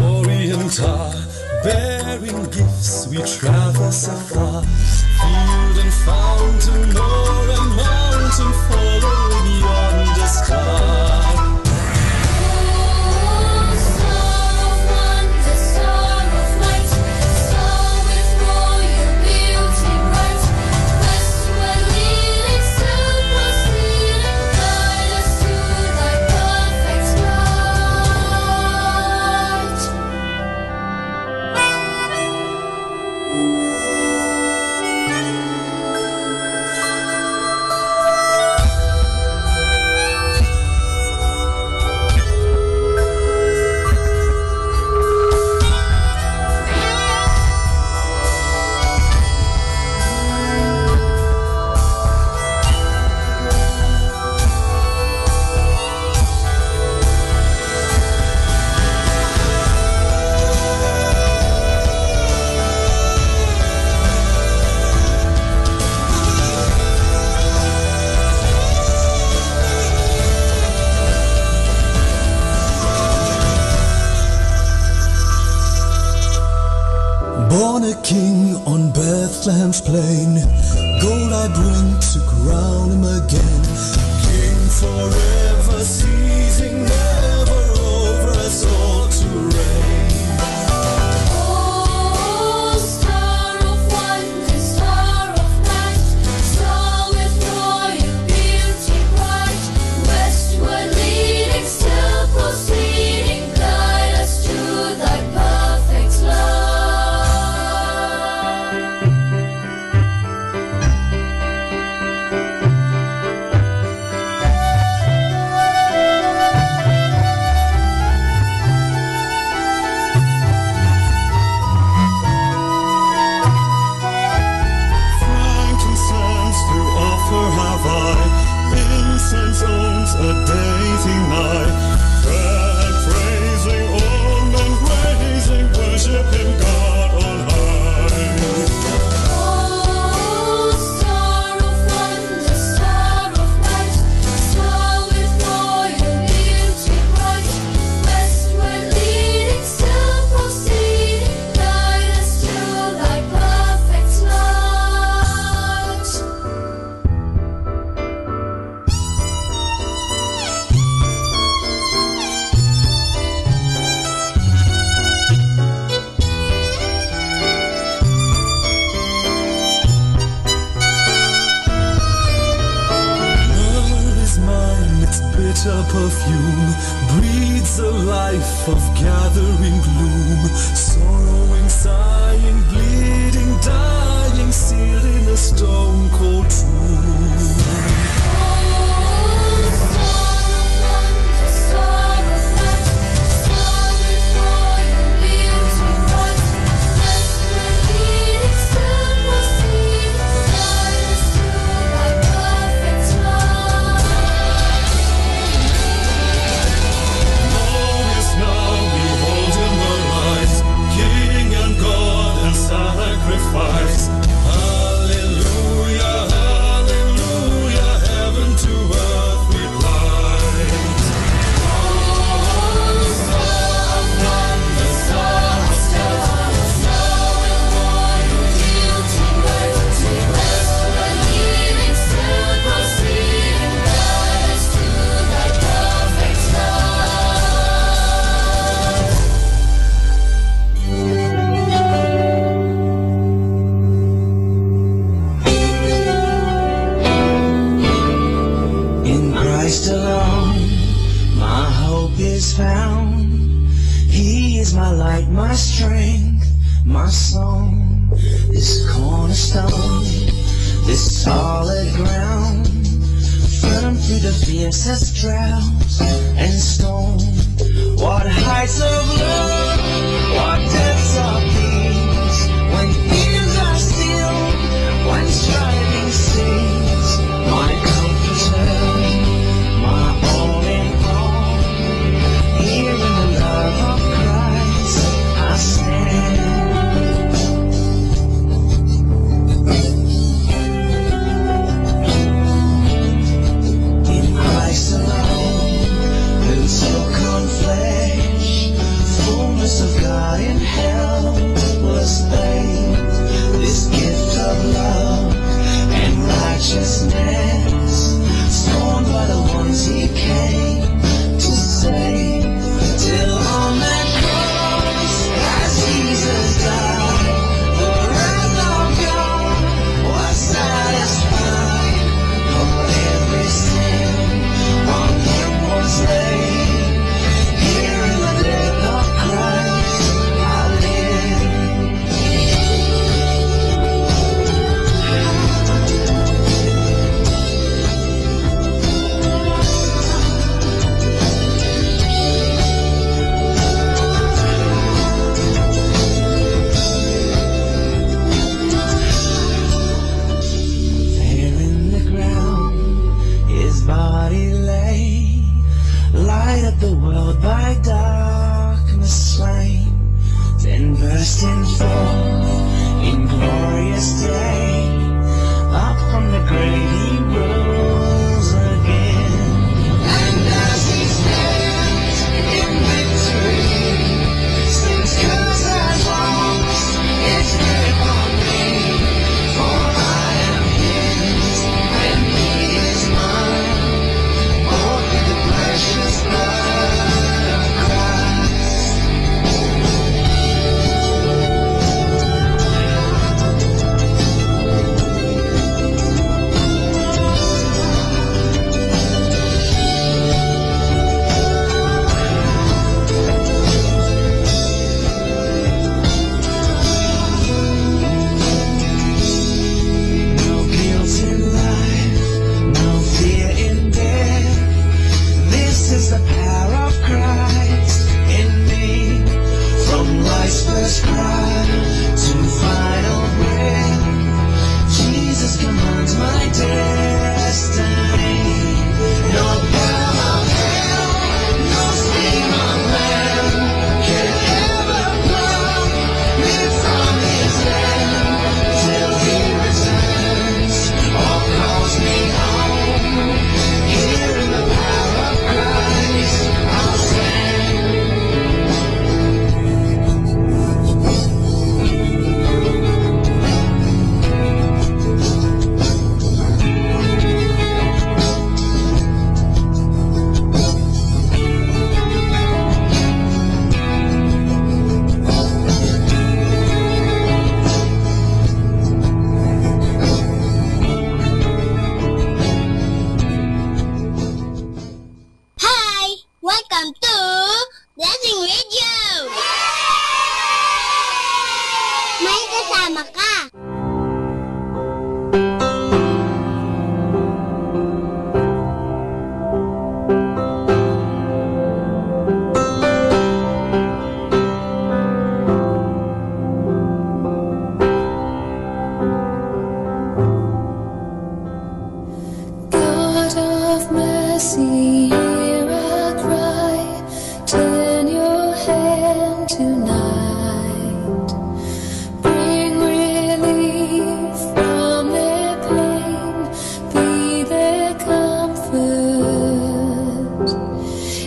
Speaker 10: Oriental, bearing gifts, we travel so far. Field and fountain, moor and mountain, following yonder star.
Speaker 6: Born a king on Bethlehem's plain, gold I bring to crown him again. King forever, ceasing never over us all to reign.
Speaker 21: Oh, star of wonder, star of light, star with royal beauty bright, westward leading, still proceeding, guide us to thy perfect love.
Speaker 10: Frankincense to offer have I, incense owns a deity nigh. Prayer and praising, all men praising, worship him God on high.
Speaker 21: Oh, star of wonder, star of light, star with royal beauty bright, westward leading, still proceeding, guide us to thy perfect light.
Speaker 6: Myrrh is mine, its bitter perfume breathes a life of gathering gloom. Sorrowing, sighing, bleeding, dying, sealed in a stone cold tomb.
Speaker 21: Star of light, star with royal beauty bright, westward leading, still proceeding, guide us to thy perfect love.
Speaker 10: Glorious now, behold him arise, King and God and sacrifice. Hallelujah, hallelujah, heaven to earth replies.
Speaker 21: Oh, star of wonder, star of stars, star with royal beauty bright, westward leading, still proceeding, guide us to thy perfect
Speaker 14: In Christ alone, my hope is found. He is my light, my strength, my song. This cornerstone, this solid ground, firm through the fiercest drought and storm. What heights of love, what depths of peace, when fears are still, when striving cease. My comforter, my all in all, here in the love of Christ I stand. In Christ alone, who took on flesh, full God in helpless pain. This gift of love and righteousness, scorned by the ones he came to save. Till on that cross, as Jesus died, the wrath of God was satisfied. For every sin on him was laid. Here in the death of Christ, I live. There in the ground, his body lay, light up the world by darkness slain, then bursting forth in glorious day, up from the grave he rose again. And as he stands in victory, sin's curse has lost its grip on me, for I am his and he is mine, bought with the precious blood of Christ. No guilt in life, no fear in death. This is the power of Christ in me. From life's first cry to final breath, Jesus commands my destiny. No power of hell, no scheme of man can ever pluck me from his hand till he returns or calls me home. Here in the power of Christ, I'll stand.
Speaker 13: Hi! Welcome to Blessing Radio! May kasama ka!
Speaker 21: God of mercy, hear our cry. Turn your hand tonight. Bring relief from their pain. Be their comfort.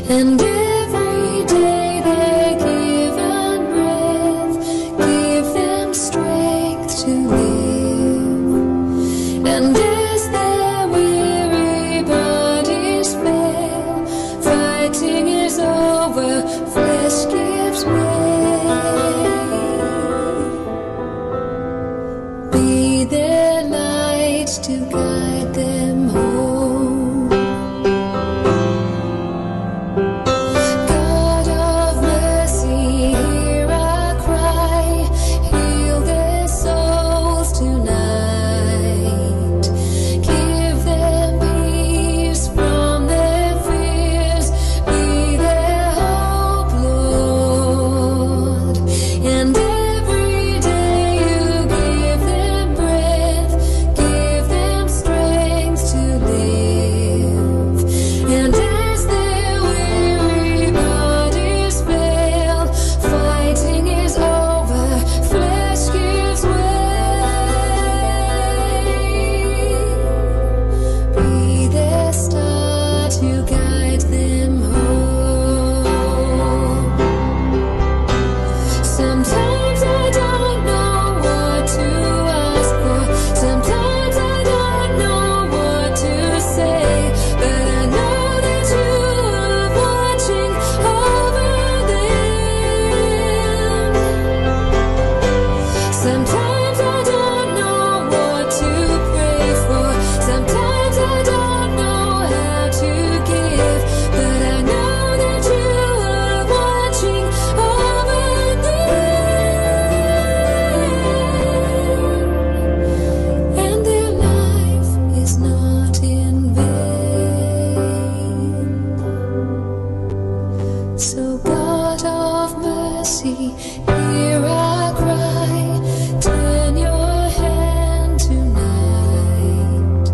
Speaker 21: And every day they're given breath. Give them strength to live. And as their weary bodies fail, fighting is over, flesh gives way. hear our cry. Turn your hand tonight.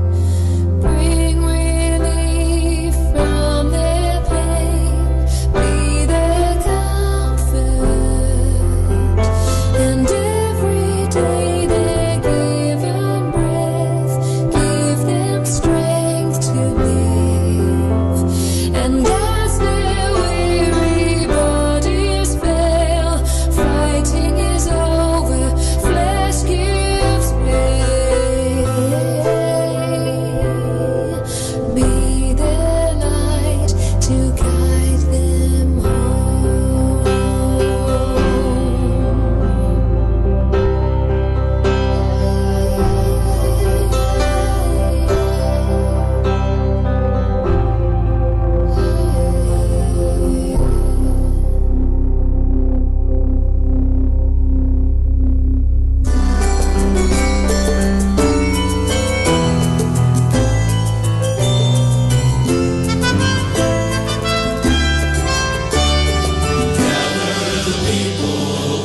Speaker 21: Bring relief from their pain. Be their comfort. And every day they're given breath. Give them strength to live. And as their weary bodies fail, fighting is over, flesh gives way. Be their light to guide them home.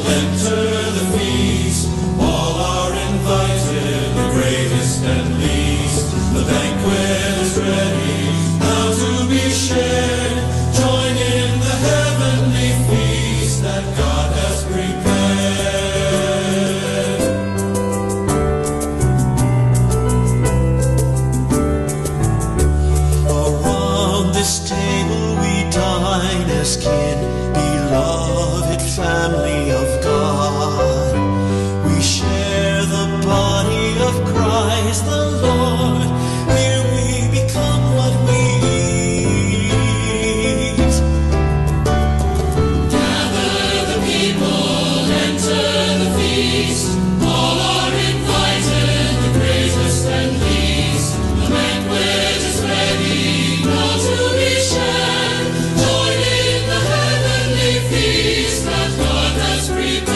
Speaker 10: Enter the feast. All are invited, the greatest and least. The banquet is ready, now to be shared. Join in the heavenly feast that God has prepared. Around this table we dine as kin, beloved family of God. We share the body of Christ the Lord. Here we become what we eat. Gather the people, enter the feast. All are invited, the greatest and least. The banquet is ready, now to be shared. Join in the heavenly feast that God has prepared.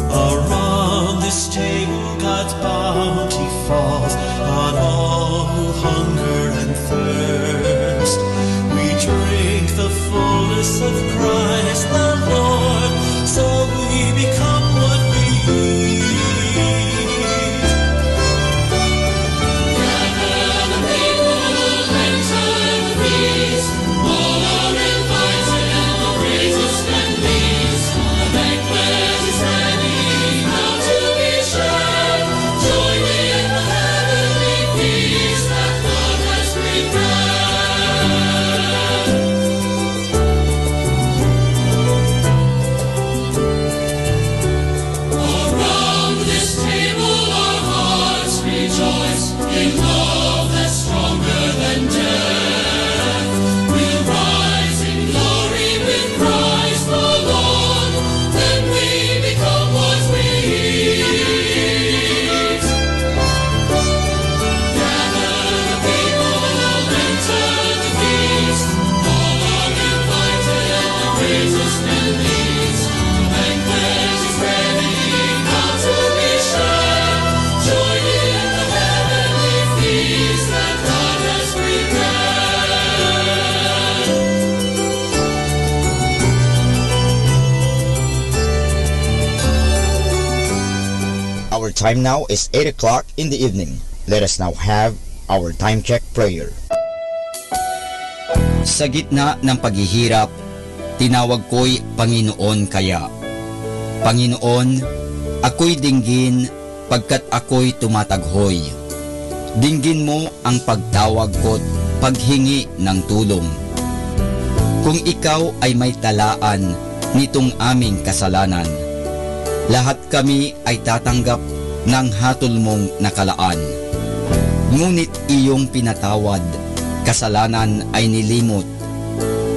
Speaker 10: Around this table God's bounty falls on all who hunger and thirst. We drink the fullness of Christ the Lord, so we become what we eat. Gather the people, enter the feast. All are invited, the greatest and least. The banquet is ready, now to be shared. Join in the heavenly feast that God has prepared. Around this table our hearts rejoice in love that's stronger than death. We'll rise in glory with Christ the Lord, then we become what we eat. Gather the people, enter the feast. All are invited, the greatest and least. The banquet is ready, now to be shared. Join in the heavenly feast that God has prepared.
Speaker 1: Our time now is 8 o'clock in the evening. Let us now have our time check prayer. Sa gitna ng paghihirap, tinawag ko'y Panginoon kaya. Panginoon, ako'y dinggin pagkat ako'y tumataghoy. Dinggin mo ang pagtawag ko't paghingi ng tulong. Kung ikaw ay may talaan nitong aming kasalanan, lahat kami ay tatanggap ng hatol mong nakalaan. Ngunit iyong pinatawad, kasalanan ay nilimot.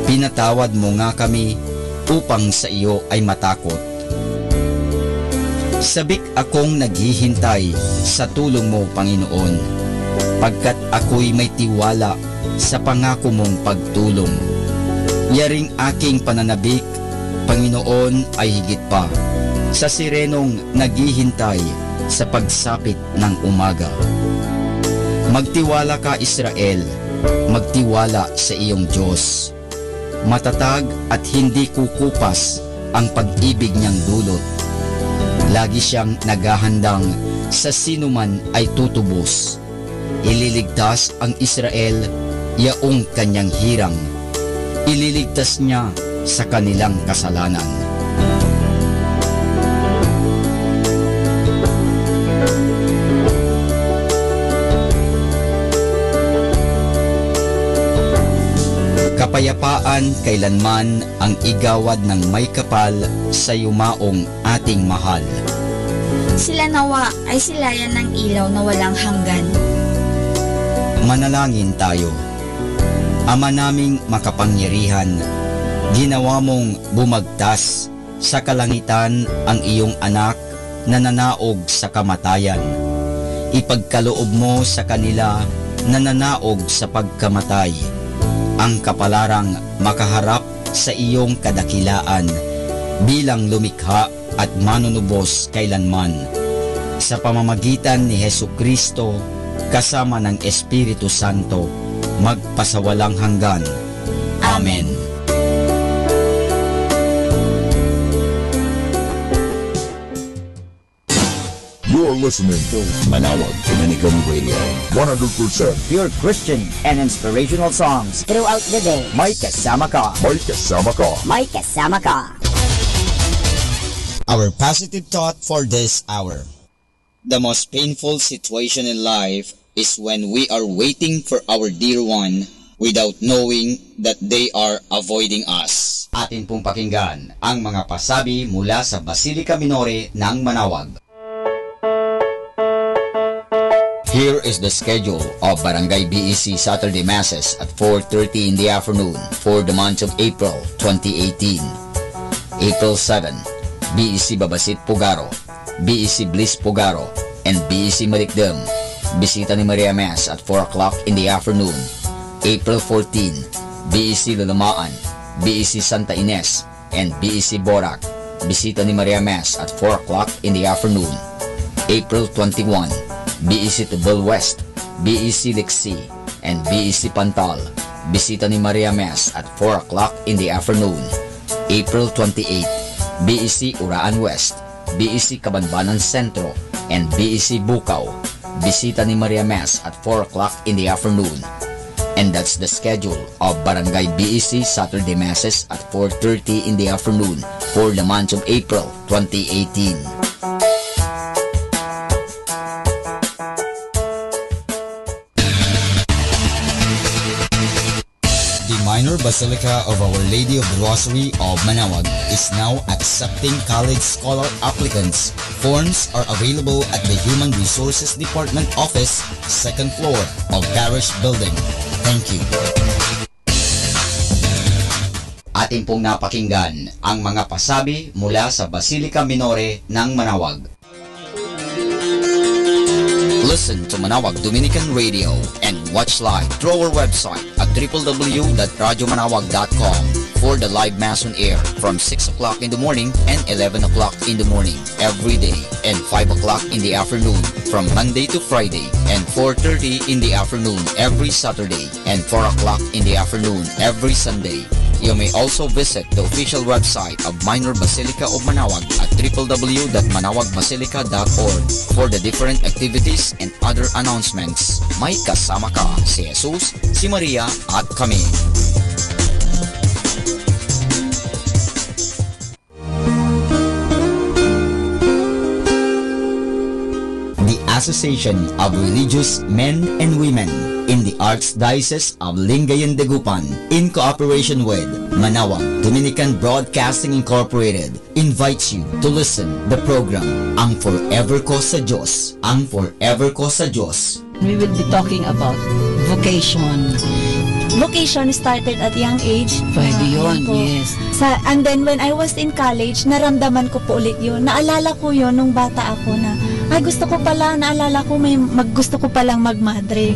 Speaker 1: Pinatawad mo nga kami upang sa iyo ay matakot. Sabik akong naghihintay sa tulong mo, Panginoon, pagkat ako'y may tiwala sa pangako mong pagtulong. Yaring aking pananabik, Panginoon, ay higit pa sa sirenong naghihintay sa pagsapit ng umaga. Magtiwala ka, Israel. Magtiwala sa iyong Diyos. Matatag at hindi kukupas ang pag-ibig niyang dulot. Lagi siyang naghahandang sa sinuman ay tutubos. Ililigtas ang Israel, yaong kanyang hirang. Ililigtas niya sa kanilang kasalanan. Kapayapaan kailanman ang igawad ng may kapal sa yumaong ating mahal.
Speaker 16: Sila nawa ay silayan ng ilaw na walang hanggan.
Speaker 1: Manalangin tayo. Ama naming makapangyarihan, ginawa mong bumagtas sa kalangitan ang iyong anak na nanaog sa kamatayan. Ipagkaloob mo sa kanila na nanaog sa pagkamatay ang kapalarang makaharap sa iyong kadakilaan bilang lumikha at manunubos kailanman. Sa pamamagitan ni Hesukristo kasama ng Espiritu Santo, magpasawalang hanggan. Amen.
Speaker 8: You're listening to Manawag Dominican Radio. 100%
Speaker 20: Pure Christian and inspirational songs throughout the day. May kasama ka.
Speaker 8: May kasama ka.
Speaker 20: May kasama ka.
Speaker 1: Our positive thought for this hour. The most painful situation in life is when we are waiting for our dear one without knowing that they are avoiding us. Atin pong pakinggan ang mga pasabi mula sa Basilica Minore ng Manawag. Here is the schedule of Barangay BEC Saturday Masses at 4:30 in the afternoon for the month of April 2018. April 7, BEC Babasit Pugaro, BEC Bliss Pugaro, and BEC Malikdem. Bisita ni Maria Mass at 4 o'clock in the afternoon. April 14, BEC Lalamaan, BEC Santa Ines, and BEC Borac. Bisita ni Maria Mass at 4 o'clock in the afternoon. April 21, BEC Tubal West, BEC Lixi, and BEC Pantal. Bisita ni Maria Mass at 4 o'clock in the afternoon. April 28, BEC Uraan West, BEC Kabanbanan Sentro, and BEC Bukaw. Bisita ni Maria Mass at 4 o'clock in the afternoon. And that's the schedule of Barangay BEC Saturday Masses at 4:30 in the afternoon for the month of April 2018. Minor Basilica of Our Lady of the Rosary of Manawag is now accepting college scholar applicants. Forms are available at the Human Resources Department office, 2nd floor of Parish Building. Thank you. Atin pong napakinggan ang mga pasabi mula sa Basilica Minore ng Manawag. Listen to Manawag Dominican Radio and watch live through our website at www.radyomanawag.com for the live mass on air from 6 o'clock in the morning and 11 o'clock in the morning every day and 5 o'clock in the afternoon from Monday to Friday and 4:30 in the afternoon every Saturday and 4 o'clock in the afternoon every Sunday. You may also visit the official website of Minor Basilica of Manawag at www.manawagbasilica.org for the different activities and other announcements. May kasama ka si Jesus, si Maria at kami. The Association of Religious Men and Women in the Archdiocese of Lingayen de Gupan, in cooperation with Manawag Dominican Broadcasting Incorporated, invites you to listen the program Ang Forever Ko sa Diyos. Ang Forever Ko sa Diyos.
Speaker 22: We will be talking about vocation.
Speaker 23: Vocation started at young age.
Speaker 22: Pwede yun,
Speaker 23: po.
Speaker 22: yes.
Speaker 23: And then when I was in college, naramdaman ko po ulit yun. Naalala ko yun nung bata ako na, ay gusto ko pala, naalala ko gusto ko palang magmadre.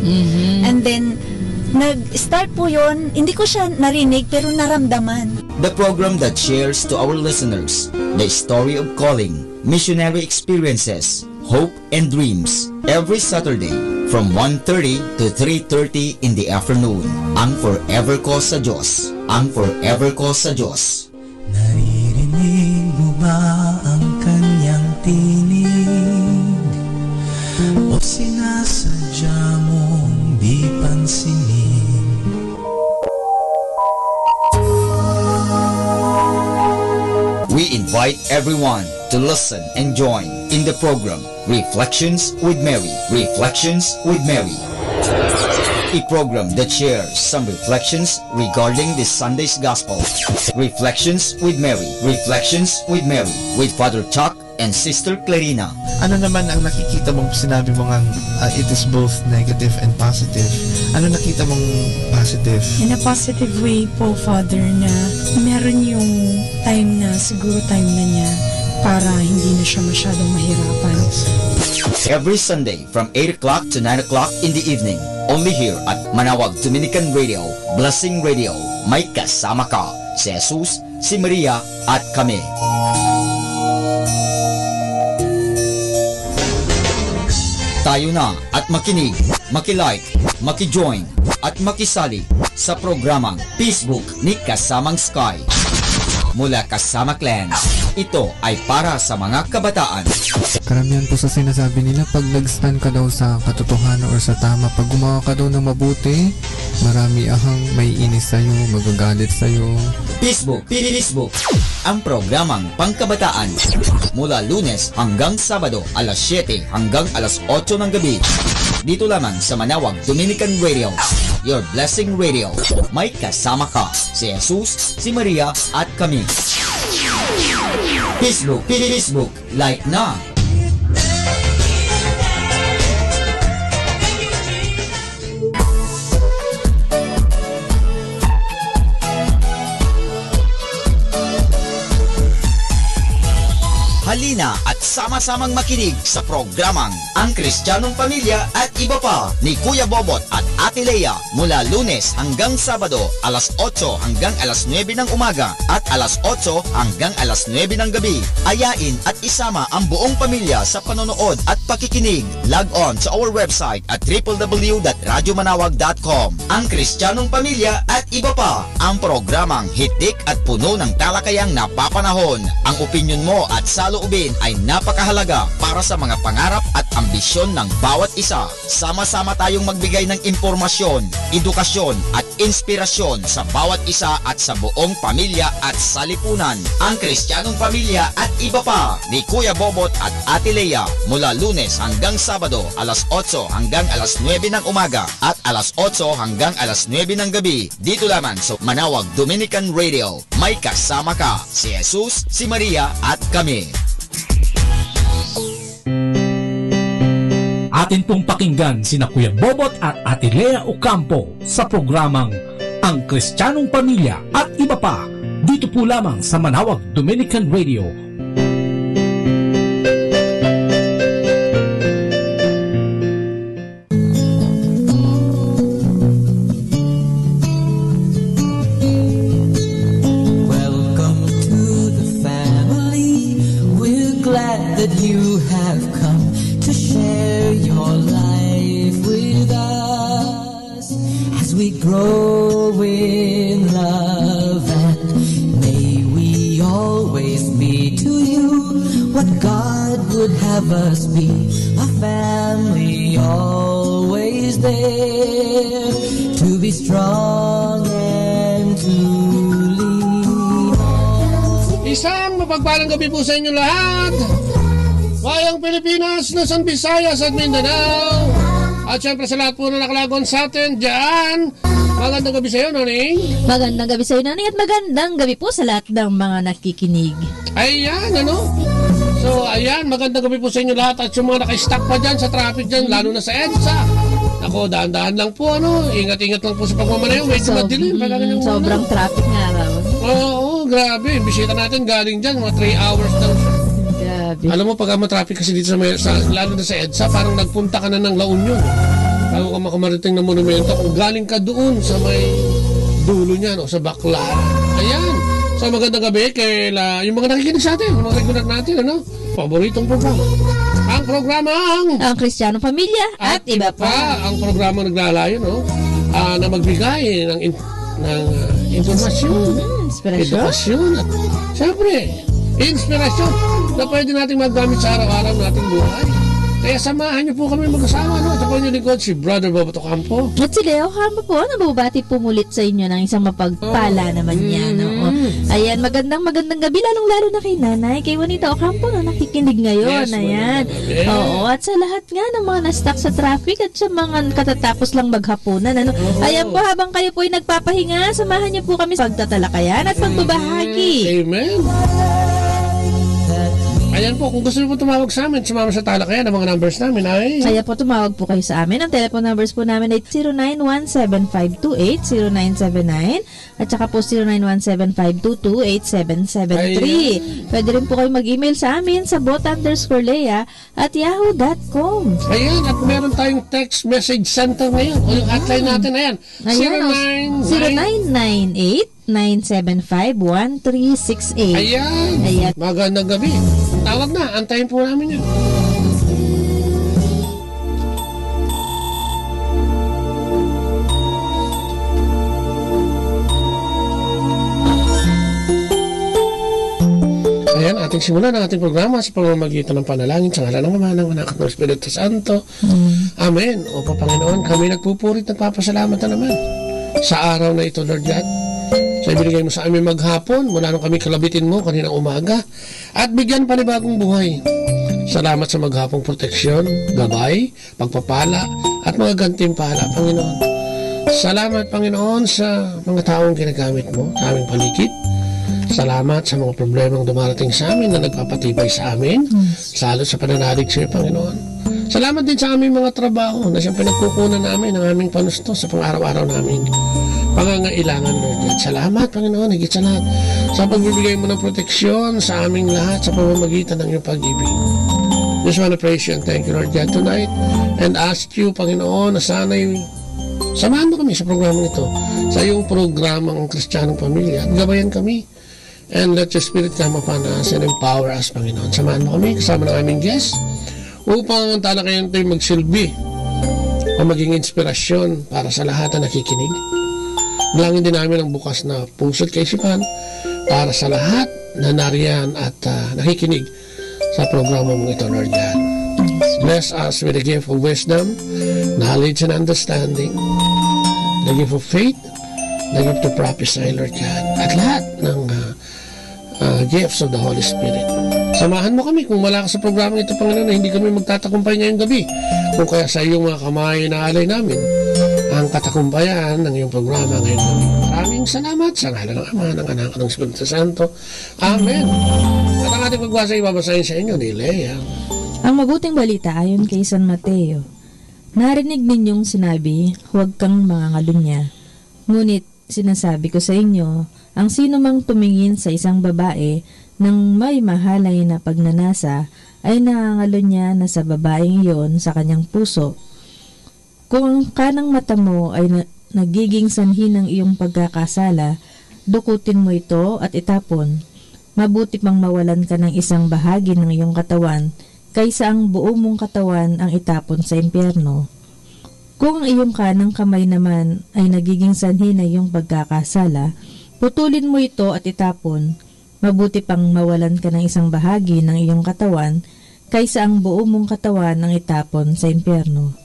Speaker 23: And then, nag-start po yun, hindi ko siya narinig pero naramdaman.
Speaker 1: The program that shares to our listeners the story of calling, missionary experiences, hope and dreams every Saturday from 1:30 to 3:30 in the afternoon. Ang Forever Ko sa Diyos. Ang Forever Ko sa Diyos.
Speaker 6: Naririnig mo ba ang kanyang tinig? O sinasadya mong di pansinin?
Speaker 1: We invite everyone to listen and join in the program Reflections with Mary. Reflections with Mary. A program that shares some reflections regarding this Sunday's Gospel. Reflections with Mary. Reflections with Mary with Father Chuck and Sister Clarina.
Speaker 5: Ano naman ang nakikita mong sinabi mo ngang it is both negative and positive? Ano nakita mong positive?
Speaker 7: In a positive way po, Father, na meron yung time na, siguro time na niya para hindi na siya masyadong mahirapan.
Speaker 1: Every Sunday from 8 o'clock to 9 o'clock in the evening, only here at Manawag Dominican Radio, Blessing Radio. May kasama ka, si Jesus, si Maria, at kami. Tayo na at makinig, makilike, makijoin, at makisali sa programang Facebook ni Kasamang Sky. Mula Kasama Clan, ito ay para sa mga kabataan.
Speaker 9: Karamihan po sa sinasabi nila, pag nag-stand ka daw sa katotohanan or sa tama, pag gumawa ka daw ng mabuti, marami ahang may inis sa'yo, magagalit sa'yo.
Speaker 1: Facebook, ang programang pangkabataan. Mula Lunes hanggang Sabado, alas 7 hanggang alas 8 ng gabi. Dito lamang sa Manawag Dominican Radio, Your Blessing Radio. May kasama ka, si Jesus, si Maria, at kami. Facebook, like na! Halina at sama-samang makinig sa programang Ang Kristiyanong Pamilya at Iba Pa ni Kuya Bobot at Ate Lea mula Lunes hanggang Sabado alas 8 hanggang alas 9 ng umaga at alas 8 hanggang alas 9 ng gabi. Ayain at isama ang buong pamilya sa panonood at pakikinig. Log on sa our website at www.radyomanawag.com. Ang Kristiyanong Pamilya at Iba Pa, ang programang hitik at puno ng talakayang napapanahon. Ang opinyon mo at saloobin ay napakahalaga para sa mga pangarap at ambisyon ng bawat isa. Sama-sama tayong magbigay ng impormasyon, edukasyon at inspirasyon sa bawat isa at sa buong pamilya at salipunan. Ang Kristiyanong Pamilya at Iba Pa ni Kuya Bobot at Ate Lea mula Lunes hanggang Sabado alas 8 hanggang alas 9 ng umaga at alas 8 hanggang alas 9 ng gabi. Dito lamang sa Manawag Dominican Radio. May kasama ka, si Jesus, si Maria at kami.
Speaker 12: Atin pong pakinggan sina Kuya Bobot at Ate Lea Ocampo sa programang Ang Kristiyanong Pamilya at Iba Pa, dito po lamang sa Manawag Dominican Radio.
Speaker 14: Welcome to the family. We're glad that you have come to share your life with us as we grow in love, and may we always be to you what God would have us be, a family always there to be strong and to lean on.
Speaker 17: Isang mapagpalang gabi po sa inyo lahat. Bayang Pilipinas, Luzon, Visayas at Mindanao. At syempre sa lahat po na nakalagon sa atin dyan. Magandang gabi sa iyo, Noning.
Speaker 19: Magandang gabi sa iyo, Noning. At magandang gabi po sa lahat ng mga nakikinig.
Speaker 17: Ayan, ano? So, ayan, magandang gabi po sa inyo lahat. At yung mga naka-stuck pa dyan sa traffic dyan, lalo na sa EDSA. Ako, daan-daan lang po, ano? Ingat-ingat lang po sa pagmamanayo. Medyo madilim.
Speaker 19: Sobrang traffic nga raw.
Speaker 17: Oo, grabe. Bisita natin galing dyan, mga 3 hours lang siya.
Speaker 19: Grabe.
Speaker 17: Alam mo, pag traffic kasi dito lalo na sa EDSA, parang nagpunta ka na ng La Union. Bago ka makamarating ng monumento, kung galing ka doon sa may dulo niya, no, sa Baclaran. Ayan. So, magandang gabi kay yung mga nakikinig sa atin, yung mga regular natin, ano? Paboritong programa. Ang programang
Speaker 19: Ang Kristiyanong Pamilya at iba pa.
Speaker 17: Ang programang naglalayo, no? Na magbigay ng informasyon, edukasyon, at siyempre, inspirasyon na pwede natin magamit sa araw-araw nating buhay. Kaya samahan niyo po kami mag-asawa, no? Ito po yung lingkod, si Brother Boboto Campo.
Speaker 19: At si Leo Campo po, nababati po mulit sa inyo ng isang mapagpala naman niya. No? Ayan, magandang gabi, lalong-lalo na kay Nanay, kay Juanita Ocampo na nakikinig ngayon.
Speaker 17: Yes,
Speaker 19: ayan. Oo, at sa lahat nga ng mga na-stuck sa traffic at sa mga katatapos lang maghapunan. Ano? Ayan po, habang kayo po ay nagpapahinga, samahan niyo po kami sa pagtatalakayan at pagbabahagi.
Speaker 17: Amen. Ayan po, kung gusto niyo po tumawag sa amin, sumama sa talakayan, ang mga numbers namin ay...
Speaker 19: Kaya po tumawag po kayo sa amin. Ang telephone numbers po namin ay 0917-528-0979 at saka po 0917-522-8773. Pwede rin po kayo mag-email sa amin sa bot_lea@yahoo.com.
Speaker 17: Ayan, at meron tayong text message center ngayon. O yung hotline natin, ayan.
Speaker 19: 0998-975-1368.
Speaker 17: Ayan. Magandang gabi. Tawag na, antayin po namin yun. Ayan, ating simulan ang ating programa sa pamamagitan ng panalangin sa ngalan ng Ama, ng Anak at ng Espiritu Santo. Amen. O Panginoon, kami nagpupurit at papasalamat na naman sa araw na ito, Lord God. Sa ibinigay mo sa amin maghapon, mula nung kami kalabitin mo kaninang umaga, at bigyan panibagong buhay. Salamat sa maghapong proteksyon, gabay, pagpapala, at mga gantimpala, Panginoon. Salamat, Panginoon, sa mga taong ginagamit mo sa aming paligid. Salamat sa mga problemang dumarating sa amin na nagpapatibay sa amin, lalo sa pananalig sa iyo, Panginoon. Salamat din sa aming mga trabaho na siyang pinagkukunan namin ng aming panusto sa pang-araw-araw namin pangangailangan, Lord God. Salamat, Panginoon, higit sa lahat sa pagbibigay mo ng proteksyon sa aming lahat sa pamamagitan ng iyong pag-ibig. Just want to praise you and thank you, Lord God, tonight, and ask you, Panginoon, na sana'y samahan mo kami sa programang ito, sa iyong programang Ang Kristiyanong Pamilya, at gabayan kami, and let your Spirit come upon us and empower us, Panginoon. Samahan mo kami kasama ng aming guest upang ang talakayan ito'y magsilbi o maging inspirasyon para sa lahat na nakikinig. Bilangin din namin ang bukas na puso't kaisipan para sa lahat na nariyan at nakikinig sa programa mong ito, Lord God. Bless us with the gift of wisdom, knowledge and understanding, the gift of faith, the gift of prophecy, Lord God, at lahat ng gifts of the Holy Spirit. Samahan mo kami kung wala ka sa programang ito, Panginoon, na hindi kami magtatakumpay ngayong gabi. Kung kaya sa iyong mga kamay na alay namin ang katakumpayan ng iyong programa ngayong gabi. Maraming salamat sa ngalan ng Ama, ng Anak at ng Espiritu Santo. Amen. At ang ating pagbasa ibabasahin sa inyo ni Lea.
Speaker 19: Ang mabuting balita ayon kay San Mateo. Narinig ninyong sinabi, huwag kang mangangalunya. Ngunit sinasabi ko sa inyo, ang sino mang tumingin sa isang babae nang may mahalay na pagnanasa ay nangangalunya na sa babaeng iyon sa kanyang puso. Kung ang kanang mata mo ay nagiging sanhi ng iyong pagkakasala, dukutin mo ito at itapon. Mabuti pang mawalan ka ng isang bahagi ng iyong katawan kaysa ang buo mong katawan ang itapon sa impyerno. Kung ang iyong kanang kamay naman ay nagiging sanhi ng iyong pagkakasala, putulin mo ito at itapon. Mabuti pang mawalan ka ng isang bahagi ng iyong katawan kaysa ang buo mong katawan ang itapon sa impyerno.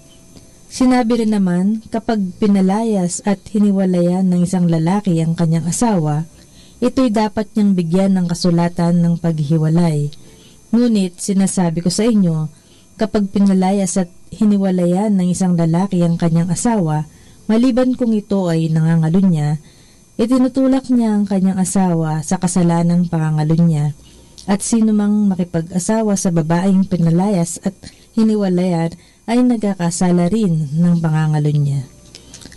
Speaker 19: Sinabi rin naman, kapag pinalayas at hiniwalayan ng isang lalaki ang kanyang asawa, ito'y dapat niyang bigyan ng kasulatan ng paghihiwalay. Ngunit sinasabi ko sa inyo, kapag pinalayas at hiniwalayan ng isang lalaki ang kanyang asawa, maliban kung ito ay nangangalunya, itinutulak niya ang kanyang asawa sa kasalanang pangangalunya, at sino mang makipag-asawa sa babaeng pinalayas at hiniwalayan ay nagkakasala rin ng pangangalunya.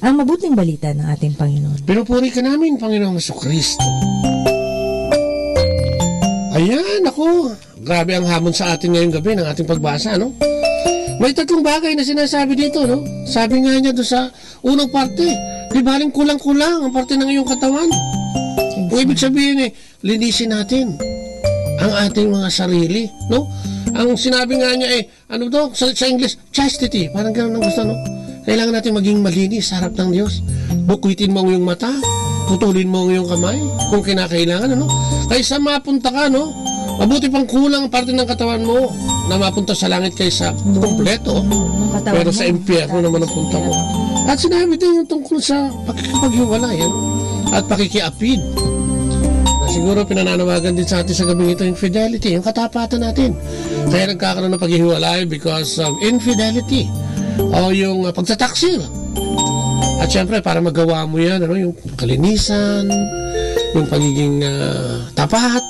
Speaker 19: Ang mabuting balita ng ating Panginoon.
Speaker 17: Pinupuri ka namin, Panginoong Jesucristo. Ayan, ako. Grabe ang hamon sa atin ngayong gabi ng ating pagbasa, no? May tatlong bagay na sinasabi dito, no? Sabi nga niya doon sa unang parte, di baling kulang-kulang ang parte ng iyong katawan. Kung ibig sabihin linisin natin ang ating mga sarili, no? Ang sinabi nga niya ano to? Sa English, chastity. Parang gano'n ang gusto, no? Kailangan natin maging malinis sa harap ng Diyos. Bukwitin mo ang iyong mata, putulin mo ang iyong kamay, kung kinakailangan, ano? Kaysa mapunta ka, no? Mabuti pang kulang parte ng katawan mo na mapunta sa langit kaysa kompleto. Pero sa impyerno naman ang punta mo. At sinabi din yung tungkol sa pakikipaghiwalay, at pakikiapid. Na siguro pinananawagan din sa atin sa gabing ito yung fidelity, yung katapatan natin. Kaya nagkakaroon ng paghihiwalay because of infidelity o yung pagtataksil. At syempre para magawa mo yan, yung kalinisan, yung pagiging tapat,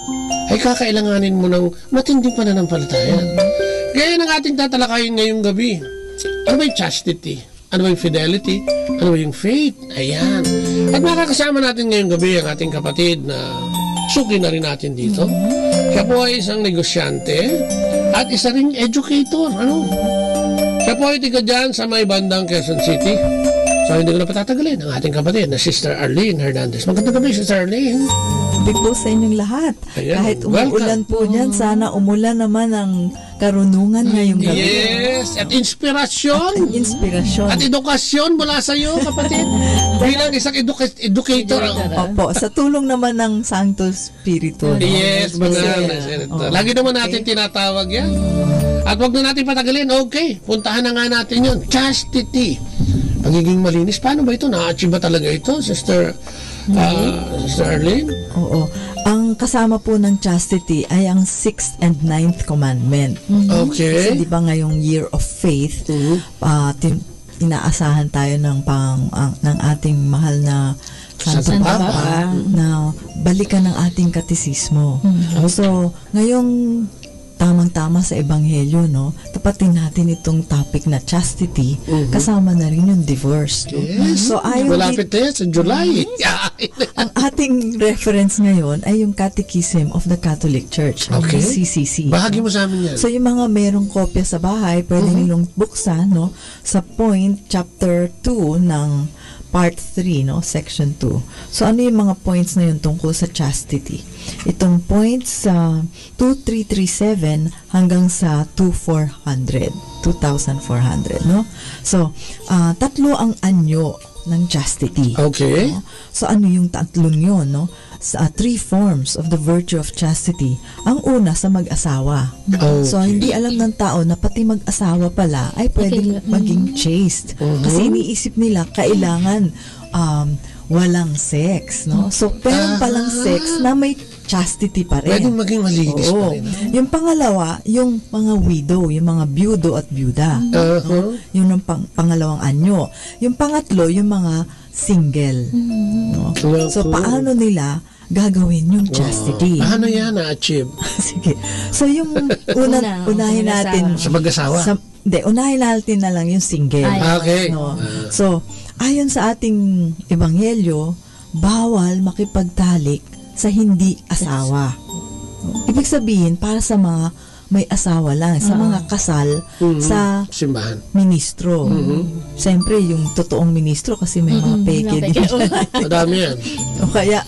Speaker 17: ay kakailanganin mo ng matinding pananampalataya. Kaya ang ating tatalakayin ngayong gabi, ano ba yung chastity? Ano ba yung fidelity? Ano ba yung faith? Ayan. At makakasama natin ngayong gabi ang ating kapatid na suki na rin natin dito. Siya po ay isang negosyante at isa ring educator. Siya po ay tiga dyan sa may bandang Quezon City. So hindi ko na patatagalin ang ating kapatid na Sister Arlene Hernandez. Magandang gabi, Sister Arlene.
Speaker 3: Gabi po sa inyong lahat.
Speaker 17: Ayan,
Speaker 3: kahit umuulan po dyan, sana umulan naman ang karunungan ngayong gabi.
Speaker 17: Yes, at inspirasyon. At edukasyon mula sa iyo, kapatid. Bilang isang educator.
Speaker 3: Opo, sa tulong naman ng Santo Espiritu.
Speaker 17: Yes, lagi naman natin tinatawag yan. At wag na natin patagalin. Okay, puntahan na nga natin yun. Chastity. Pagiging malinis. Paano ba ito? Na-achieve ba talaga ito, Sister Arlene?
Speaker 3: Oo. Ang kasama po ng chastity ay ang 6th and 9th commandment.
Speaker 17: Okay.
Speaker 3: Kasi di ba ngayong year of faith, inaasahan tayo ng ating mahal na Santo Papa na balikan ng ating katisismo. So, ngayong tamang-tama sa Ebanghelyo, no? Tapatin natin itong topic na chastity, kasama na rin yung divorce. No?
Speaker 17: Yes.
Speaker 3: So,
Speaker 17: malapit sa July.
Speaker 3: Ang ating reference ngayon ay yung Catechism of the Catholic Church,
Speaker 17: okay.
Speaker 3: CCC.
Speaker 17: Bahagi mo sa amin yan.
Speaker 3: So, yung mga merong kopya sa bahay, pwede nilang buksan, no? Sa chapter 2 ng part 3, no? Section 2. So, ano yung mga points na yun tungkol sa chastity? Itong points sa 2337 hanggang sa 2400, no? So, tatlo ang anyo ng chastity.
Speaker 17: Okay.
Speaker 3: No? So, ano yung tatlong yun, no? Sa 3 forms of the virtue of chastity. Ang una sa mag-asawa.
Speaker 17: Okay.
Speaker 3: So, hindi alam ng tao na pati mag-asawa pala ay pwedeng maging chaste. Kasi iniisip nila kailangan walang sex, no? So, meron palang sex na may chastity pa rin.
Speaker 17: Pwedeng maging malinis pa rin.
Speaker 3: Yung pangalawa, yung mga widow, yung mga byudo at byuda. No? Yun ang pangalawang anyo. Yung pangatlo, yung mga single. No? So, paano nila gagawin yung chastity?
Speaker 17: Paano yan na-achieve?
Speaker 3: Sige. So, yung unahin natin
Speaker 17: sa mag-asawa?
Speaker 3: Unahin natin na lang yung single.
Speaker 17: Okay.
Speaker 3: No? So, ayon sa ating ebanghelyo, bawal makipagtalik sa hindi asawa. Ibig sabihin, para sa mga may asawa lang, sa mga kasal, sa
Speaker 17: simbahan,
Speaker 3: ministro. Siyempre, yung totoong ministro kasi may mga peke din.
Speaker 17: Madami yan.
Speaker 3: O kaya,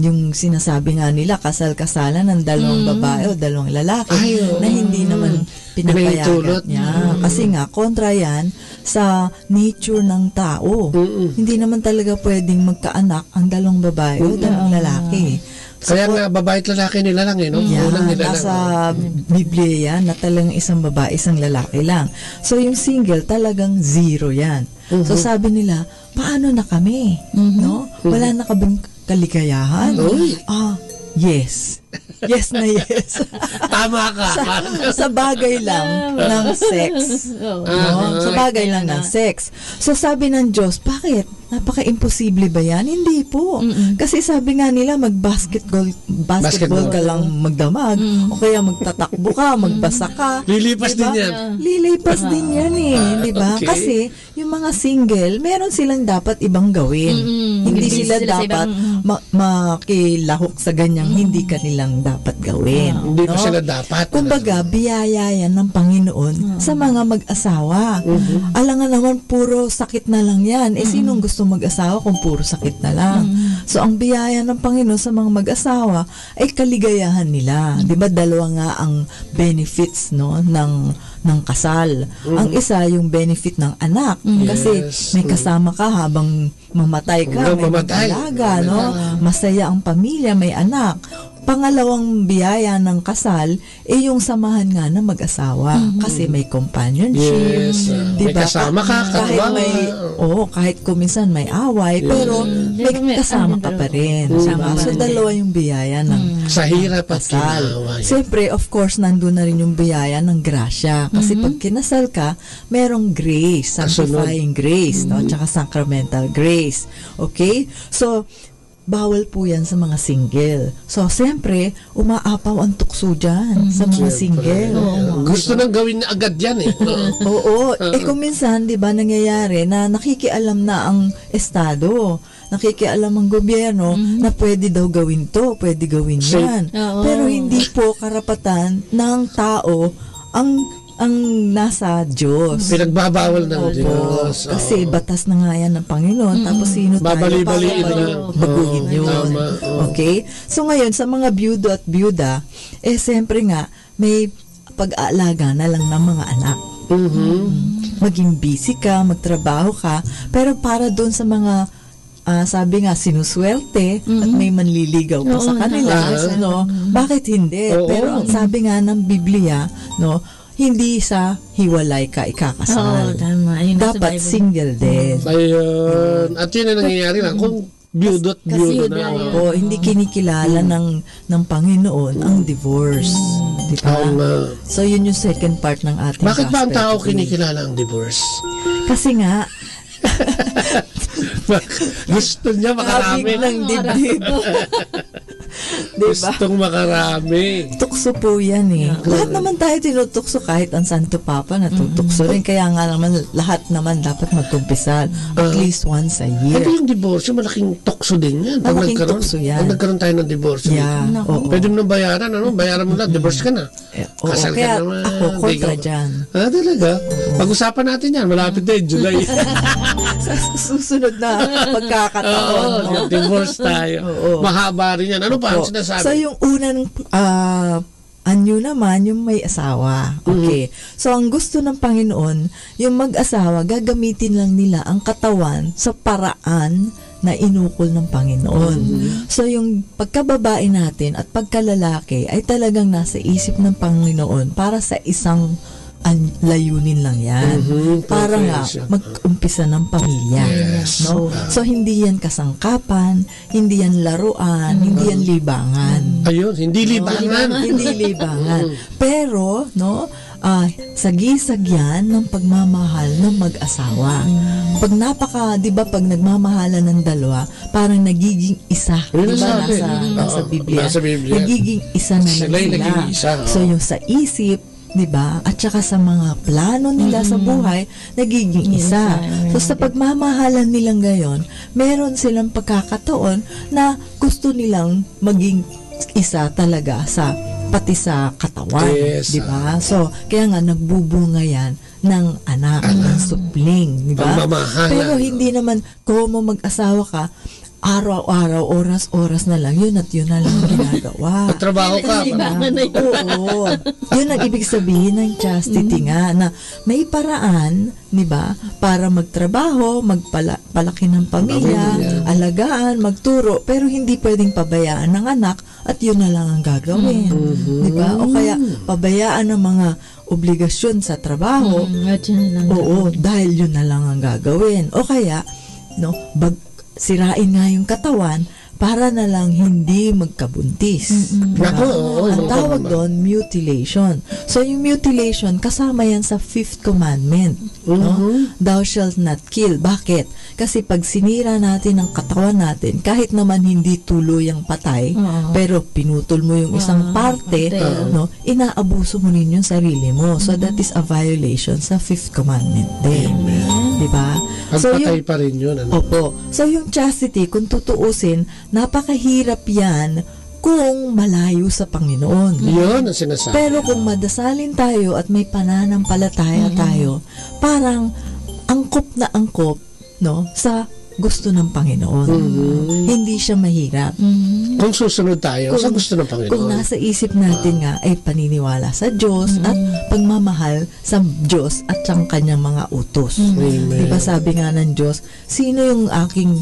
Speaker 3: yung sinasabi nga nila, kasal-kasalan ng dalawang babae o dalawang lalaki na hindi naman pinapayagan niya. Kasi nga, kontra yan sa nature ng tao. Hindi naman talaga pwedeng magkaanak ang dalawang babae o dalawang lalaki.
Speaker 17: Kaya nga, babae at lalaki nila lang, no?
Speaker 3: Nasa Biblia yan, na talagang isang babae, isang lalaki lang. So, yung single, talagang 0 yan. So, sabi nila, paano na kami? No? Wala na kabang kaligayahan? Yes. Yes na yes.
Speaker 17: Tama ka.
Speaker 3: Sa bagay lang ng sex. Sa bagay lang ng sex. So, sabi ng Diyos, bakit? Napaka-imposible ba yan? Hindi po. Kasi sabi nga nila, basketball ka lang magdamag, o kaya magtatakbo ka, magbasa ka.
Speaker 17: Lilipas din yan.
Speaker 3: Lilipas din yan di ba?
Speaker 17: Okay.
Speaker 3: Kasi, yung mga single, meron silang dapat ibang gawin. Hindi sila dapat makilahok sa ganyang hindi kanila nilang dapat gawin.
Speaker 17: Hindi pa sila dapat.
Speaker 3: Kumbaga, biyaya yan ng Panginoon sa mga mag-asawa. Alangan naman, puro sakit na lang yan. Sinong gusto mag-asawa kung puro sakit na lang? So, ang biyaya ng Panginoon sa mga mag-asawa ay kaligayahan nila. Di ba, dalawa nga ang benefits, no, ng kasal. Ang isa, yung benefit ng anak. Kasi may kasama ka habang mamatay ka, may mag-alaga, no? Masaya ang pamilya, may anak. Pangalawang biyaya ng kasal yung samahan nga ng mag-asawa kasi may companionship.
Speaker 17: May kasama ka,
Speaker 3: kahit kuminsan may away, pero may kasama ka pa rin. Diba? So, dalawa yung biyaya ng
Speaker 17: sa hirap at
Speaker 3: kasal. Siyempre, of course, nandun na rin yung biyaya ng grasya. Kasi pag kinasal ka, merong grace, sanctifying grace, no? Tsaka sacramental grace. Okay? So, bawal po yan sa mga single. So, siyempre, umaapaw ang tukso dyan sa mga single.
Speaker 17: Gusto nang gawin agad yan
Speaker 3: Oo. Kung minsan, di ba, nangyayari na nakikialam na ang estado, nakikialam ang gobyerno na pwede daw gawin to, pwede gawin yan. Pero hindi po karapatan ng tao ang nasa Diyos.
Speaker 17: Pinagbabawal ng Diyos.
Speaker 3: Kasi batas na nga yan ng Panginoon. Tapos sino tayo para baguhin yun. Okay? So ngayon, sa mga byudo at byuda, siyempre nga, may pag-aalaga na lang ng mga anak. Maging busy ka, magtrabaho ka, pero para doon sa mga sabi nga, sinuswerte at may manliligaw pa sa kanila. No? Bakit hindi? Pero ang sabi nga ng Biblia, no, hindi sa hiwalay ka ikakasal. Dapat single din.
Speaker 17: Ayun. At yun ang nangyayari lang kung byudo at byudo na.
Speaker 3: Hindi kinikilala ng Panginoon ang divorce. Diba? So yun yung second part ng ating
Speaker 17: bakit ba ang tao kinikilala ang divorce?
Speaker 3: Kasi nga
Speaker 17: gusto niya makarami
Speaker 3: ng dibdib. Diba?
Speaker 17: Gustong makarami.
Speaker 3: Tukso po yan lahat naman tayo tinutukso, kahit ang Santo Papa natutukso rin. Kaya nga naman lahat naman dapat magkumpisal at least once a year.
Speaker 17: Hindi yung divorce, malaking tukso din yan.
Speaker 3: Malaking tukso yan.
Speaker 17: Pag nagkaroon tayo ng divorce, pwede mo nang bayaran, bayaran mo lang, divorce ka na. Kasal ka naman.
Speaker 3: Ako kontra dyan.
Speaker 17: Talaga? Pag-usapan natin yan, malapit na July.
Speaker 3: Sa susunod na pagkakataon.
Speaker 17: Divorce tayo. Mahaba rin yan. Ano pa ang sinasabi?
Speaker 3: So yung unang anyo naman, yung may asawa. Okay. So ang gusto ng Panginoon, yung mag-asawa, gagamitin lang nila ang katawan sa paraan na inukol ng Panginoon. So yung pagkababae natin at pagkalalaki ay talagang nasa isip ng Panginoon para sa isang layunin lang yan. Para nga mag-umpisa ng pamilya. No? So hindi yan kasangkapan, hindi yan laruan, hindi yan libangan.
Speaker 17: Ayun, hindi libangan.
Speaker 3: Hindi libangan. Pero, no, sagisag yan ng pagmamahal ng mag-asawa. Pag di ba, pag nagmamahalan ng dalawa, parang nagiging isa. Di ba, nasa Biblia. Nagiging isa na sila. So yung sa isip, diba? At saka sa mga plano nila sa buhay, nagiging isa. So sa pagmamahalan nilang gayon, meron silang pagkakataon na gusto nilang maging isa talaga pati sa katawan. Diba? So, kaya nga nagbubunga yan ng anak, ng supling. Diba? Pero hindi naman, kung mag-asawa ka, araw-araw, oras-oras na lang, yun at yun na lang ginagawa.
Speaker 17: Trabaho ka.
Speaker 3: Oo. Yun ang ibig sabihin ng chastity nga, na may paraan, di ba, para magtrabaho, magpalaki ng pamilya, alagaan, magturo, pero hindi pwedeng pabayaan ng anak at yun na lang ang gagawin. Di ba? O kaya, pabayaan ng mga obligasyon sa trabaho. Oo, dahil yun na lang ang gagawin. O kaya, no, sirain nga yung katawan para na lang hindi magkabuntis. Ang tawag doon, mutilation. So, yung mutilation, kasama yan sa 5th commandment. No? Thou shalt not kill. Bakit? Kasi pag sinira natin ang katawan natin, kahit naman hindi tuluyang patay, pero pinutol mo yung isang parte, no, inaabuso mo rin yung sarili mo. So, that is a violation sa 5th commandment din. Diba?
Speaker 17: Pagpatay pa rin yun.
Speaker 3: Opo. So, yung chastity, kung tutuusin, napakahirap yan kung malayo sa Panginoon.
Speaker 17: Yun ang sinasabi.
Speaker 3: Pero kung madasalin tayo at may pananampalataya tayo, parang angkop na angkop, no, sa gusto ng Panginoon. Hindi siya mahirap.
Speaker 17: Kung susunod tayo sa gusto ng Panginoon.
Speaker 3: Kung nasa isip natin nga ay paniniwala sa Diyos at pagmamahal sa Diyos at sa kanyang mga utos. Diba sabi nga ng Diyos, sino yung aking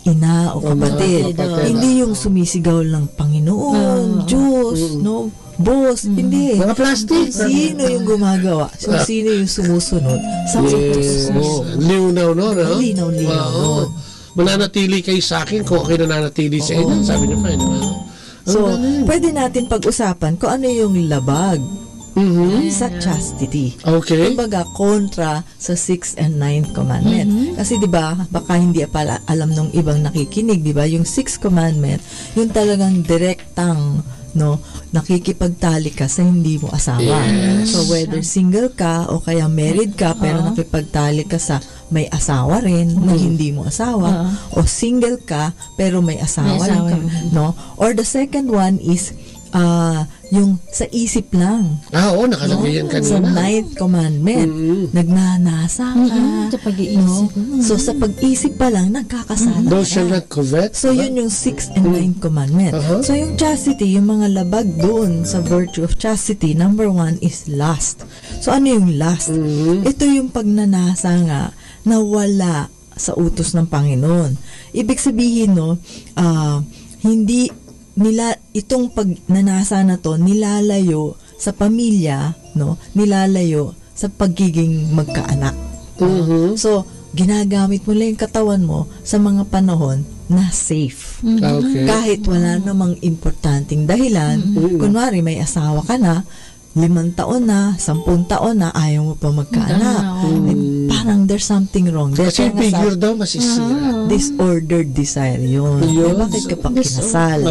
Speaker 3: ina o kapatid? Hindi yung sumisigaw ng Panginoon, Diyos, no? Boss, hindi.
Speaker 17: Mga plastic.
Speaker 3: Sino yung gumagawa? So, sino yung sumusunod sa utos?
Speaker 17: Linaw, no?
Speaker 3: Linaw.
Speaker 17: Mananatili kayo sa akin kung ako'y nananatili sa inyo. Sabi niya pa, di ba?
Speaker 3: So, pwede natin pag-usapan kung ano yung labag sa chastity.
Speaker 17: Okay.
Speaker 3: Kumbaga, kontra sa 6th and 9th commandment. Kasi di ba baka hindi pala alam ng ibang nakikinig, di ba? Yung 6th commandment, yung talagang direktang, no, nakikipagtali ka sa hindi mo asawa.
Speaker 17: Yes.
Speaker 3: So, whether single ka o kaya married ka, pero nakipagtali ka sa may asawa rin na hindi mo asawa, o single ka pero may asawa rin, no? Or the second one is yung sa isip lang.
Speaker 17: Oo, nakalagay yan kanina.
Speaker 3: Sa 9th commandment, nagnanasa ka.
Speaker 19: Sa pag-iisip.
Speaker 3: So, sa pag-isip pa lang, nagkakasala
Speaker 17: Thou shalt not covet.
Speaker 3: So, yun yung 6th and 9th commandment. So, yung chastity, yung mga labag doon sa virtue of chastity, number 1 is lust. So, ano yung lust? Ito yung pagnanasa nga na wala sa utos ng Panginoon. Ibig sabihin, no, hindi itong pagnanasa na to nilalayo sa pamilya, no, nilalayo sa pagiging magkaanak. So, ginagamit mo lang yung katawan mo sa mga panahon na safe.
Speaker 17: Okay.
Speaker 3: Kahit wala namang importanteng dahilan, kunwari may asawa ka na, 5 taon na, 10 taon na, ayaw mo pa magkaanak. Parang there's something wrong.
Speaker 17: Kasi yung figure daw masisira.
Speaker 3: Disordered desire yun. Bakit ka pa kinasal?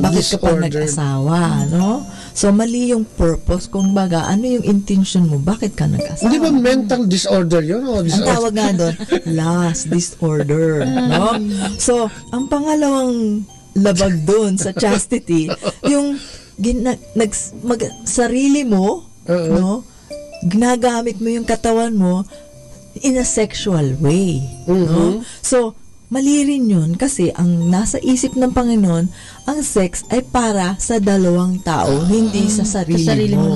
Speaker 3: Bakit ka pa nag-asawa? No? So, mali yung purpose. Kung baga, ano yung intention mo? Bakit ka nag-asawa?
Speaker 17: Hindi ba mental disorder yun? O
Speaker 3: Ang tawag nga doon, lust disorder. No? So, ang pangalawang labag doon sa chastity, yung sarili mo, no? Ginagamit mo yung katawan mo in a sexual way, no? So, mali rin yun kasi ang nasa isip ng Panginoon, ang sex ay para sa dalawang tao, hindi sa sarili mo.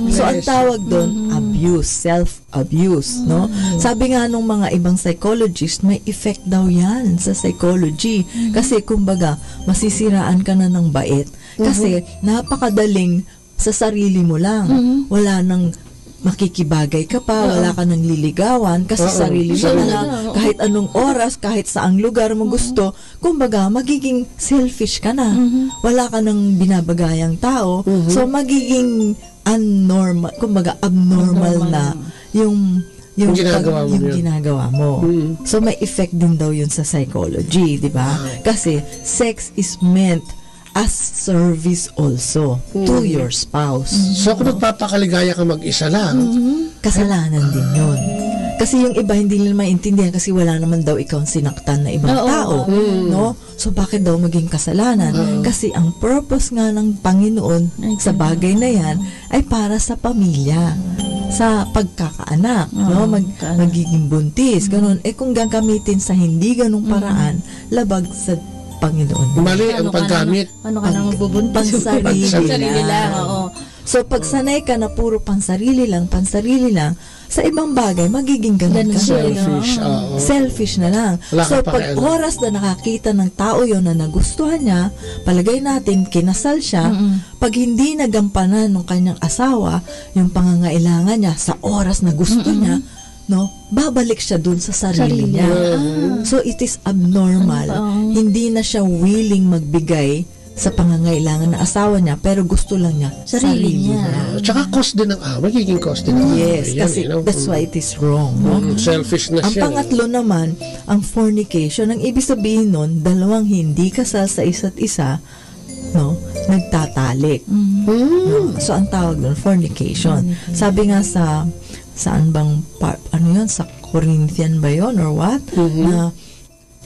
Speaker 3: So, ang tawag doon, abuse, self-abuse, no? Sabi nga nung mga ibang psychologist, may effect daw yan sa psychology. Kasi, kumbaga, masisiraan ka na ng bait. Kasi, napakadaling sa sarili mo lang. Wala nang makikibagay ka pa, wala ka nang liligawan kasi sarili mo na kahit anong oras, kahit saang lugar mo gusto, kumbaga magiging selfish ka na. Wala ka nang binabagayang tao. So magiging unnormal, kumbaga abnormal na yung ginagawa mo. So may effect din daw yun sa psychology, di ba? Kasi sex is meant as service also to your spouse.
Speaker 17: So kung nagpapakaligaya ka mag-isa lang,
Speaker 3: kasalanan din yun. Kasi yung iba hindi nila maintindihan kasi wala naman daw ikaw sinaktan na ibang tao. No? So bakit daw maging kasalanan? Kasi ang purpose nga ng Panginoon sa bagay na yan ay para sa pamilya, sa pagkakaanak, no? Magiging buntis, ganun. Kung gagamitin sa hindi ganung paraan, labag sa Panginoon.
Speaker 17: Mali ang paggamit.
Speaker 19: Ano ka na magbubuntis?
Speaker 3: Pansarili lang. Oo. So, pag sanay ka na puro pansarili lang, sa ibang bagay, magiging ganun ka.
Speaker 17: Selfish.
Speaker 3: Selfish na lang. So, pag oras na nakakita ng tao yon na nagustuhan niya, palagay natin, kinasal siya, pag hindi nagampanan ng kanyang asawa, yung pangangailangan niya sa oras na gusto niya, no, babalik siya dun sa sarili niya. So, it is abnormal. Hindi na siya willing magbigay sa pangangailangan ng asawa niya, pero gusto lang niya sarili niya.
Speaker 17: Tsaka cost din ng magiging cost din ng
Speaker 3: yes, kasi that's why it is wrong. No?
Speaker 17: Selfishness
Speaker 3: ang pangatlo naman, ang fornication. Ang ibig sabihin nun, dalawang hindi kasal sa isa't isa, no, nagtatalik. No? So, ang tawag nun, fornication. Sabi nga saan bang part, ano yun, sa Corinthian ba yun or what? Na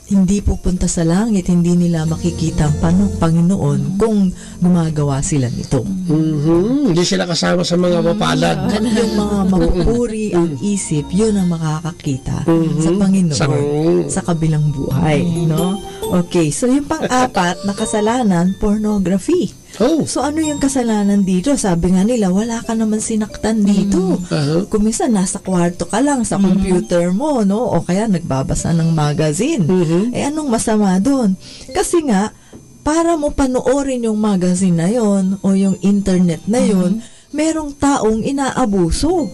Speaker 3: hindi pupunta sa langit, hindi nila makikita ang Panginoon kung gumagawa sila nito.
Speaker 17: Hindi sila kasama sa mga mapalad.
Speaker 3: Yung mga mapupuri ang isip, yun ang makakakita sa Panginoon sa kabilang buhay. No? Okay, so yung pang-apat na kasalanan, pornography. So ano yung kasalanan dito? Sabi nga nila, wala ka naman sinaktan dito. Kung minsan nasa kwarto ka lang sa computer mo, no? O kaya nagbabasa ng magazine. Eh anong masama doon? Kasi nga, para mo panoorin yung magazine na yon o yung internet na yon, merong taong inaabuso.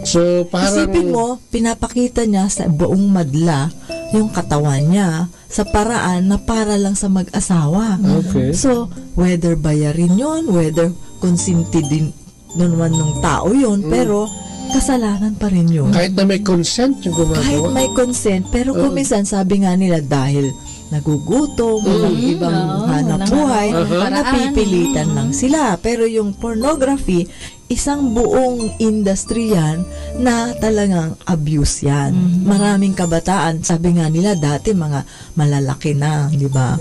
Speaker 17: So parang
Speaker 3: isipin mo, pinapakita niya sa buong madla yung katawan niya sa paraan na para lang sa mag-asawa.
Speaker 17: Okay.
Speaker 3: So, whether bayarin yon, whether consented din naman ng tao yon, pero kasalanan pa rin yun.
Speaker 17: Kahit na may consent yung gumagawa.
Speaker 3: Kahit may consent, pero kung minsan sabi nga nila dahil nagugutom, walang ibang hanap buhay, napipilitan lang sila. Pero yung pornography, isang buong industry yan na talagang abuse yan. Maraming kabataan, sabi nga nila dati mga malalaki na, di ba?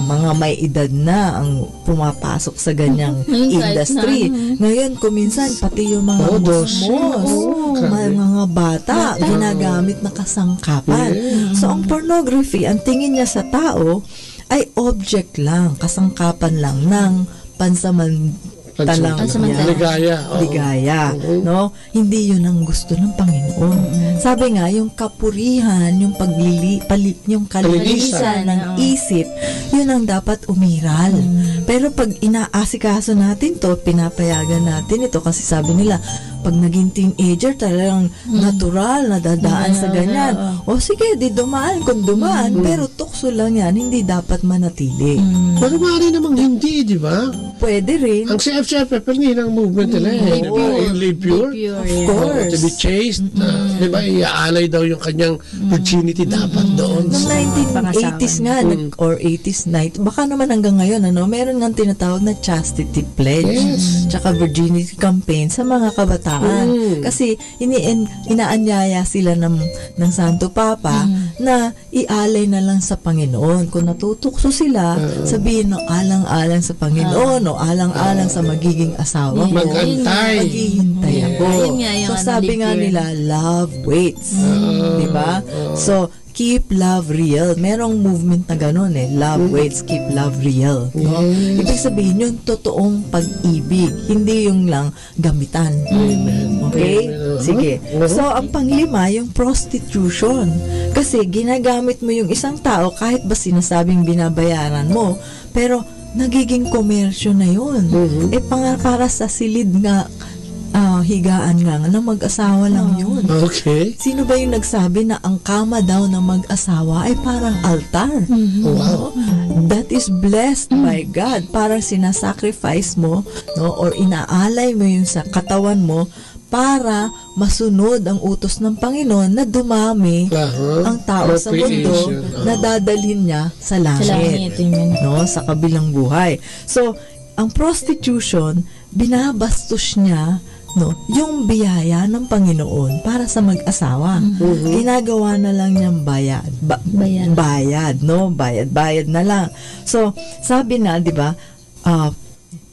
Speaker 3: Mga may edad na ang pumapasok sa ganyang industry. Ngayon, kuminsan, pati yung mga mga bata, ginagamit na kasangkapan. So, ang pornography, ang tingin niya sa tao, ay object lang, kasangkapan lang ng ligaya, no? Hindi yun ang gusto ng Panginoon. Sabi nga, yung kapurihan, yung yung kalinisan ng isip, yun ang dapat umiral. Pero pag inaasikaso natin to, pinapayagan natin ito kasi sabi nila, pag naging teenager, talagang natural na dadaan sa ganyan. O sige, di dumaan kung dumaan, pero tukso lang yan, hindi dapat manatili.
Speaker 17: Pero maaari namang hindi, di ba?
Speaker 3: Pwede rin.
Speaker 17: Ang CF pero hindi ng movement nila eh. Live pure.
Speaker 3: Of course.
Speaker 17: To be chaste. Di ba? Iaalay daw yung kanyang virginity dapat doon.
Speaker 3: Noong 1980s nga, or 80s night, baka naman hanggang ngayon, meron nga tinatawag na chastity pledge, tsaka virginity campaign sa mga kabataan. Kasi inaanyaya sila ng Santo Papa na ialay na lang sa Panginoon. Kung natutukso sila, sabihin no, alang-alang sa Panginoon o alang-alang sa magiging asawa mo. Maghihintay ako. So sabi nga nila, love waits. Diba? So, keep love real. Merong movement na gano'n eh. Love waits, keep love real. No? Ibig sabihin yung totoong pag-ibig. Hindi yung lang gamitan. Okay? Sige. So, ang panglima, yung prostitution. Kasi ginagamit mo yung isang tao kahit ba sinasabing binabayaran mo. Pero, nagiging komersyo na yun. Para sa silid nga higaan nga na mag-asawa lang yun.
Speaker 17: Okay.
Speaker 3: Sino ba yung nagsabi na ang kama daw ng mag-asawa ay parang altar?
Speaker 17: Wow.
Speaker 3: That is blessed by God. Parang sinasacrifice mo, no, or inaalay mo yung sa katawan mo para masunod ang utos ng Panginoon na dumami ang tao sa mundo na dadalhin niya sa langit. No, sa kabilang buhay. So, ang prostitution, binabastos niya yung biyaya ng Panginoon para sa mag-asawa. Ginagawa na lang niyang bayad, no? Bayad na lang. So, sabi na, di ba,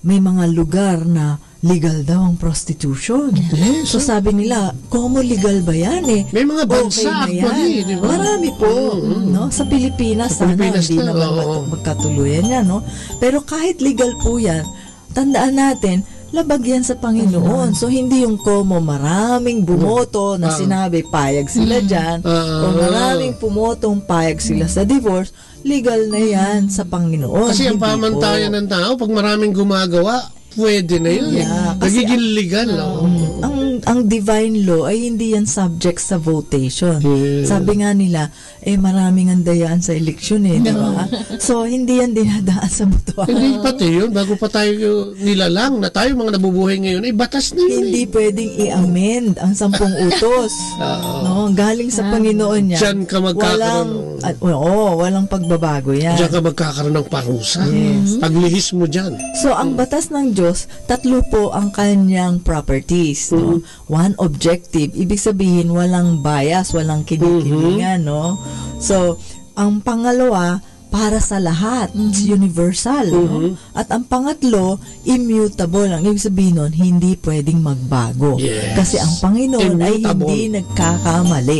Speaker 3: may mga lugar na legal daw ang prostitution. So, sabi nila, komo legal ba yan eh?
Speaker 17: May mga bansa
Speaker 3: actually, di ba? Marami po, no? Sa Pilipinas, sana hindi naman magkatuluyan yan, no? Pero kahit legal po yan, tandaan natin, labag yan sa Panginoon. So, hindi yung komo maraming bumoto na sinabi payag sila dyan o maraming pumotong payag sila sa divorce, legal na yan sa Panginoon.
Speaker 17: Kasi ang pamantayan ng tao, pag maraming gumagawa, pwede na yun. Nagiging legal.
Speaker 3: Ang divine law ay hindi yan subject sa votation. Sabi nga nila, maraming andayaan sa eleksyon di ba? So, hindi yan dinadaan sa botohan.
Speaker 17: Hindi pati yun, bago pa tayo nilalang na tayo mga nabubuhay ngayon, batas na yun.
Speaker 3: Hindi pwedeng i-amend ang 10 utos. No? Galing sa Panginoon yan.
Speaker 17: Diyan ka magkakaroon.
Speaker 3: Walang pagbabago yan.
Speaker 17: Diyan ka magkakaroon ng parusa. Paglihis mo dyan.
Speaker 3: So, ang batas ng Diyos, 3 po ang kanyang properties. No? 1, objective. Ibig sabihin, walang bias, walang kinikilingan, no? So, ang pangalawa, para sa lahat, it's universal. No? At ang pangatlo, immutable. Ang ibig sabihin nun, hindi pwedeng magbago.
Speaker 17: Yes.
Speaker 3: Kasi ang Panginoon ay
Speaker 17: Immutable.
Speaker 3: hindi nagkakamali.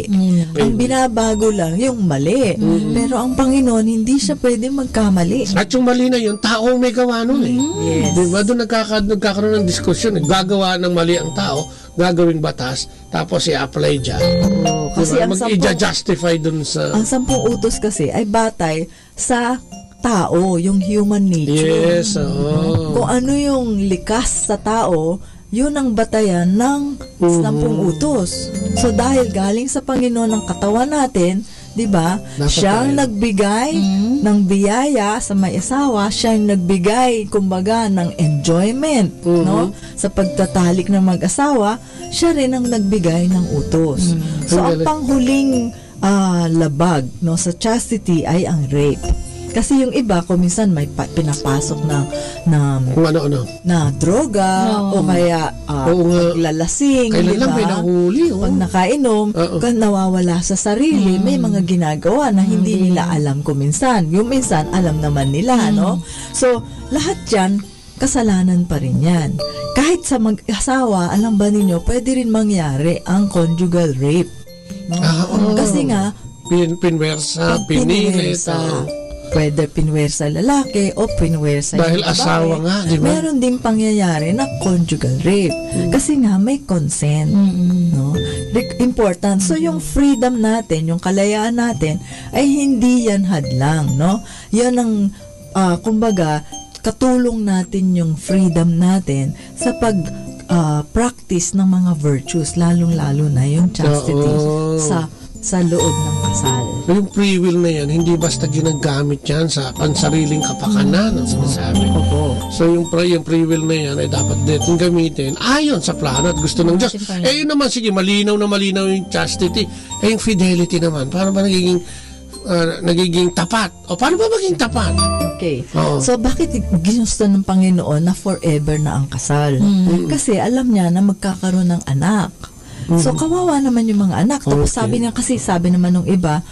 Speaker 3: Ang binabago lang yung mali. Pero ang Panginoon, hindi siya pwedeng magkamali.
Speaker 17: At yung mali na yun, tao may gawa nun eh.
Speaker 3: Yes.
Speaker 17: Diba? Doon nagkakaroon ng diskusyon. Gagawa ng mali ang tao, gagawing batas, tapos i-apply dyan.
Speaker 3: Kasi ang
Speaker 17: i-justify dun sa...
Speaker 3: Ang 10 utos kasi ay batay sa tao, yung human nature.
Speaker 17: Yes, oo.
Speaker 3: Kung ano yung likas sa tao, yun ang batayan ng 10 utos. So dahil galing sa Panginoon ang katawan natin, 'di ba? Siyang nagbigay ng biyaya sa may asawa, siyang nagbigay kumbaga ng enjoyment, no? Sa pagtatalik ng mag-asawa, siya rin ang nagbigay ng utos. So ang panghuling labag, no, sa chastity ay ang rape. Kasi yung iba kung minsan may pinapasok na droga o kaya lalasing,
Speaker 17: kailan lang may nahuli.
Speaker 3: Pag nakainom, nawawala sa sarili, may mga ginagawa na hindi nila alam kung minsan. Yung minsan, alam naman nila, no? So, lahat yan, kasalanan pa rin yan. Kahit sa mag-asawa, alam ba ninyo, pwede rin mangyari ang conjugal rape. No? Kasi nga,
Speaker 17: pinwersa, pinilit.
Speaker 3: Pwede pinwersa lalaki o pinwersa
Speaker 17: dahil
Speaker 3: babae.
Speaker 17: Asawa nga, di ba?
Speaker 3: Meron din pangyayari na conjugal rape. Kasi nga may consent. No? Important. So yung freedom natin, yung kalayaan natin, ay hindi yan hadlang. No? Yan ang, kumbaga, katulong natin yung freedom natin sa practice ng mga virtues, lalong-lalo na yung chastity sa loob ng kasal.
Speaker 17: Yung free will na yan, hindi basta ginagamit yan sa pansariling kapakanan ang sinasabi. So yung free will na yan ay dapat din gamitin ayon sa plano at gusto ng Diyos. Yun naman, sige, malinaw yung chastity. Yung fidelity naman, paano ba nagiging tapat? O paano ba maging tapat?
Speaker 3: Okay. So, bakit ginusto ng Panginoon na forever na ang kasal? Kasi alam niya na magkakaroon ng anak. So, kawawa naman yung mga anak. Tapos sabi naman ng iba,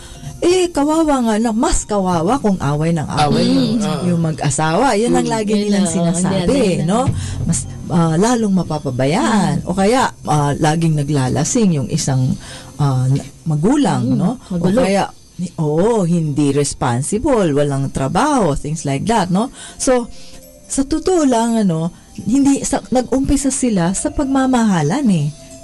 Speaker 3: kawawa nga, mas kawawa kung away ng away yung mag-asawa. Yan ang lagi nilang sinasabi, no? Mas lalong mapapabayaan. O kaya, laging naglalasing yung isang magulang, no? O kaya, hindi responsible, walang trabaho, things like that, no? So, sa totoo lang, nag-umpisa sila sa pagmamahalan,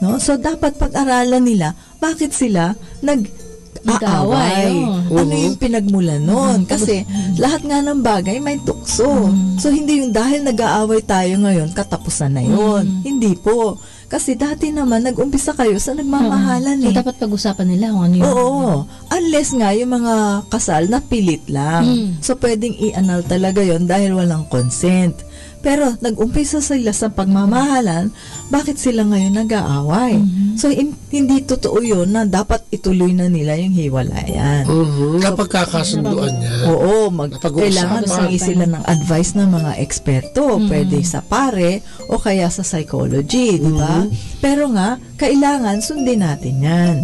Speaker 3: no? So, dapat pag-aralan nila, bakit sila nag-aaway? Ano yung pinagmulan nun? Kasi, lahat nga ng bagay may tukso. So, hindi yung dahil nag-aaway tayo ngayon, katapusan na yun. Hindi po. Kasi dati naman, nag-umpisa kayo sa nagmamahalan
Speaker 19: So, dapat pag-usapan nila kung ano yun.
Speaker 3: Oo. Unless nga, yung mga kasal na pilit lang. So, pwedeng i-annul talaga yon dahil walang consent. Pero, nag-umpisa sila sa pagmamahalan, bakit sila ngayon nag-aaway? So, hindi totoo yun na dapat ituloy na nila yung hiwalayan.
Speaker 17: Kapag kakasunduan niya.
Speaker 3: Oo, kailangan mangi sila ng advice ng mga eksperto. Pwede sa pare o kaya sa psychology, di ba? Pero nga, kailangan sundin natin yan.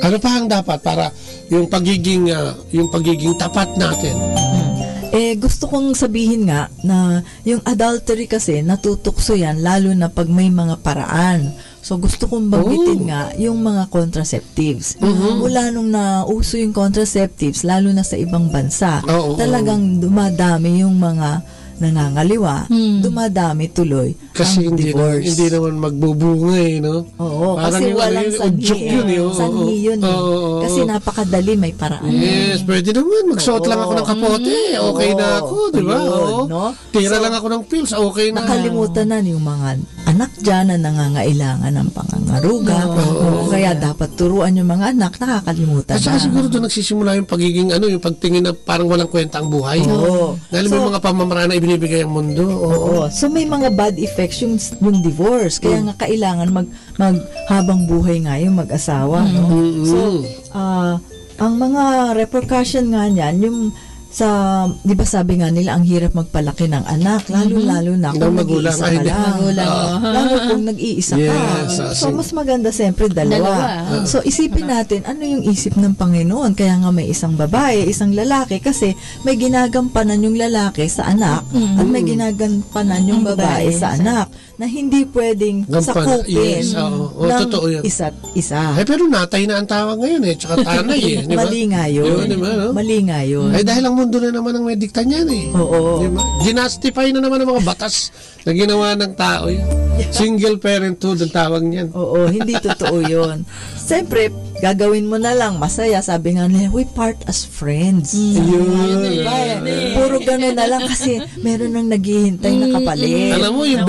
Speaker 17: Ano pa ang dapat para yung pagiging tapat natin?
Speaker 3: Gusto kong sabihin nga na yung adultery kasi natutukso yan lalo na pag may mga paraan. So gusto kong banggitin nga yung mga contraceptives. Mula nung nauso yung contraceptives, lalo na sa ibang bansa, talagang dumadami yung mga nangangaliwa, dumadami tuloy
Speaker 17: kasi
Speaker 3: ang divorce.
Speaker 17: Hindi naman magbubunga no?
Speaker 3: Oo,
Speaker 17: parang
Speaker 3: kasi walang sanhi. Sanhi yun Kasi napakadali, may paraan.
Speaker 17: Yes, pwede naman. Magsuot lang ako ng kapote. Okay na ako, di ba? Tira lang ako ng pills. Okay na.
Speaker 3: Nakalimutan na yung mga anak dyan na nangangailangan ng pangangaruga. Kaya dapat turuan yung mga anak, nakakalimutan
Speaker 17: na. At saka siguro doon nagsisimula yung pagiging yung pagtingin na parang walang kwenta ang buhay. Dahil may mga pamamaraan na ibinibigay ang mundo.
Speaker 3: So may mga bad effects yung divorce. Kaya nga kailangan maghabang buhay nga yung mag-asawa. No? So, ang mga repercussion nga niyan, di ba sabi nga nila, ang hirap magpalaki ng anak, lalo-lalo na kung nag-iisa ka lang. Lalo kung nag-iisa ka. So, mas maganda siyempre dalawa. So, isipin natin, ano yung isip ng Panginoon? Kaya nga may isang babae, isang lalaki, kasi may ginagampanan yung lalaki sa anak at may ginagampanan yung babae sa anak na hindi pwedeng sakupin ng isa't isa.
Speaker 17: Pero natay na ang tawag ngayon tsaka tanay diba?
Speaker 3: Mali nga yun. Mali nga yun.
Speaker 17: Dahil ang mundo na naman ang may dikta niyan
Speaker 3: Oo.
Speaker 17: Diba? Ginastify na naman ang mga batas na ginawa ng tao yan. Single parenthood ang tawag niyan.
Speaker 3: Oo, hindi totoo yun. Siyempre, gagawin mo na lang masaya. Sabi nga nila, we part as friends.
Speaker 17: Yun.
Speaker 3: Puro gano'n na lang kasi meron nang naghihintay na kapalit.
Speaker 17: Alam mo, yung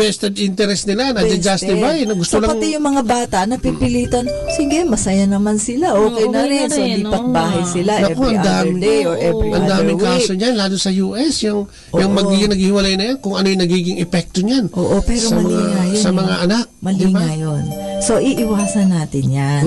Speaker 17: vested interest nila na-justify.
Speaker 3: So, pati yung mga bata napipilitan, sige, masaya naman sila. Okay na rin. So, lipat bahay sila every other day or every
Speaker 17: ang
Speaker 3: other
Speaker 17: daming
Speaker 3: week.
Speaker 17: kaso niyan, lalo sa US, yung magiging naghiwalay na yan, kung ano yung nagiging epekto niyan.
Speaker 3: Oo, pero mali nga yun.
Speaker 17: Sa mga anak.
Speaker 3: Mali nga yun. So, iiwasan natin yan.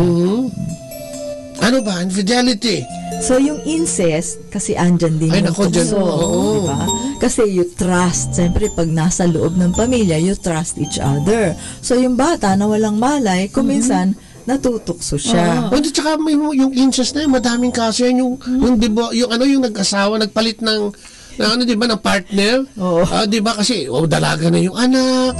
Speaker 17: Ano ba? Infidelity.
Speaker 3: So, yung incest, kasi andyan din yung tukso. Diba? Kasi you trust. Siyempre, pag nasa loob ng pamilya, you trust each other. So, yung bata na walang malay, kuminsan, natutukso siya.
Speaker 17: Tsaka yung incest na yun, madaming kaso yan. Yung nag-asawa, nagpalit ng ng partner. Diba kasi, dalaga na yung anak.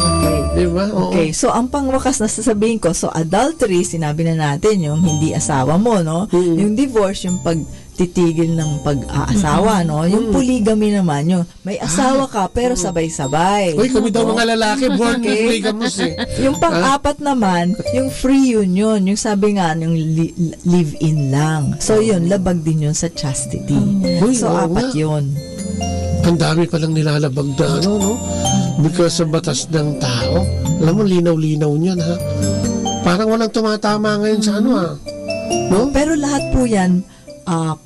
Speaker 17: Diba?
Speaker 3: Okay. So, ang pangwakas na sasabihin ko, so adultery, sinabi na natin, yung hindi asawa mo, no? Yung divorce, yung pagtitigil ng pag-aasawa, no? Yung polygamy naman, yung may asawa ka, pero sabay-sabay.
Speaker 17: Uy, kami daw mga lalaki, born polygamous
Speaker 3: Yung pang-apat naman, yung free union, yung sabi nga, yung live-in lang. So, yun, labag din yun sa chastity. So, apat yun.
Speaker 17: Ang dami palang nilalabag na because sa batas ng tao. Alam mo, linaw-linaw niyan parang walang tumatama ngayon sa no?
Speaker 3: Pero lahat po yan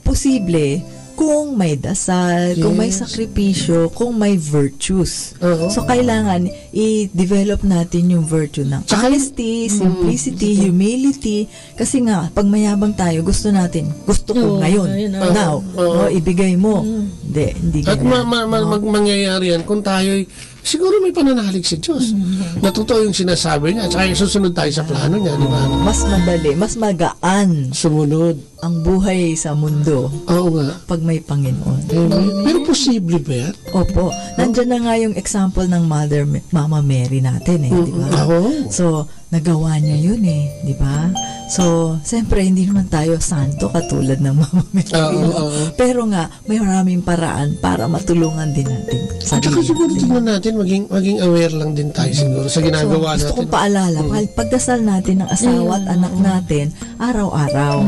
Speaker 3: posible kung may dasal, kung may sakripisyo, kung may virtues. So, kailangan i-develop natin yung virtue ng honesty, simplicity, humility. Kasi nga, pag mayabang tayo, gusto ko ngayon, now, ibigay mo. Hindi
Speaker 17: at mangyayari yan kung tayo'y siguro may pananalig si Diyos. Natotoo yung sinasabi niya. Tsaka susunod tayo sa plano niya. Diba?
Speaker 3: Mas madali, mas magaan
Speaker 17: sumunod
Speaker 3: ang buhay sa mundo.
Speaker 17: Oo nga.
Speaker 3: Pag may Panginoon.
Speaker 17: Pero posible ba yan?
Speaker 3: Opo. Nandyan na nga yung example ng Mama Mary natin diba? So, nagawa niya yun diba? So, siyempre, hindi naman tayo santo katulad ng Mama Mary. Pero nga, may maraming paraan para matulungan din natin.
Speaker 17: At saka siguro tingnan natin, maging aware lang din tayo siguro sa ginagawa natin.
Speaker 3: Gusto kong paalala, pagdasal natin ng asawa at anak natin, araw-araw,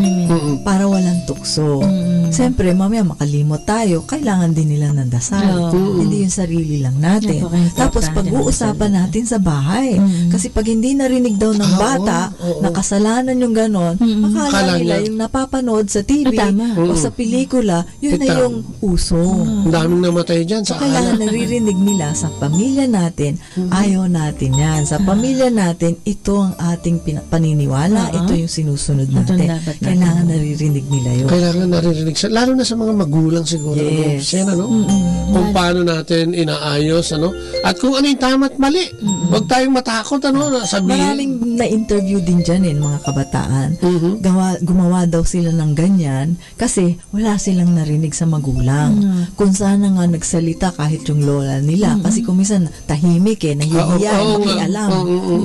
Speaker 3: para walang tukso. Siyempre, mamaya makalimot tayo, kailangan din nila ng dasal. Hindi yung sarili lang natin. Tapos, pag-uusapan natin sa bahay. Kasi pag hindi narinig daw ng bata, nakasalanan yung ganon, akala nila yung napapanood sa TV o sa pelikula, yun na yung uso.
Speaker 17: Ang daming namatay dyan sa
Speaker 3: kailangan naririnig nila sa pamilya natin, ayaw natin yan. Sa pamilya natin, ito ang ating paniniwala, ito yung sinusunod natin. Kailangan naririnig nila yun.
Speaker 17: Kailangan naririnig siya, lalo na sa mga magulang siguro. Kung paano natin inaayos, at kung ano yung tama at mali. Huwag tayong matakot, sabihin.
Speaker 3: Maraming na-interview din dyan mga kabataan. Gumawa daw sila ng ganyan kasi wala silang narinig sa magulang. Kung sana nga nagsalita kahit yung lola nila. Kasi kung minsan tahimik nahihiya, makialam.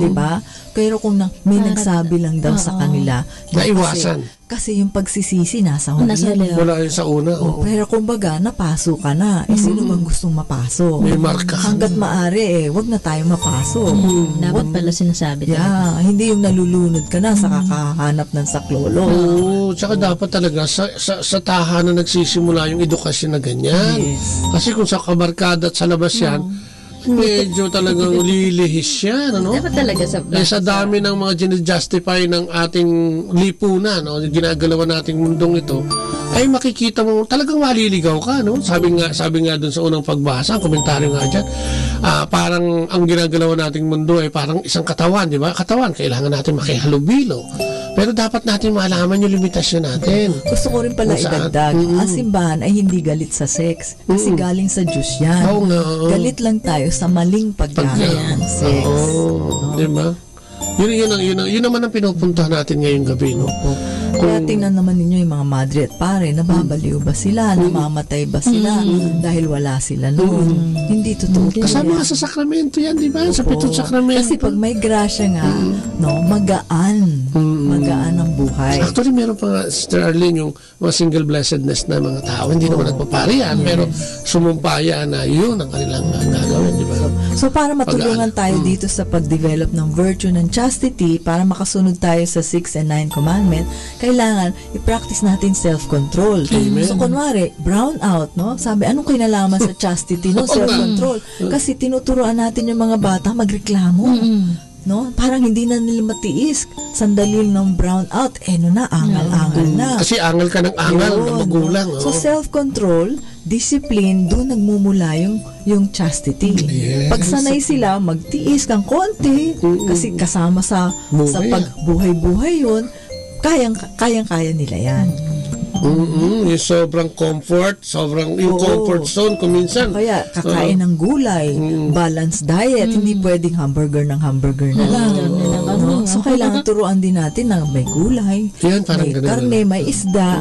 Speaker 3: Diba? Pero kung may nagsabi lang daw sa kanila,
Speaker 17: naiwasan.
Speaker 3: Kasi yung pagsisisi nasa huli.
Speaker 17: Wala yun sa una.
Speaker 3: Pero kumbaga, napaso ka na. Sino bang gustong mapaso?
Speaker 17: May marka.
Speaker 3: Hanggat maaari, wag na tayong mapaso.
Speaker 19: Dapat pala sinasabi
Speaker 3: talaga. Hindi yung nalulunod ka na sa kakahanap ng saklolo.
Speaker 17: Tsaka dapat talaga sa tahanan nagsisimula yung edukasyon na ganyan. Kasi kung sa kabarkada at sa labas yan, medyo talagang lilihis yan,
Speaker 19: Dapat talaga
Speaker 17: sa dami ng mga ginajustify ng ating lipunan, ginagalawan nating mundong ito, ay makikita mo, talagang maliligaw ka, Sabi nga dun sa unang pagbasa, ang komentaryo nga dyan, parang ang ginagalawan nating mundo ay parang isang katawan, di ba? Katawan, kailangan natin makihalubilo. Pero dapat natin malaman yung limitasyon natin.
Speaker 3: Gusto ko rin pala
Speaker 17: Kung saan.
Speaker 3: idagdag, ang simbahan ay hindi galit sa sex. Kasi galing sa Diyos yan.
Speaker 17: Oo nga.
Speaker 3: Galit lang tayo sa maling paggamit ng sex.
Speaker 17: Oo. Diba? Yun naman ang pinupuntahan natin ngayong gabi, no?
Speaker 3: Kaya tingnan naman ninyo yung mga madre at pare, nababaliw ba sila? Namamatay ba sila? Dahil wala sila noon. Hindi totoo.
Speaker 17: Kasama nga sa sakramento yan, di ba? Sa pitong sakramento.
Speaker 3: Kasi pag may grasya nga, no, magaan. Magaan ang buhay.
Speaker 17: Actually, meron pa nga, Sister Arlene, yung mga single blessedness na mga tao. Hindi naman nagpapari yan, pero sumumpaya na yun ang kanilang gagawin, di ba?
Speaker 3: So para matulungan tayo dito sa pag-develop ng virtue ng chastity, para makasunod tayo sa 6 and 9 commandment, kailangan i-practice natin self-control.
Speaker 17: Amen.
Speaker 3: So kunwari, brown out, no? Sabi, anong kinalaman sa chastity, no? Self-control. Kasi tinuturuan natin yung mga bata magreklamo. No? Parang hindi na nila matiis. Sandali ng brown out, angal-angal na.
Speaker 17: Kasi angal ka ng angal ng magulang.
Speaker 3: So self-control, discipline, doon nagmumula yung chastity.
Speaker 17: Yes.
Speaker 3: Pag sanay sila, magtiis kang konti, kasi kasama sa pagbuhay-buhay yun, kayang-kaya nila yan.
Speaker 17: Yung sobrang comfort, yung comfort zone kung minsan.
Speaker 3: Kaya kakain ng gulay, balanced diet, hindi pwedeng hamburger na lang. So kailangan turuan din natin na may gulay, may karne, may isda.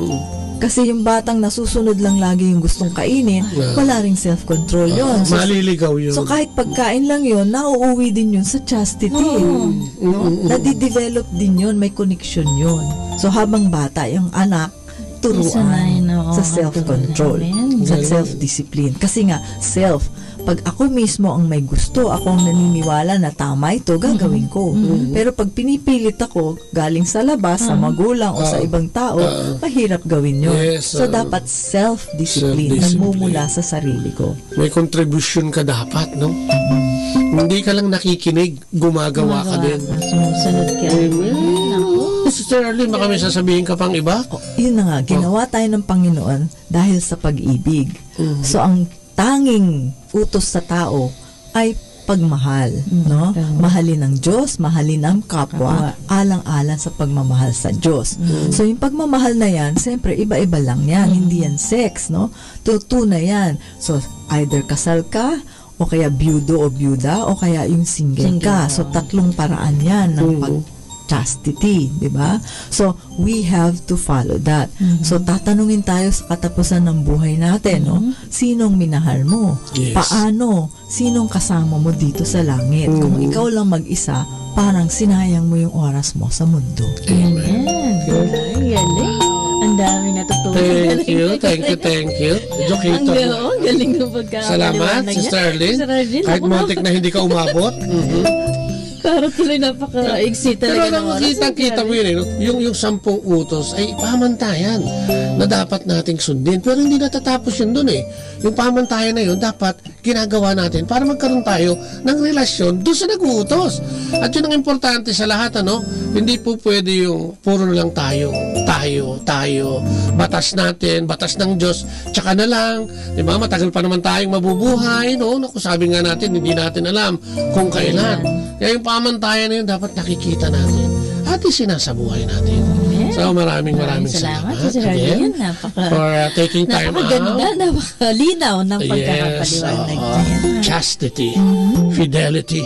Speaker 3: Kasi yung batang nasusunod lang lagi yung gustong kainin, wala ring self-control yun.
Speaker 17: Maliligaw yun.
Speaker 3: So kahit pagkain lang yun, nauuwi din yun sa chastity. Nadidevelop din yun, may connection yun. So habang bata, yung anak, turuan sa self-control, sa self-discipline. Kasi nga, pag ako mismo ang may gusto, ako ang naniniwala na tama ito, gagawin ko. Pero pag pinipilit ako, galing sa labas, sa magulang o sa ibang tao, mahirap gawin yun. So dapat self-discipline, nagmumula sa sarili ko.
Speaker 17: May contribution ka dapat, no? Hindi ka lang nakikinig, gumagawa ka din.
Speaker 3: Sumusunod ka.
Speaker 17: Amen. Sister Arlene, baka may sasabihin ka pang iba?
Speaker 3: Yun na nga, ginawa tayo ng Panginoon dahil sa pag-ibig. So ang tanging utos sa tao ay pagmahal, no? Mahalin ang Diyos, mahalin ang kapwa, alang-alang sa pagmamahal sa Diyos. So yung pagmamahal na yan, siyempre iba-iba lang yan, hindi yan sex, no? Tunay yan. So either kasal ka, o kaya byudo o byuda, o kaya yung single ka. So tatlong paraan yan ng chastity, di ba? So, we have to follow that. So, tatanungin tayo sa katapusan ng buhay natin, no? Sinong minahal mo?
Speaker 17: Yes.
Speaker 3: Paano? Sinong kasama mo dito sa langit? Kung ikaw lang mag-isa, parang sinayang mo yung oras mo sa mundo.
Speaker 17: Amen.
Speaker 19: Galing. Ang dami natutunan.
Speaker 17: Thank you. Jokito.
Speaker 19: Ang galing ng pagkakaliwanag.
Speaker 17: Salamat, Sister Arlene. Kahit muntik na hindi ka umabot.
Speaker 19: Para tuloy napaka-excited
Speaker 17: talaga
Speaker 19: ng oras.
Speaker 17: Pero kita mo yun, yung 10 utos ay pamantayan na dapat nating sundin. Pero hindi natatapos yun dun eh. Yung pamantayan na yun, dapat ginagawa natin para magkaroon tayo ng relasyon doon sa nag-uutos. At yun ang importante sa lahat, ano? Hindi po pwede yung puro na lang tayo, batas natin, batas ng Diyos, tsaka na lang, di ba? Matagal pa naman tayong mabubuhay, no? Naku, sabi nga natin, hindi natin alam kung kailan. Kaya yung pamantayan na yun, dapat nakikita natin at isinasabuhay natin. So, maraming salamat again for taking time out.
Speaker 19: Napakaganda, napakalinaw ng pagkakapaliwanag niya.
Speaker 17: Chastity, fidelity,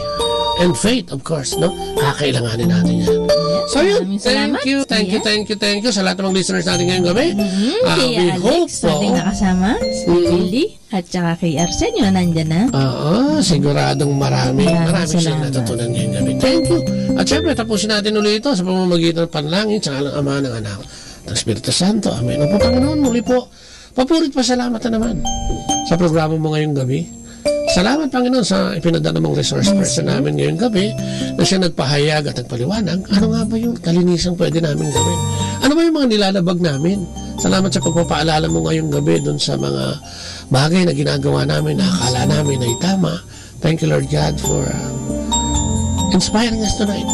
Speaker 17: and faith, of course, no? Kakailanganin natin yan. So yun, thank you sa lahat ng mga listeners natin ngayong gabi.
Speaker 19: Kay Alex, ating nakasama, si Willie, at saka kay Arsenio, nandyan na.
Speaker 17: Siguradong maraming siyang natutunan ngayong gabi. Thank you. At syempre, tapusin natin ulit ito sa pamamagitan ng panalangin sa ng Ama, ng Anak, ng Espiritu Santo. Amen. O po, Panginoon, muli po, papurit pasalamat na naman sa programa mo ngayong gabi. Salamat, Panginoon, sa ipinadala mong resource person namin ngayong gabi na siya nagpahayag at nagpaliwanag. Ano nga ba yung kalinisang pwede namin gawin? Ano ba yung mga nilalabag namin? Salamat sa pagpapaalala mo ngayong gabi dun sa mga bagay na ginagawa namin na akala namin ay tama. Thank you, Lord God, for inspiring us tonight.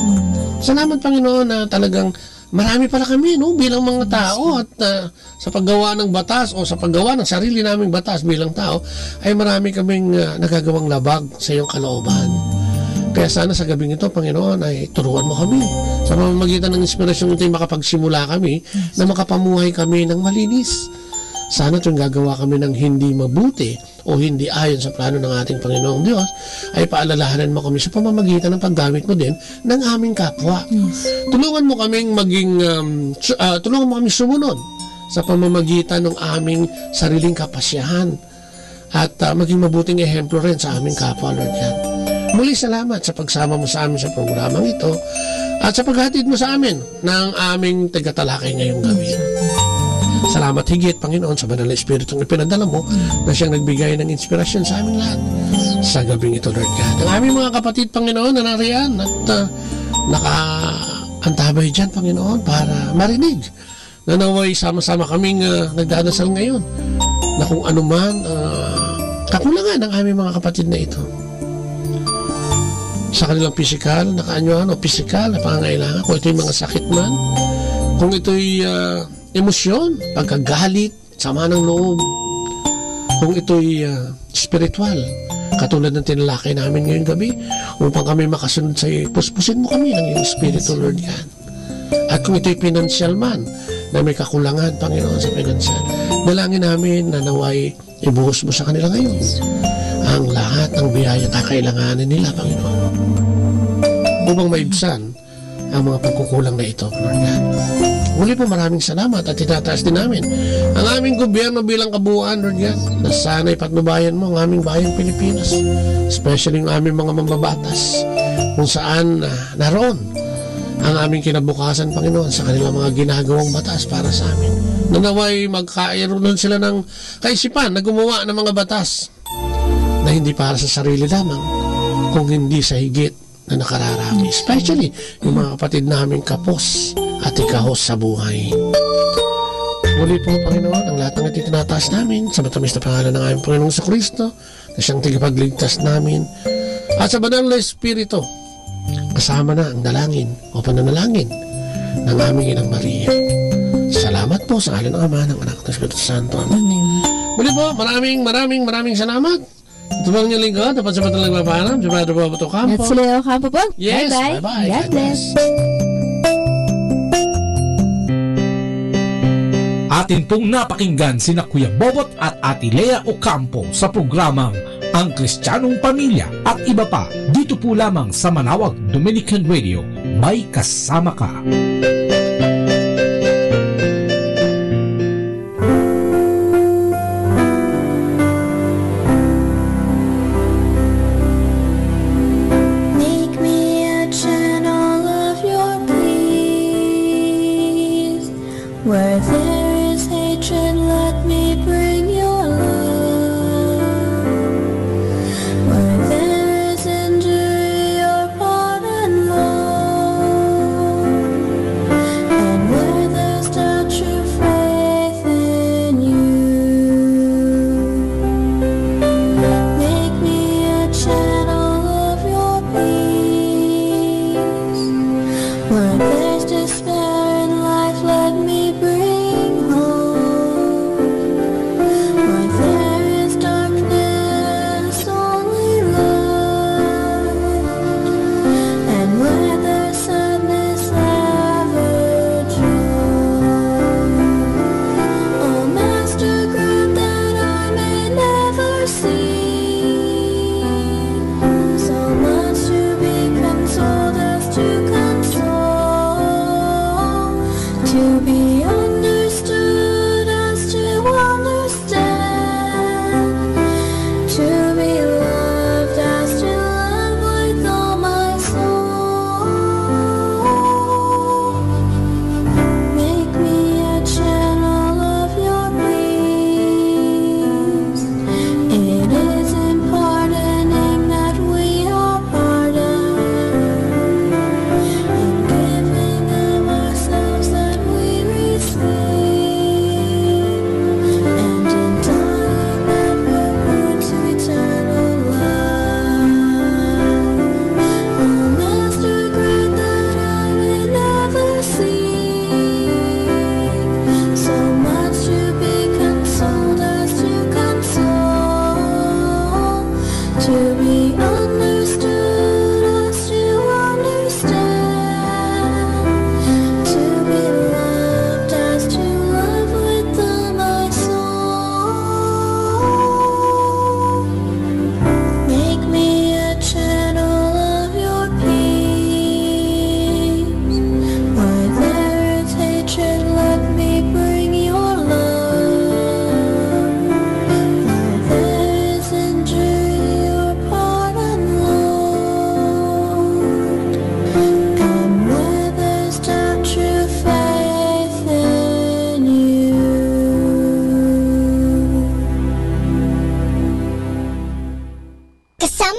Speaker 17: Salamat, Panginoon, na talagang marami pala kami, no, bilang mga tao at sa paggawa ng batas o sa paggawa ng sarili naming batas bilang tao ay marami kaming nagagawang labag sa iyong kalooban. Kaya sana sa gabing ito, Panginoon, ay turuan mo kami. Sa pamamagitan ng inspirasyon ito, makapagsimula kami na makapamuhay kami ng malinis. Sana tuwing gagawa kami ng hindi mabuti o hindi ayon sa plano ng ating Panginoong Diyos, ay paalalahanan mo kami sa pamamagitan ng paggamit mo din ng aming kapwa. Tulungan mo kaming tulungan mo kami sumunod sa pamamagitan ng aming sariling kapasyahan at maging mabuting ehemplo rin sa aming kapwa, Lord God. Muli salamat sa pagsama mo sa amin sa programang ito at sa paghatid mo sa amin ng aming tagatalakay ngayong gabi. Salamat higit, Panginoon, sa Banal na Espiritong ipinadala mo na siyang nagbigay ng inspirasyon sa aming lahat sa gabing ito, Lord God. Ang aming mga kapatid, Panginoon, na nariyan at nakaantabay dyan, Panginoon, para marinig na naway sama-sama kaming nagdadasal ngayon na kung anuman kakulangan ng aming mga kapatid na ito sa kanilang pisikal na kaanyuan o pisikal na pangangailangan, kung ito'y mga sakit man, kung ito'y emosyon, pagkagalit, sama ng loob, kung ito'y spiritual, katulad ng tinalakay namin ngayong gabi, upang kami makasunod sa iyo, puspusin mo kami ng iyong Espiritu, Lord God. At kung ito'y financial man, na may kakulangan, Panginoon, sa financial, dalangin namin na naway ibuhos mo sa kanila ngayon ang lahat ng biyaya kakailanganin nila, Panginoon, upang maibsan ang mga pagkukulang na ito, Lord God. Muli po, maraming salamat at itataas din namin ang aming gobyerno bilang kabuuan, Lord God, na sana'y patnubayan mo ang aming bayang Pilipinas, especially yung aming mga mambabatas, kung saan naroon ang aming kinabukasan, Panginoon, sa kanilang mga ginagawang batas para sa amin. Nanaway magkairoon sila ng kaisipan na gumawa ng mga batas na hindi para sa sarili lamang, kung hindi sa higit na nakararami, especially yung mga kapatid naming kapos at ikahos sa buhay. Muli po, Panginoon, ang lahat ng itinataas namin sa matamis na pangalan ng aming Panginoong sa Kristo na siyang tigapagligtas namin at sa Banal na Espiritu, kasama na ang dalangin o pananalangin ng aming Inang Maria. Salamat po sa ngalan ng Ama, ng Anak, ng Espiritu Santo. Amen. Muli po, maraming salamat. Ito po ang inyong lingkod, dapat sa patulang magpapanam, si Padre Bobo Ocampo.
Speaker 19: At si Leo Ocampo po.
Speaker 17: Yes, bye-bye.
Speaker 19: God bless.
Speaker 12: Atin pong napakinggan sina Kuya Bobot at Ate Lea Ocampo sa programang Ang Kristiyanong Pamilya at iba pa dito po lamang sa Manawag Dominican Radio. May kasama ka.
Speaker 21: Where there is hatred, let me bring your love. Where there is injury, your pardon, Lord.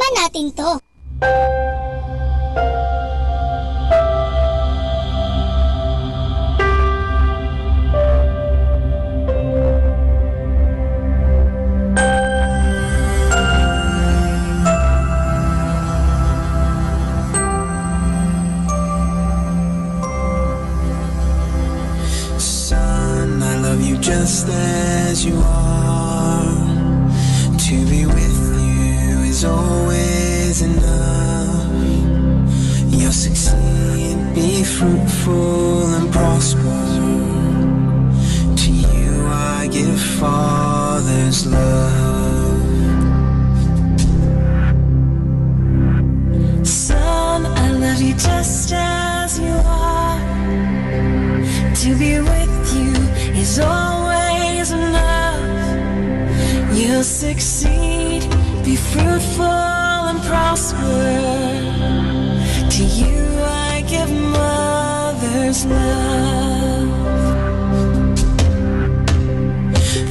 Speaker 13: naman natin to.
Speaker 6: Son, I love you just as you are. To be with you is always enough. You'll succeed, be fruitful and prosper. To you I give Father's love.
Speaker 21: Son, I love you just as you are. To be with you is always enough. You'll succeed, be fruitful and prosper. To you I give mother's love.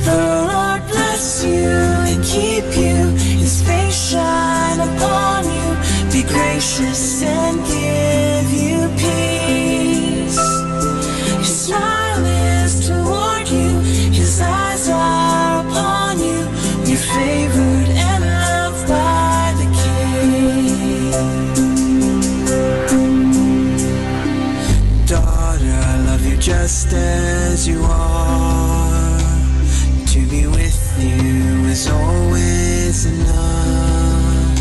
Speaker 21: The Lord bless you and keep you. His face shine upon you, be gracious and give you peace. His smile is toward you, His eyes are upon you. You're favored and loved by the King.
Speaker 6: Daughter, I love you just as you are. To be with you is always enough.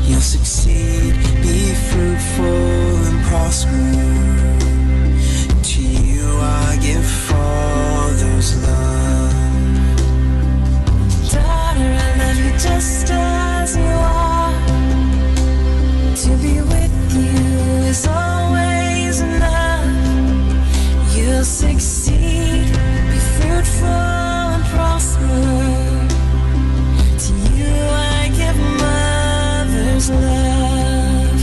Speaker 6: You'll succeed, be fruitful and prosper. To you I give Father's love.
Speaker 21: Daughter, I love you just as you are. To be with you is always enough. You'll succeed, be fruitful and prosper. To you I give mother's love.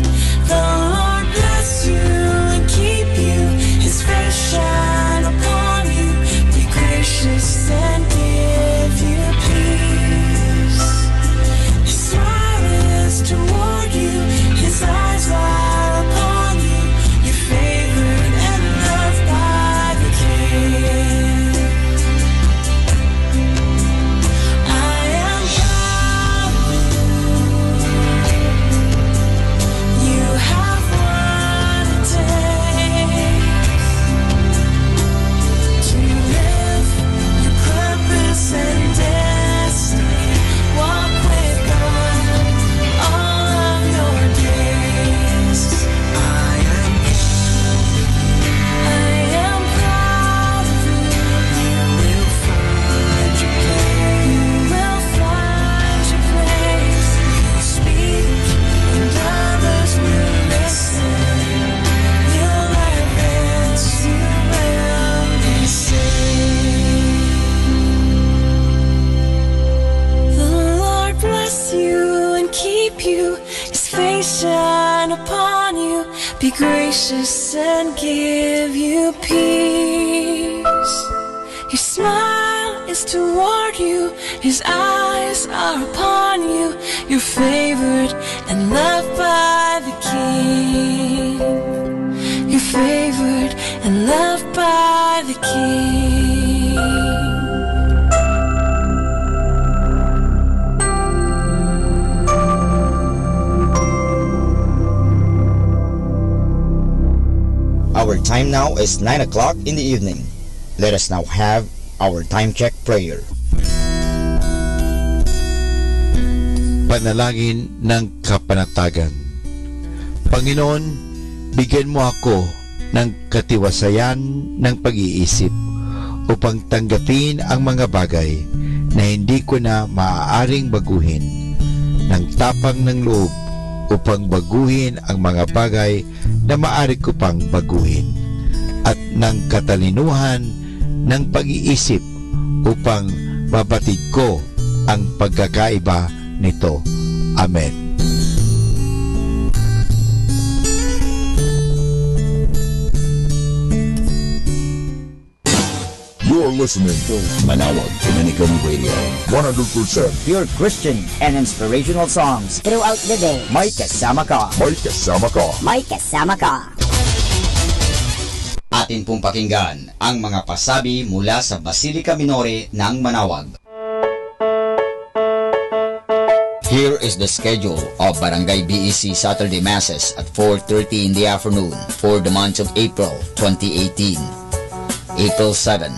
Speaker 21: The Lord bless you and keep you. His face shine upon you, be gracious and give you peace. His smile is toward you, His eyes are upon you. You're favored and loved by the King. I am proud of you. You have what it takes to live your purpose and destiny. Walk with God all of your days. I am proud of you. You will find your place. You will find your place. You speak and others will listen. You'll advance, you will be saved. The Lord bless you and keep you. His face shine upon you, be gracious and give you peace. His smile is toward you, His eyes are upon you. You're favored and loved by the King. You're favored and loved by the King.
Speaker 1: Our time now is 9 o'clock in the evening. Let us now have our time check prayer.
Speaker 2: Panalangin ng kapanatagan. Panginoon, bigyan mo ako ng katiwasayan ng pag-iisip upang tanggapin ang mga bagay na hindi ko na maaaring baguhin, ng tapang ng loob upang baguhin ang mga bagay na maaari ko pang baguhin, at ng katalinuhan ng pag-iisip upang mabatid ko ang pagkakaiba nito. Amen.
Speaker 8: You're You're listening to Manawag Dominican Radio. 100%
Speaker 20: Pure Christian and inspirational songs throughout the day. May kasama ka.
Speaker 8: May kasama ka.
Speaker 20: May kasama ka.
Speaker 1: Atin pong pakinggan ang mga pasabi mula sa Basilica Minore ng Manawag. Here is the schedule of Barangay BEC Saturday Masses at 4:30 in the afternoon for the month of April 2018. April 7,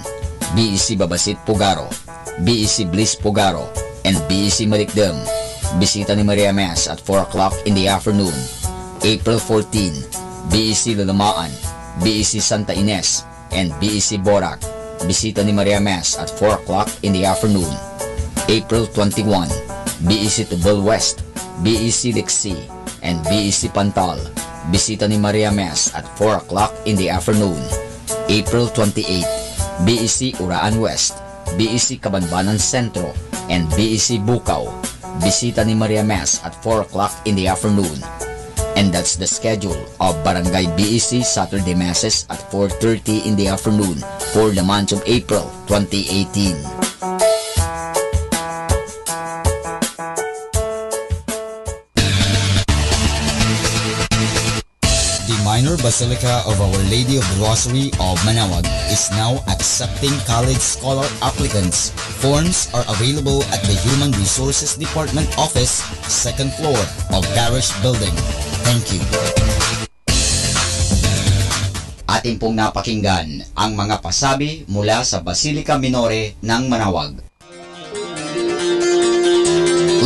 Speaker 1: BEC Babasit Pugaro, BEC Bliss Pugaro, and BEC Malikdem. Bisita ni Maria Mass at 4 o'clock in the afternoon. April 14, BEC Lalamaan, BEC Santa Ines, and BEC Borac. Bisita ni Maria Mass at 4 o'clock in the afternoon. April 21, BEC Tubal West, BEC Lixi, and BEC Pantal. Bisita ni Maria Mass at 4 o'clock in the afternoon. April 28, BEC Uraan West, BEC Kabanbanan Sentro, and BEC Bukaw. Bisita ni Maria Mass at 4 o'clock in the afternoon. And that's the schedule of Barangay BEC Saturday Masses at 4:30 in the afternoon for the month of April 2018. Minor Basilica of Our Lady of the Rosary of Manawag is now accepting college scholar applicants. Forms are available at the Human Resources Department office, second floor of Parish Building. Thank you. Atin pong napakinggan ang mga pasabi mula sa Basilica Minore ng Manawag.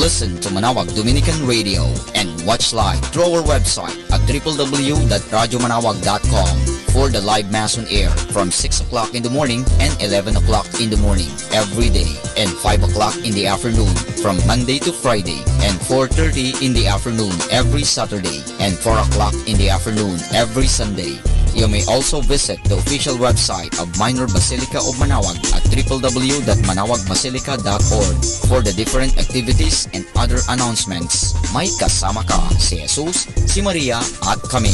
Speaker 1: Listen to Manawag Dominican Radio and watch live through our website at www.radyomanawag.com for the live mass on air from 6 o'clock in the morning and 11 o'clock in the morning every day and 5 o'clock in the afternoon from Monday to Friday and 4:30 in the afternoon every Saturday and 4 o'clock in the afternoon every Sunday. You may also visit the official website of Minor Basilica of Manawag at www.manawagbasilica.org for the different activities and other announcements. May kasama ka si Jesus, si Maria at kami.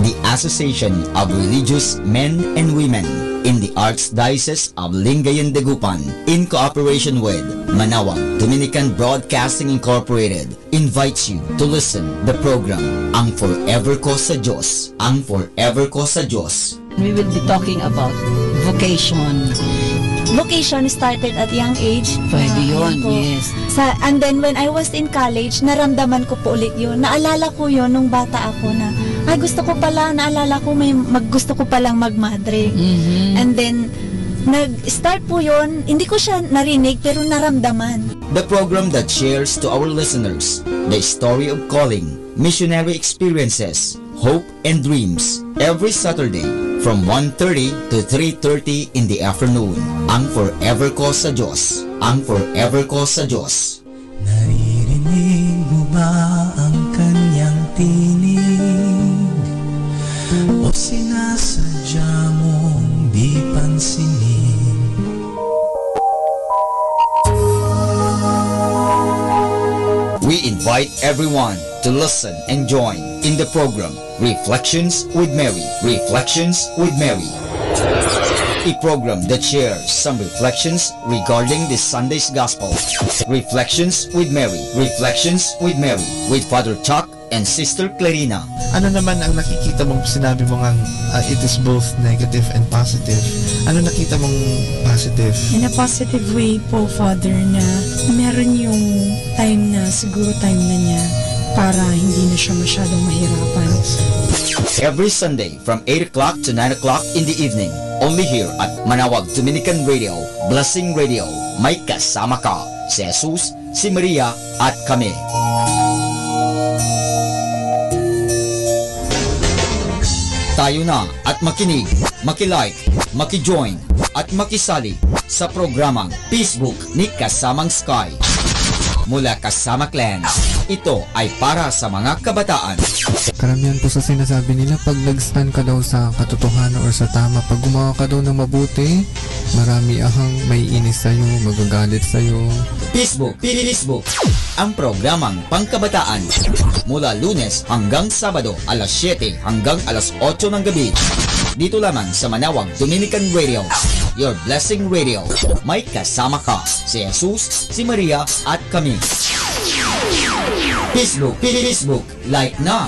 Speaker 1: The Association of Religious Men and Women in the Archdiocese of Lingayen de Gupan, in cooperation with Manawag Dominican Broadcasting Incorporated, invites you to listen the program Ang Forever Ko sa Diyos. Ang Forever Ko sa Diyos.
Speaker 22: We will be talking about vocation.
Speaker 23: Vocation started at young age.
Speaker 22: Pwede yun,
Speaker 23: po.
Speaker 22: yes.
Speaker 23: And then when I was in college, naramdaman ko po ulit yun. Naalala ko yun nung bata ako na, ay gusto ko pala, naalala ko gusto ko palang magmadre. And then, nag-start po yun, hindi ko siya narinig pero naramdaman.
Speaker 1: The program that shares to our listeners the story of calling, missionary experiences, hope and dreams every Saturday from 1:30 to 3:30 in the afternoon. Ang Forever Ko sa Diyos. Ang Forever Ko sa Diyos.
Speaker 6: Naririnig mo ba ang kanyang tinig? O sinasadya mong di pansinin?
Speaker 1: We invite everyone to listen and join in the program Reflections with Mary. Reflections with Mary. A program that shares some reflections regarding this Sunday's Gospel. Reflections with Mary. Reflections with Mary with Father Chuck and Sister Clarina.
Speaker 5: Ano naman ang nakikita mong sinabi mo ngang it is both negative and positive? Ano nakita mong positive?
Speaker 7: In a positive way po, Father, na meron yung time na, siguro time na niya para hindi na siya masyadong mahirapan.
Speaker 1: Every Sunday from 8 o'clock to 9 o'clock in the evening, only here at Manawag Dominican Radio, Blessing Radio. May kasama ka si Jesus, si Maria at kami. Tayo na at makinig, makilike, makijoin at makisali sa programang Facebook ni Kasamang Sky mula Kasama Clans. Ito ay para sa mga kabataan.
Speaker 9: Karamihan po sa sinasabi nila, pag nag-stand ka daw sa katotohanan or sa tama, pag gumawa ka daw ng mabuti, marami ahang may inis sa'yo, magagalit sa'yo.
Speaker 1: Facebook, ang programang pangkabataan. Mula Lunes hanggang Sabado, alas 7 hanggang alas 8 ng gabi. Dito lamang sa Manawag Dominican Radio, Your Blessing Radio. May kasama ka, si Jesus, si Maria at kami. Facebook, like na.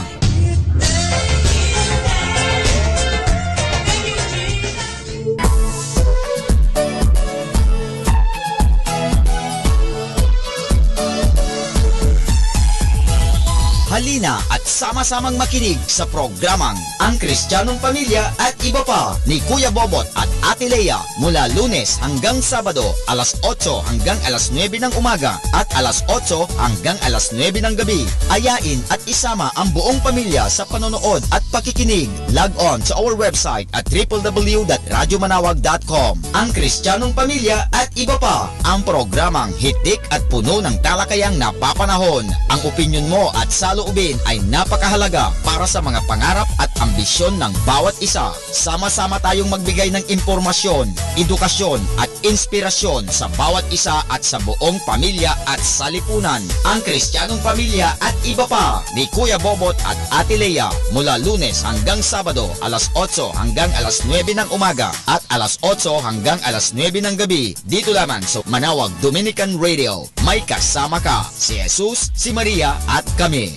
Speaker 1: Halina at sama-samang makinig sa programang Ang Kristiyanong Pamilya at Iba Pa ni Kuya Bobot at Ate Lea mula Lunes hanggang Sabado alas 8 hanggang alas 9 ng umaga at alas 8 hanggang alas 9 ng gabi. Ayain at isama ang buong pamilya sa panonood at pakikinig. Log on sa our website at www.radyomanawag.com. Ang Kristiyanong Pamilya at Iba Pa, ang programang hitik at puno ng talakayang napapanahon. Ang opinyon mo at saloobin ay napakahalaga para sa mga pangarap at ambisyon ng bawat isa. Sama-sama tayong magbigay ng impormasyon, edukasyon at inspirasyon sa bawat isa at sa buong pamilya at salipunan. Ang Kristiyanong Pamilya at Iba Pa ni Kuya Bobot at Ate Lea mula Lunes hanggang Sabado alas 8 hanggang alas 9 ng umaga at alas 8 hanggang alas 9 ng gabi. Dito lamang sa Manawag Dominican Radio. May kasama ka, si Jesus, si Maria at kami.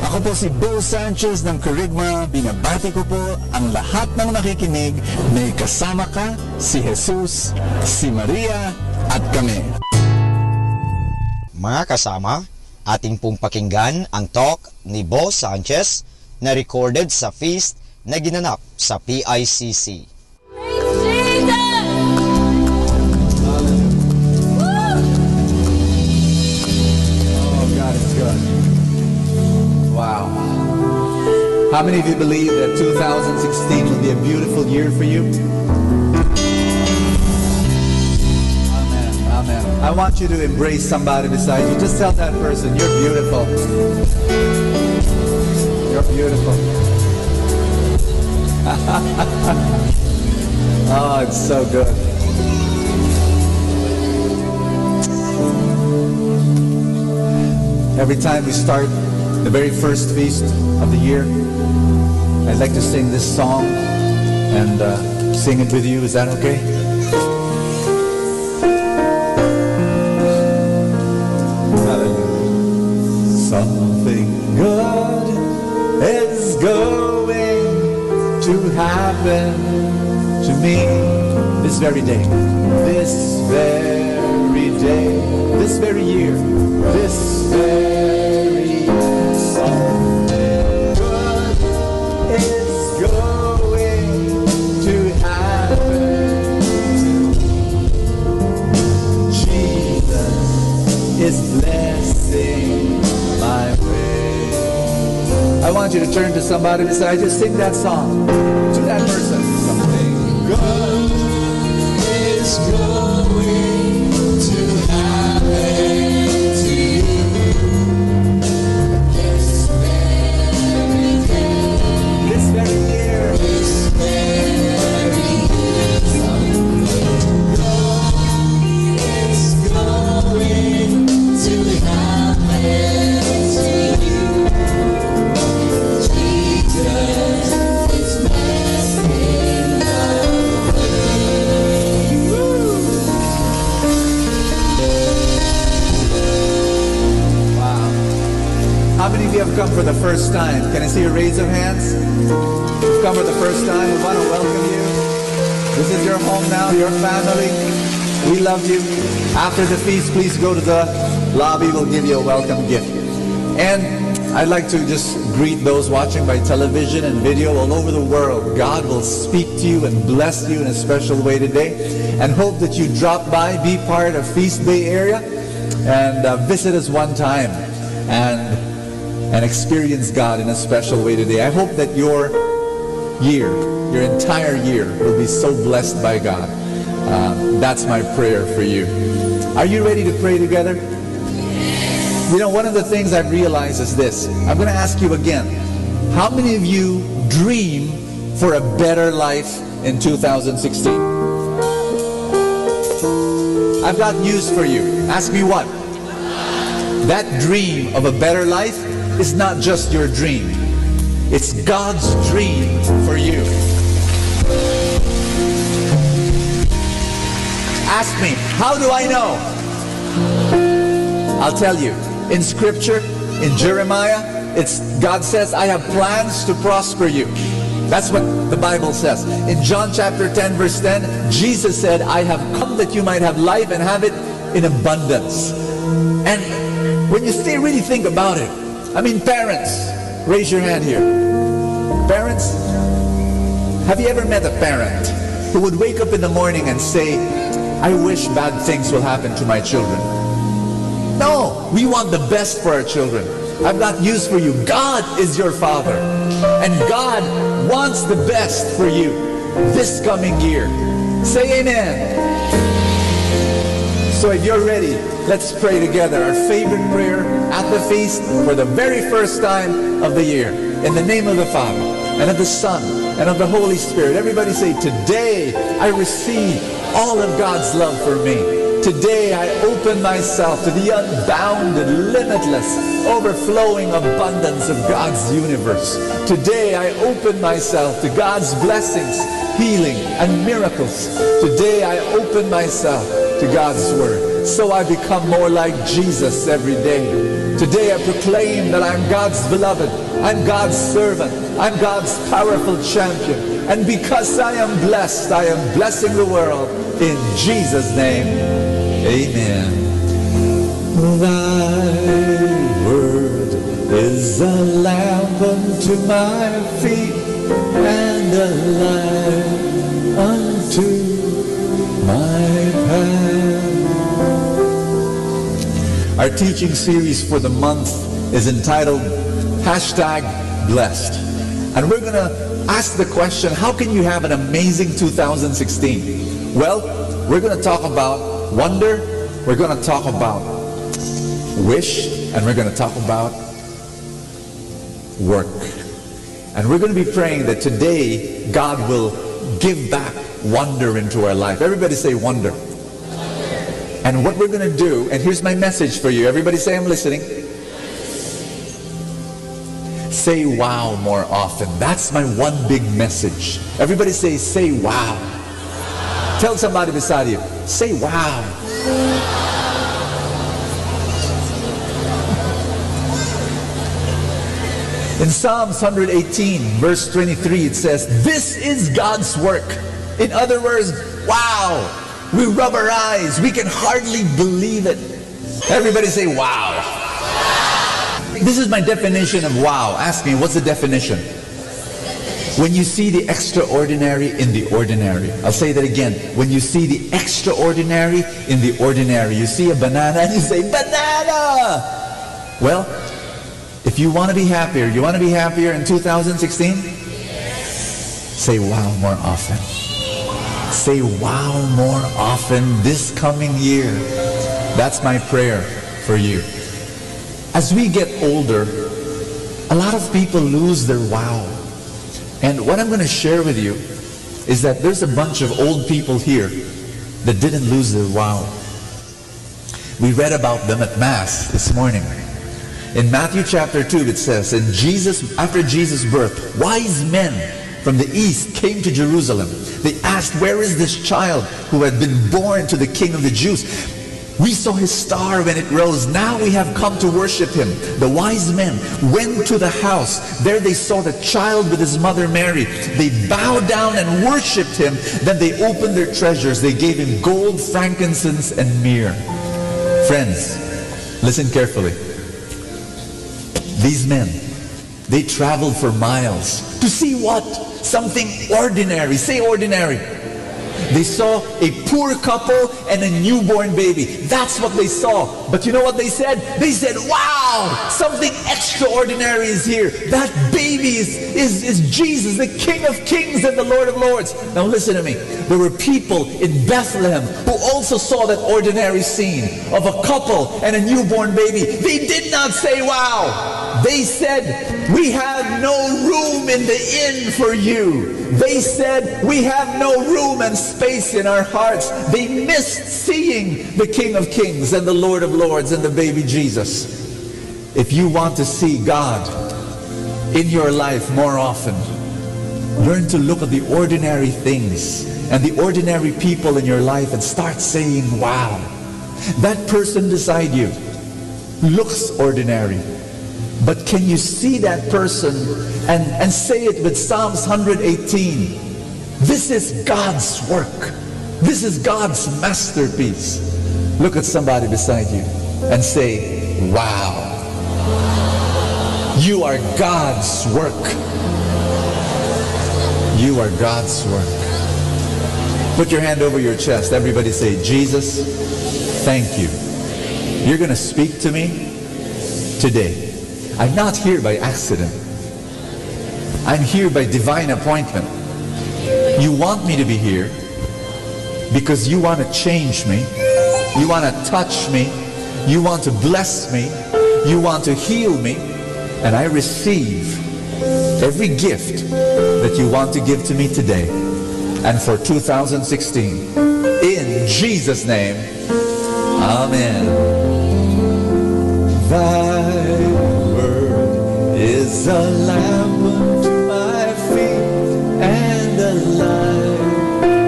Speaker 4: Ako po si Bo Sanchez ng Kerygma. Binabati ko po ang lahat ng nakikinig. May kasama ka, si Jesus, si Maria at kami.
Speaker 1: Mga kasama, ating pong pakinggan ang talk ni Bo Sanchez na recorded sa feast na ginanap sa PICC.
Speaker 11: Wow. How many of you believe that 2016 will be a beautiful year for you? Amen. Amen. I want you to embrace somebody beside you. Just tell that person, you're beautiful. You're beautiful. Oh, it's so good. Every time we start the very first feast of the year, I'd like to sing this song and sing it with you. Is that okay? Hallelujah. Something good is going to happen to me this very day, this very day, this very year, this very year. Something good is going to happen to me. Jesus is blessing my way. I want you to turn to somebody beside you, sing that song to that person. Something good is going to happen to you. This very day, this very year, this very year. Something good is going to happen to you. Jesus is blessing the way. Wow. How many of you have come for the first time? Can I see a raise of hands? You've come for the first time. We want to welcome you. This is your home now, your family. We love you. After the feast, please go to the lobby. We'll give you a welcome gift. And I'd like to just greet those watching by television and video all over the world. God will speak to you and bless you in a special way today. And hope that you drop by, be part of Feast Bay area, and visit us one time and experience God in a special way today. I hope that your year, your entire year, will be so blessed by God. That's my prayer for you. Are you ready to pray together? You know, one of the things I've realized is this. I'm going to ask you again. How many of you dream for a better life in 2016? I've got news for you. Ask me what? That dream of a better life is not just your dream. It's God's dream for you. Ask me, how do I know? I'll tell you. In Scripture, in Jeremiah, God says, I have plans to prosper you. That's what the Bible says. In John chapter 10, verse 10, Jesus said, I have come that you might have life and have it in abundance. And when you really think about it, I mean, parents, raise your hand here. Parents, have you ever met a parent who would wake up in the morning and say, I wish bad things will happen to my children? No, we want the best for our children. I've got news for you. God is your Father. And God wants the best for you this coming year. Say amen. So if you're ready, let's pray together our favorite prayer at the feast for the very first time of the year. In the name of the Father, and of the Son, and of the Holy Spirit. Everybody say, today I receive all of God's love for me. Today I open myself to the unbounded, limitless, overflowing abundance of God's universe. Today I open myself to God's blessings, healing, and miracles. Today I open myself to God's Word. So I become more like Jesus every day. Today I proclaim that I'm God's beloved. I'm God's servant. I'm God's powerful champion. And because I am blessed, I am blessing the world. In Jesus' name, amen. Thy word is a lamp unto my feet and a light unto my path. Our teaching series for the month is entitled #Blessed. And we're going to ask the question, how can you have an amazing 2016? Well, we're going to talk about wonder, we're going to talk about wish, and we're going to talk about work. And we're going to be praying that today God will give back wonder into our life. Everybody say wonder. And what we're going to do, and here's my message for you. Everybody say I'm listening. Say wow more often. That's my one big message. Everybody say wow. Tell somebody beside you, say wow. In Psalms 118, verse 23, it says, this is God's work. In other words, wow. We rub our eyes. We can hardly believe it. Everybody say wow. This is my definition of wow. Ask me, what's the definition? When you see the extraordinary in the ordinary. I'll say that again. When you see the extraordinary in the ordinary. You see a banana and you say, banana! Well, if you want to be happier, you want to be happier in 2016? Say wow more often. Say wow more often this coming year. That's my prayer for you. As we get older, a lot of people lose their wow. And what I'm going to share with you is that there's a bunch of old people here that didn't lose their wow. We read about them at Mass this morning. In Matthew chapter 2 it says, after Jesus' birth, wise men from the east came to Jerusalem. They asked, where is this child who had been born to the King of the Jews? We saw his star when it rose. Now we have come to worship him. The wise men went to the house. There they saw the child with his mother Mary. They bowed down and worshipped him. Then they opened their treasures. They gave him gold, frankincense, and myrrh. Friends, listen carefully. These men, they traveled for miles to see what? Something ordinary. Say ordinary. They saw a poor couple and a newborn baby. That's what they saw. But you know what they said? They said, wow, something extraordinary is here. That baby is Jesus, the King of Kings and the Lord of Lords. Now listen to me. There were people in Bethlehem who also saw that ordinary scene of a couple and a newborn baby. They did not say, wow. They said, we have no room in the inn for you. They said, we have no room and space in our hearts. They missed seeing the King of Kings and the Lord of Lords and the baby Jesus. If you want to see God in your life more often, learn to look at the ordinary things and the ordinary people in your life and start saying, wow, that person beside you looks ordinary. But can you see that person and say it with Psalms 118? This is God's work. This is God's masterpiece. Look at somebody beside you and say, wow, you are God's work. You are God's work. Put your hand over your chest. Everybody say, Jesus, thank you. You're going to speak to me today. I'm not here by accident. I'm here by divine appointment. You want me to be here because you want to change me. You want to touch me. You want to bless me. You want to heal me. And I receive every gift that you want to give to me today and for 2016. In Jesus' name, amen. Thy word is a lamp unto my feet and a light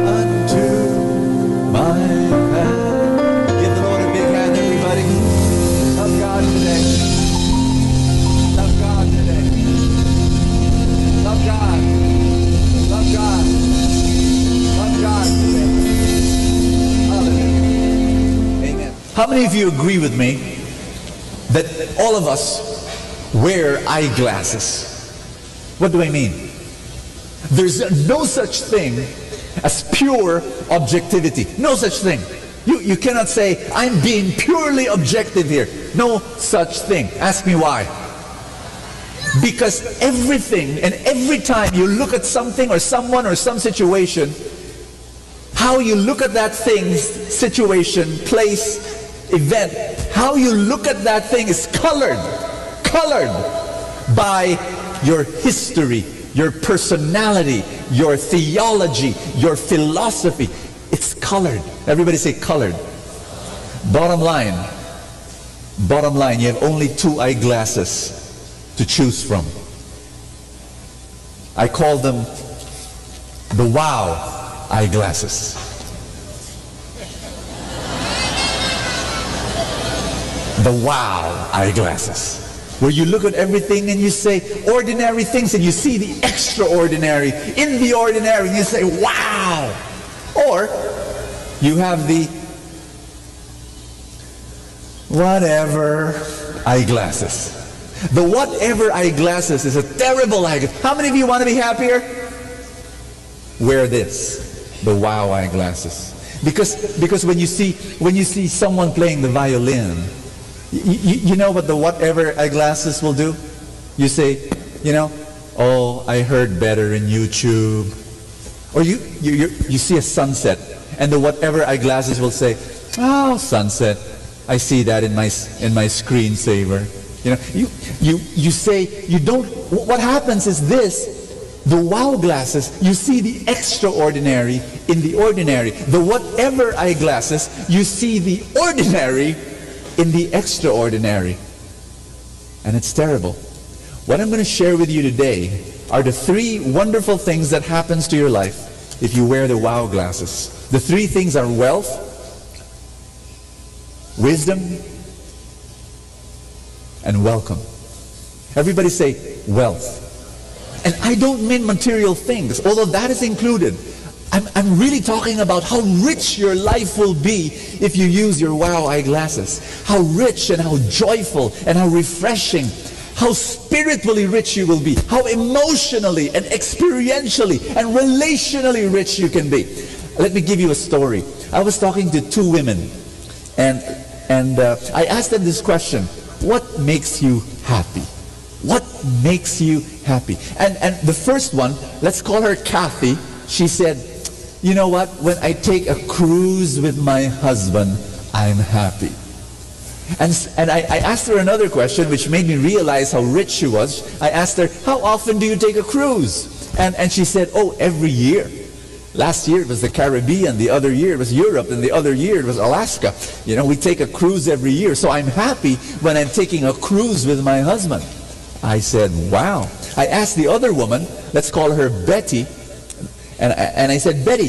Speaker 11: unto my path. Give the Lord a big hand, everybody. Love God today. Love God today. Love God. Love God. Love God today. Hallelujah. Amen. How many of you agree with me that all of us wear eyeglasses? What do I mean? There's no such thing as pure objectivity. No such thing. You cannot say, I'm being purely objective here. No such thing. Ask me why. Because everything and every time you look at something or someone or some situation, how you look at that thing, situation, place, event, how you look at that thing is colored by your history, your personality, your theology, your philosophy. It's colored. Everybody say colored. Bottom line, you have only two eyeglasses to choose from. I call them the wow eyeglasses. The wow eyeglasses, where you look at everything and you say ordinary things and you see the extraordinary in the ordinary and you say wow. Or you have the whatever eyeglasses. The whatever eyeglasses is a terrible eyeglass. How many of you want to be happier? Wear this, the wow eyeglasses. Because when you see someone playing the violin, you know what the whatever eyeglasses will do? You say, oh, I heard better in YouTube. Or you see a sunset, and the whatever eyeglasses will say, oh, sunset, I see that in my screensaver. You say, you don't, what happens is this, the wow glasses, you see the extraordinary in the ordinary. The whatever eyeglasses, you see the ordinary in the extraordinary. And it's terrible. What I'm going to share with you today are the three wonderful things that happens to your life if you wear the wow glasses. The three things are wealth, wisdom, and welcome. Everybody say wealth. And I don't mean material things, although that is included. I'm really talking about how rich your life will be if you use your wow eyeglasses. How rich and how joyful and how refreshing, how spiritually rich you will be, how emotionally and experientially and relationally rich you can be. let me give you a story. I was talking to two women, and I asked them this question: what makes you happy? What makes you happy? And the first one, let's call her Kathy. She said, you know what? When I take a cruise with my husband, I'm happy. And I asked her another question, which made me realize how rich she was. I asked her, how often do you take a cruise? And she said, oh, every year. Last year it was the Caribbean, the other year it was Europe, and the other year it was Alaska. You know, we take a cruise every year. So I'm happy when I'm taking a cruise with my husband. I said, wow. I asked the other woman, let's call her Betty, and I said, Betty,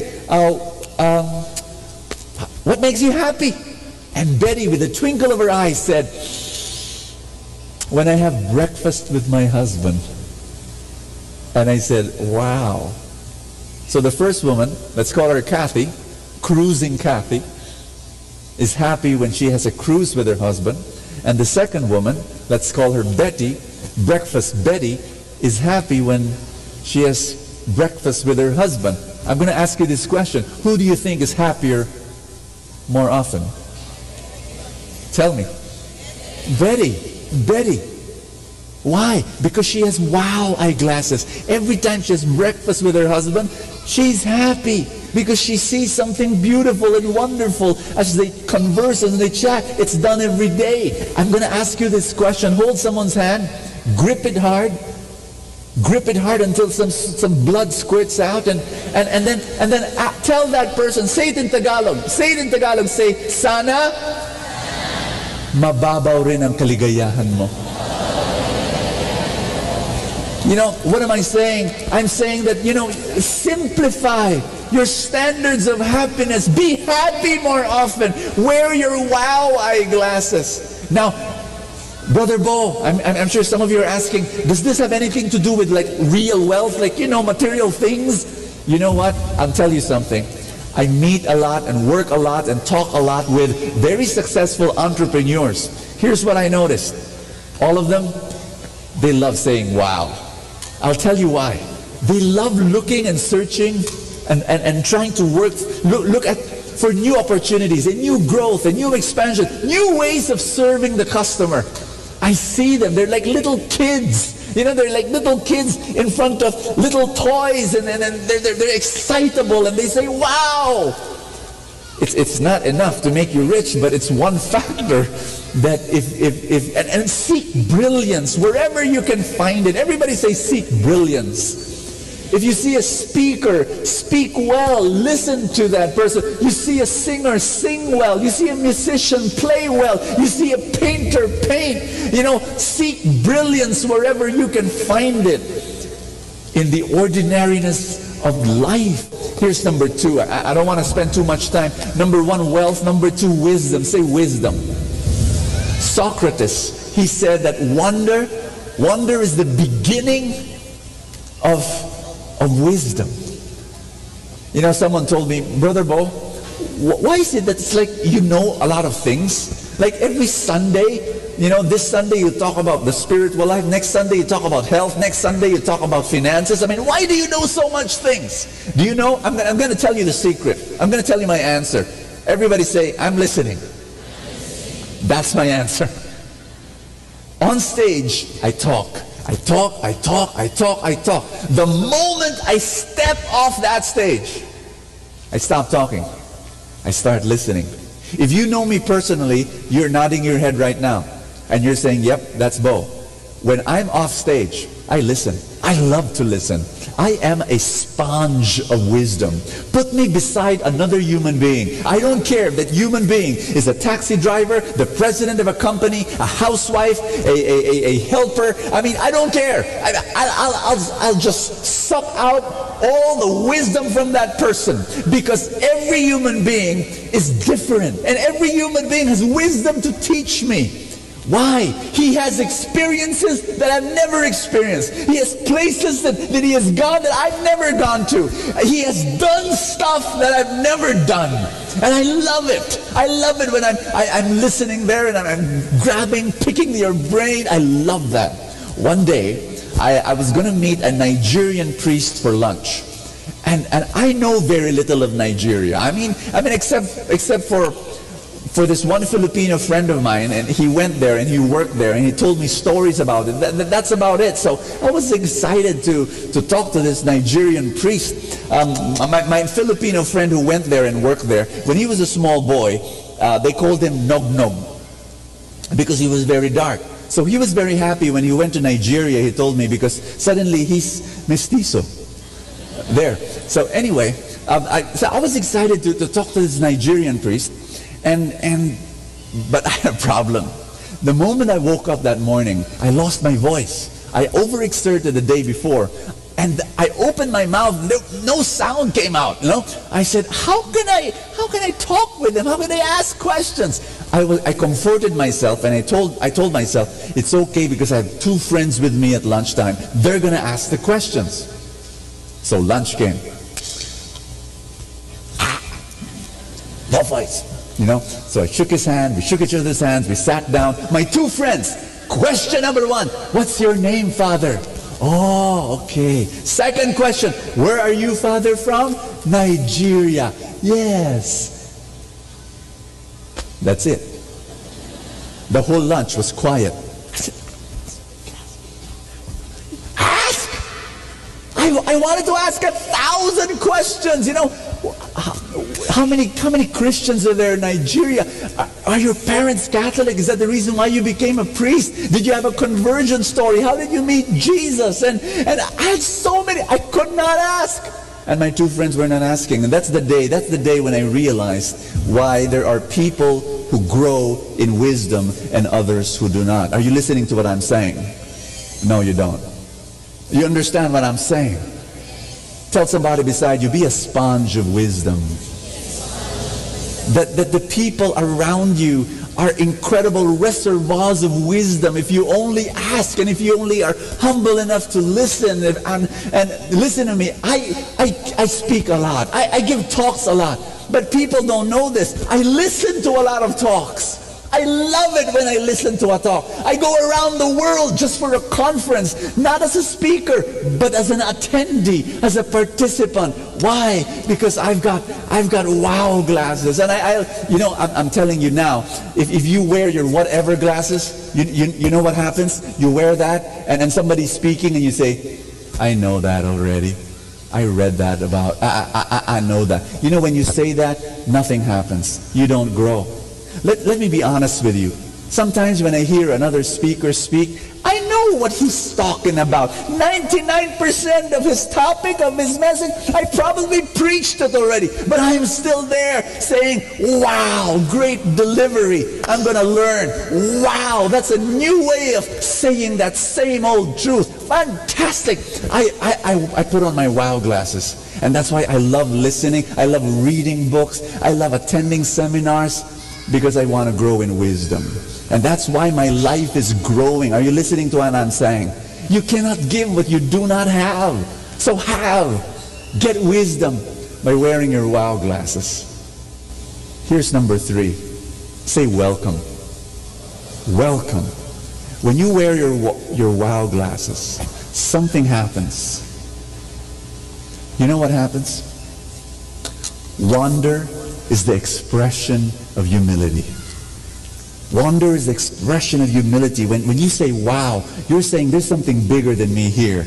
Speaker 11: what makes you happy? And Betty, with a twinkle of her eyes, said, when I have breakfast with my husband. And I said, wow. So the first woman, let's call her Kathy, cruising Kathy, is happy when she has a cruise with her husband. And the second woman, let's call her Betty, breakfast Betty, is happy when she has breakfast with her husband. I'm going to ask you this question. Who do you think is happier more often? Tell me. Betty. Why? Because she has wow eyeglasses. Every time she has breakfast with her husband, she's happy because she sees something beautiful and wonderful as they converse and they chat. It's done every day. I'm going to ask you this question. Hold someone's hand. Grip it hard. Grip it hard until some blood squirts out, and then tell that person, say it in Tagalog. Say it in Tagalog. Say, sana mababaw rin ang kaligayahan mo. You know, what am I saying? I'm saying that, you know, simplify your standards of happiness. Be happy more often. Wear your wow eyeglasses. Now, Brother Bo, I'm sure some of you are asking, does this have anything to do with like real wealth, like, you know, material things? You know what? I'll tell you something. I meet a lot and work a lot and talk a lot with very successful entrepreneurs. Here's what I noticed. All of them, they love saying wow. I'll tell you why. They love looking and searching and trying to look at for new opportunities and new growth and new expansion, new ways of serving the customer. I see them. They're like little kids. You know, they're like little kids in front of little toys, and they're excitable, and they say, wow! It's not enough to make you rich, but it's one factor that and seek brilliance wherever you can find it. Everybody say seek brilliance. If you see a speaker, speak well, listen to that person. You see a singer, sing well. You see a musician, play well. You see a painter, paint. You know, seek brilliance wherever you can find it. In the ordinariness of life. Here's number two. I don't want to spend too much time. Number one, wealth. Number two, wisdom. Say wisdom. Socrates, he said that wonder is the beginning of wisdom. You know, someone told me, Brother Bo, why is it that it's like you know a lot of things? Like every Sunday, you know, this Sunday you talk about the spiritual life, next Sunday you talk about health, next Sunday you talk about finances. I mean, why do you know so much things? Do you know? I'm going to tell you the secret. I'm going to tell you my answer. Everybody say, I'm listening. That's my answer. On stage, I talk. The moment I step off that stage, I stop talking. I start listening. If you know me personally, you're nodding your head right now. And you're saying, yep, that's Bo. When I'm off stage, I listen. I love to listen. I am a sponge of wisdom. Put me beside another human being. I don't care if that human being is a taxi driver, the president of a company, a housewife, a helper. I mean, I don't care. I'll just suck out all the wisdom from that person, because every human being is different, and every human being has wisdom to teach me. Why? He has experiences that I've never experienced. He has places that he has gone that I've never gone to. He has done stuff that I've never done. And I love it. I love it when I'm listening there and I'm grabbing, picking your brain. I love that. One day, I was going to meet a Nigerian priest for lunch. And I know very little of Nigeria. I mean, except for this one Filipino friend of mine, and he went there and he worked there and he told me stories about it. That's about it. So I was excited to talk to this Nigerian priest. My Filipino friend who went there and worked there, when he was a small boy, they called him Nog Nog because he was very dark. So he was very happy when he went to Nigeria, he told me, because suddenly he's mestizo there. So anyway, so I was excited to talk to this Nigerian priest. But I had a problem. The moment I woke up that morning, I lost my voice. I overexerted the day before, and I opened my mouth. No sound came out. You know, I said, "How can I talk with him? How can I ask questions?" I comforted myself, and I told myself, "It's okay because I have two friends with me at lunchtime. They're gonna ask the questions." So lunch came. No voice. You know, so I shook his hand, we shook each other's hands, we sat down. My two friends, question number one, what's your name, Father? Oh, okay. Second question, where are you, Father, from? Nigeria. Yes. That's it. The whole lunch was quiet. I said, ask! I wanted to ask 1,000 questions, you know. How many Christians are there in Nigeria? Are your parents Catholic? Is that the reason why you became a priest? Did you have a conversion story? How did you meet Jesus? And I had so many, I could not ask. And my two friends were not asking. And that's the day when I realized why there are people who grow in wisdom and others who do not. Are you listening to what I'm saying? No, you don't. You understand what I'm saying? Tell somebody beside you, be a sponge of wisdom. That the people around you are incredible reservoirs of wisdom if you only ask and if you only are humble enough to listen. And listen to me, I speak a lot. I give talks a lot. But people don't know this. I listen to a lot of talks. I love it when I listen to a talk. I go around the world just for a conference, not as a speaker, but as an attendee, as a participant. Why? Because I've got wow glasses, and I'm telling you now, if you wear your whatever glasses, you know what happens? You wear that, and somebody's speaking, and you say, "I know that already. I read that about. I know that." You know, when you say that, nothing happens. You don't grow. Let me be honest with you. Sometimes when I hear another speaker speak, I know what he's talking about. 99% of his topic, of his message, I probably preached it already. But I'm still there saying, wow, great delivery. I'm going to learn. Wow, that's a new way of saying that same old truth. Fantastic. I put on my wow glasses. And that's why I love listening. I love reading books. I love attending seminars. Because I want to grow in wisdom. And that's why my life is growing. Are you listening to what I'm saying? You cannot give what you do not have. So get wisdom by wearing your wow glasses. Here's number 3. Say welcome. Welcome. When you wear your wow glasses, something happens. You know what happens? Wonder is the expression of humility. Wonder is the expression of humility. When you say, wow, you're saying there's something bigger than me here.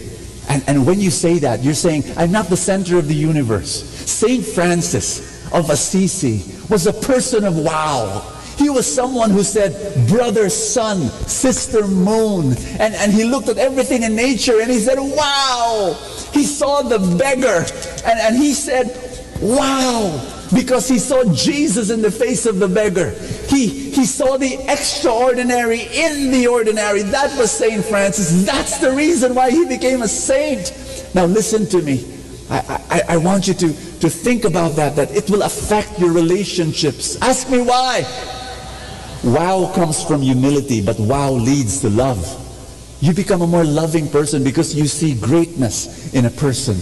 Speaker 11: And when you say that, you're saying, I'm not the center of the universe. Saint Francis of Assisi was a person of wow. He was someone who said, brother sun, sister moon. And he looked at everything in nature and he said, wow. He saw the beggar and he said, wow. Because he saw Jesus in the face of the beggar. He saw the extraordinary in the ordinary. That was Saint Francis. That's the reason why he became a saint. Now listen to me. I want you to think about that it will affect your relationships. Ask me why. Wow comes from humility, but wow leads to love. You become a more loving person because you see greatness in a person.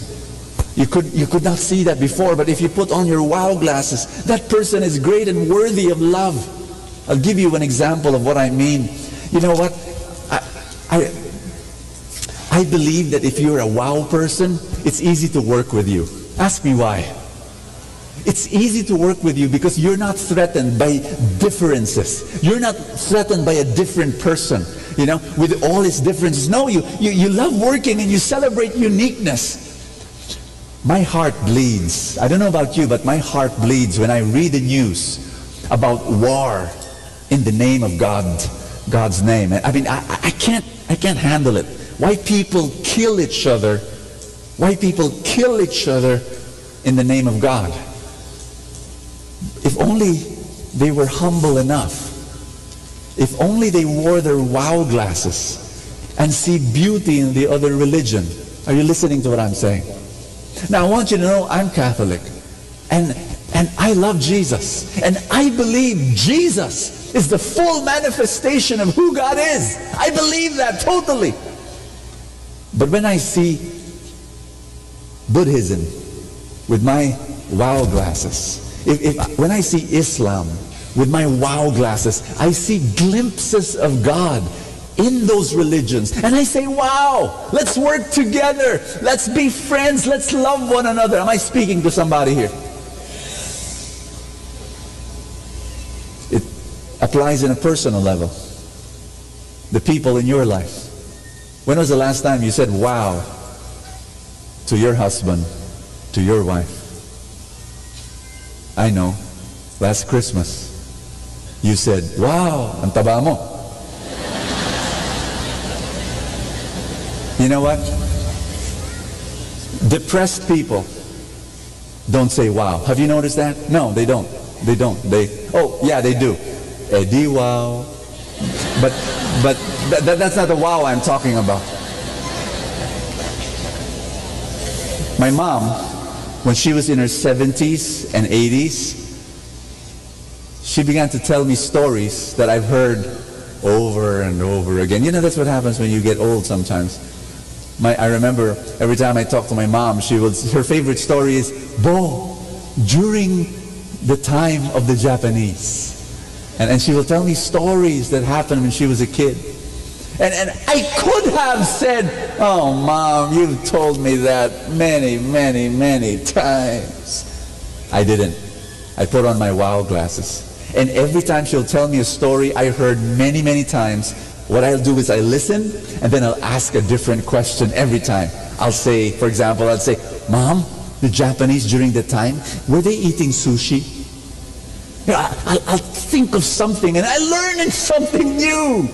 Speaker 11: You could not see that before, but if you put on your wow glasses, that person is great and worthy of love. I'll give you an example of what I mean. You know what? I believe that if you're a wow person, it's easy to work with you. Ask me why. It's easy to work with you because you're not threatened by differences. You're not threatened by a different person, you know, with all its differences. No, you love working and you celebrate uniqueness. My heart bleeds. I don't know about you, but my heart bleeds when I read the news about war in the name of God's name. I mean, I can't handle it. Why people kill each other? Why people kill each other in the name of God? If only they were humble enough. If only they wore their wow glasses and see beauty in the other religion. Are you listening to what I'm saying? Now I want you to know I'm Catholic. And I love Jesus. And I believe Jesus is the full manifestation of who God is. I believe that totally. But when I see Buddhism with my wow glasses, when I see Islam with my wow glasses, I see glimpses of God in those religions. And I say, wow, let's work together. Let's be friends. Let's love one another. Am I speaking to somebody here? It applies in a personal level. The people in your life. When was the last time you said wow to your husband, to your wife? I know, last Christmas, you said, wow, ang taba mo. You know what? Depressed people don't say wow. Have you noticed that? No, they don't. They don't. Oh, yeah, they do. Eddie wow. But that's not the wow I'm talking about. My mom, when she was in her 70s and 80s, she began to tell me stories that I've heard over and over again. You know, that's what happens when you get old sometimes. I remember every time I talk to my mom, her favorite story is, Bo, during the time of the Japanese. And she will tell me stories that happened when she was a kid. And I could have said, oh, Mom, you've told me that many, many, many times. I didn't. I put on my wow glasses. And every time she'll tell me a story I heard many, many times, what I'll do is I listen, and then I'll ask a different question every time. I'll say, for example, I'll say, Mom, the Japanese during the time, were they eating sushi? I'll think of something, and I learn something new.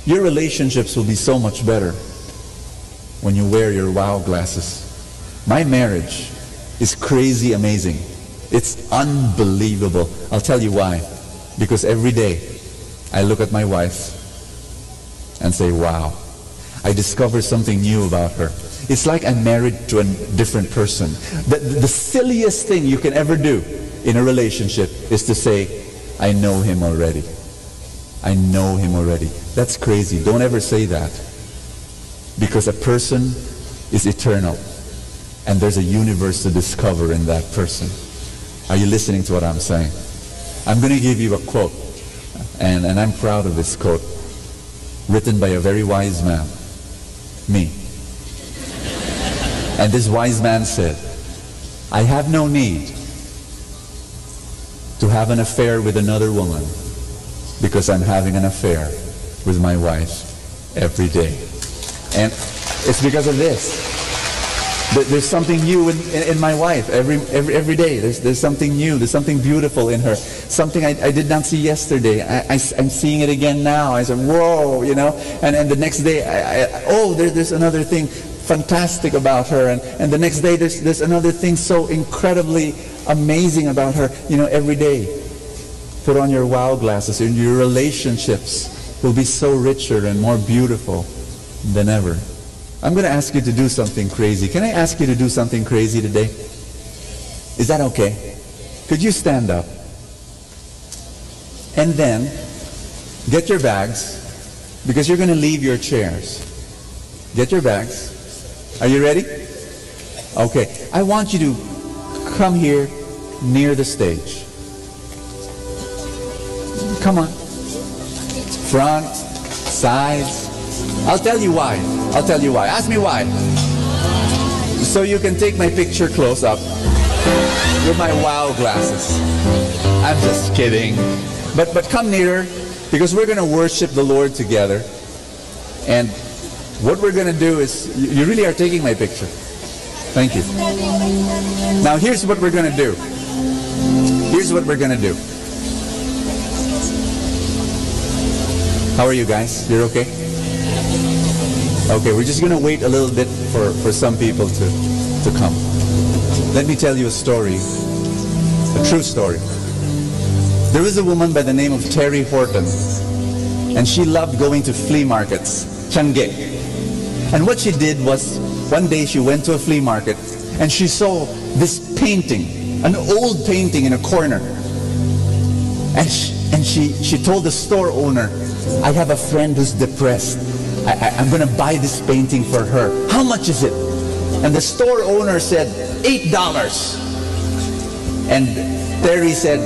Speaker 11: Your relationships will be so much better when you wear your wow glasses. My marriage is crazy amazing. It's unbelievable. I'll tell you why. Because every day I look at my wife and say, wow. I discover something new about her. It's like I'm married to a different person. The silliest thing you can ever do in a relationship is to say, I know him already. I know him already. That's crazy. Don't ever say that. Because a person is eternal. And there's a universe to discover in that person. Are you listening to what I'm saying? I'm going to give you a quote. And I'm proud of this quote. Written by a very wise man. Me. And this wise man said, I have no need to have an affair with another woman because I'm having an affair with my wife every day. And it's because of this. There's something new in my wife every day. There's something new. There's something beautiful in her. Something I did not see yesterday. I'm seeing it again now. I said, whoa, you know. And the next day, there's another thing fantastic about her. And the next day, there's another thing so incredibly amazing about her. You know, every day. Put on your wow glasses and your relationships will be so richer and more beautiful than ever. I'm going to ask you to do something crazy. Can I ask you to do something crazy today? Is that okay? Could you stand up? And then, get your bags, because you're going to leave your chairs. Get your bags. Are you ready? Okay. I want you to come here near the stage. Come on. Front, sides. I'll tell you why. Ask me why. so you can take my picture close up with my wow glasses. I'm just kidding. But come nearer, because we're going to worship the Lord together. And what we're going to do is, you really are taking my picture. Thank you. Now here's what we're going to do. Here's what we're going to do. How are you guys? You're okay? Okay, we're just going to wait a little bit for some people to come. Let me tell you a story, a true story. There was a woman by the name of Terry Horton, and she loved going to flea markets, Tiangge. And what she did was, one day she went to a flea market and she saw this painting, an old painting in a corner. And she told the store owner, I have a friend who's depressed. I'm going to buy this painting for her. How much is it? And the store owner said, $8. And Terry said,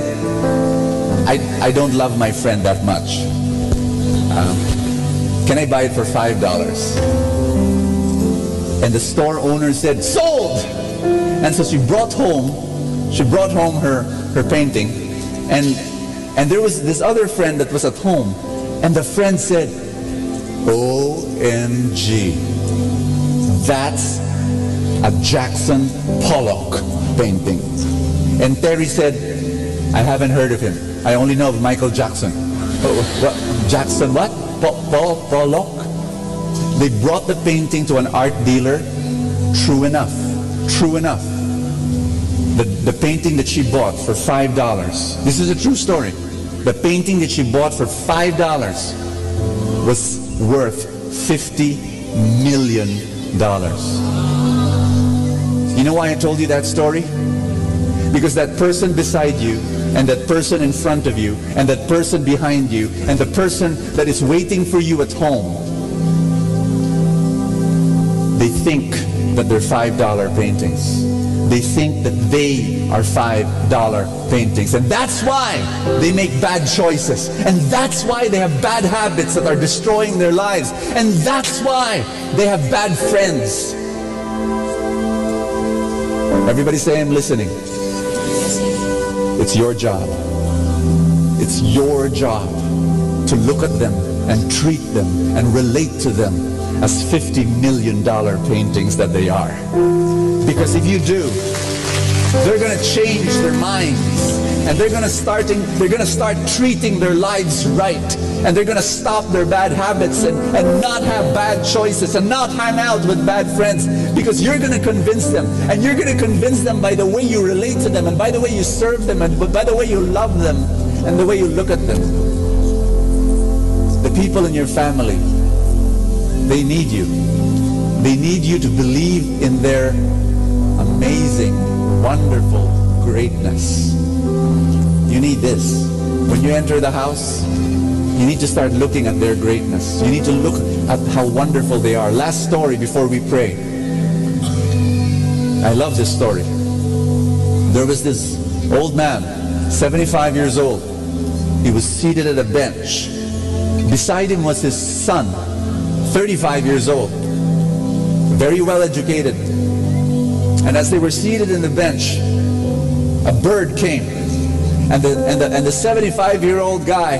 Speaker 11: I don't love my friend that much. Can I buy it for $5? And the store owner said, sold! And so she brought home her painting. And there was this other friend that was at home. And the friend said, OMG, that's a Jackson Pollock painting. And Terry said, I haven't heard of him. I only know of Michael Jackson. What? Jackson what? Pollock? They brought the painting to an art dealer. True enough. The painting that she bought for $5. This is a true story. The painting that she bought for $5 was worth $50 million. You know why I told you that story? Because that person beside you, and that person in front of you, and that person behind you, and the person that is waiting for you at home, they think that they're $5 paintings. They think that they are $5 paintings. And that's why they make bad choices. And that's why they have bad habits that are destroying their lives. And that's why they have bad friends. Everybody say, I'm listening. It's your job. It's your job to look at them and treat them and relate to them as $50 million paintings that they are. Because if you do, they're going to change their minds, and they're going to start treating their lives right, and they're going to stop their bad habits and not have bad choices and not hang out with bad friends, because you're going to convince them, and you're going to convince them by the way you relate to them, and by the way you serve them, and by the way you love them, and the way you look at them. The people in your family, they need you. They need you to believe in their amazing, wonderful greatness. You need this. When you enter the house, you need to start looking at their greatness. You need to look at how wonderful they are. Last story before we pray. I love this story. There was this old man, 75 years old. He was seated at a bench. Beside him was his son, 35 years old, very well educated. And as they were seated in the bench, a bird came, and the 75-year-old guy,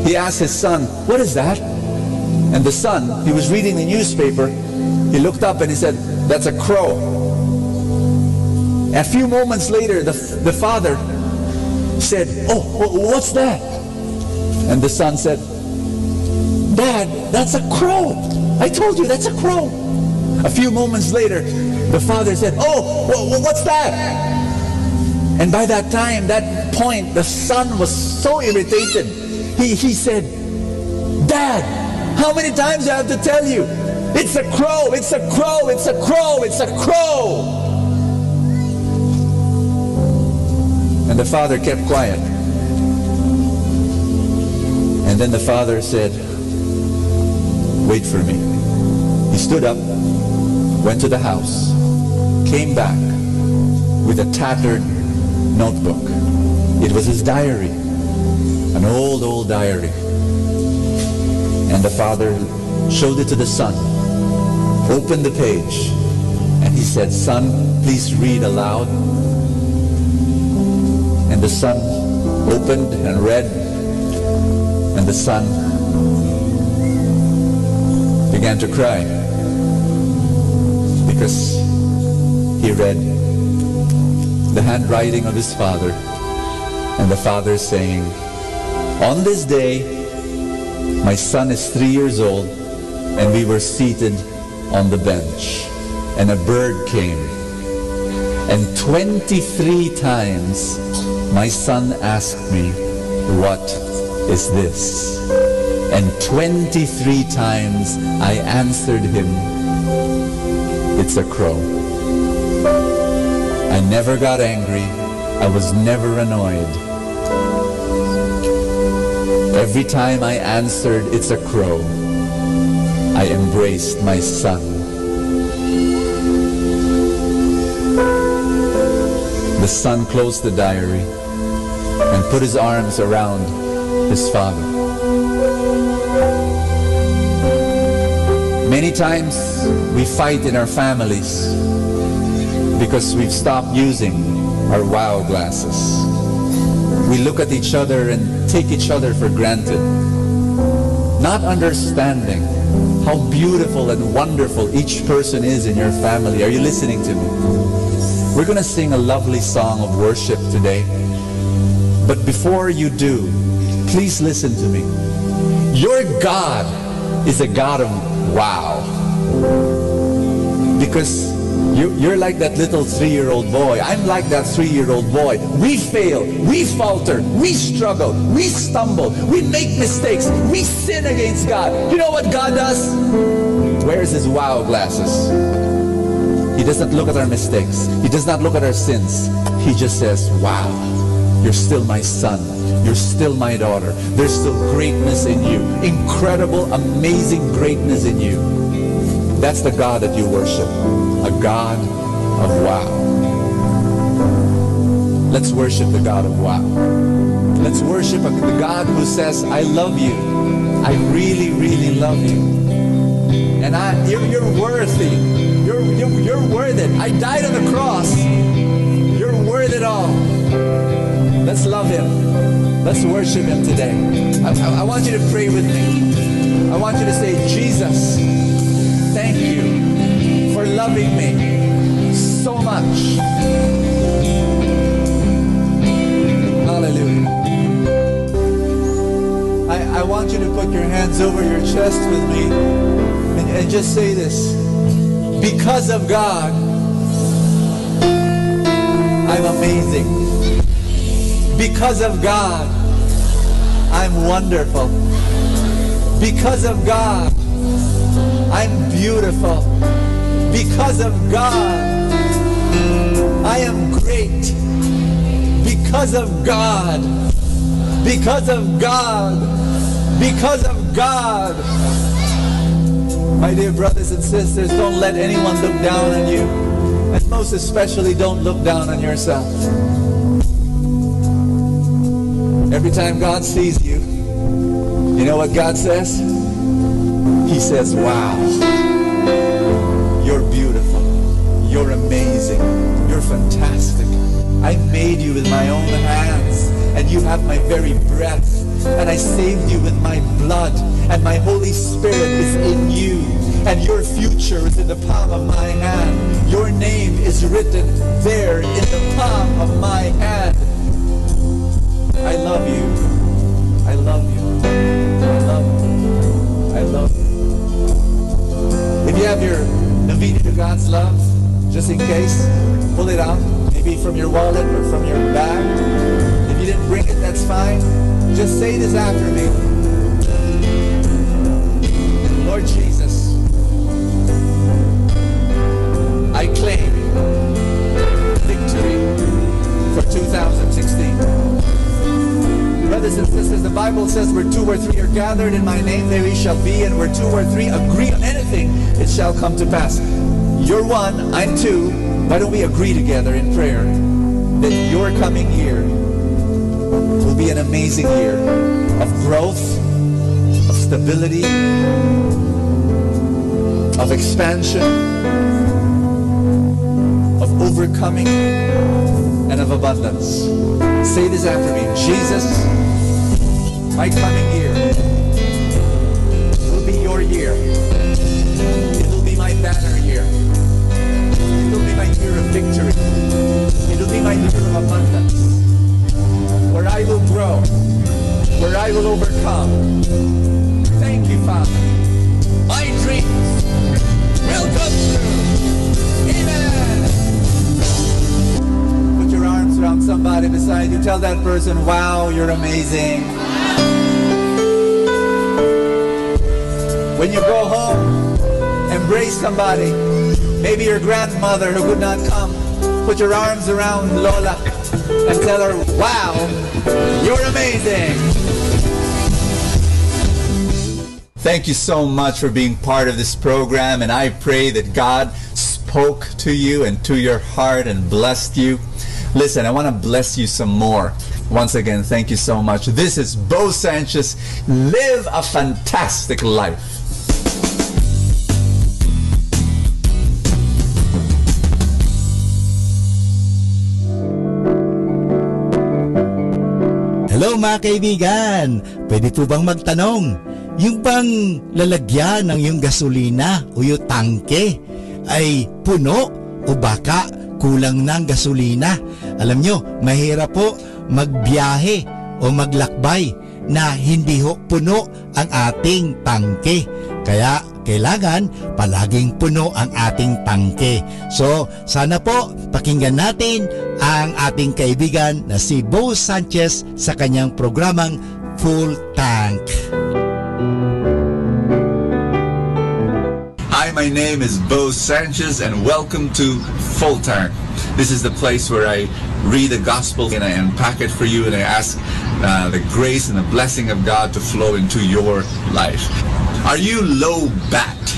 Speaker 11: he asked his son, what is that? And the son, he was reading the newspaper, he looked up and he said, that's a crow. A few moments later, the father said, oh, what's that? And the son said, Dad, that's a crow. I told you, that's a crow. A few moments later, the father said, oh, what's that? And by that time, that point, the son was so irritated. He said, Dad, how many times do I have to tell you? It's a crow, it's a crow, it's a crow, it's a crow. And the father kept quiet. And then the father said, wait for me. He stood up, went to the house, came back with a tattered notebook. It was his diary, an old diary. And the father showed it to the son, opened the page, and he said, "Son, please read aloud." And the son opened and read, and the son began to cry because he read the handwriting of his father, and the father saying, "On this day, my son is 3 years old, and we were seated on the bench, and a bird came, and 23 times my son asked me, 'What is this?' And 23 times I answered him, 'It's a crow.' I never got angry. I was never annoyed. Every time I answered, 'It's a crow,' I embraced my son." The son closed the diary and put his arms around his father. Many times we fight in our families because we've stopped using our wow glasses. We look at each other and take each other for granted, not understanding how beautiful and wonderful each person is in your family. Are you listening to me? We're going to sing a lovely song of worship today. But before you do, please listen to me. Your God is a God of wow. Because you're like that little 3-year-old boy. I'm like that 3-year-old boy. We fail, we falter, we struggle, we stumble, we make mistakes, we sin against God. You know what God does? Wears his wow glasses. He doesn't look at our mistakes. He does not look at our sins. He just says, "Wow, you're still my son. You're still my daughter. There's still greatness in you. Incredible, amazing greatness in you." That's the God that you worship. A God of wow. Let's worship the God of wow. Let's worship the God who says, "I love you. I really, really love you. And you're worthy. You're worth it. I died on the cross. You're worth it all." Let's love him. Let's worship him today. I want you to pray with me. I want you to say, "Jesus, thank you for loving me so much." Hallelujah. I want you to put your hands over your chest with me and just say this. Because of God, I'm amazing. Because of God, I'm wonderful. Because of God, I'm beautiful. Because of God, I am great. Because of God, because of God, because of God. My dear brothers and sisters, don't let anyone look down on you. And most especially, don't look down on yourself. Every time God sees you, you know what God says? He says, "Wow, you're beautiful. You're amazing. You're fantastic. I made you with my own hands, and you have my very breath. And I saved you with my blood, and my Holy Spirit is in you, and your future is in the palm of my hand. Your name is written there in the palm of my hand. I love you. I love you. I love you. I love you." If you have your Navini to God's love, just in case, pull it out, maybe from your wallet or from your bag. If you didn't bring it, that's fine. Just say this after me. Lord Jesus, I claim victory for 2016. Brothers and sisters, the Bible says where 2 or 3 are gathered in my name, there he shall be, and where 2 or 3 agree on anything, it shall come to pass. You're 1, I'm 2. Why don't we agree together in prayer that your coming year will be an amazing year of growth, of stability, of expansion, overcoming and of abundance. Say this after me. Jesus, my coming year will be your year. It will be my banner year. It will be my year of victory. It will be my year of abundance, where I will grow, where I will overcome. Thank you, Father. My dreams will come true. Amen. Put your arms around somebody beside you. Tell that person, wow, you're amazing. When you go home, embrace somebody. Maybe your grandmother who could not come. Put your arms around Lola and tell her, wow, you're amazing. Thank you so much for being part of this program, and I pray that God spoke to you and to your heart and blessed you. Listen, I want to bless you some more. Once again, thank you so much. This is Bo Sanchez. Live a fantastic life.
Speaker 2: Hello mga kaibigan! Pwede po bang magtanong? Yung bang lalagyan ng yung gasolina o yung tangke ay puno o baka kulang ng gasolina? Alam nyo, mahirap po magbiyahe o maglakbay na hindi ho puno ang ating tangke. Kaya kailangan palaging puno ang ating tangke. So sana po pakinggan natin ang ating kaibigan na si Bo Sanchez sa kanyang programang Full Tank.
Speaker 11: Hi, my name is Bo Sanchez and welcome to Full Tank. This is the place where I read the gospel and I unpack it for you, and I ask the grace and the blessing of God to flow into your life. Are you low-backed?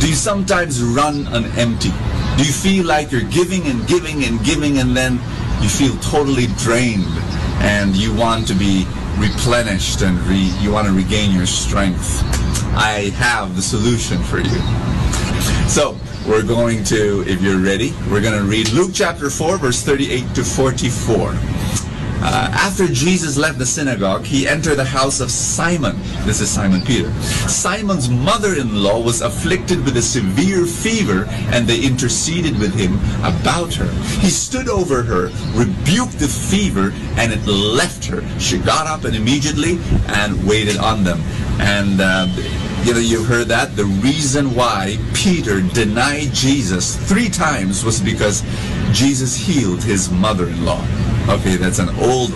Speaker 11: Do you sometimes run on empty? Do you feel like you're giving and giving and giving, and then you feel totally drained and you want to be replenished and you want to regain your strength? I have the solution for you. So we're going to, if you're ready, we're going to read Luke chapter 4, verse 38 to 44. After Jesus left the synagogue, he entered the house of Simon. This is Simon Peter. Simon's mother-in-law was afflicted with a severe fever, and they interceded with him about her. He stood over her, rebuked the fever, and it left her. She got up and immediately and waited on them. And you've heard that. The reason why Peter denied Jesus 3 times was because Jesus healed his mother-in-law. Okay, that's an old,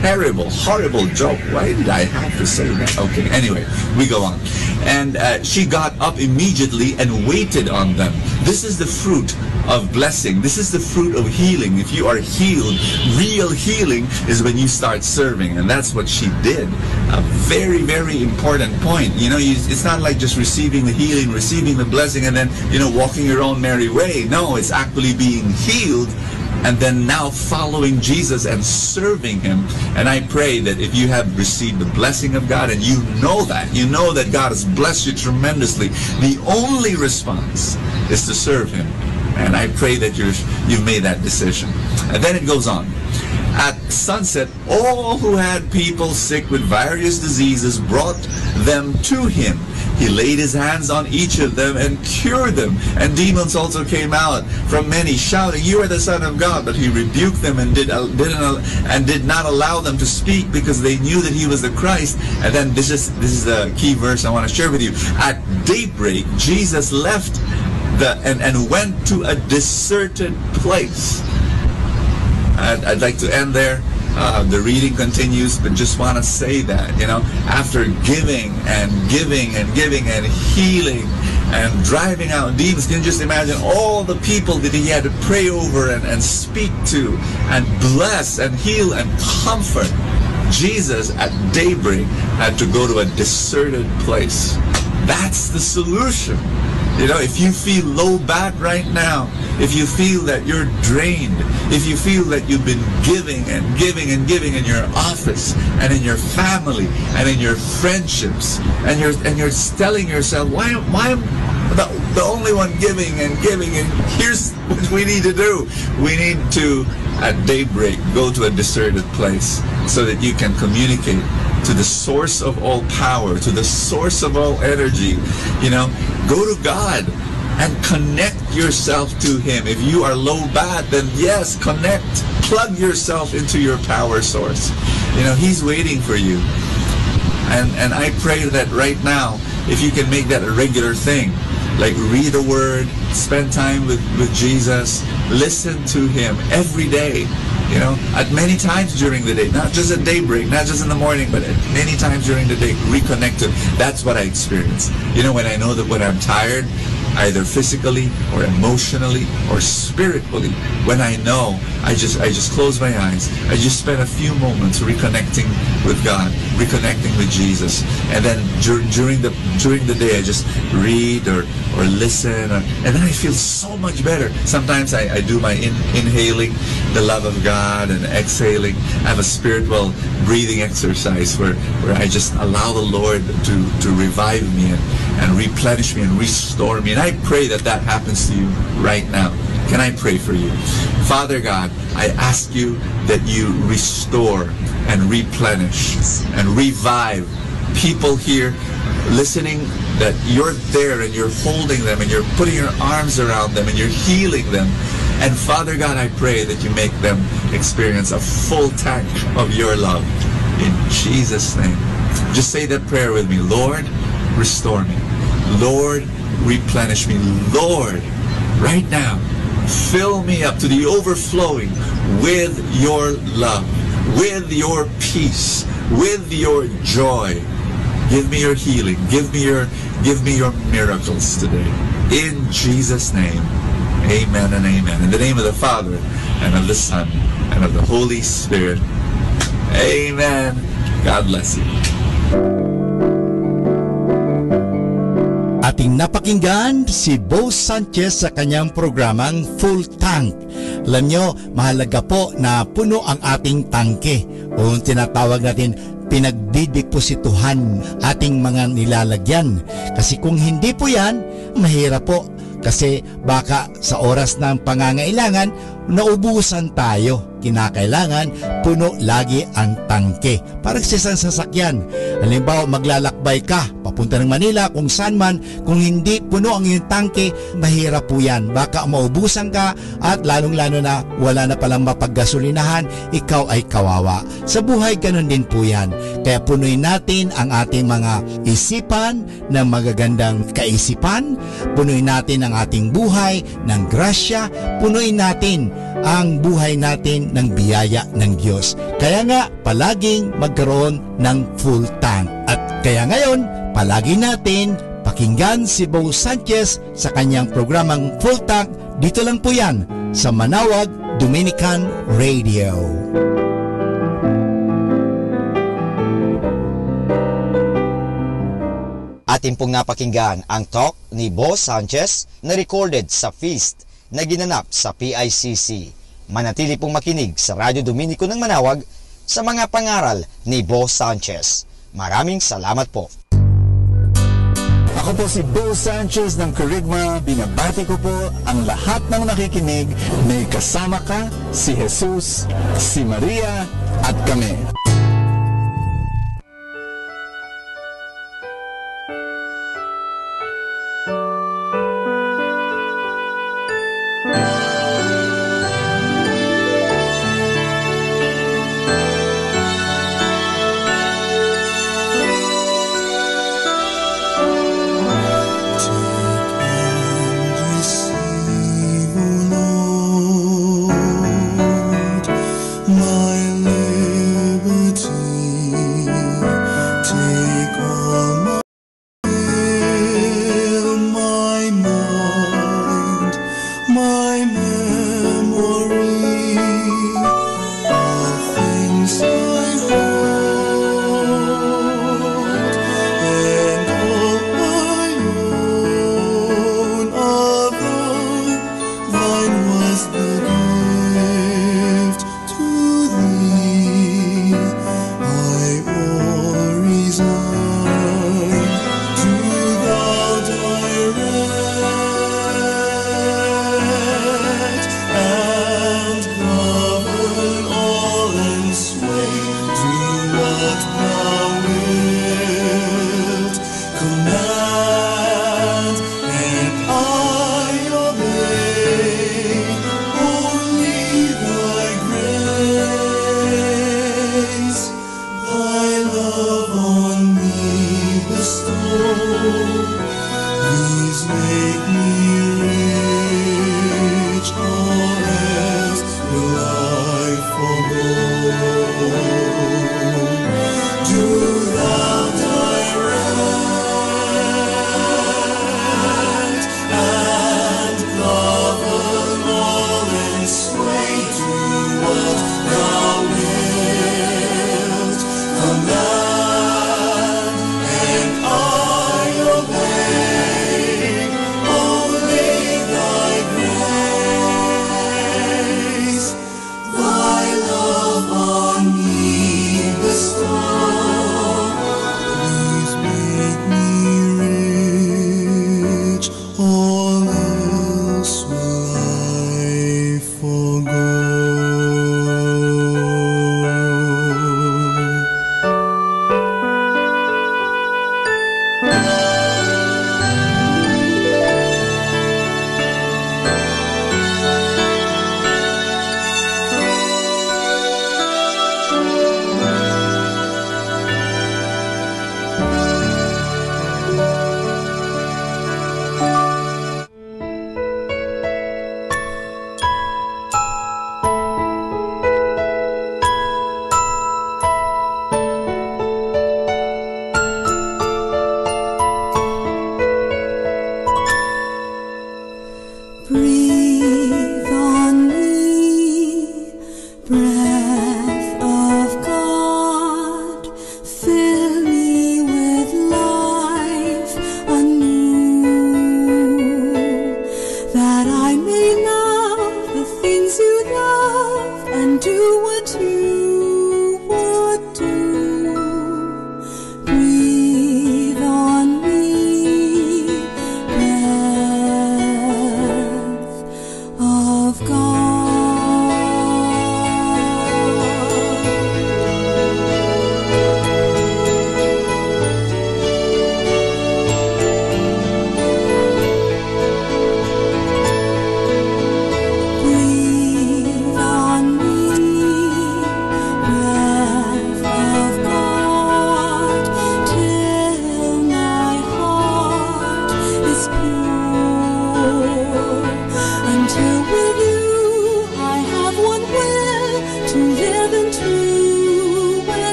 Speaker 11: terrible, horrible joke. Why did I have to say that? Okay, anyway, we go on. And she got up immediately and waited on them. This is the fruit of blessing. This is the fruit of healing. If you are healed, real healing is when you start serving. And that's what she did. A very, very important point. It's not like just receiving the healing, receiving the blessing, and then, walking your own merry way. No, it's actually being healed and then now following Jesus and serving him. And I pray that if you have received the blessing of God and you know that God has blessed you tremendously, the only response is to serve him. And I pray that you've made that decision. And then it goes on. At sunset, all who had people sick with various diseases brought them to him. He laid his hands on each of them and cured them. And demons also came out from many, shouting, "You are the Son of God." But he rebuked them and did not allow them to speak, because they knew that he was the Christ. And then this is the key verse I want to share with you. At daybreak, Jesus left and went to a deserted place. I'd like to end there. The reading continues, but just want to say that, after giving and giving and giving and healing and driving out demons, can you just imagine all the people that he had to pray over and speak to and bless and heal and comfort? Jesus at daybreak had to go to a deserted place. That's the solution. If you feel low back right now, if you feel that you're drained, if you feel that you've been giving and giving and giving in your office and in your family and in your friendships, and you're telling yourself, why
Speaker 4: the only one giving and giving. And here's what we need to do. We need to, at daybreak, go to a deserted place so that you can communicate to the source of all power, to the source of all energy. Go to God and connect yourself to Him. If you are low bat, then yes, connect. Plug yourself into your power source. He's waiting for you. And I pray that right now, if you can make that a regular thing, like read a word, spend time with Jesus, listen to Him every day, at many times during the day, not just at daybreak, not just in the morning, but at many times during the day, reconnect to Him. That's what I experience. When I know that when I'm tired, either physically or emotionally or spiritually, when I know, I just close my eyes. I just spend a few moments reconnecting with God, reconnecting with Jesus, and then during the day I just read or listen, and then I feel so much better. Sometimes I do my inhaling the love of God and exhaling. I have a spiritual breathing exercise where I just allow the Lord to revive me and replenish me and restore me. And I pray that happens to you right now. Can I pray for you? Father God, I ask you that you restore and replenish and revive people here listening, that you're there and you're holding them and you're putting your arms around them and you're healing them. And Father God, I pray that you make them experience a full tank of your love. In Jesus' name. Just say that prayer with me. Lord, restore me. Lord, replenish me. Lord, right now, fill me up to the overflowing with your love, with your peace, with your joy. Give me your healing. Give me your miracles today. In Jesus' name, amen and amen. In the name of the Father, and of the Son, and of the Holy Spirit. Amen. God bless you.
Speaker 2: Ating napakinggan si Bo Sanchez sa kanyang programang Full Tank. Alam nyo, mahalaga po na puno ang ating tangke o tinatawag natin pinagdideposituhan ating mga nilalagyan. Kasi kung hindi po yan, mahirap po. Kasi baka sa oras ng pangangailangan, naubusan tayo. Kinakailangan, puno lagi ang tangke. Parang sa isang sasakyan. Halimbawa, maglalakbay ka, papunta ng Manila, kung saan man, kung hindi puno ang iyong tangke, mahirap po yan. Baka maubusan ka at lalong-lalo na wala na palang mapaggasolinahan, ikaw ay kawawa. Sa buhay, ganun din po yan. Kaya punuin natin ang ating mga isipan ng magagandang kaisipan, punuin natin ang ating buhay ng grasya, punuin natin ang buhay natin ng biyaya ng Diyos. Kaya nga, palaging magkaroon ng full tank. At kaya ngayon, palagi natin pakinggan si Bo Sanchez sa kanyang programang Full Tank. Dito lang po yan sa Manawag Dominican Radio.
Speaker 1: Atin pong napakinggan ang talk ni Bo Sanchez na recorded sa feast na ginanap sa PICC. Manatili pong makinig sa Radyo Dominico ng Manawag sa mga pangaral ni Bo Sanchez. Maraming salamat po.
Speaker 4: Ako po si Bo Sanchez ng Kerygma. Binabati ko po ang lahat ng nakikinig. May kasama ka, si Jesus, si Maria, at kami.
Speaker 6: My liberty.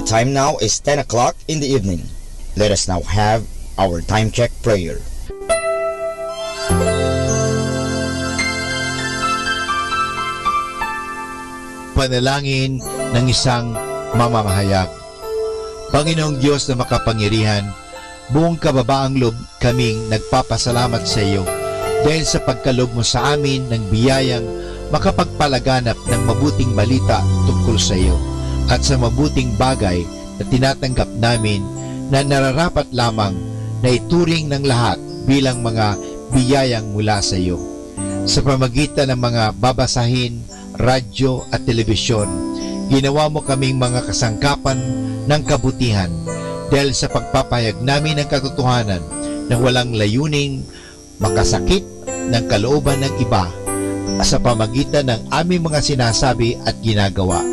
Speaker 1: time now is 10 o'clock in the evening. Let us now have our time check prayer.
Speaker 2: Panalangin ng isang mamamahayag. Panginoong Diyos na makapangyarihan, buong kababaang loob kaming nagpapasalamat sa iyo dahil sa pagkalob mo sa amin ng biyayang makapagpalaganap ng mabuting balita tungkol sa iyo at sa mabuting bagay na tinatanggap namin na nararapat lamang na ituring ng lahat bilang mga biyayang mula sa iyo. Sa pamagitan ng mga babasahin, radyo at telebisyon, ginawa mo kaming mga kasangkapan ng kabutihan dahil sa pagpapahayag namin ng katotohanan na walang layuning makasakit ng kalooban ng iba sa pamagitan ng aming mga sinasabi at ginagawa.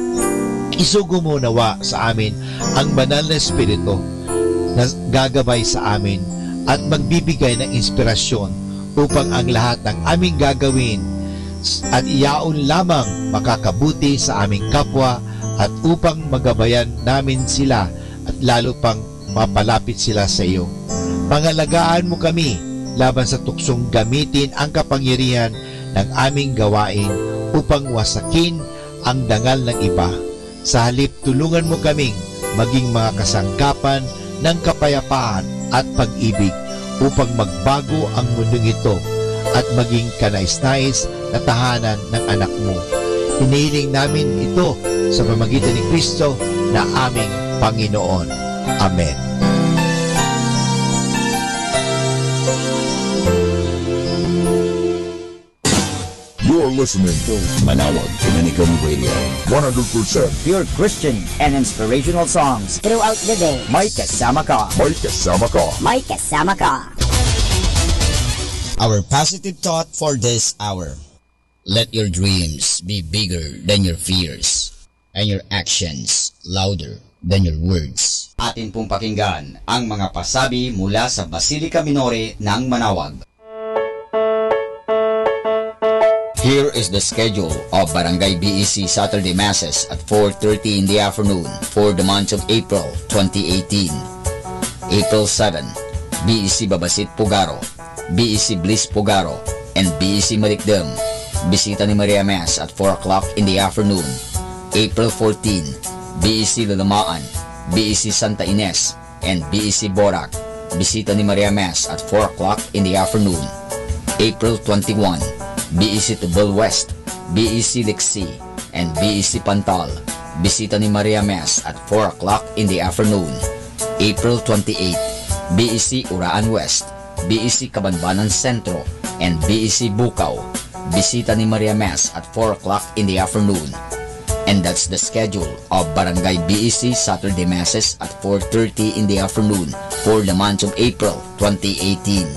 Speaker 2: Isugo mo nawa sa amin ang banal na Espiritu na gagabay sa amin at magbibigay ng inspirasyon upang ang lahat ng aming gagawin at iyaon lamang makakabuti sa aming kapwa at upang magabayan namin sila at lalo pang mapalapit sila sa iyo. Pangalagaan mo kami laban sa tuksong gamitin ang kapangyarihan ng aming gawain upang wasakin ang dangal ng iba. Sa halip, tulungan mo kaming maging mga kasangkapan ng kapayapaan at pag-ibig upang magbago ang mundong ito at maging kanais-nais na tahanan ng anak mo. Hinihiling namin ito sa pamamagitan ni Kristo na aming Panginoon. Amen.
Speaker 8: You're listening to Manawag Dominican Radio. 100%
Speaker 20: pure Christian and inspirational songs throughout the day. May kasama ka.
Speaker 8: May kasama ka.
Speaker 20: May kasama ka.
Speaker 1: Our positive thought for this hour. Let your dreams be bigger than your fears and your actions louder than your words. Atin pong pakinggan ang mga pasabi mula sa Basilica Minore ng Manawag. Here is the schedule of Barangay BEC Saturday Masses at 4:30 in the afternoon for the month of April 2018. April 7, BEC Babasit Pugaro, BEC Bliss Pugaro, and BEC Malikdem. Bisita ni Maria Mass at 4 o'clock in the afternoon. April 14, BEC Lalamaan, BEC Santa Ines, and BEC Borac. Bisita ni Maria Mass at 4 o'clock in the afternoon. April 21, BEC Tubal West, BEC Lixi, and BEC Pantal. Bisita ni Maria Mass at 4 o'clock in the afternoon. April 28, BEC Uraan West, BEC Kabanbanan Sentro, and BEC Bukaw. Bisita ni Maria Mass at 4 o'clock in the afternoon. And that's the schedule of Barangay BEC Saturday Masses at 4:30 in the afternoon for the month of April 2018.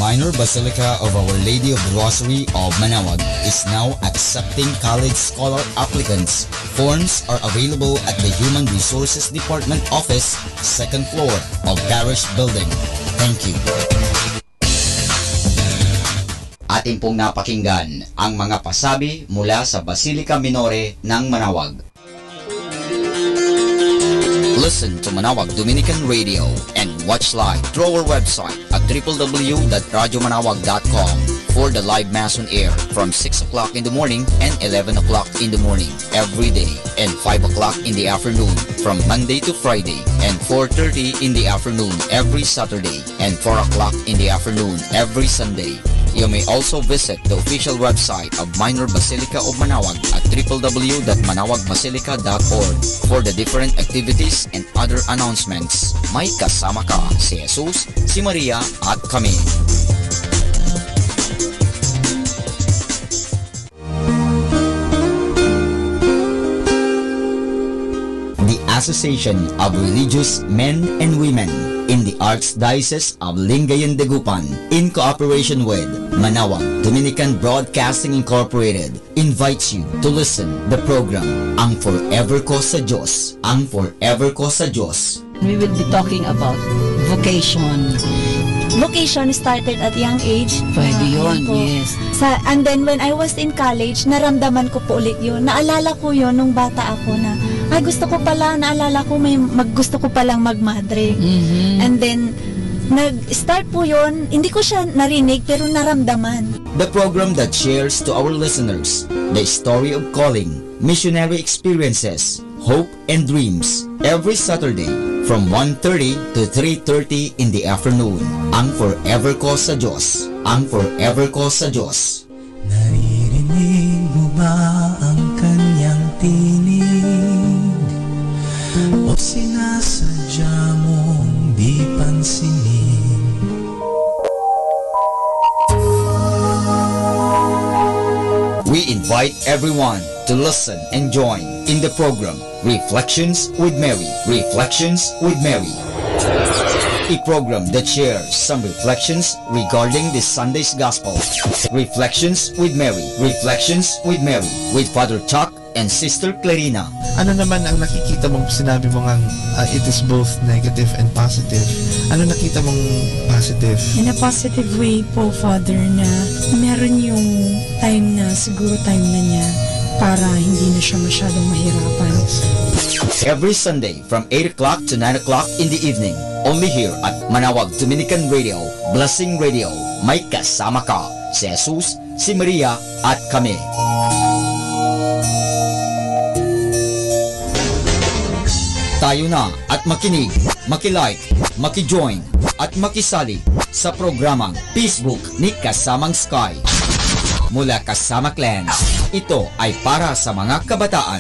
Speaker 1: Minor Basilica of Our Lady of the Rosary of Manawag is now accepting college scholar applicants. Forms are available at the Human Resources Department office, second floor of Parish Building. Thank you. Atin pong napakinggan ang mga pasabi mula sa Basilica Minore ng Manawag. Listen to Manawag Dominican Radio and watch live through our website at www.radyomanawag.com for the live mass on air from 6 o'clock in the morning and 11 o'clock in the morning every day and 5 o'clock in the afternoon from Monday to Friday and 4:30 in the afternoon every Saturday and 4 o'clock in the afternoon every Sunday. You may also visit the official website of Minor Basilica of Manawag at www.manawagBasilica.org for the different activities and other announcements. May kasama ka si Jesus, si Maria at kami. The Association of Religious Men and Women in the Archdiocese of Lingayen de Gupan, in cooperation with Manawag Dominican Broadcasting Incorporated, invites you to listen the program Ang Forever Ko sa Diyos. Ang Forever Ko sa Diyos.
Speaker 22: We will be talking about vocation.
Speaker 23: vocation started at young age.
Speaker 22: Pwede yun,
Speaker 23: Ayun po.
Speaker 22: yes.
Speaker 23: And then when I was in college, naramdaman ko po ulit yun. Naalala ko yun nung bata ako na, ay gusto ko pala, naalala ko gusto ko palang magmadre. And then, nag-start po yun, hindi ko siya narinig pero naramdaman.
Speaker 1: The program that shares to our listeners the story of calling, missionary experiences, hope and dreams every Saturday from 1:30 to 3:30 in the afternoon. Ang Forever Ko sa Diyos. Ang Forever Ko sa Diyos.
Speaker 6: Naririnig mo ba ang kanyang tinig? O sinasadya mong di pansinin?
Speaker 1: We invite everyone to listen and join in the program Reflections with Mary. Reflections with Mary. A program that shares some reflections regarding this Sunday's Gospel. Reflections with Mary. Reflections with Mary with Father Chuck and Sister Clarina.
Speaker 5: Ano naman ang nakikita mong sinabi mo ngang it is both negative and positive? Ano nakita mong positive?
Speaker 7: In a positive way po, Father, na meron yung time na siguro time na niya para hindi na siya masyadong mahirapan.
Speaker 1: Every Sunday from 8 o'clock to 9 o'clock in the evening. Only here at Manawag Dominican Radio, Blessing Radio. May kasama ka, si Jesus, si Maria at kami. Tayo na at makinig, makilike, makijoin at makisali sa programang Facebook ni Kasamang Sky. Mula Kasama Clans, ito ay para sa mga kabataan.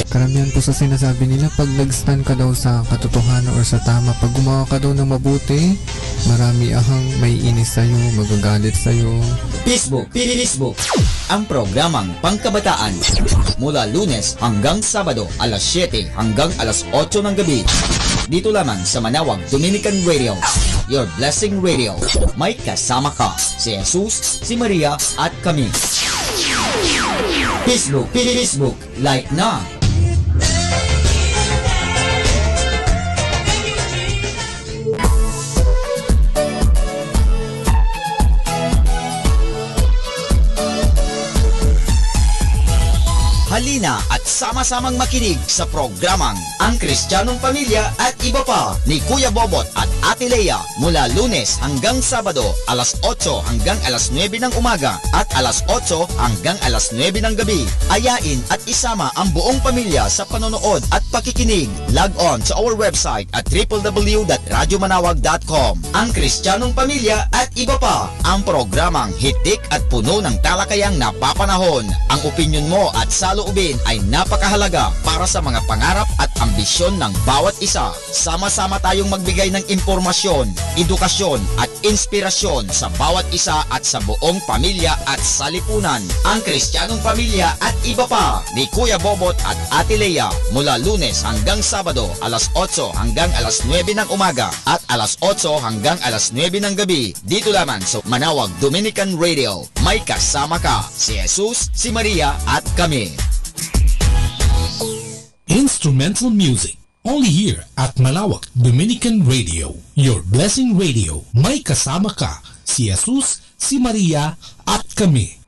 Speaker 9: Karamihan po sa sinasabi nila, pag nag-stand ka daw sa katotohanan or sa tama, pag gumawa ka daw ng mabuti, marami ahang may inis sa'yo, magagalit sa'yo.
Speaker 1: Facebook, ang programang pangkabataan. Mula Lunes hanggang Sabado, alas 7 hanggang alas 8 ng gabi. Dito lamang sa Manawag Dominican Radio, Your Blessing Radio. May kasama ka, si Jesus, si Maria at kami. Facebook, like na. Halina at sama-samang makinig sa programang Ang Kristiyanong Pamilya at Iba Pa ni Kuya Bobot at Ate Lea mula Lunes hanggang Sabado alas 8 hanggang alas 9 ng umaga at alas 8 hanggang alas 9 ng gabi. Ayain at isama ang buong pamilya sa panonood at pakikinig. Log on sa our website at www.radyomanawag.com. Ang Kristiyanong Pamilya at Iba Pa, ang programang hitik at puno ng talakayang napapanahon. Ang opinyon mo at saloobin ay napakahalaga para sa mga pangarap at ambisyon ng bawat isa. Sama-sama tayong magbigay ng impormasyon, edukasyon at inspirasyon sa bawat isa at sa buong pamilya at salipunan. Ang Kristiyanong Pamilya at Iba Pa ni Kuya Bobot at Ate Lea mula Lunes hanggang Sabado alas 8 hanggang alas 9 ng umaga at alas 8 hanggang alas 9 ng gabi. Dito lamang sa Manawag Dominican Radio. May kasama ka, si Jesus, si Maria at kami.
Speaker 12: Instrumental music, only here at Manawag Dominican Radio, Your Blessing Radio. May kasama ka, si Jesus, si Maria at kami.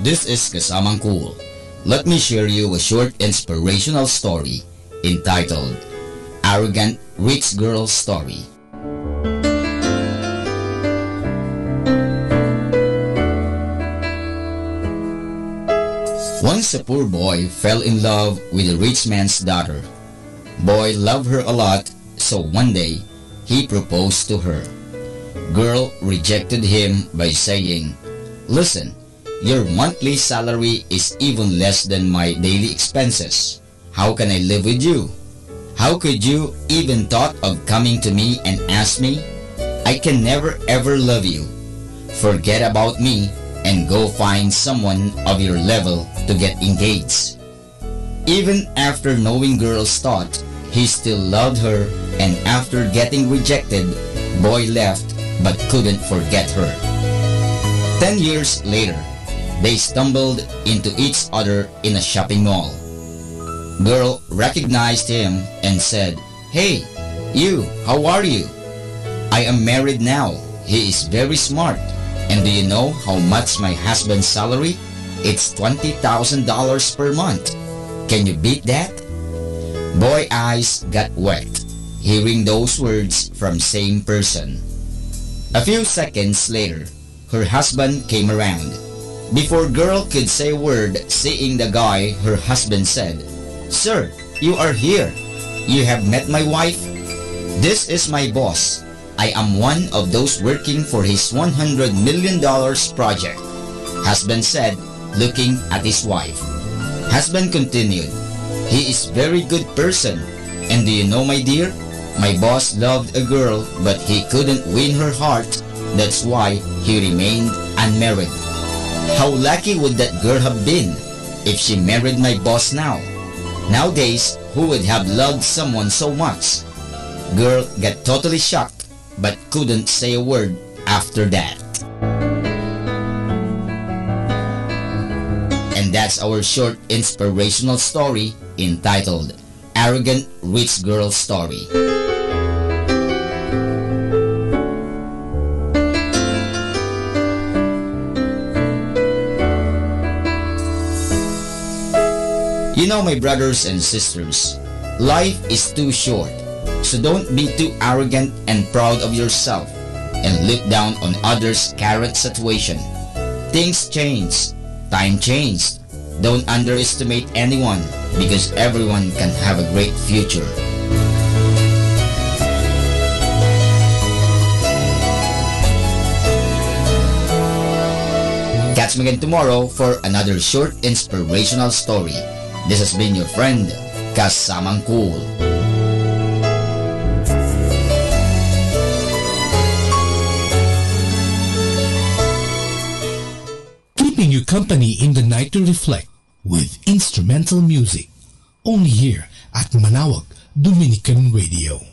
Speaker 1: This is Kasamang Cool. Let me share you a short inspirational story entitled Arrogant Rich Girl Story. Once a poor boy fell in love with a rich man's daughter. Boy loved her a lot, so one day he proposed to her. Girl rejected him by saying, "Listen, your monthly salary is even less than my daily expenses. How can I live with you? How could you even thought of coming to me and ask me? I can never ever love you. Forget about me and go find someone of your level to get engaged." Even after knowing girl's thought, he still loved her, and after getting rejected, boy left but couldn't forget her. 10 years later, they stumbled into each other in a shopping mall. Girl recognized him and said, "Hey, you, how are you? I am married now. He is very smart. And do you know how much my husband's salary? It's $20,000 per month. Can you beat that?" Boy eyes got wet, hearing those words from same person. A few seconds later, her husband came around. Before girl could say a word, seeing the guy, her husband said, "Sir, you are here. You have met my wife? This is my boss. I am one of those working for his $100 million project," husband said, looking at his wife. Husband continued, "He is very good person. And do you know, my dear? My boss loved a girl, but he couldn't win her heart. That's why he remained unmarried. How lucky would that girl have been if she married my boss now? Nowadays, who would have loved someone so much?" Girl got totally shocked but couldn't say a word after that. And that's our short inspirational story entitled Arrogant Rich Girl Story. You know, my brothers and sisters, life is too short. So don't be too arrogant and proud of yourself and look down on others' current situation. Things change. Time changed. Don't underestimate anyone because everyone can have a great future. Catch me again tomorrow for another short inspirational story. This has been your friend, Kasamang Cool.
Speaker 12: Keeping you company in the night to reflect with instrumental music. Only here at Manawag Dominican Radio.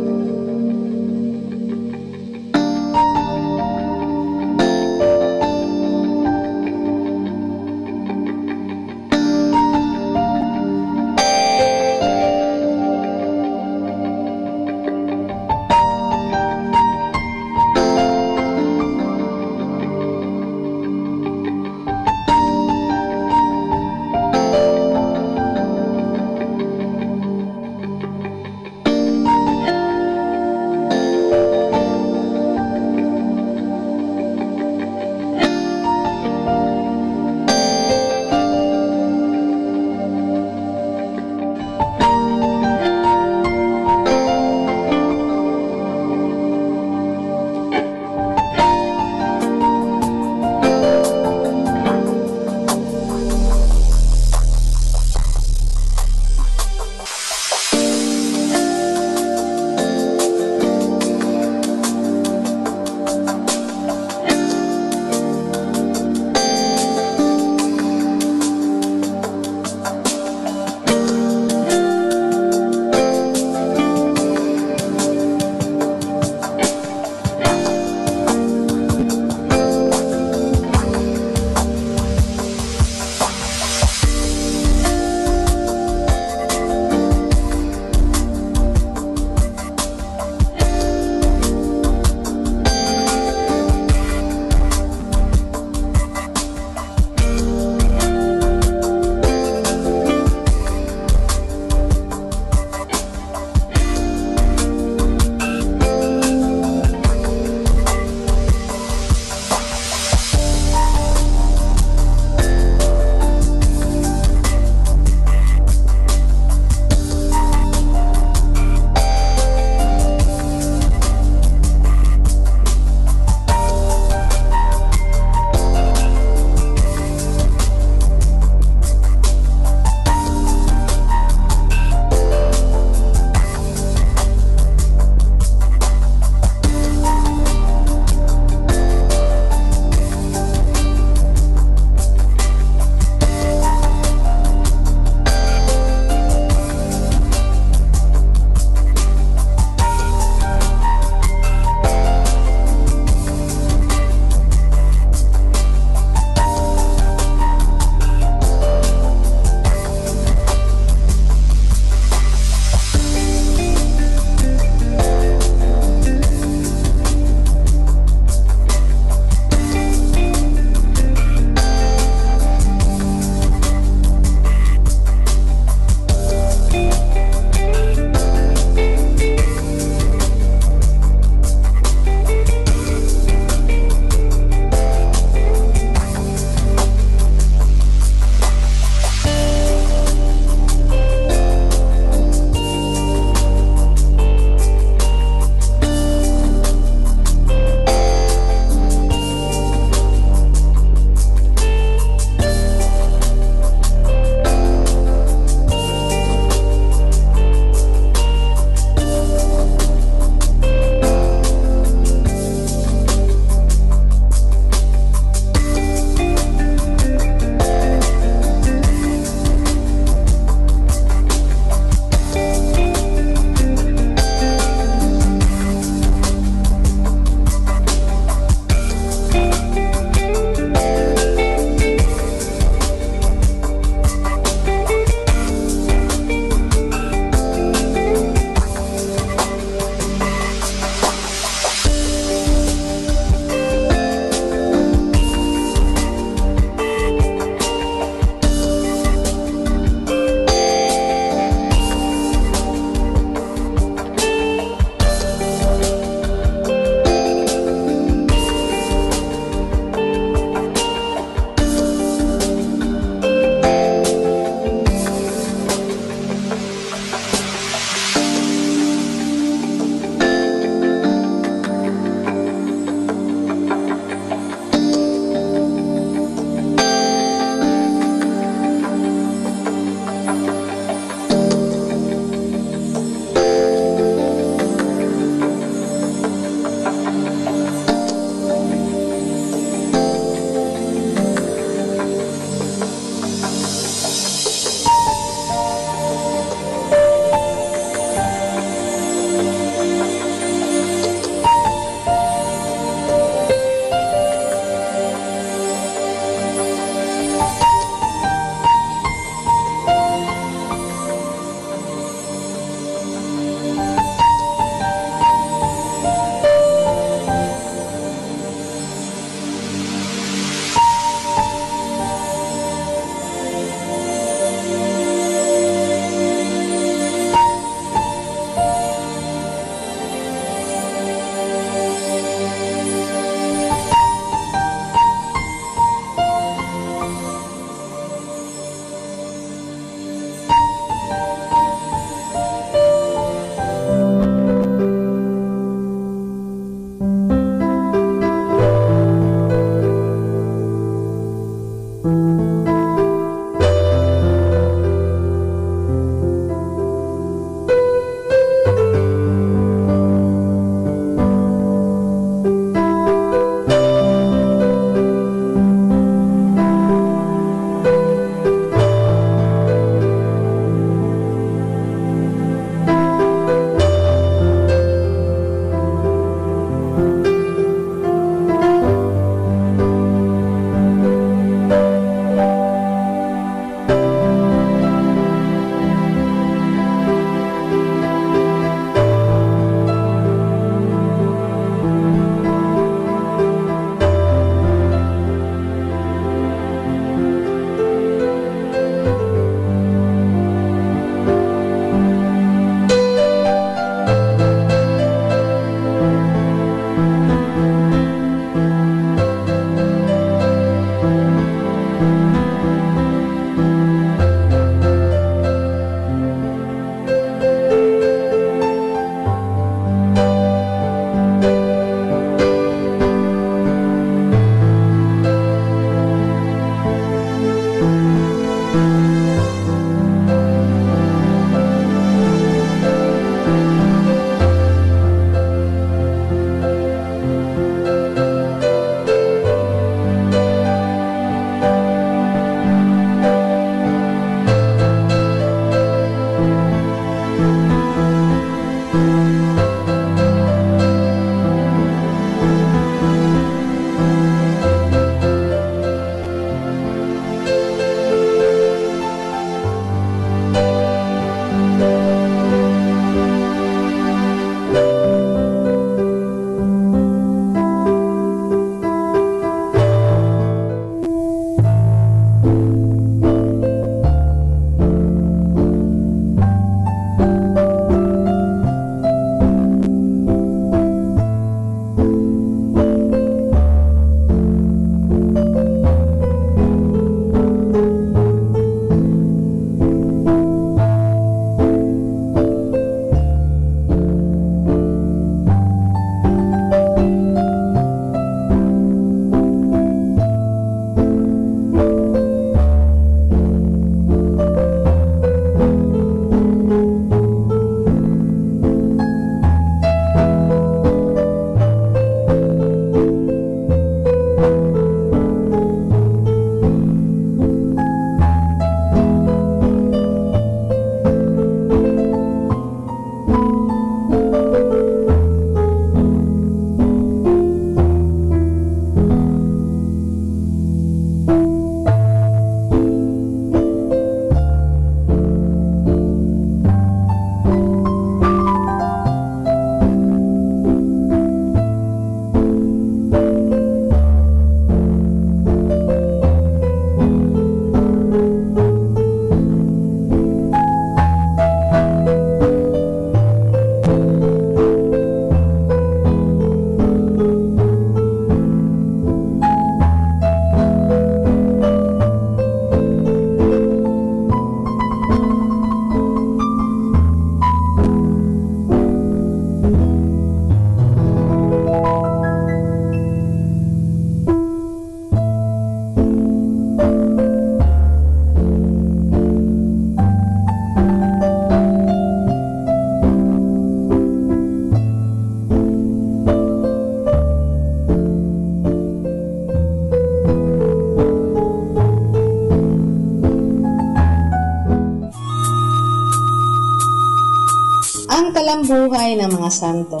Speaker 10: Ang talambuhay ng mga santo.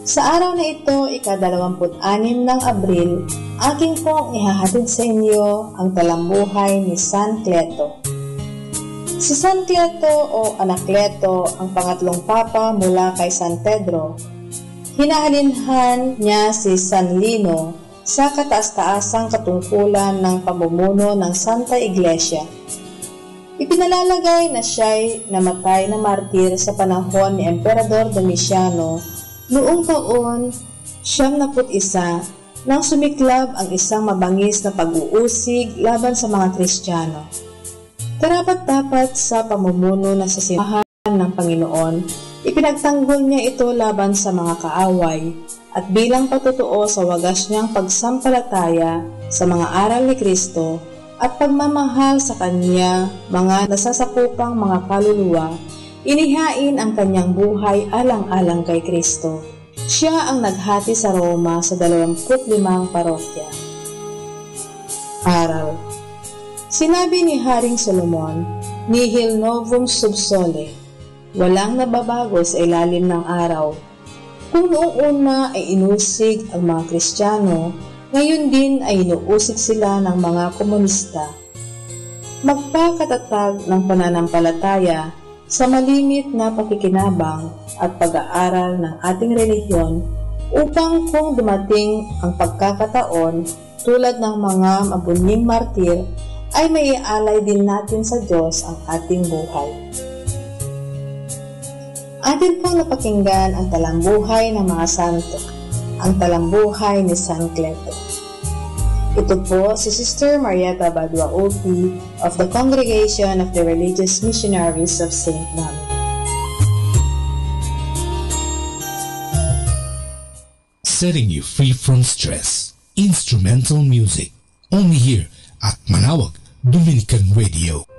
Speaker 10: Sa araw na ito, ika-26 ng Abril, aking pong ihahatid sa inyo ang talambuhay ni San Cleto. Si San Cleto o Anacleto, ang pangatlong papa mula kay San Pedro. Hinahalinhan niya si San Lino sa kataas-taasang katungkulan ng pamumuno ng Santa Iglesia. Ipinalalagay na siya'y namatay na martir sa panahon ni Emperador Domiciano noong taon 71 nang sumiklab ang isang mabangis na pag-uusig laban sa mga Kristiyano. Karapat-dapat sa pamumuno ng simbahan ng Panginoon, ipinagtanggol niya ito laban sa mga kaaway at bilang patutuo sa wagas niyang pagsampalataya sa mga aral ni Kristo at pagmamahal sa kanya mga nasasakupang mga kaluluwa, inihain ang kanyang buhay alang-alang kay Kristo. Siya ang naghati sa Roma sa 25 parokya. Aral. Sinabi ni Haring Solomon, Nihil novum sub sole, walang nababago sa ilalim ng araw. Kung noong una ay inusig ang mga Kristiyano, ngayon din ay inuusig sila ng mga komunista. Magpakatatag ng pananampalataya sa malimit na pakikinabang at pag-aaral ng ating relihiyon upang kung dumating ang pagkakataon tulad ng mga mabunying martir ay maialay din natin sa Diyos ang ating buhay. Atin pong napakinggan ang talambuhay ng mga santo, ang talambuhay ni San Cleto. Ito po si Sister Marieta Badua Opi of the Congregation of the Religious Missionaries of St. Dominic.
Speaker 12: Setting you free from stress. Instrumental music. Only here at Manawag Dominican Radio.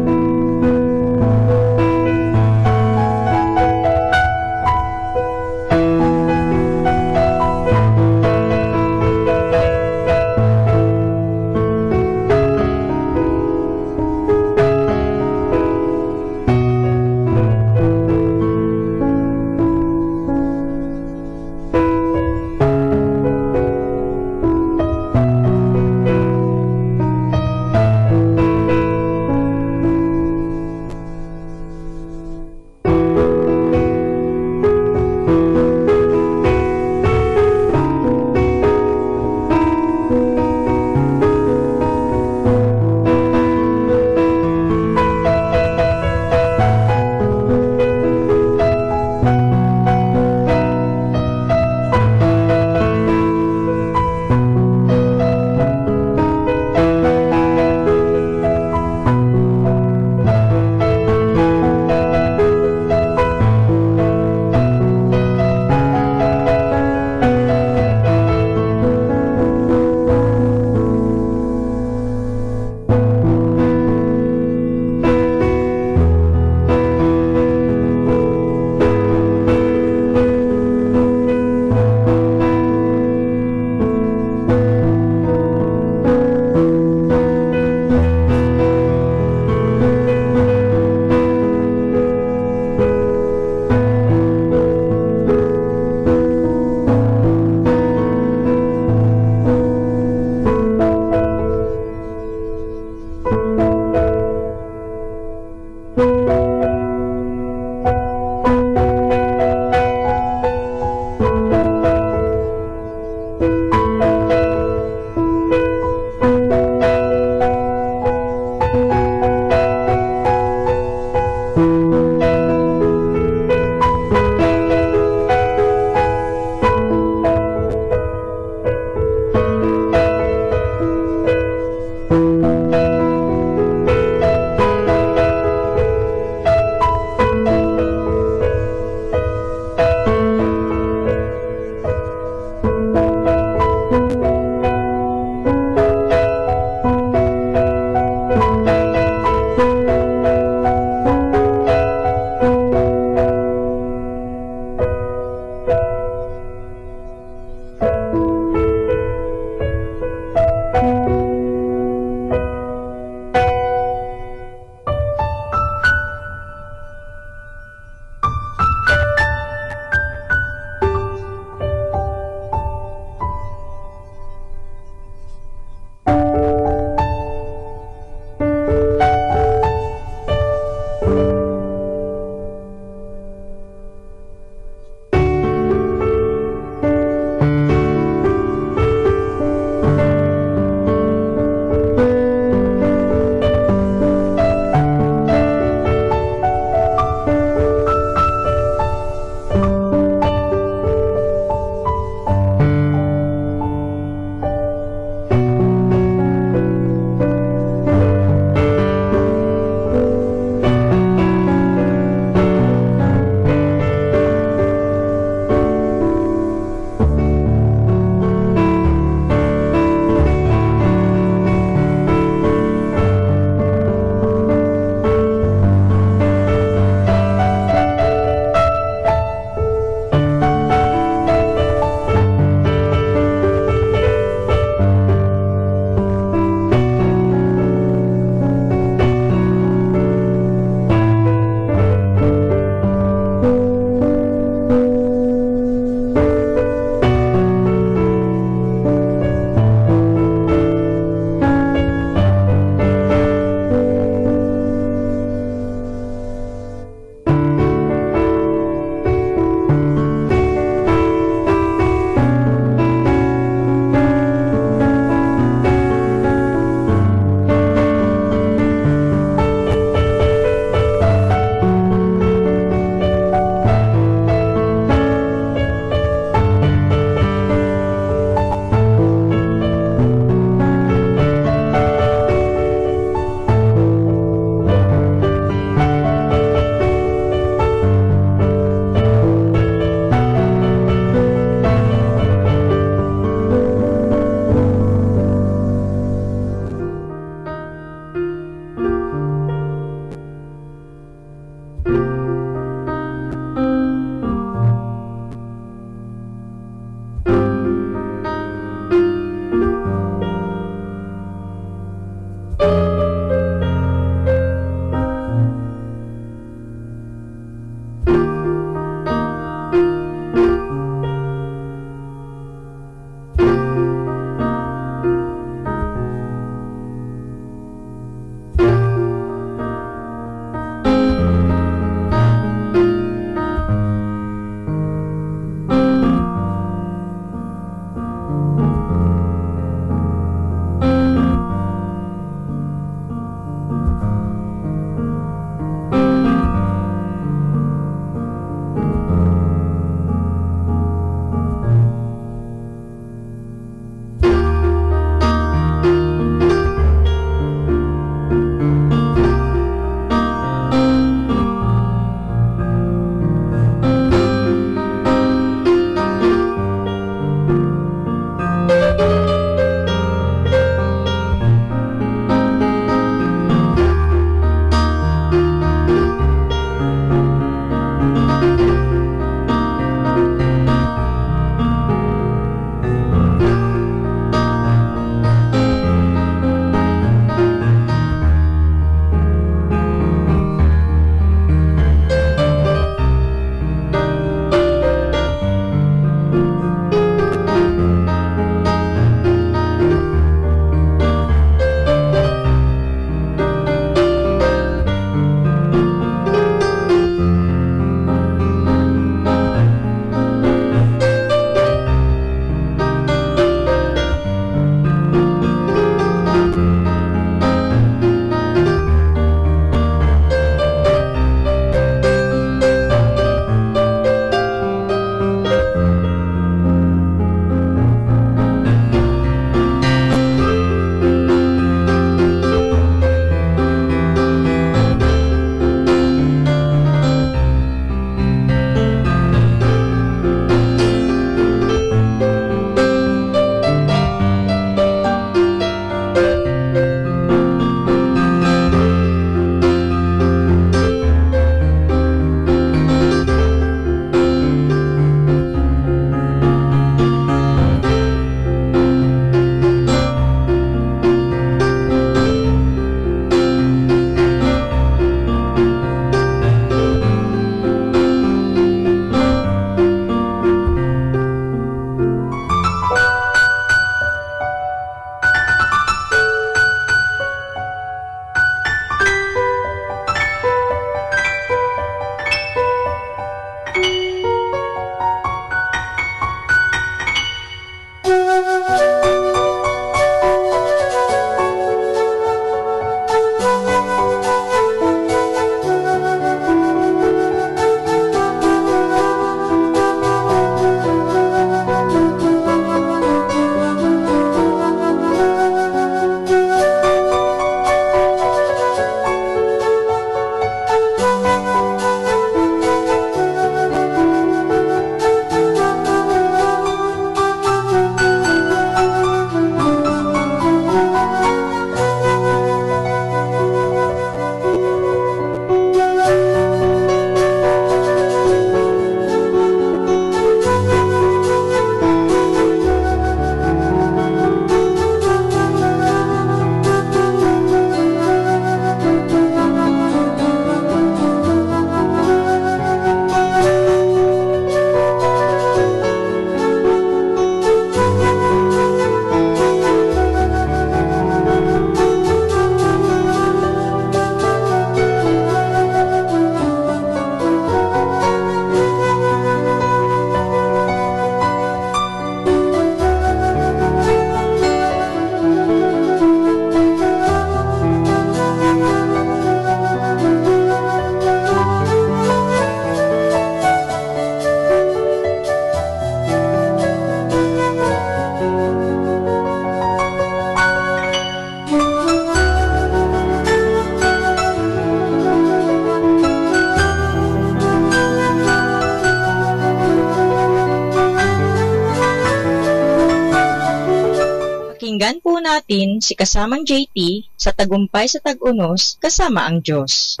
Speaker 15: natin si kasamang JT sa Tagumpay sa Tag-Unos kasama ang Diyos.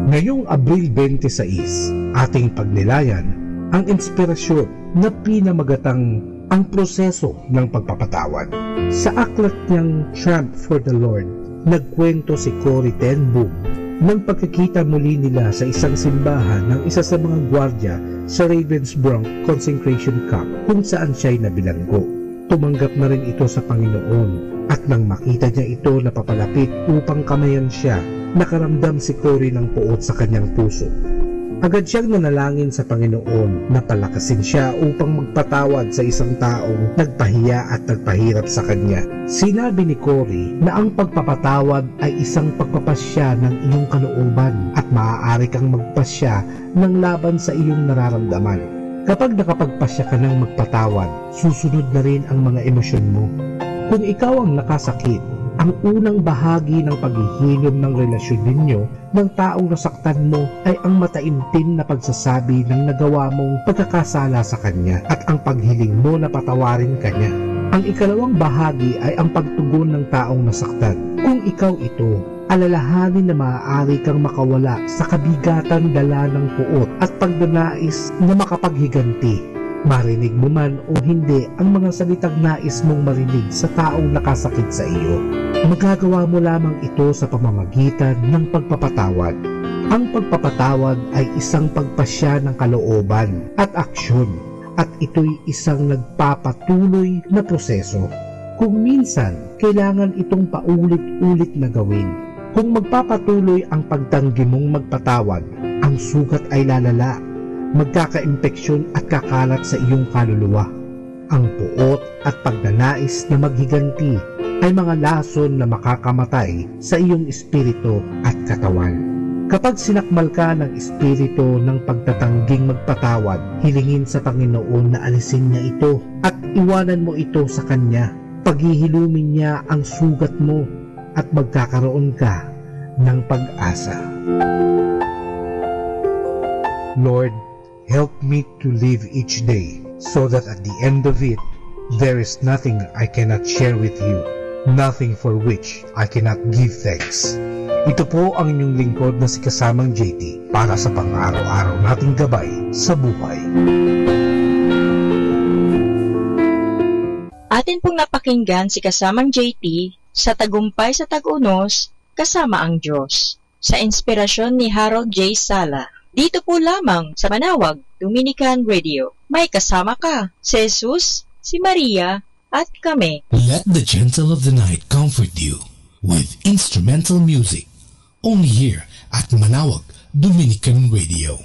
Speaker 16: Ngayong Abril 26, ating pagnilayan ang inspirasyon na pinamagatang ang proseso ng pagpapatawad. Sa aklat niyang Triumph for the Lord, nagkwento si Corrie ten Boom ng pagkikita muli nila sa isang simbahan ng isa sa mga gwardya sa Ravensbrück Consecration Camp kung saan siya'y nabilanggo. Tumanggap na rin ito sa Panginoon at nang makita niya ito na papalapit upang kamayan siya, nakaramdam si Corrie ng puot sa kanyang puso. Agad siyang nanalangin sa Panginoon na palakasin siya upang magpatawad sa isang taong nagpahiya at nagpahirap sa kanya. Sinabi ni Corrie na ang pagpapatawad ay isang pagpapasya ng iyong kalooban at maaari kang magpasya ng laban sa iyong nararamdaman. Kapag nakapagpasya ka ng magpatawad, susunod na rin ang mga emosyon mo. Kung ikaw ang nakasakit, ang unang bahagi ng paghihilom ng relasyon ninyo ng taong nasaktan mo ay ang mataimtim na pagsasabi ng nagawa mong pagkakasala sa kanya at ang paghiling mo na patawarin kanya. Ang ikalawang bahagi ay ang pagtugon ng taong nasaktan. Kung ikaw ito, alalahanin na maaari kang makawala sa kabigatan dala ng puot at pagdanais na makapaghiganti. Marinig mo man o hindi ang mga salitang nais mong marinig sa taong nakasakit sa iyo. Magagawa mo lamang ito sa pamamagitan ng pagpapatawad. Ang pagpapatawad ay isang pagpasya ng kalooban at aksyon, at ito'y isang nagpapatuloy na proseso. Kung minsan, kailangan itong paulit-ulit na gawin. Kung magpapatuloy ang pagtanggi mong magpatawad, ang sugat ay lalala, magkaka-impeksyon at kakalat sa iyong kaluluwa. Ang puot at pagnanais na maghiganti ay mga lason na makakamatay sa iyong espiritu at katawan. Kapag sinakmal ka ng espiritu ng pagtatangging magpatawad, hilingin sa Panginoon na alisin niya ito at iwanan mo ito sa Kanya. Paghihilumin niya ang sugat mo at magkakaroon ka ng pag-asa. Lord, help me to live each day so that at the end of it, there is nothing I cannot share with you, nothing for which I cannot give thanks. Ito po ang inyong lingkod na si Kasamang JT para sa pang-araw-araw nating gabay sa buhay.
Speaker 15: Atin pong napakinggan si Kasamang JT sa Tagumpay sa Tag-Unos kasama ang Diyos sa inspirasyon ni Harold J. Sala. Dito po lamang sa Manawag Dominican Radio. May kasama ka, si Jesus, si Maria, at kami.
Speaker 12: Let the gentle of the night comfort you with instrumental music. Only here at Manawag Dominican Radio.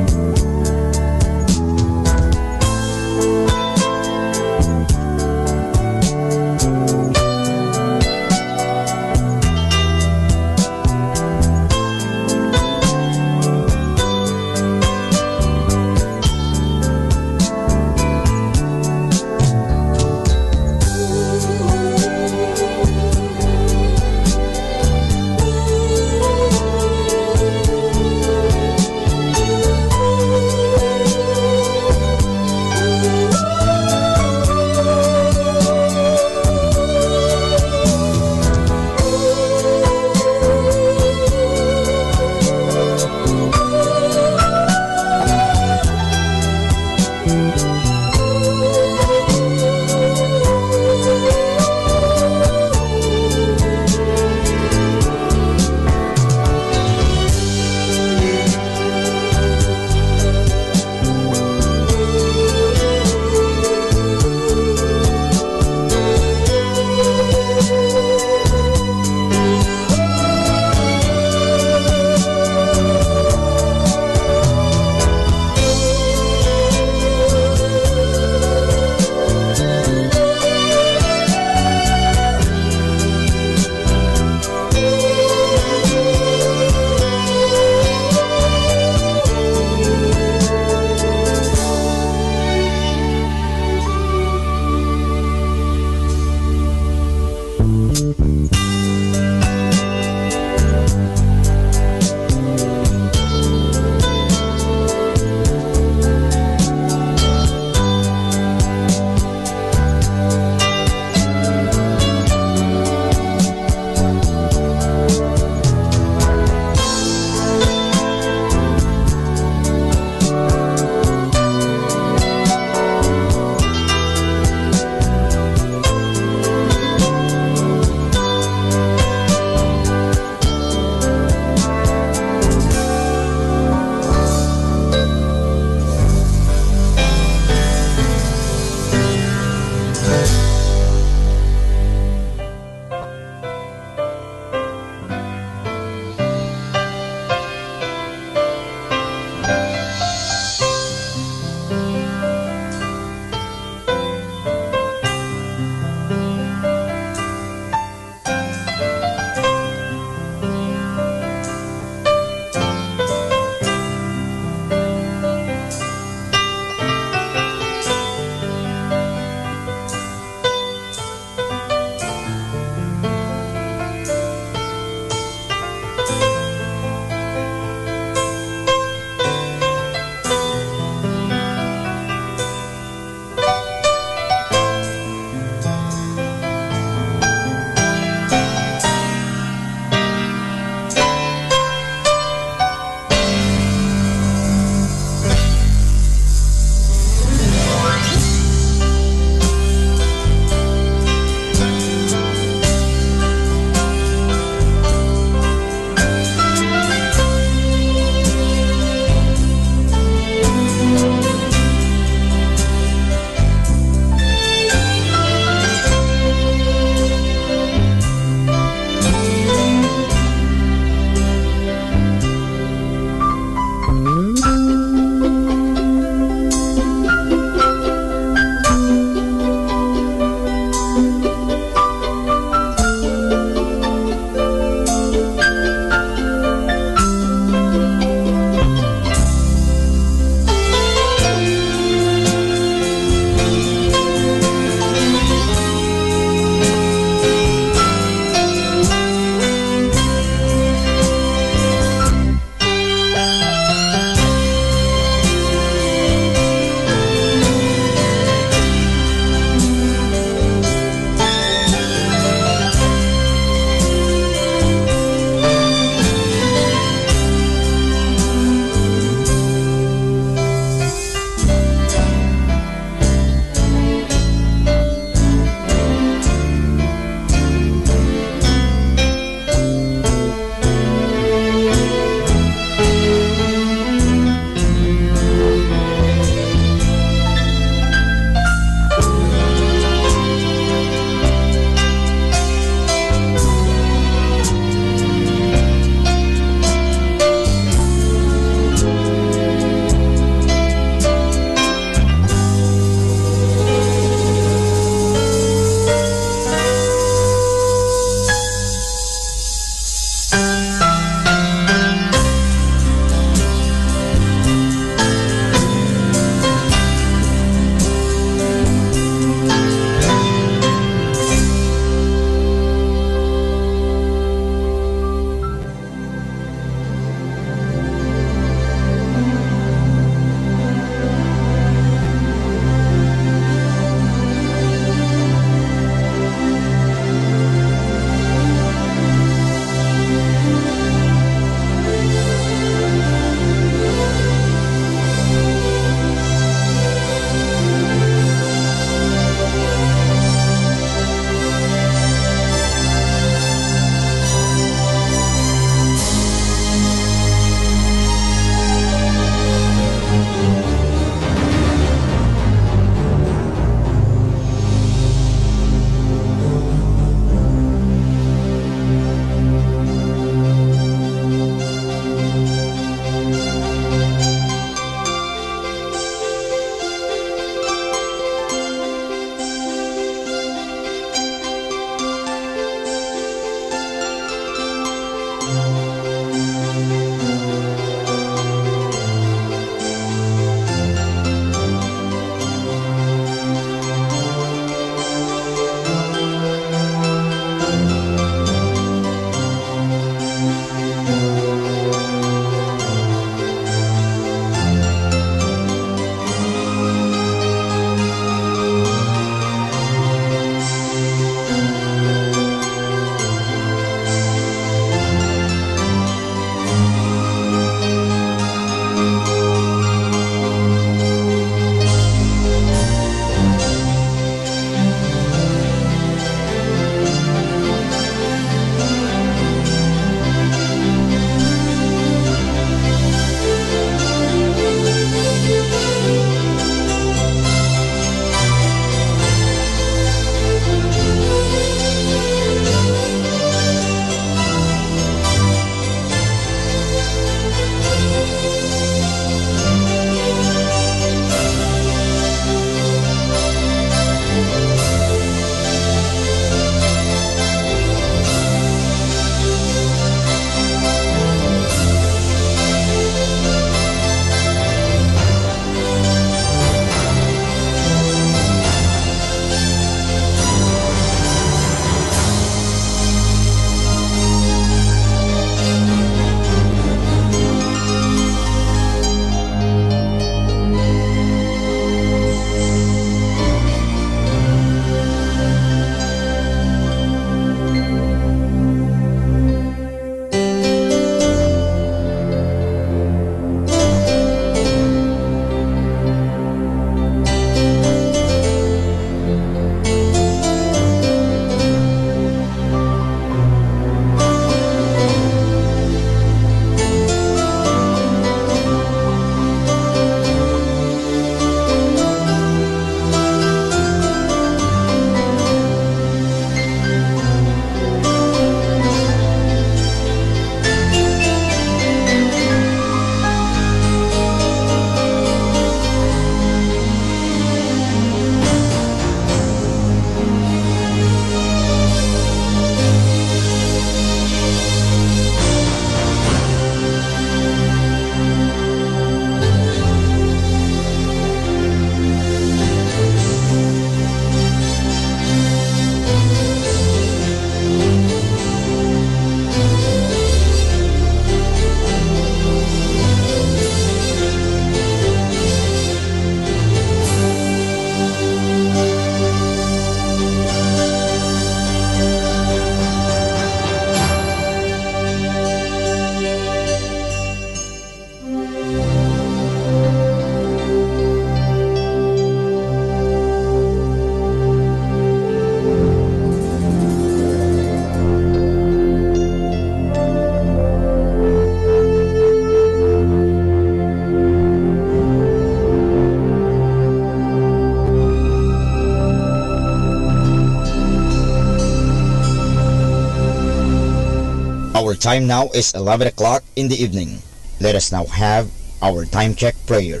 Speaker 1: Our time now is 11 o'clock in the evening. Let us now have our time check prayer.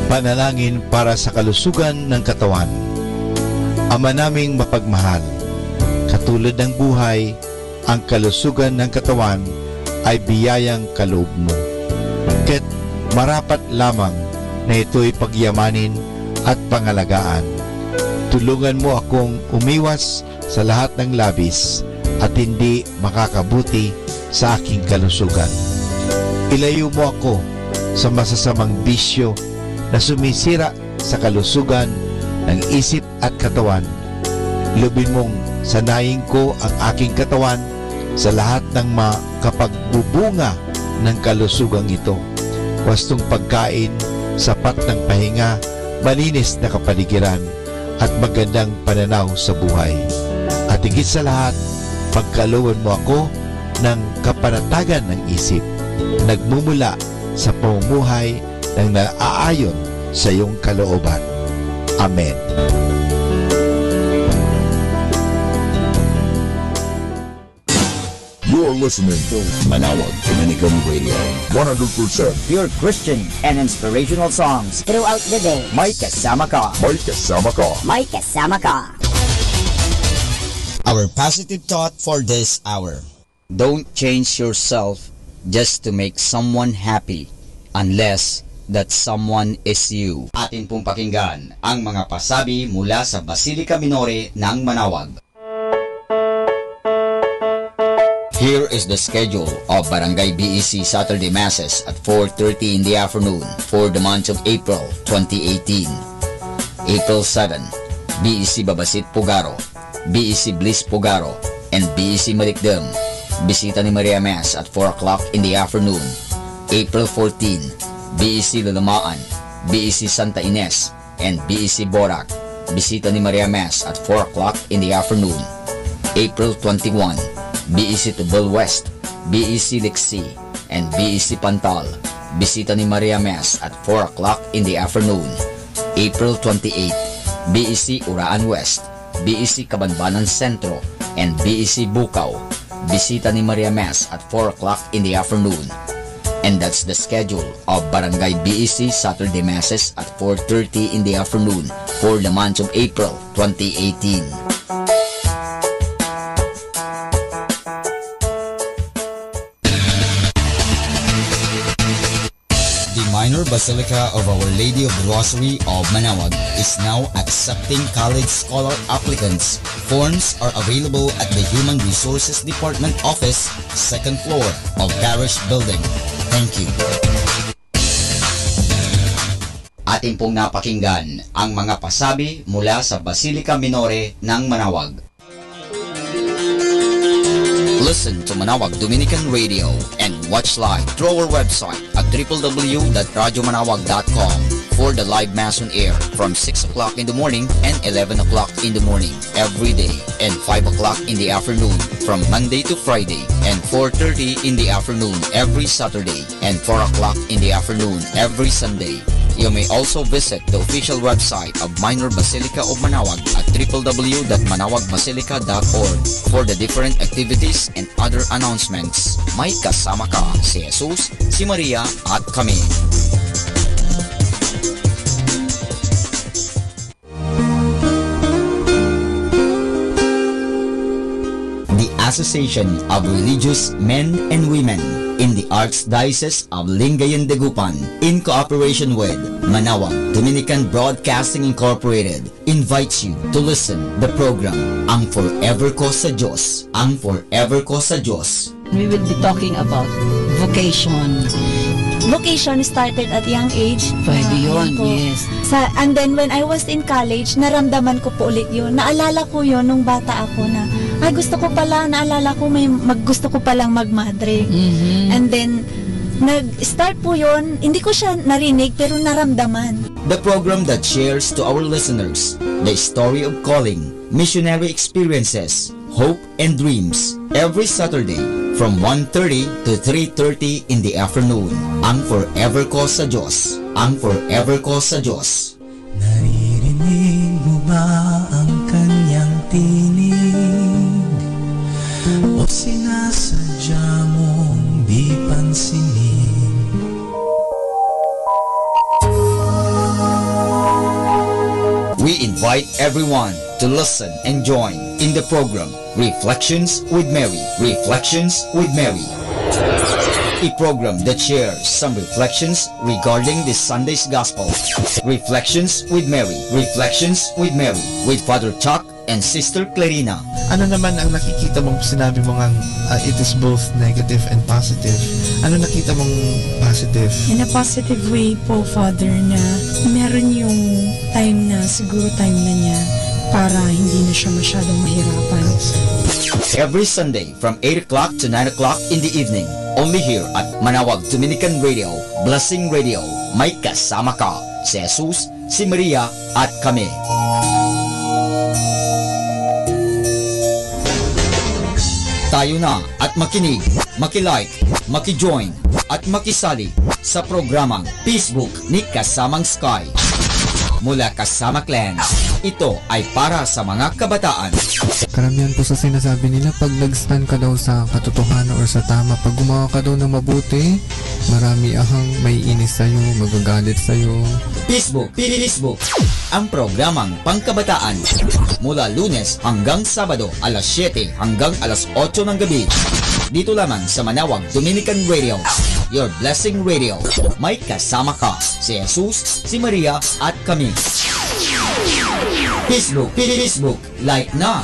Speaker 2: Panalangin para sa kalusugan ng katawan. Ama naming mapagmahal, katulad ng buhay, ang kalusugan ng katawan ay biyayang kaloob mo. Kaya't marapat lamang na ito'y pagyamanin at pangalagaan. Tulungan mo akong umiwas sa lahat ng labis at hindi makakabuti sa aking kalusugan. Ilayo mo ako sa masasamang bisyo na sumisira sa kalusugan ng isip at katawan. Lubin mong sanayin ko ang aking katawan sa lahat ng makapagbubunga ng kalusugang ito. Wastong pagkain, sapat ng pahinga, malinis na kapaligiran, at magandang pananaw sa buhay. At higit sa lahat, pagkalooban mo ako ng kapanatagan ng isip, nagmumula sa pamumuhay ng naaayon sa iyong kalooban. Amen.
Speaker 8: You're listening to Manawag Dominican Radio. 100%
Speaker 20: pure Christian and inspirational songs throughout the day. May kasama ka.
Speaker 8: May kasama ka.
Speaker 20: May kasama ka.
Speaker 1: Our positive thought for this hour. Don't change yourself just to make someone happy unless that someone is you. Atin pong pakinggan ang mga pasabi mula sa Basilica Minore ng Manawag. Here is the schedule of Barangay BEC Saturday Masses at 4:30 in the afternoon for the month of April 2018. April 7, BEC Babasit Pugaro, BEC Bliss Pugaro, and BEC Malikdem. Bisita ni Maria Mass at 4 o'clock in the afternoon. April 14, BEC Lalamaan, BEC Santa Ines, and BEC Borac. Bisita ni Maria Mass at 4 o'clock in the afternoon. April 21, BEC Tubal West, BEC Lixi, and BEC Pantal. Bisita ni Maria Mass at 4 o'clock in the afternoon. April 28, BEC Uraan West, BEC Kabanbanan Sentro, and BEC Bukaw. Bisita ni Maria Mass at 4 o'clock in the afternoon. And that's the schedule of Barangay BEC Saturday Masses at 4:30 in the afternoon for the month of April 2018. Minor Basilica of Our Lady of the Rosary of Manawag is now accepting college scholar applicants. Forms are available at the Human Resources Department office, second floor of Parish Building. Thank you. Atin pong napakinggan ang mga pasabi mula sa Basilica Minore ng Manawag. Listen to Manawag Dominican Radio and watch live through our website at www.radyomanawag.com for the live mass on air from 6 o'clock in the morning and 11 o'clock in the morning every day and 5 o'clock in the afternoon from Monday to Friday and 4:30 in the afternoon every Saturday and 4 o'clock in the afternoon every Sunday. You may also visit the official website of Minor Basilica of Manawag at www.manawagbasilica.org for the different activities and other announcements. May kasama ka si Jesus, si Maria at kami. The Association of Religious Men and Women in the Archdiocese of Lingayen de Gupan, in cooperation with Manawag Dominican Broadcasting Incorporated, invites you to listen the program Ang Forever Ko sa Diyos. Ang Forever Ko sa Diyos.
Speaker 22: We will be talking about vocation.
Speaker 23: Vocation started at young age.
Speaker 22: Pwede yun, yes.
Speaker 23: And then when I was in college, naramdaman ko po ulit yun. Naalala ko yun nung bata ako na, ay gusto ko pala, naalala ko gusto ko palang magmadre. And then, nag-start po yun, hindi ko siya narinig pero naramdaman.
Speaker 1: The program that shares to our listeners the story of calling, missionary experiences, hope and dreams every Saturday from 1:30 to 3:30 in the afternoon. Ang Forever Ko sa Diyos. Ang Forever Ko sa Diyos.
Speaker 6: Naririnig mo ba ang kanyang tinig?
Speaker 1: We invite everyone to listen and join in the program Reflections with Mary. Reflections with Mary. A program that shares some reflections regarding this Sunday's Gospel. Reflections with Mary. Reflections with Mary with Father Chuck and Sister Clarina.
Speaker 5: Ano naman ang nakikita mong sinabi mo nga it is both negative and positive? Ano nakita mong positive?
Speaker 7: In a positive way po, Father, na meron yung time na siguro time na niya para hindi na siya masyadong mahirapan.
Speaker 1: Every Sunday from 8 o'clock to 9 o'clock in the evening, only here at Manawag Dominican Radio, Blessing Radio. May kasama ka, si Jesus, si Maria at kami. Tayo na at makinig, makilike, makijoin at makisali sa programang Facebook ni Kasamang Sky. Mula Kasama Clan, ito ay para sa mga kabataan.
Speaker 9: Karamihan po sa sinasabi nila, pag nag-stand ka daw sa katotohanan or sa tama, pag gumawa ka daw ng mabuti, marami ahang may inis sa'yo, magagalit sa'yo.
Speaker 1: Facebook, ang programang pangkabataan. Mula Lunes hanggang Sabado, alas 7 hanggang alas 8 ng gabi. Dito lamang sa Manawag Dominican Radio, Your Blessing Radio. May kasama ka, si Jesus, si Maria at kami. Facebook, like na.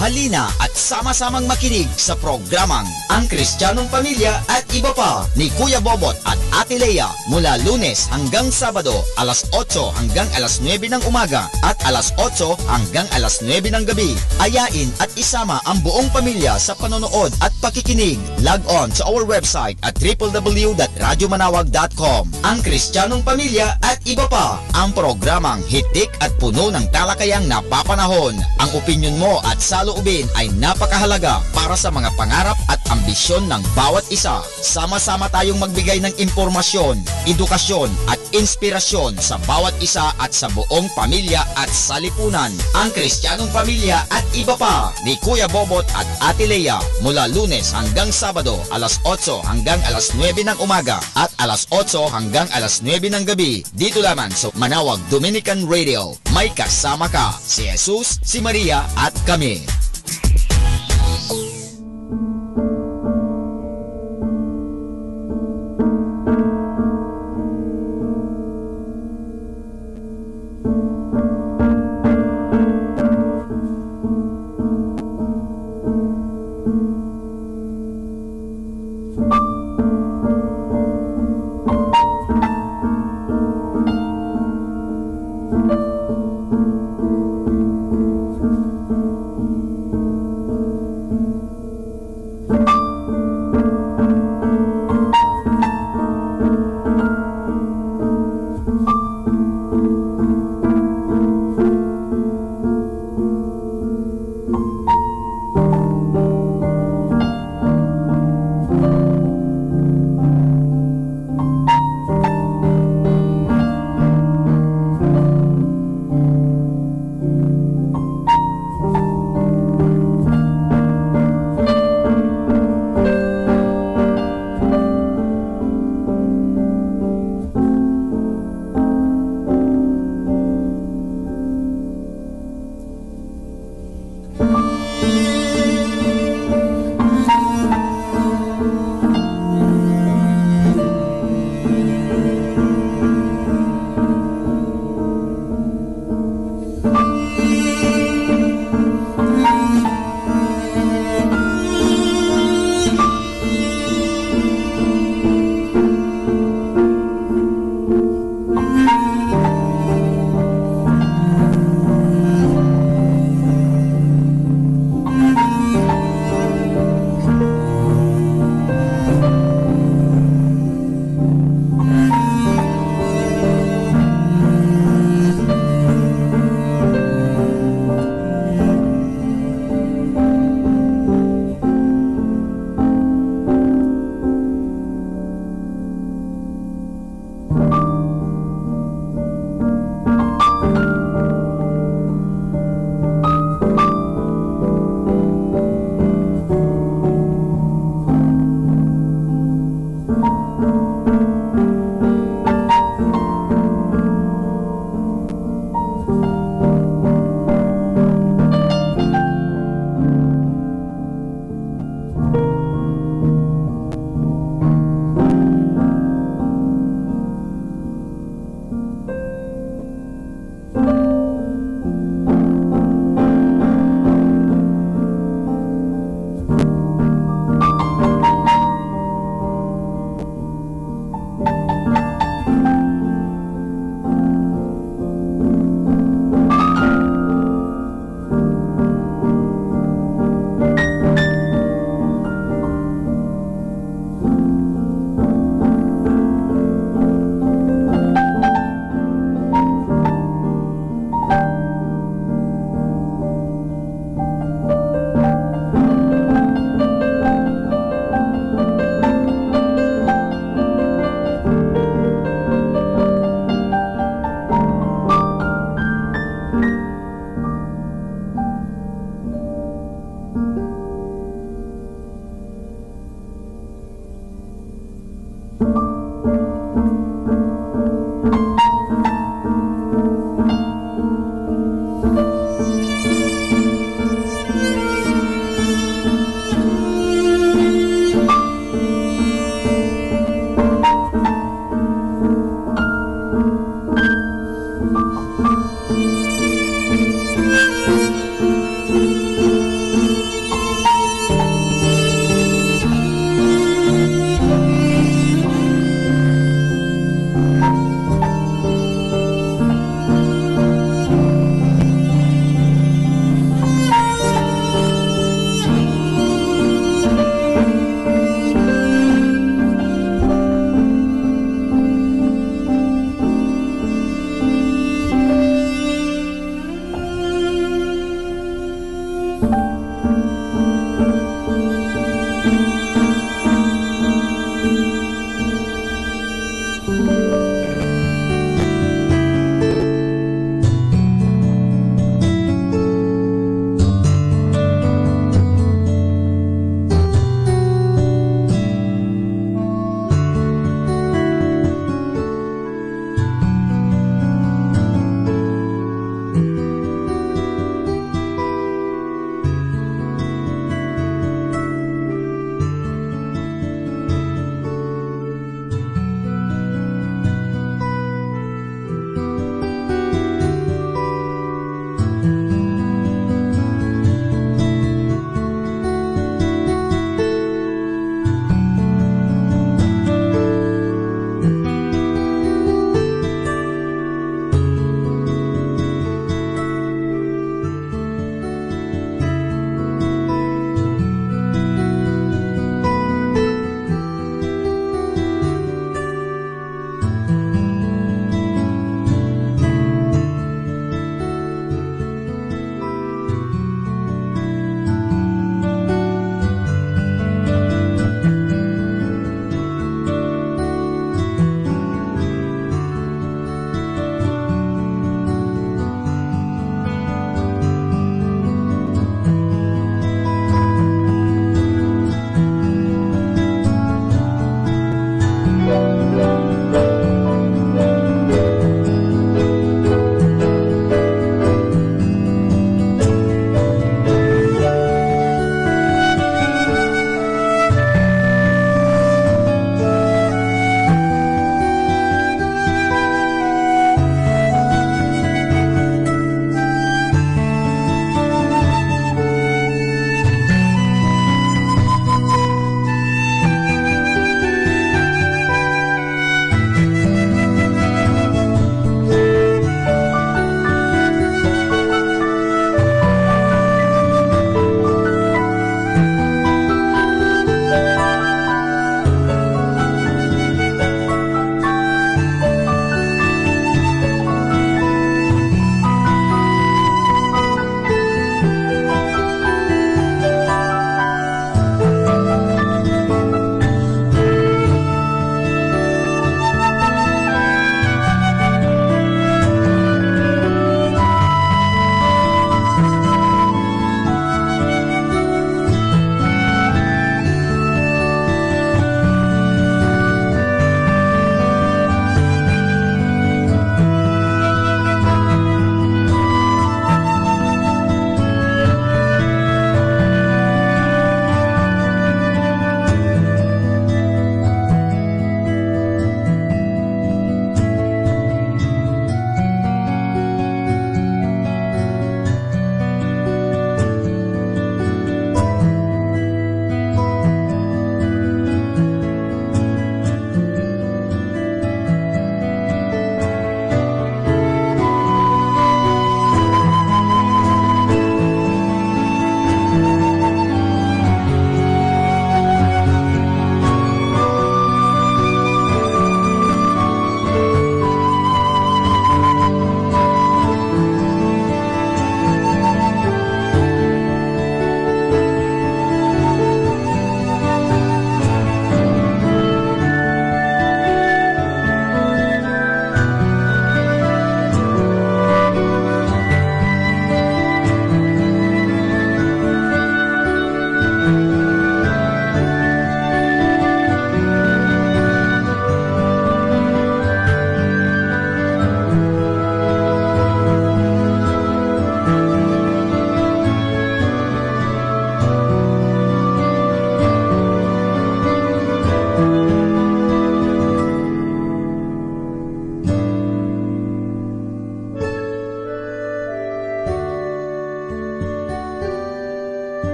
Speaker 1: Halina at sama-samang makinig sa programang Ang Kristiyanong Pamilya at Iba Pa ni Kuya Bobot at Ate Lea mula Lunes hanggang Sabado alas 8 hanggang alas 9 ng umaga at alas 8 hanggang alas 9 ng gabi. Ayain at isama ang buong pamilya sa panonood at pakikinig. Log on sa our website at www.radyomanawag.com. Ang Kristiyanong Pamilya at Iba Pa, ang programang hitik at puno ng talakayang napapanahon. Ang opinyon mo at saloobin ay napakahalaga para sa mga pangarap at ambisyon ng bawat isa. Sama-sama tayong magbigay ng impormasyon, edukasyon at inspirasyon sa bawat isa at sa buong pamilya at salipunan. Ang Kristiyanong Pamilya at Iba Pa ni Kuya Bobot at Ate Lea mula Lunes hanggang Sabado alas 8 hanggang alas 9 ng umaga at alas 8 hanggang alas 9 ng gabi. Dito lamang sa Manawag Dominican Radio. May kasama ka, si Jesus, si Maria at kami.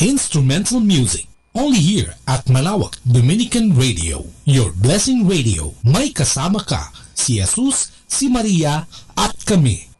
Speaker 12: instrumental music. Only here at Malawak Dominican Radio, your blessing radio. May kasama ka, si Jesus, si Maria, at kami.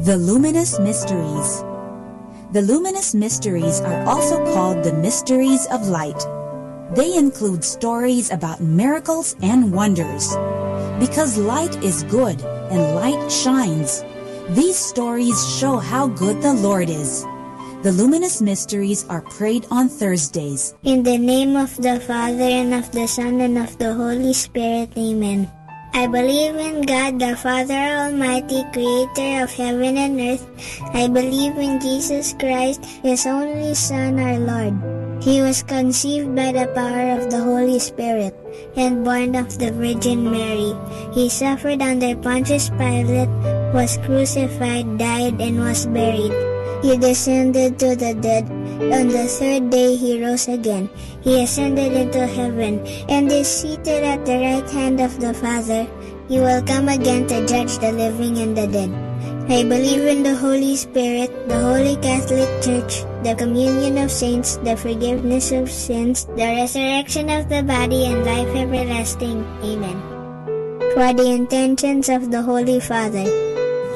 Speaker 3: The Luminous Mysteries. The luminous mysteries are also called the mysteries of light. They include stories about miracles and wonders. Because light is good and light shines, these stories show how good the Lord is. The luminous mysteries are prayed on Thursdays.
Speaker 14: In the name of the Father, and of the Son, and of the Holy Spirit. Amen. I believe in God, the Father Almighty, creator of heaven and earth. I believe in Jesus Christ, His only Son, our Lord. He was conceived by the power of the Holy Spirit and born of the Virgin Mary. He suffered under Pontius Pilate, was crucified, died, and was buried. He descended to the dead. On the third day he rose again. He ascended into heaven and is seated at the right hand of the Father. He will come again to judge the living and the dead. I believe in the Holy Spirit, the Holy Catholic Church, the communion of saints, the forgiveness of sins, the resurrection of the body, and life everlasting. Amen. For the intentions of the Holy Father.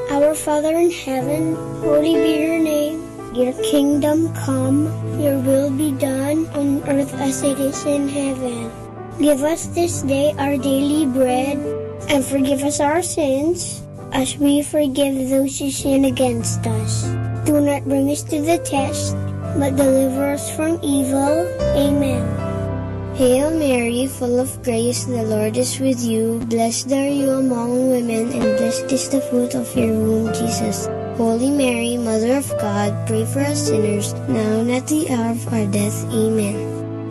Speaker 18: Our Father in heaven, holy be your name. Your kingdom come, your will be done on earth as it is in heaven. Give us this day our daily bread, and forgive us our sins, as we forgive those who sin against us. Do not bring us to the test, but deliver us from evil. Amen.
Speaker 14: Hail Mary, full of grace, the Lord is with you. Blessed are you among women, and blessed is the fruit of your womb, Jesus. Holy Mary, Mother of God, pray for us sinners, now and at the hour of our death. Amen.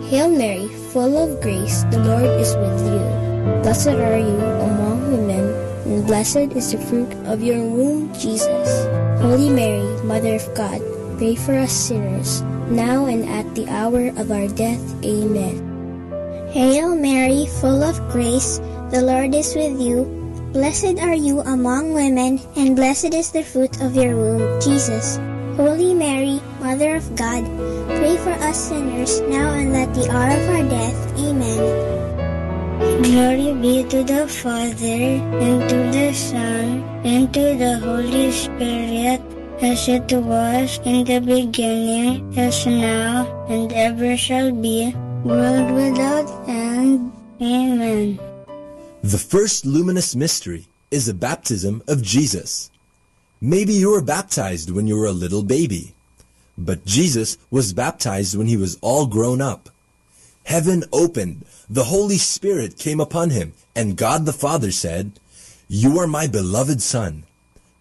Speaker 14: Hail Mary, full of grace, the Lord is with you. Blessed are you among women, and blessed is the fruit of your womb, Jesus. Holy Mary, Mother of God, pray for us sinners, now and at the hour of our death. Amen. Hail Mary, full of grace, the Lord is with you. Blessed are you among women, and blessed is the fruit of your womb, Jesus. Holy Mary, Mother of God, pray for us sinners, now and at the hour of our death. Amen. Glory be to the Father, and to the Son, and to the Holy Spirit, as it was in the beginning, as now, and ever shall be, world without end. Amen.
Speaker 24: The first luminous mystery is the baptism of Jesus. Maybe you were baptized when you were a little baby, but Jesus was baptized when he was all grown up. Heaven opened, the Holy Spirit came upon him, and God the Father said, "You are my beloved Son.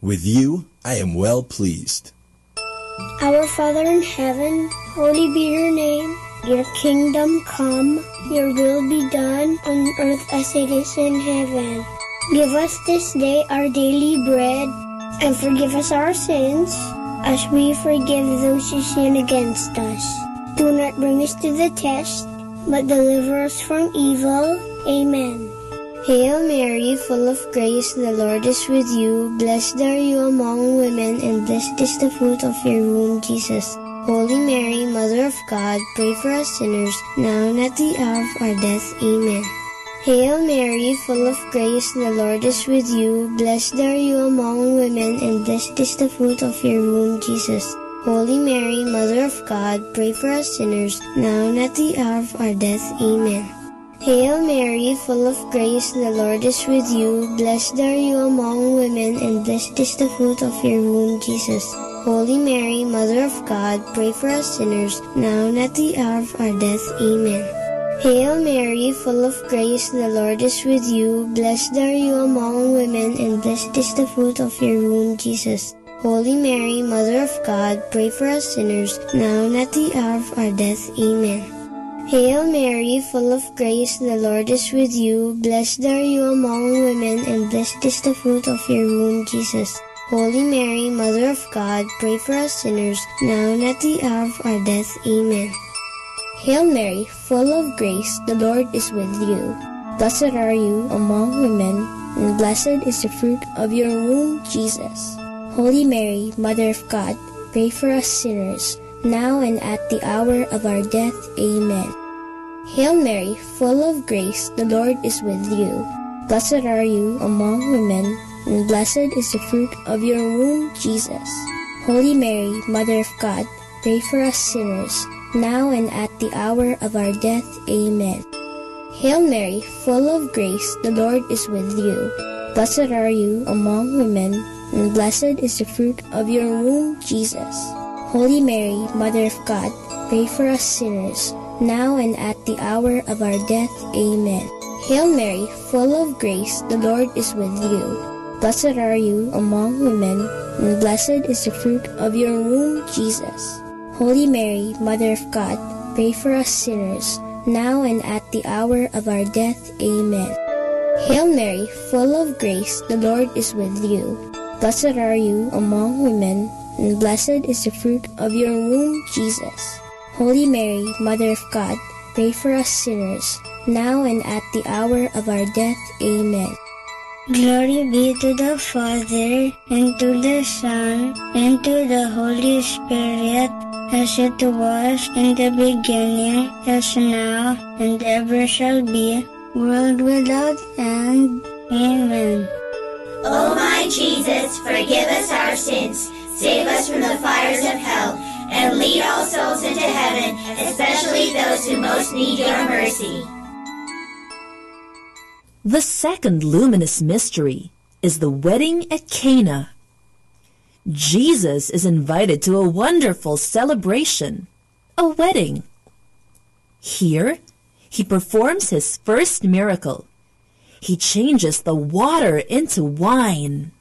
Speaker 24: With you I am well pleased."
Speaker 18: Our Father in heaven, holy be your name. Your kingdom come, your will be done on earth as it is in heaven. Give us this day our daily bread, and forgive us our sins, as we forgive those who sin against us. Do not bring us to the test, but deliver us from evil. Amen. Hail Mary, full of grace, the Lord is with you. Blessed are you among women, and blessed is the fruit of your womb, Jesus. Holy Mary, Mother of God, pray for us sinners, now and at the hour of our death. Amen. Hail Mary, full of grace, the Lord is with you. Blessed are you among women, and blessed is the fruit of your womb, Jesus. Holy Mary, Mother of God, pray for us sinners, now and at the hour of our death. Amen. Hail Mary, full of grace, the Lord is with you. Blessed are you among women, and blessed is the fruit of your womb, Jesus. Holy Mary, Mother of God, pray for us sinners, now and at the hour of our death. Amen. Hail Mary, full of grace, the Lord is with you. Blessed are you among women, and blessed is the fruit of your womb, Jesus. Holy Mary, Mother of God, pray for us sinners, now and at the hour of our death. Amen. Hail Mary, full of grace, the Lord is with you. Blessed are you among women, and blessed is the fruit of your womb, Jesus. Holy Mary, Mother of God, pray for us sinners, now and at the hour of our death. Amen. Hail Mary, full of grace, the Lord is with you. Blessed are you among women, and blessed is the fruit of your womb, Jesus. Holy Mary, Mother of God, pray for us sinners, now and at the hour of our death. Amen. Hail Mary, full of grace, the Lord is with you. Blessed are you among women, and
Speaker 14: blessed is the fruit of your womb, Jesus. Holy Mary, Mother of God, pray for us sinners, now and at the hour of our death. Amen. Hail Mary, full of grace, the Lord is with you. Blessed are you among women, and blessed is the fruit of your womb, Jesus. Holy Mary, Mother of God, pray for us sinners, now and at the hour of our death. Amen. Hail Mary, full of grace, the Lord is with you. Blessed are you among women, and blessed is the fruit of your womb, Jesus. Holy Mary, Mother of God, pray for us sinners, now and at the hour of our death. Amen. Hail Mary, full of grace, the Lord is with you. Blessed are you among women, and blessed is the fruit of your womb, Jesus. Holy Mary, Mother of God, pray for us sinners, now and at the hour of our death. Amen.
Speaker 18: Glory be to the Father, and to the Son, and to the Holy Spirit, as it was in the beginning, as now, and ever shall be, world without end. Amen.
Speaker 13: O my Jesus, forgive us our sins, save us from the fires of hell, and lead all souls into heaven, especially those who most need your mercy.
Speaker 17: The second luminous mystery is the wedding at Cana. Jesus is invited to a wonderful celebration, a wedding. Here, he performs his first miracle. He changes the water into wine.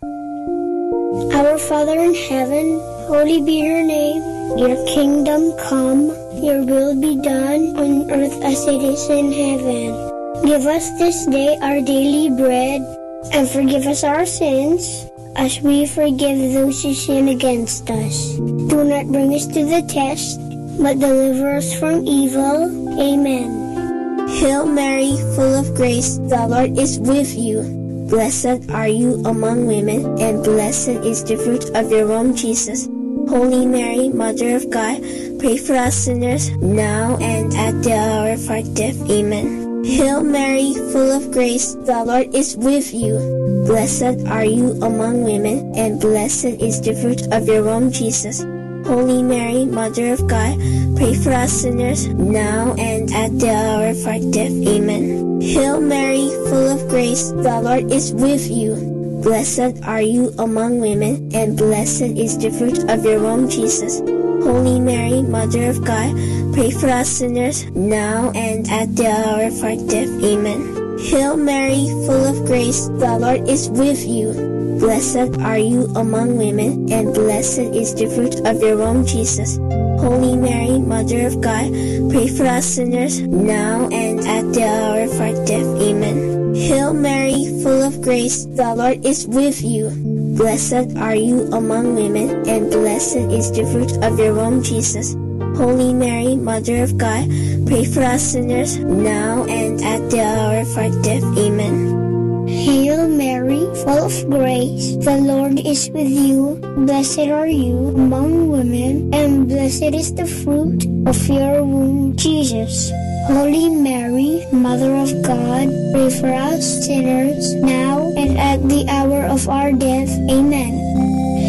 Speaker 18: Our Father in heaven, holy be your name. Your kingdom come, your will be done on earth as it is in heaven. Give us this day our daily bread, and forgive us our sins, as we forgive those who sin against us. Do not bring us to the test, but deliver us from evil. Amen.
Speaker 14: Hail Mary, full of grace, the Lord is with you. Blessed are you among women, and blessed is the fruit of your womb, Jesus. Holy Mary, Mother of God, pray for us sinners, now and at the hour of our death. Amen. Hail Mary, full of grace, the Lord is with you. Blessed are you among women, and blessed is the fruit of your womb, Jesus. Holy Mary, Mother of God, pray for us sinners, now and at the hour of our death. Amen. Hail Mary, full of grace, the Lord is with you. Blessed are you among women, and blessed is the fruit of your womb, Jesus. Holy Mary, Mother of God, pray for us sinners, now and at the hour of our death. Amen. Hail Mary, full of grace, the Lord is with you. Blessed are you among women, and blessed is the fruit of your womb, Jesus. Holy Mary, Mother of God, pray for us sinners, now and at the hour of our death. Amen. Hail Mary, full of grace, the Lord is with you. Blessed are you among women, and blessed is the fruit of your womb, Jesus. Holy Mary, Mother of God, pray for us sinners, now and at the hour of our death. Amen.
Speaker 18: Hail Mary, full of grace, the Lord is with you. Blessed are you among women, and blessed is the fruit of your womb, Jesus. Holy Mary, Mother of God, pray for us sinners, now and at the hour of our death. Amen.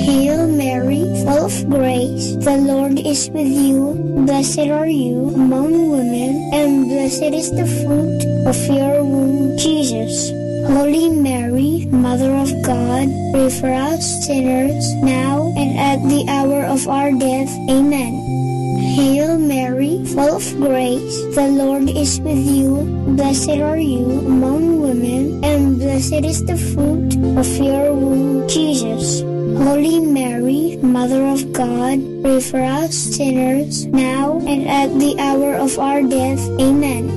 Speaker 18: Hail Mary, full of grace, the Lord is with you. Blessed are you among women, and blessed is the fruit of your womb, Jesus. Holy Mary, Mother of God, pray for us sinners, now and at the hour of our death. Amen. Hail Mary, full of grace, the Lord is with you. Blessed are you among women, and blessed is the fruit of your womb, Jesus. Holy Mary, Mother of God, pray for us sinners, now and at the hour of our death. Amen.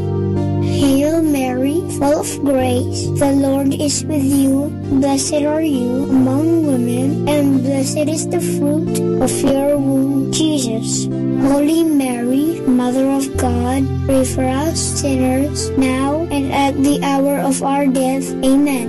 Speaker 18: Hail Mary, full of grace, the Lord is with you. Blessed are you among women, and blessed is the fruit of your womb, Jesus. Holy Mary, Mother of God, pray for us sinners, now and at the hour of our death. Amen.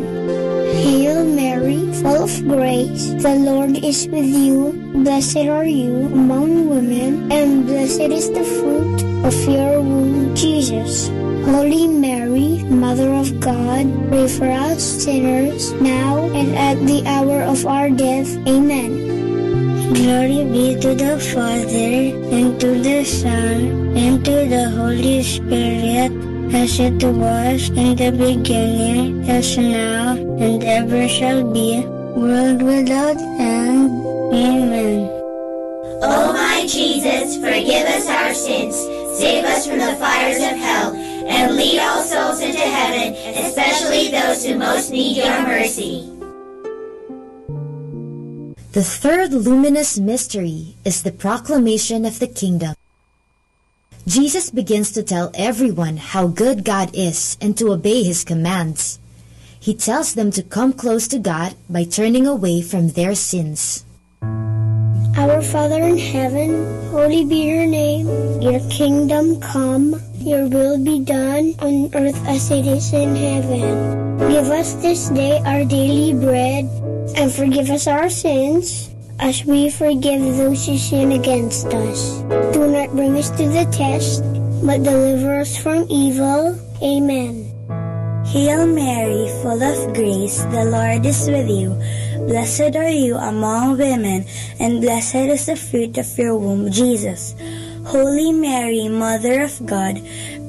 Speaker 18: Hail Mary, full of grace, the Lord is with you. Blessed are you among women, and blessed is the fruit of your womb, Jesus. Holy Mary, Mother of God, pray for us sinners, now and at the hour of our death. Amen. Glory be to the Father, and to the Son, and to the Holy Spirit, as it was in the beginning, as now, and ever shall be, world without end. Amen.
Speaker 13: O my Jesus, forgive us our sins, save us from the fires of hell, and lead all souls into heaven, especially those who most need your mercy.
Speaker 4: The third luminous mystery is the proclamation of the kingdom. Jesus begins to tell everyone how good God is and to obey His commands. He tells them to come close to God by turning away from their sins.
Speaker 18: Our Father in heaven, holy be your name. Your kingdom come, your will be done on earth as it is in heaven. Give us this day our daily bread, and forgive us our sins, as we forgive those who sin against us. Do not bring us to the test, but deliver us from evil. Amen.
Speaker 11: Hail Mary, full of grace, the Lord is with you. Blessed are you among women, and blessed is the fruit of your womb, Jesus. Holy Mary, Mother of God,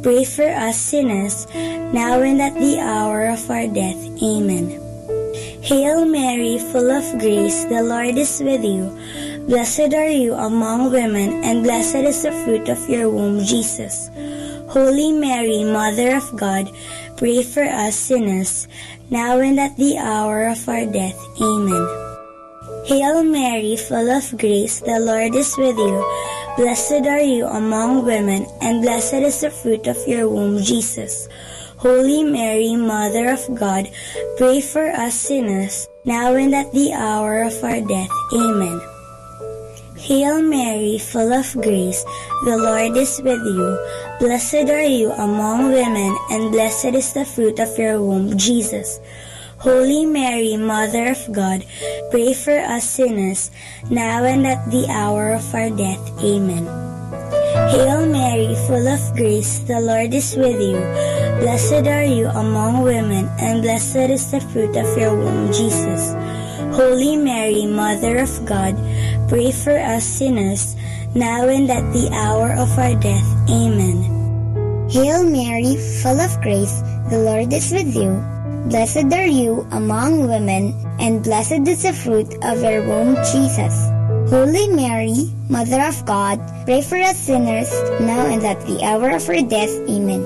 Speaker 11: pray for us sinners, now and at the hour of our death. Amen. Hail Mary, full of grace, the Lord is with you. Blessed are you among women, and blessed is the fruit of your womb, Jesus. Holy Mary, Mother of God, pray for us sinners, now and at the hour of our death. Amen. Hail Mary, full of grace, the Lord is with you. Blessed are you among women, and blessed is the fruit of your womb, Jesus. Holy Mary, Mother of God, pray for us sinners, now and at the hour of our death. Amen. Hail Mary, full of grace, the Lord is with you. Blessed are you among women, and blessed is the fruit of your womb, Jesus. Holy Mary, Mother of God, pray for us sinners, now and at the hour of our death. Amen. Hail Mary, full of grace, the Lord is with you. Blessed are you among women, and blessed is the fruit of your womb, Jesus. Holy Mary, Mother of God, pray for us sinners, now and at the hour of our death. Amen.
Speaker 18: Hail Mary, full of grace, the Lord is with you. Blessed are you among women, and blessed is the fruit of your womb, Jesus. Holy Mary, Mother of God, pray for us sinners, now and at the hour of our death. Amen.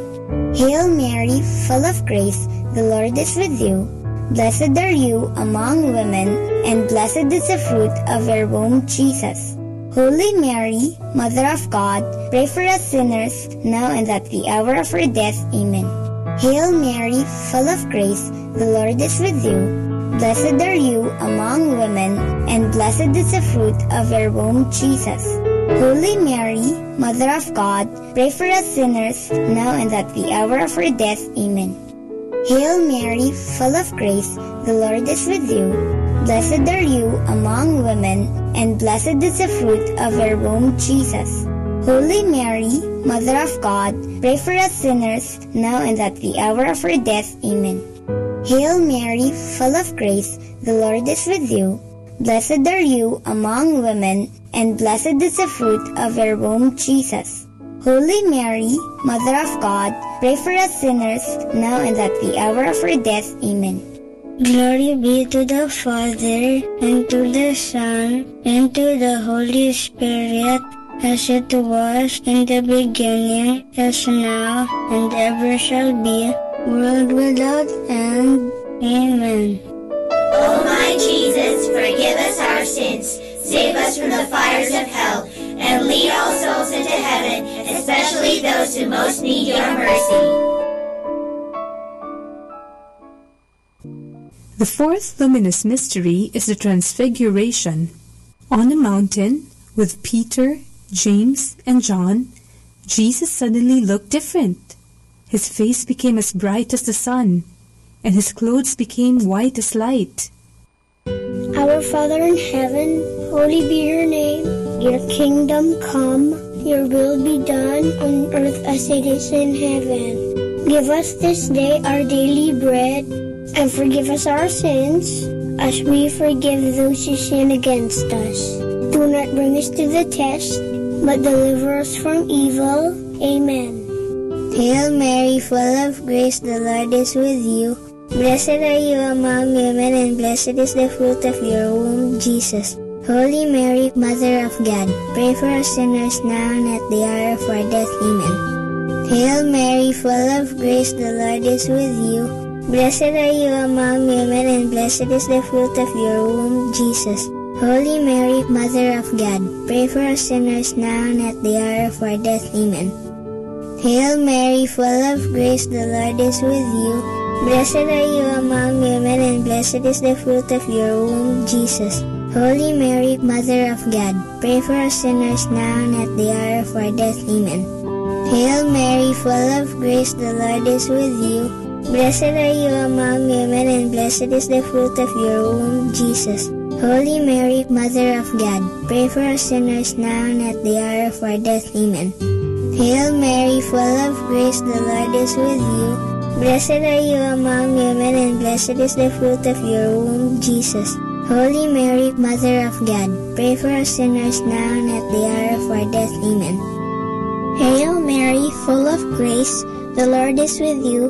Speaker 18: Hail Mary, full of grace, the Lord is with you. Blessed are you among women, and blessed is the fruit of your womb, Jesus. Holy Mary, Mother of God, pray for us sinners, now and at the hour of our death. Amen. Hail Mary, full of grace, the Lord is with you. Blessed are you among women, and blessed is the fruit of your womb, Jesus. Holy Mary, Mother of God, pray for us sinners, now and at the hour of our death. Amen. Hail Mary, full of grace, the Lord is with you. Blessed are you among women, and blessed is the fruit of your womb, Jesus. Holy Mary, Mother of God, pray for us sinners, now and at the hour of our death. Amen. Hail Mary, full of grace, the Lord is with you. Blessed are you among women, and blessed is the fruit of your womb, Jesus. Holy Mary, Mother of God, pray for us sinners, now and at the hour of our death. Amen. Glory be to the Father, and to the Son, and to the Holy Spirit, as it was in the beginning, as now, and ever shall be, world without end. Amen.
Speaker 13: O my Jesus, forgive us our sins, save us from the fires of hell, and lead all souls into heaven, especially those who most need your mercy.
Speaker 19: The fourth luminous mystery is the Transfiguration. On a mountain, with Peter, James, and John, Jesus suddenly looked different. His face became as bright as the sun, and his clothes became white as light.
Speaker 18: Our Father in heaven, holy be your name. Your kingdom come, your will be done on earth as it is in heaven. Give us this day our daily bread, and forgive us our sins, as we forgive those who sin against us. Do not bring us to the test, but deliver us from evil. Amen.
Speaker 14: Hail Mary, full of grace, the Lord is with you. Blessed are you among women, and blessed is the fruit of your womb, Jesus. Holy Mary, Mother of God, pray for us sinners now and at the hour of our death. Amen. Hail Mary, full of grace, the Lord is with you. Blessed are you among women, and blessed is the fruit of your womb, Jesus. Holy Mary, Mother of God, pray for us sinners now and at the hour of our death. Amen. Hail Mary, full of grace, the Lord is with you. Blessed are you among women, and blessed is the fruit of your womb, Jesus. Holy Mary, Mother of God, pray for us sinners now and at the hour of our death. Amen. Hail Mary, full of grace, the Lord is with you. Blessed are you among women, and blessed is the fruit of your womb, Jesus. Holy Mary, Mother of God, pray for us sinners now and at the hour of our death. Amen. Hail Mary, full of grace, the Lord is with you. Blessed are you among women, and blessed is the fruit of your womb, Jesus. Holy Mary, Mother of God, pray for us sinners now and at the hour of our death. Amen.
Speaker 18: Hail Mary, full of grace, the Lord is with you.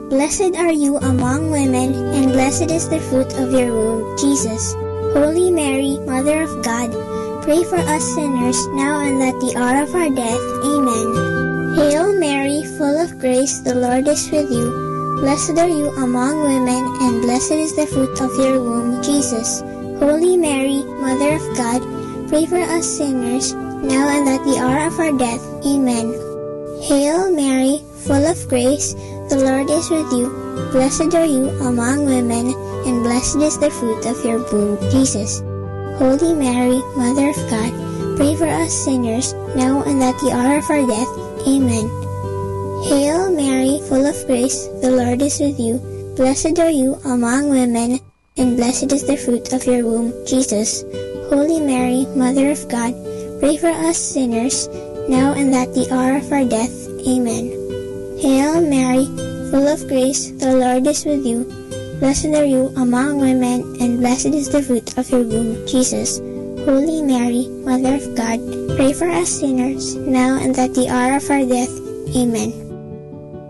Speaker 18: Blessed are you among women, and blessed is the fruit of your womb, Jesus. Holy Mary, Mother of God, pray for us sinners, now and at the hour of our death. Amen. Hail Mary, full of grace, the Lord is with you. Blessed are you among women, and blessed is the fruit of your womb, Jesus. Holy Mary, Mother of God, pray for us sinners, now and at the hour of our death. Amen. Hail Mary, full of grace, the Lord is with you. Blessed are you among women, and blessed is the fruit of your womb, Jesus. Holy Mary, Mother of God, pray for us sinners, now and at the hour of our death. Amen. Hail Mary, full of grace, the Lord is with you. Blessed are you among women, and blessed is the fruit of your womb, Jesus. Holy Mary, Mother of God, pray for us sinners, now and at the hour of our death. Amen. Hail Mary, full of grace, the Lord is with you. Blessed are you among women, and blessed is the fruit of your womb, Jesus. Holy Mary, Mother of God, pray for us sinners, now and at the hour of our death. Amen.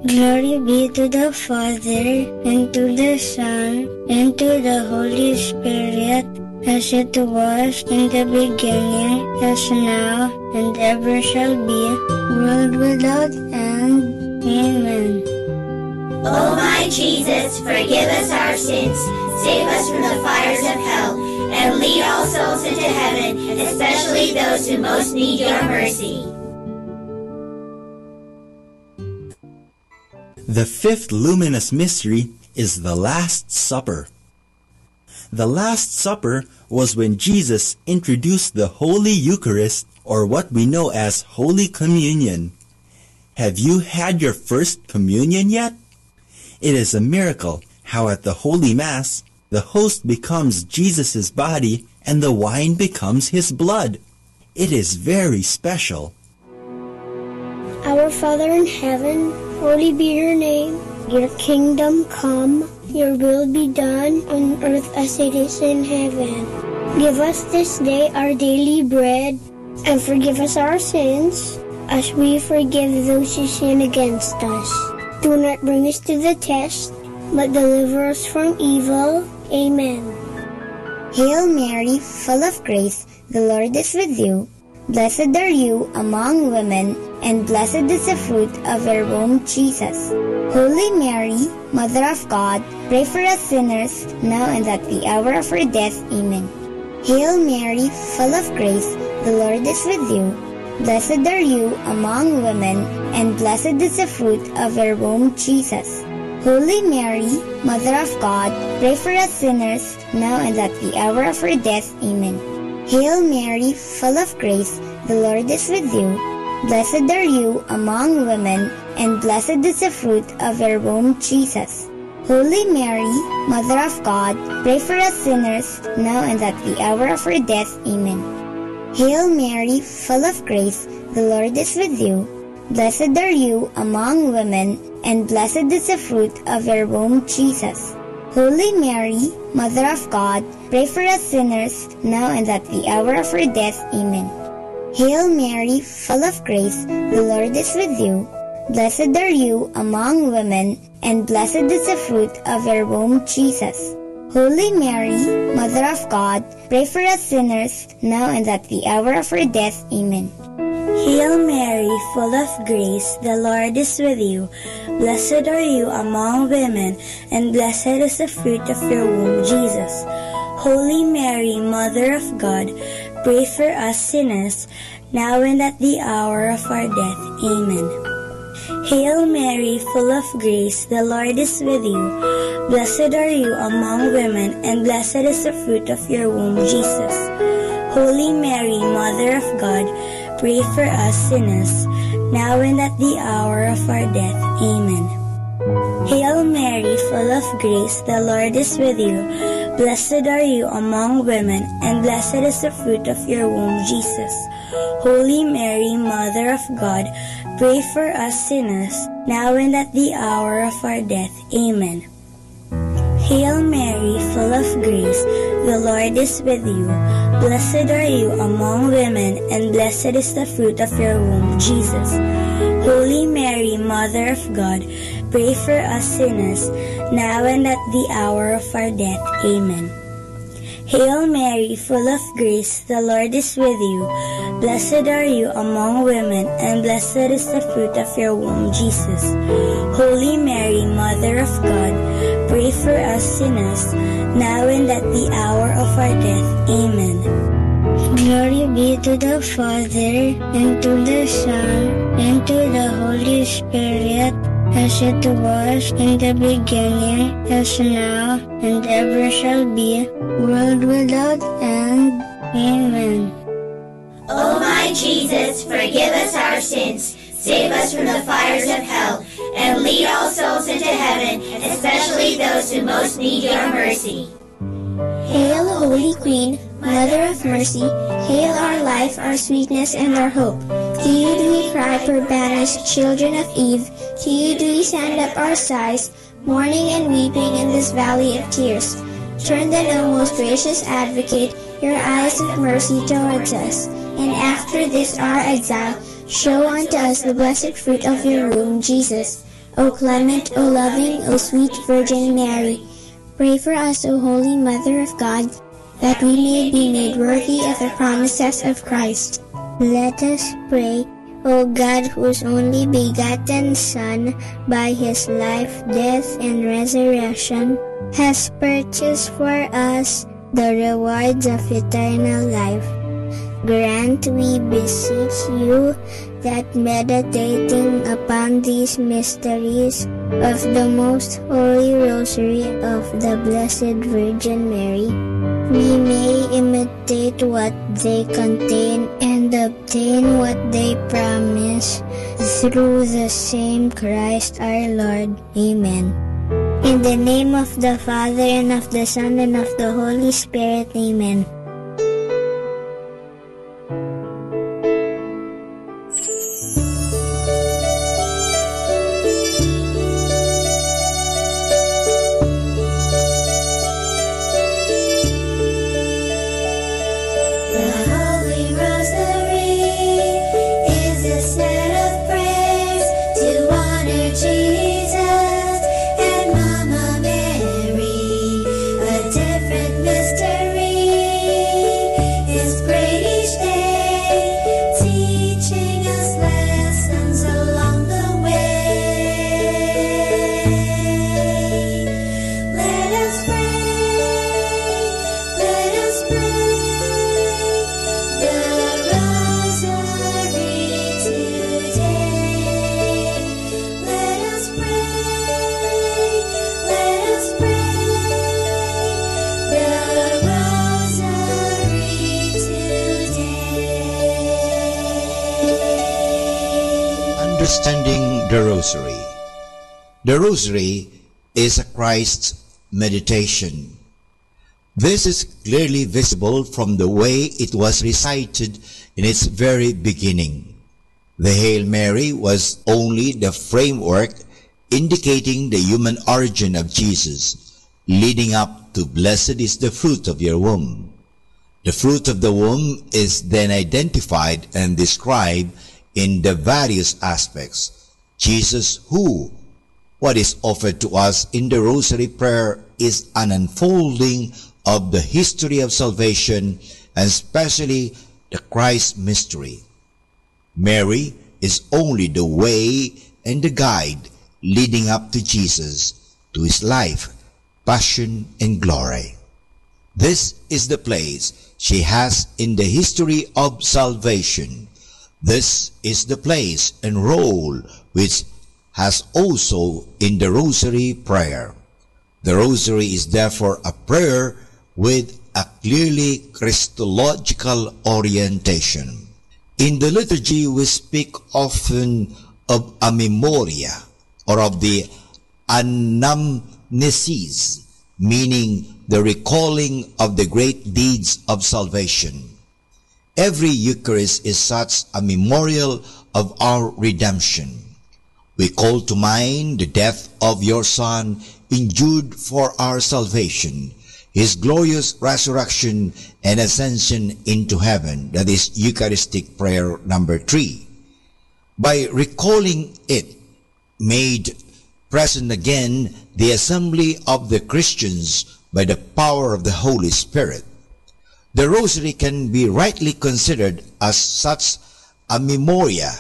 Speaker 14: Glory be to the Father, and to the Son, and to the Holy Spirit, as it was in the beginning, as now, and ever shall be, world without end. Amen.
Speaker 13: O my Jesus, forgive us our sins, save us from the fires of hell, and lead all souls into heaven, especially those who most need your mercy.
Speaker 10: The fifth luminous mystery is the Last Supper. The Last Supper was when Jesus introduced the Holy Eucharist, or what we know as Holy Communion. Have you had your first communion yet? It is a miracle how at the Holy Mass, the host becomes Jesus' body and the wine becomes his blood. It is very special.
Speaker 18: Our Father in heaven, holy be your name. Your kingdom come, your will be done on earth as it is in heaven. Give us this day our daily bread, and forgive us our sins, as we forgive those who sin against us. Do not bring us to the test, but deliver us from evil. Amen.
Speaker 14: Hail Mary, full of grace, the Lord is with you. Blessed are you among women, and blessed is the fruit of your womb, Jesus. Holy Mary, Mother of God, pray for us sinners, now and at the hour of our death. Amen. Hail Mary, full of grace, the Lord is with you. Blessed are you among women, and blessed is the fruit of your womb, Jesus. Holy Mary, Mother of God, pray for us sinners, now and at the hour of our death. Amen. Hail Mary, full of grace, the Lord is with you. Blessed are you among women, and blessed is the fruit of your womb, Jesus. Holy Mary, Mother of God, pray for us sinners, now and at the hour of our death. Amen. Hail Mary, full of grace, the Lord is with you. Blessed are you among women,
Speaker 11: and blessed is the fruit of your womb, Jesus. Holy Mary, Mother of God, pray for us sinners, now and at the hour of our death. Amen. Hail Mary, full of grace, the Lord is with you. Blessed are you among women, and blessed is the fruit of your womb, Jesus. Holy Mary, Mother of God, pray for us sinners, now and at the hour of our death. Amen. Hail Mary, full of grace, the Lord is with you. Blessed are you among women, and blessed is the fruit of your womb, Jesus. Holy Mary, Mother of God, pray for us sinners, now and at the hour of our death. Amen. Hail Mary, full of grace, the Lord is with you. Blessed are you among women, and blessed is the fruit of your womb, Jesus. Holy Mary, Mother of God, pray for us sinners, now and at the hour of our death. Amen. Hail Mary, full of grace, the Lord is with you. Blessed are you among women, and blessed is the fruit of your womb, Jesus. Holy Mary, Mother of God, pray for us sinners, now and at the hour of our death. Amen. Hail Mary, full of grace, the Lord is with you. Blessed are you among women, and blessed is the fruit of your womb, Jesus. Holy Mary, Mother of God, pray for us sinners, now and at the hour of our death. Amen. Hail Mary, full of grace, the Lord is with you. Blessed are you among women, and blessed is the fruit of your womb, Jesus. Holy Mary, Mother of God, pray for us sinners, now and at the hour of our death. Amen.
Speaker 18: Glory be to the Father, and to the Son, and to the Holy Spirit, as it was in the beginning, as now, and ever shall be, world without end. Amen.
Speaker 13: O my Jesus, forgive us our sins, save us from the fires of hell, and lead all souls into heaven, especially those who most need your mercy.
Speaker 18: Hail, Holy Queen, Mother of Mercy, hail our life, our sweetness, and our hope. To you do we cry, poor banished children of Eve. To you do we send up our sighs, mourning and weeping in this valley of tears. Turn then, O most gracious Advocate, your eyes of mercy towards us, and after this our exile, show unto us the blessed fruit of your womb, Jesus. O clement, O loving, O sweet Virgin Mary, pray for us, O Holy Mother of God, that we may be made worthy of the promises of Christ. Let us pray. O God, whose only begotten Son, by his life, death, and resurrection, has purchased for us the rewards of eternal life, grant, we beseech you, that meditating upon these mysteries of the most holy rosary of the Blessed Virgin Mary, we may imitate what they contain and obtain what they promise, through the same Christ our Lord. Amen. In the name of the Father, and of the Son, and of the Holy Spirit. Amen.
Speaker 2: Understanding the Rosary. The Rosary is a Christ's meditation. This is clearly visible from the way it was recited in its very beginning. The Hail Mary was only the framework indicating the human origin of Jesus, leading up to blessed is the fruit of your womb. The fruit of the womb is then identified and described in the various aspects. Jesus who, what is offered to us in the Rosary Prayer is an unfolding of the history of salvation and especially the Christ mystery. Mary is only the way and the guide leading up to Jesus, to his life, passion, and glory. This is the place she has in the history of salvation. This is the place and role which has also in the Rosary Prayer. The Rosary is therefore a prayer with a clearly Christological orientation. In the liturgy we speak often of a memoria or of the anamnesis, meaning the recalling of the great deeds of salvation. Every Eucharist is such a memorial of our redemption. We call to mind the death of your Son, endured for our salvation, his glorious resurrection and ascension into heaven. That is Eucharistic prayer number 3. By recalling it, made present again the assembly of the Christians by the power of the Holy Spirit. The Rosary can be rightly considered as such a memoria,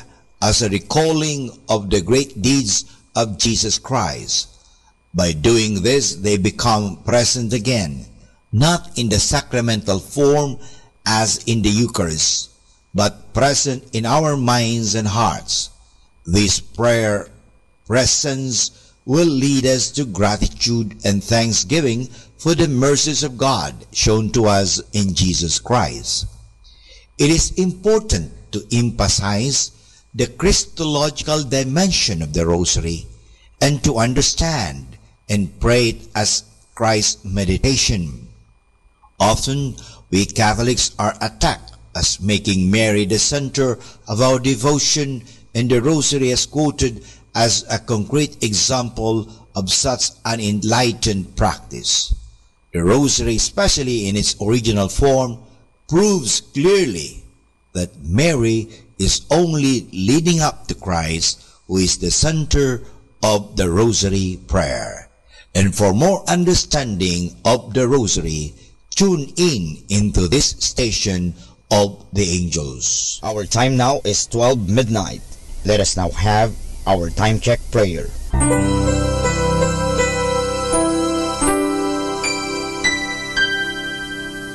Speaker 2: as a recalling of the great deeds of Jesus Christ. By doing this, they become present again, not in the sacramental form as in the Eucharist, but present in our minds and hearts. This prayer presence will lead us to gratitude and thanksgiving for the mercies of God shown to us in Jesus Christ. It is important to emphasize the Christological dimension of the Rosary and to understand and pray it as Christ's meditation. Often, we Catholics are attacked as making Mary the center of our devotion, and the Rosary is quoted as a concrete example of such an enlightened practice. The Rosary, especially in its original form, proves clearly that Mary is only leading up to Christ, who is the center of the Rosary Prayer. And for more understanding of the Rosary, tune in into this station of the angels.
Speaker 20: Our time now is 12 midnight. Let us now have our time check prayer.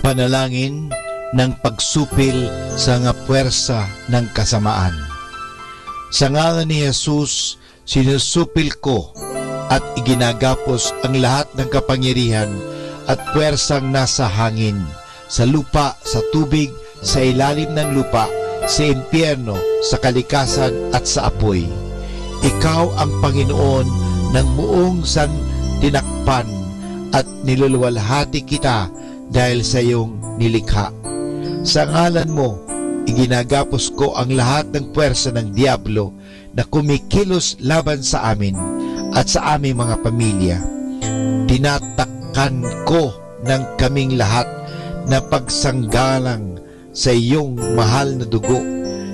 Speaker 8: Panalangin ng pagsupil sa nga puwersa ng kasamaan. Sa ngalan ni Jesus, sinusupil ko at iginagapos ang lahat ng kapangyarihan at puwersang nasa hangin, sa lupa, sa tubig, sa ilalim ng lupa, sa impyerno, sa kalikasan at sa apoy. Ikaw ang Panginoon ng buong santinakpan at niluluwalhati kita dahil sa iyong nilikha. Sa ngalan mo, iginagapos ko ang lahat ng puwersa ng Diablo na kumikilos laban sa amin at sa aming mga pamilya. Tinatakkan ko ng kaming lahat na pagsanggalang sa iyong mahal na dugo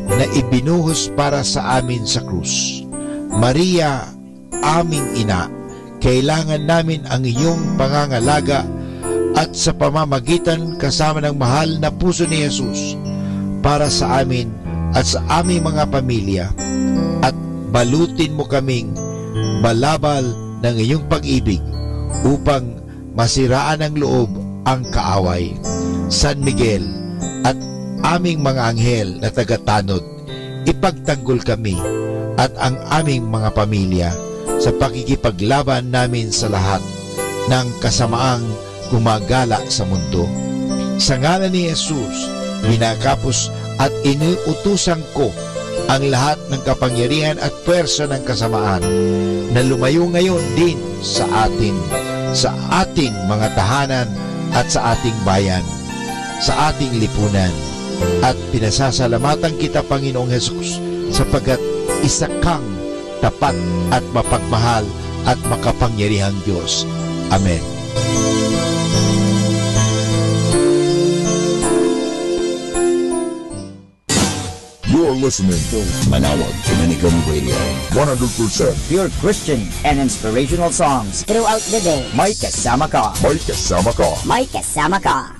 Speaker 8: na ibinuhos para sa amin sa krus. Maria, aming ina, kailangan namin ang iyong pangangalaga at sa pamamagitan kasama ng mahal na puso ni Jesus para sa amin at sa aming mga pamilya, at balutin mo kaming balabal ng iyong pag-ibig upang masiraan ng loob ang kaaway. San Miguel at aming mga anghel na tagatanod, ipagtanggol kami at ang aming mga pamilya sa pakikipaglaban namin sa lahat ng kasamaang gumagala sa mundo. Sa ngalan ni Jesus, ginagapos at inuutusan ko ang lahat ng kapangyarihan at puwersa ng kasamaan na lumayo ngayon din sa ating mga tahanan at sa ating bayan, sa ating lipunan. At pinasasalamatan kita, Panginoong Jesus, sapagkat isa kang tapat at mapagmahal at makapangyarihang Diyos. Amen.
Speaker 15: You're listening to
Speaker 1: Manawag Dominican Radio.
Speaker 15: 100%
Speaker 20: pure Christian and inspirational songs throughout the day. May kasama ka.
Speaker 15: May kasama ka.
Speaker 20: May kasama ka.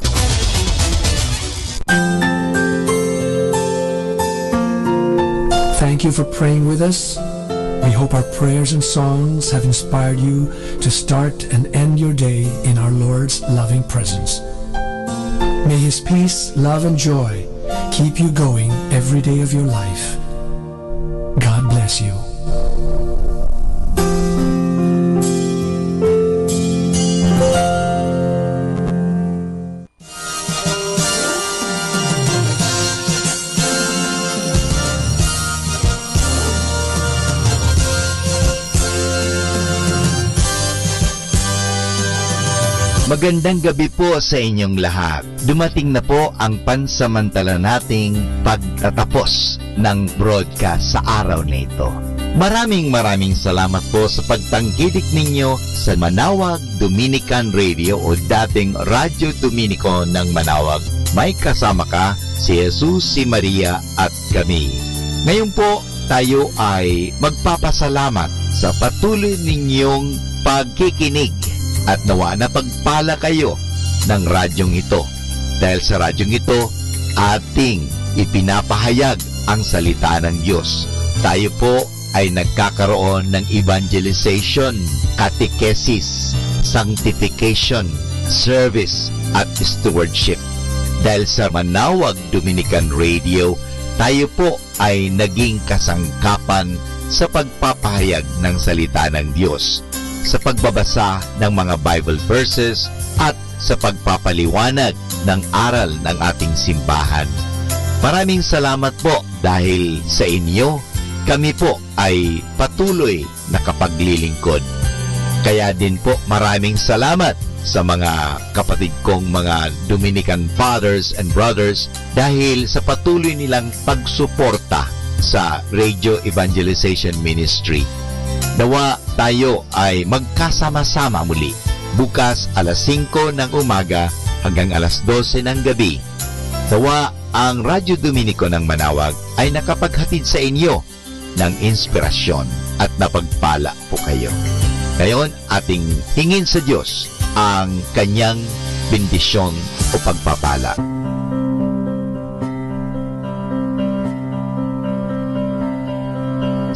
Speaker 16: Thank you for praying with us. We hope our prayers and songs have inspired you to start and end your day in our Lord's loving presence. May His peace, love, and joy keep you going every day of your life. God bless you.
Speaker 21: Magandang gabi po sa inyong lahat. Dumating na po ang pansamantala nating pagtatapos ng broadcast sa araw na ito. Maraming salamat po sa pagtangkilik ninyo sa Manawag Dominican Radio o dating Radyo Dominico ng Manawag. May kasama ka, si Jesus, si Maria at kami. Ngayon po, tayo ay magpapasalamat sa patuloy ninyong pagkikinig at nawa na pagpala kayo ng radyong ito. Dahil sa radyong ito, ating ipinapahayag ang salita ng Diyos. Tayo po ay nagkakaroon ng evangelization, catechesis, sanctification, service at stewardship. Dahil sa Manawag Dominican Radio, tayo po ay naging kasangkapan sa pagpapahayag ng salita ng Diyos, sa pagbabasa ng mga Bible verses at sa pagpapaliwanag ng aral ng ating simbahan. Maraming salamat po dahil sa inyo, kami po ay patuloy na kapaglilingkod. Kaya din po maraming salamat sa mga kapatid kong mga Dominican fathers and brothers dahil sa patuloy nilang pagsuporta sa Radio Evangelization Ministry. Nawa tayo ay magkasama-sama muli bukas alas 5 ng umaga hanggang alas 12 ng gabi. Nawa ang Radyo Dominico ng Manawag ay nakapaghatid sa inyo ng inspirasyon at napagpala po kayo. Ngayon, ating hingin sa Diyos ang kanyang bendisyon o pagpapala.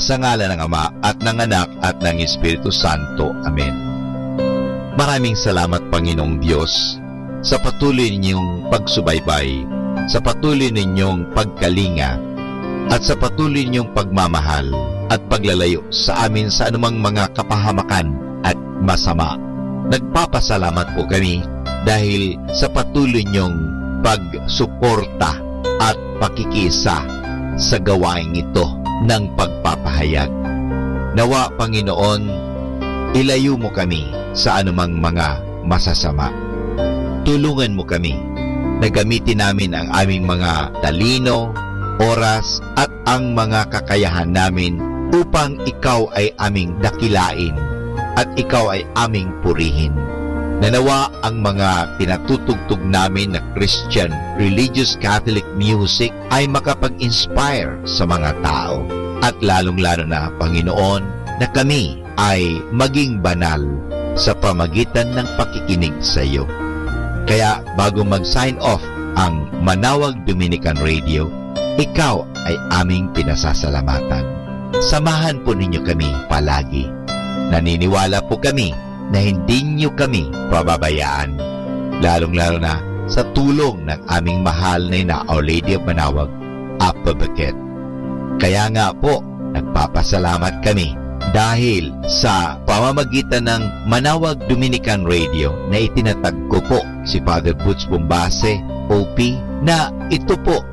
Speaker 21: Sa ngalan ng Ama at ng Anak at ng Espiritu Santo. Amen. Maraming salamat, Panginoong Diyos, sa patuloy ninyong pagsubaybay, sa patuloy ninyong pagkalinga, at sa patuloy ninyong pagmamahal at paglalayo sa amin sa anumang mga kapahamakan at masama. Nagpapasalamat po kami dahil sa patuloy ninyong pagsuporta at pakikisa sa gawain ito ng pagpapahayag. Nawa, Panginoon, ilayo mo kami sa anumang mga masasama. Tulungan mo kami na gamitin namin ang aming mga talino, oras at ang mga kakayahan namin upang ikaw ay aming dakilain at ikaw ay aming purihin. Nanawa ang mga pinatutugtog namin na Christian religious Catholic music ay makapag-inspire sa mga tao. At lalong-lalo na, Panginoon, na kami ay maging banal sa pamagitan ng pakikinig sa iyo. Kaya bago mag-sign off ang Manawag Dominican Radio, ikaw ay aming pinasasalamatan. Samahan po ninyo kami palagi. Naniniwala po kami na hindi niyo kami pababayaan, lalong-lalo na sa tulong ng aming mahal na Our Lady of Manawag, Apa Baquet. Kaya nga po, nagpapasalamat kami dahil sa pamamagitan ng Manawag Dominican Radio na itinatag ko po si Father Butch Bombase, OP, na ito po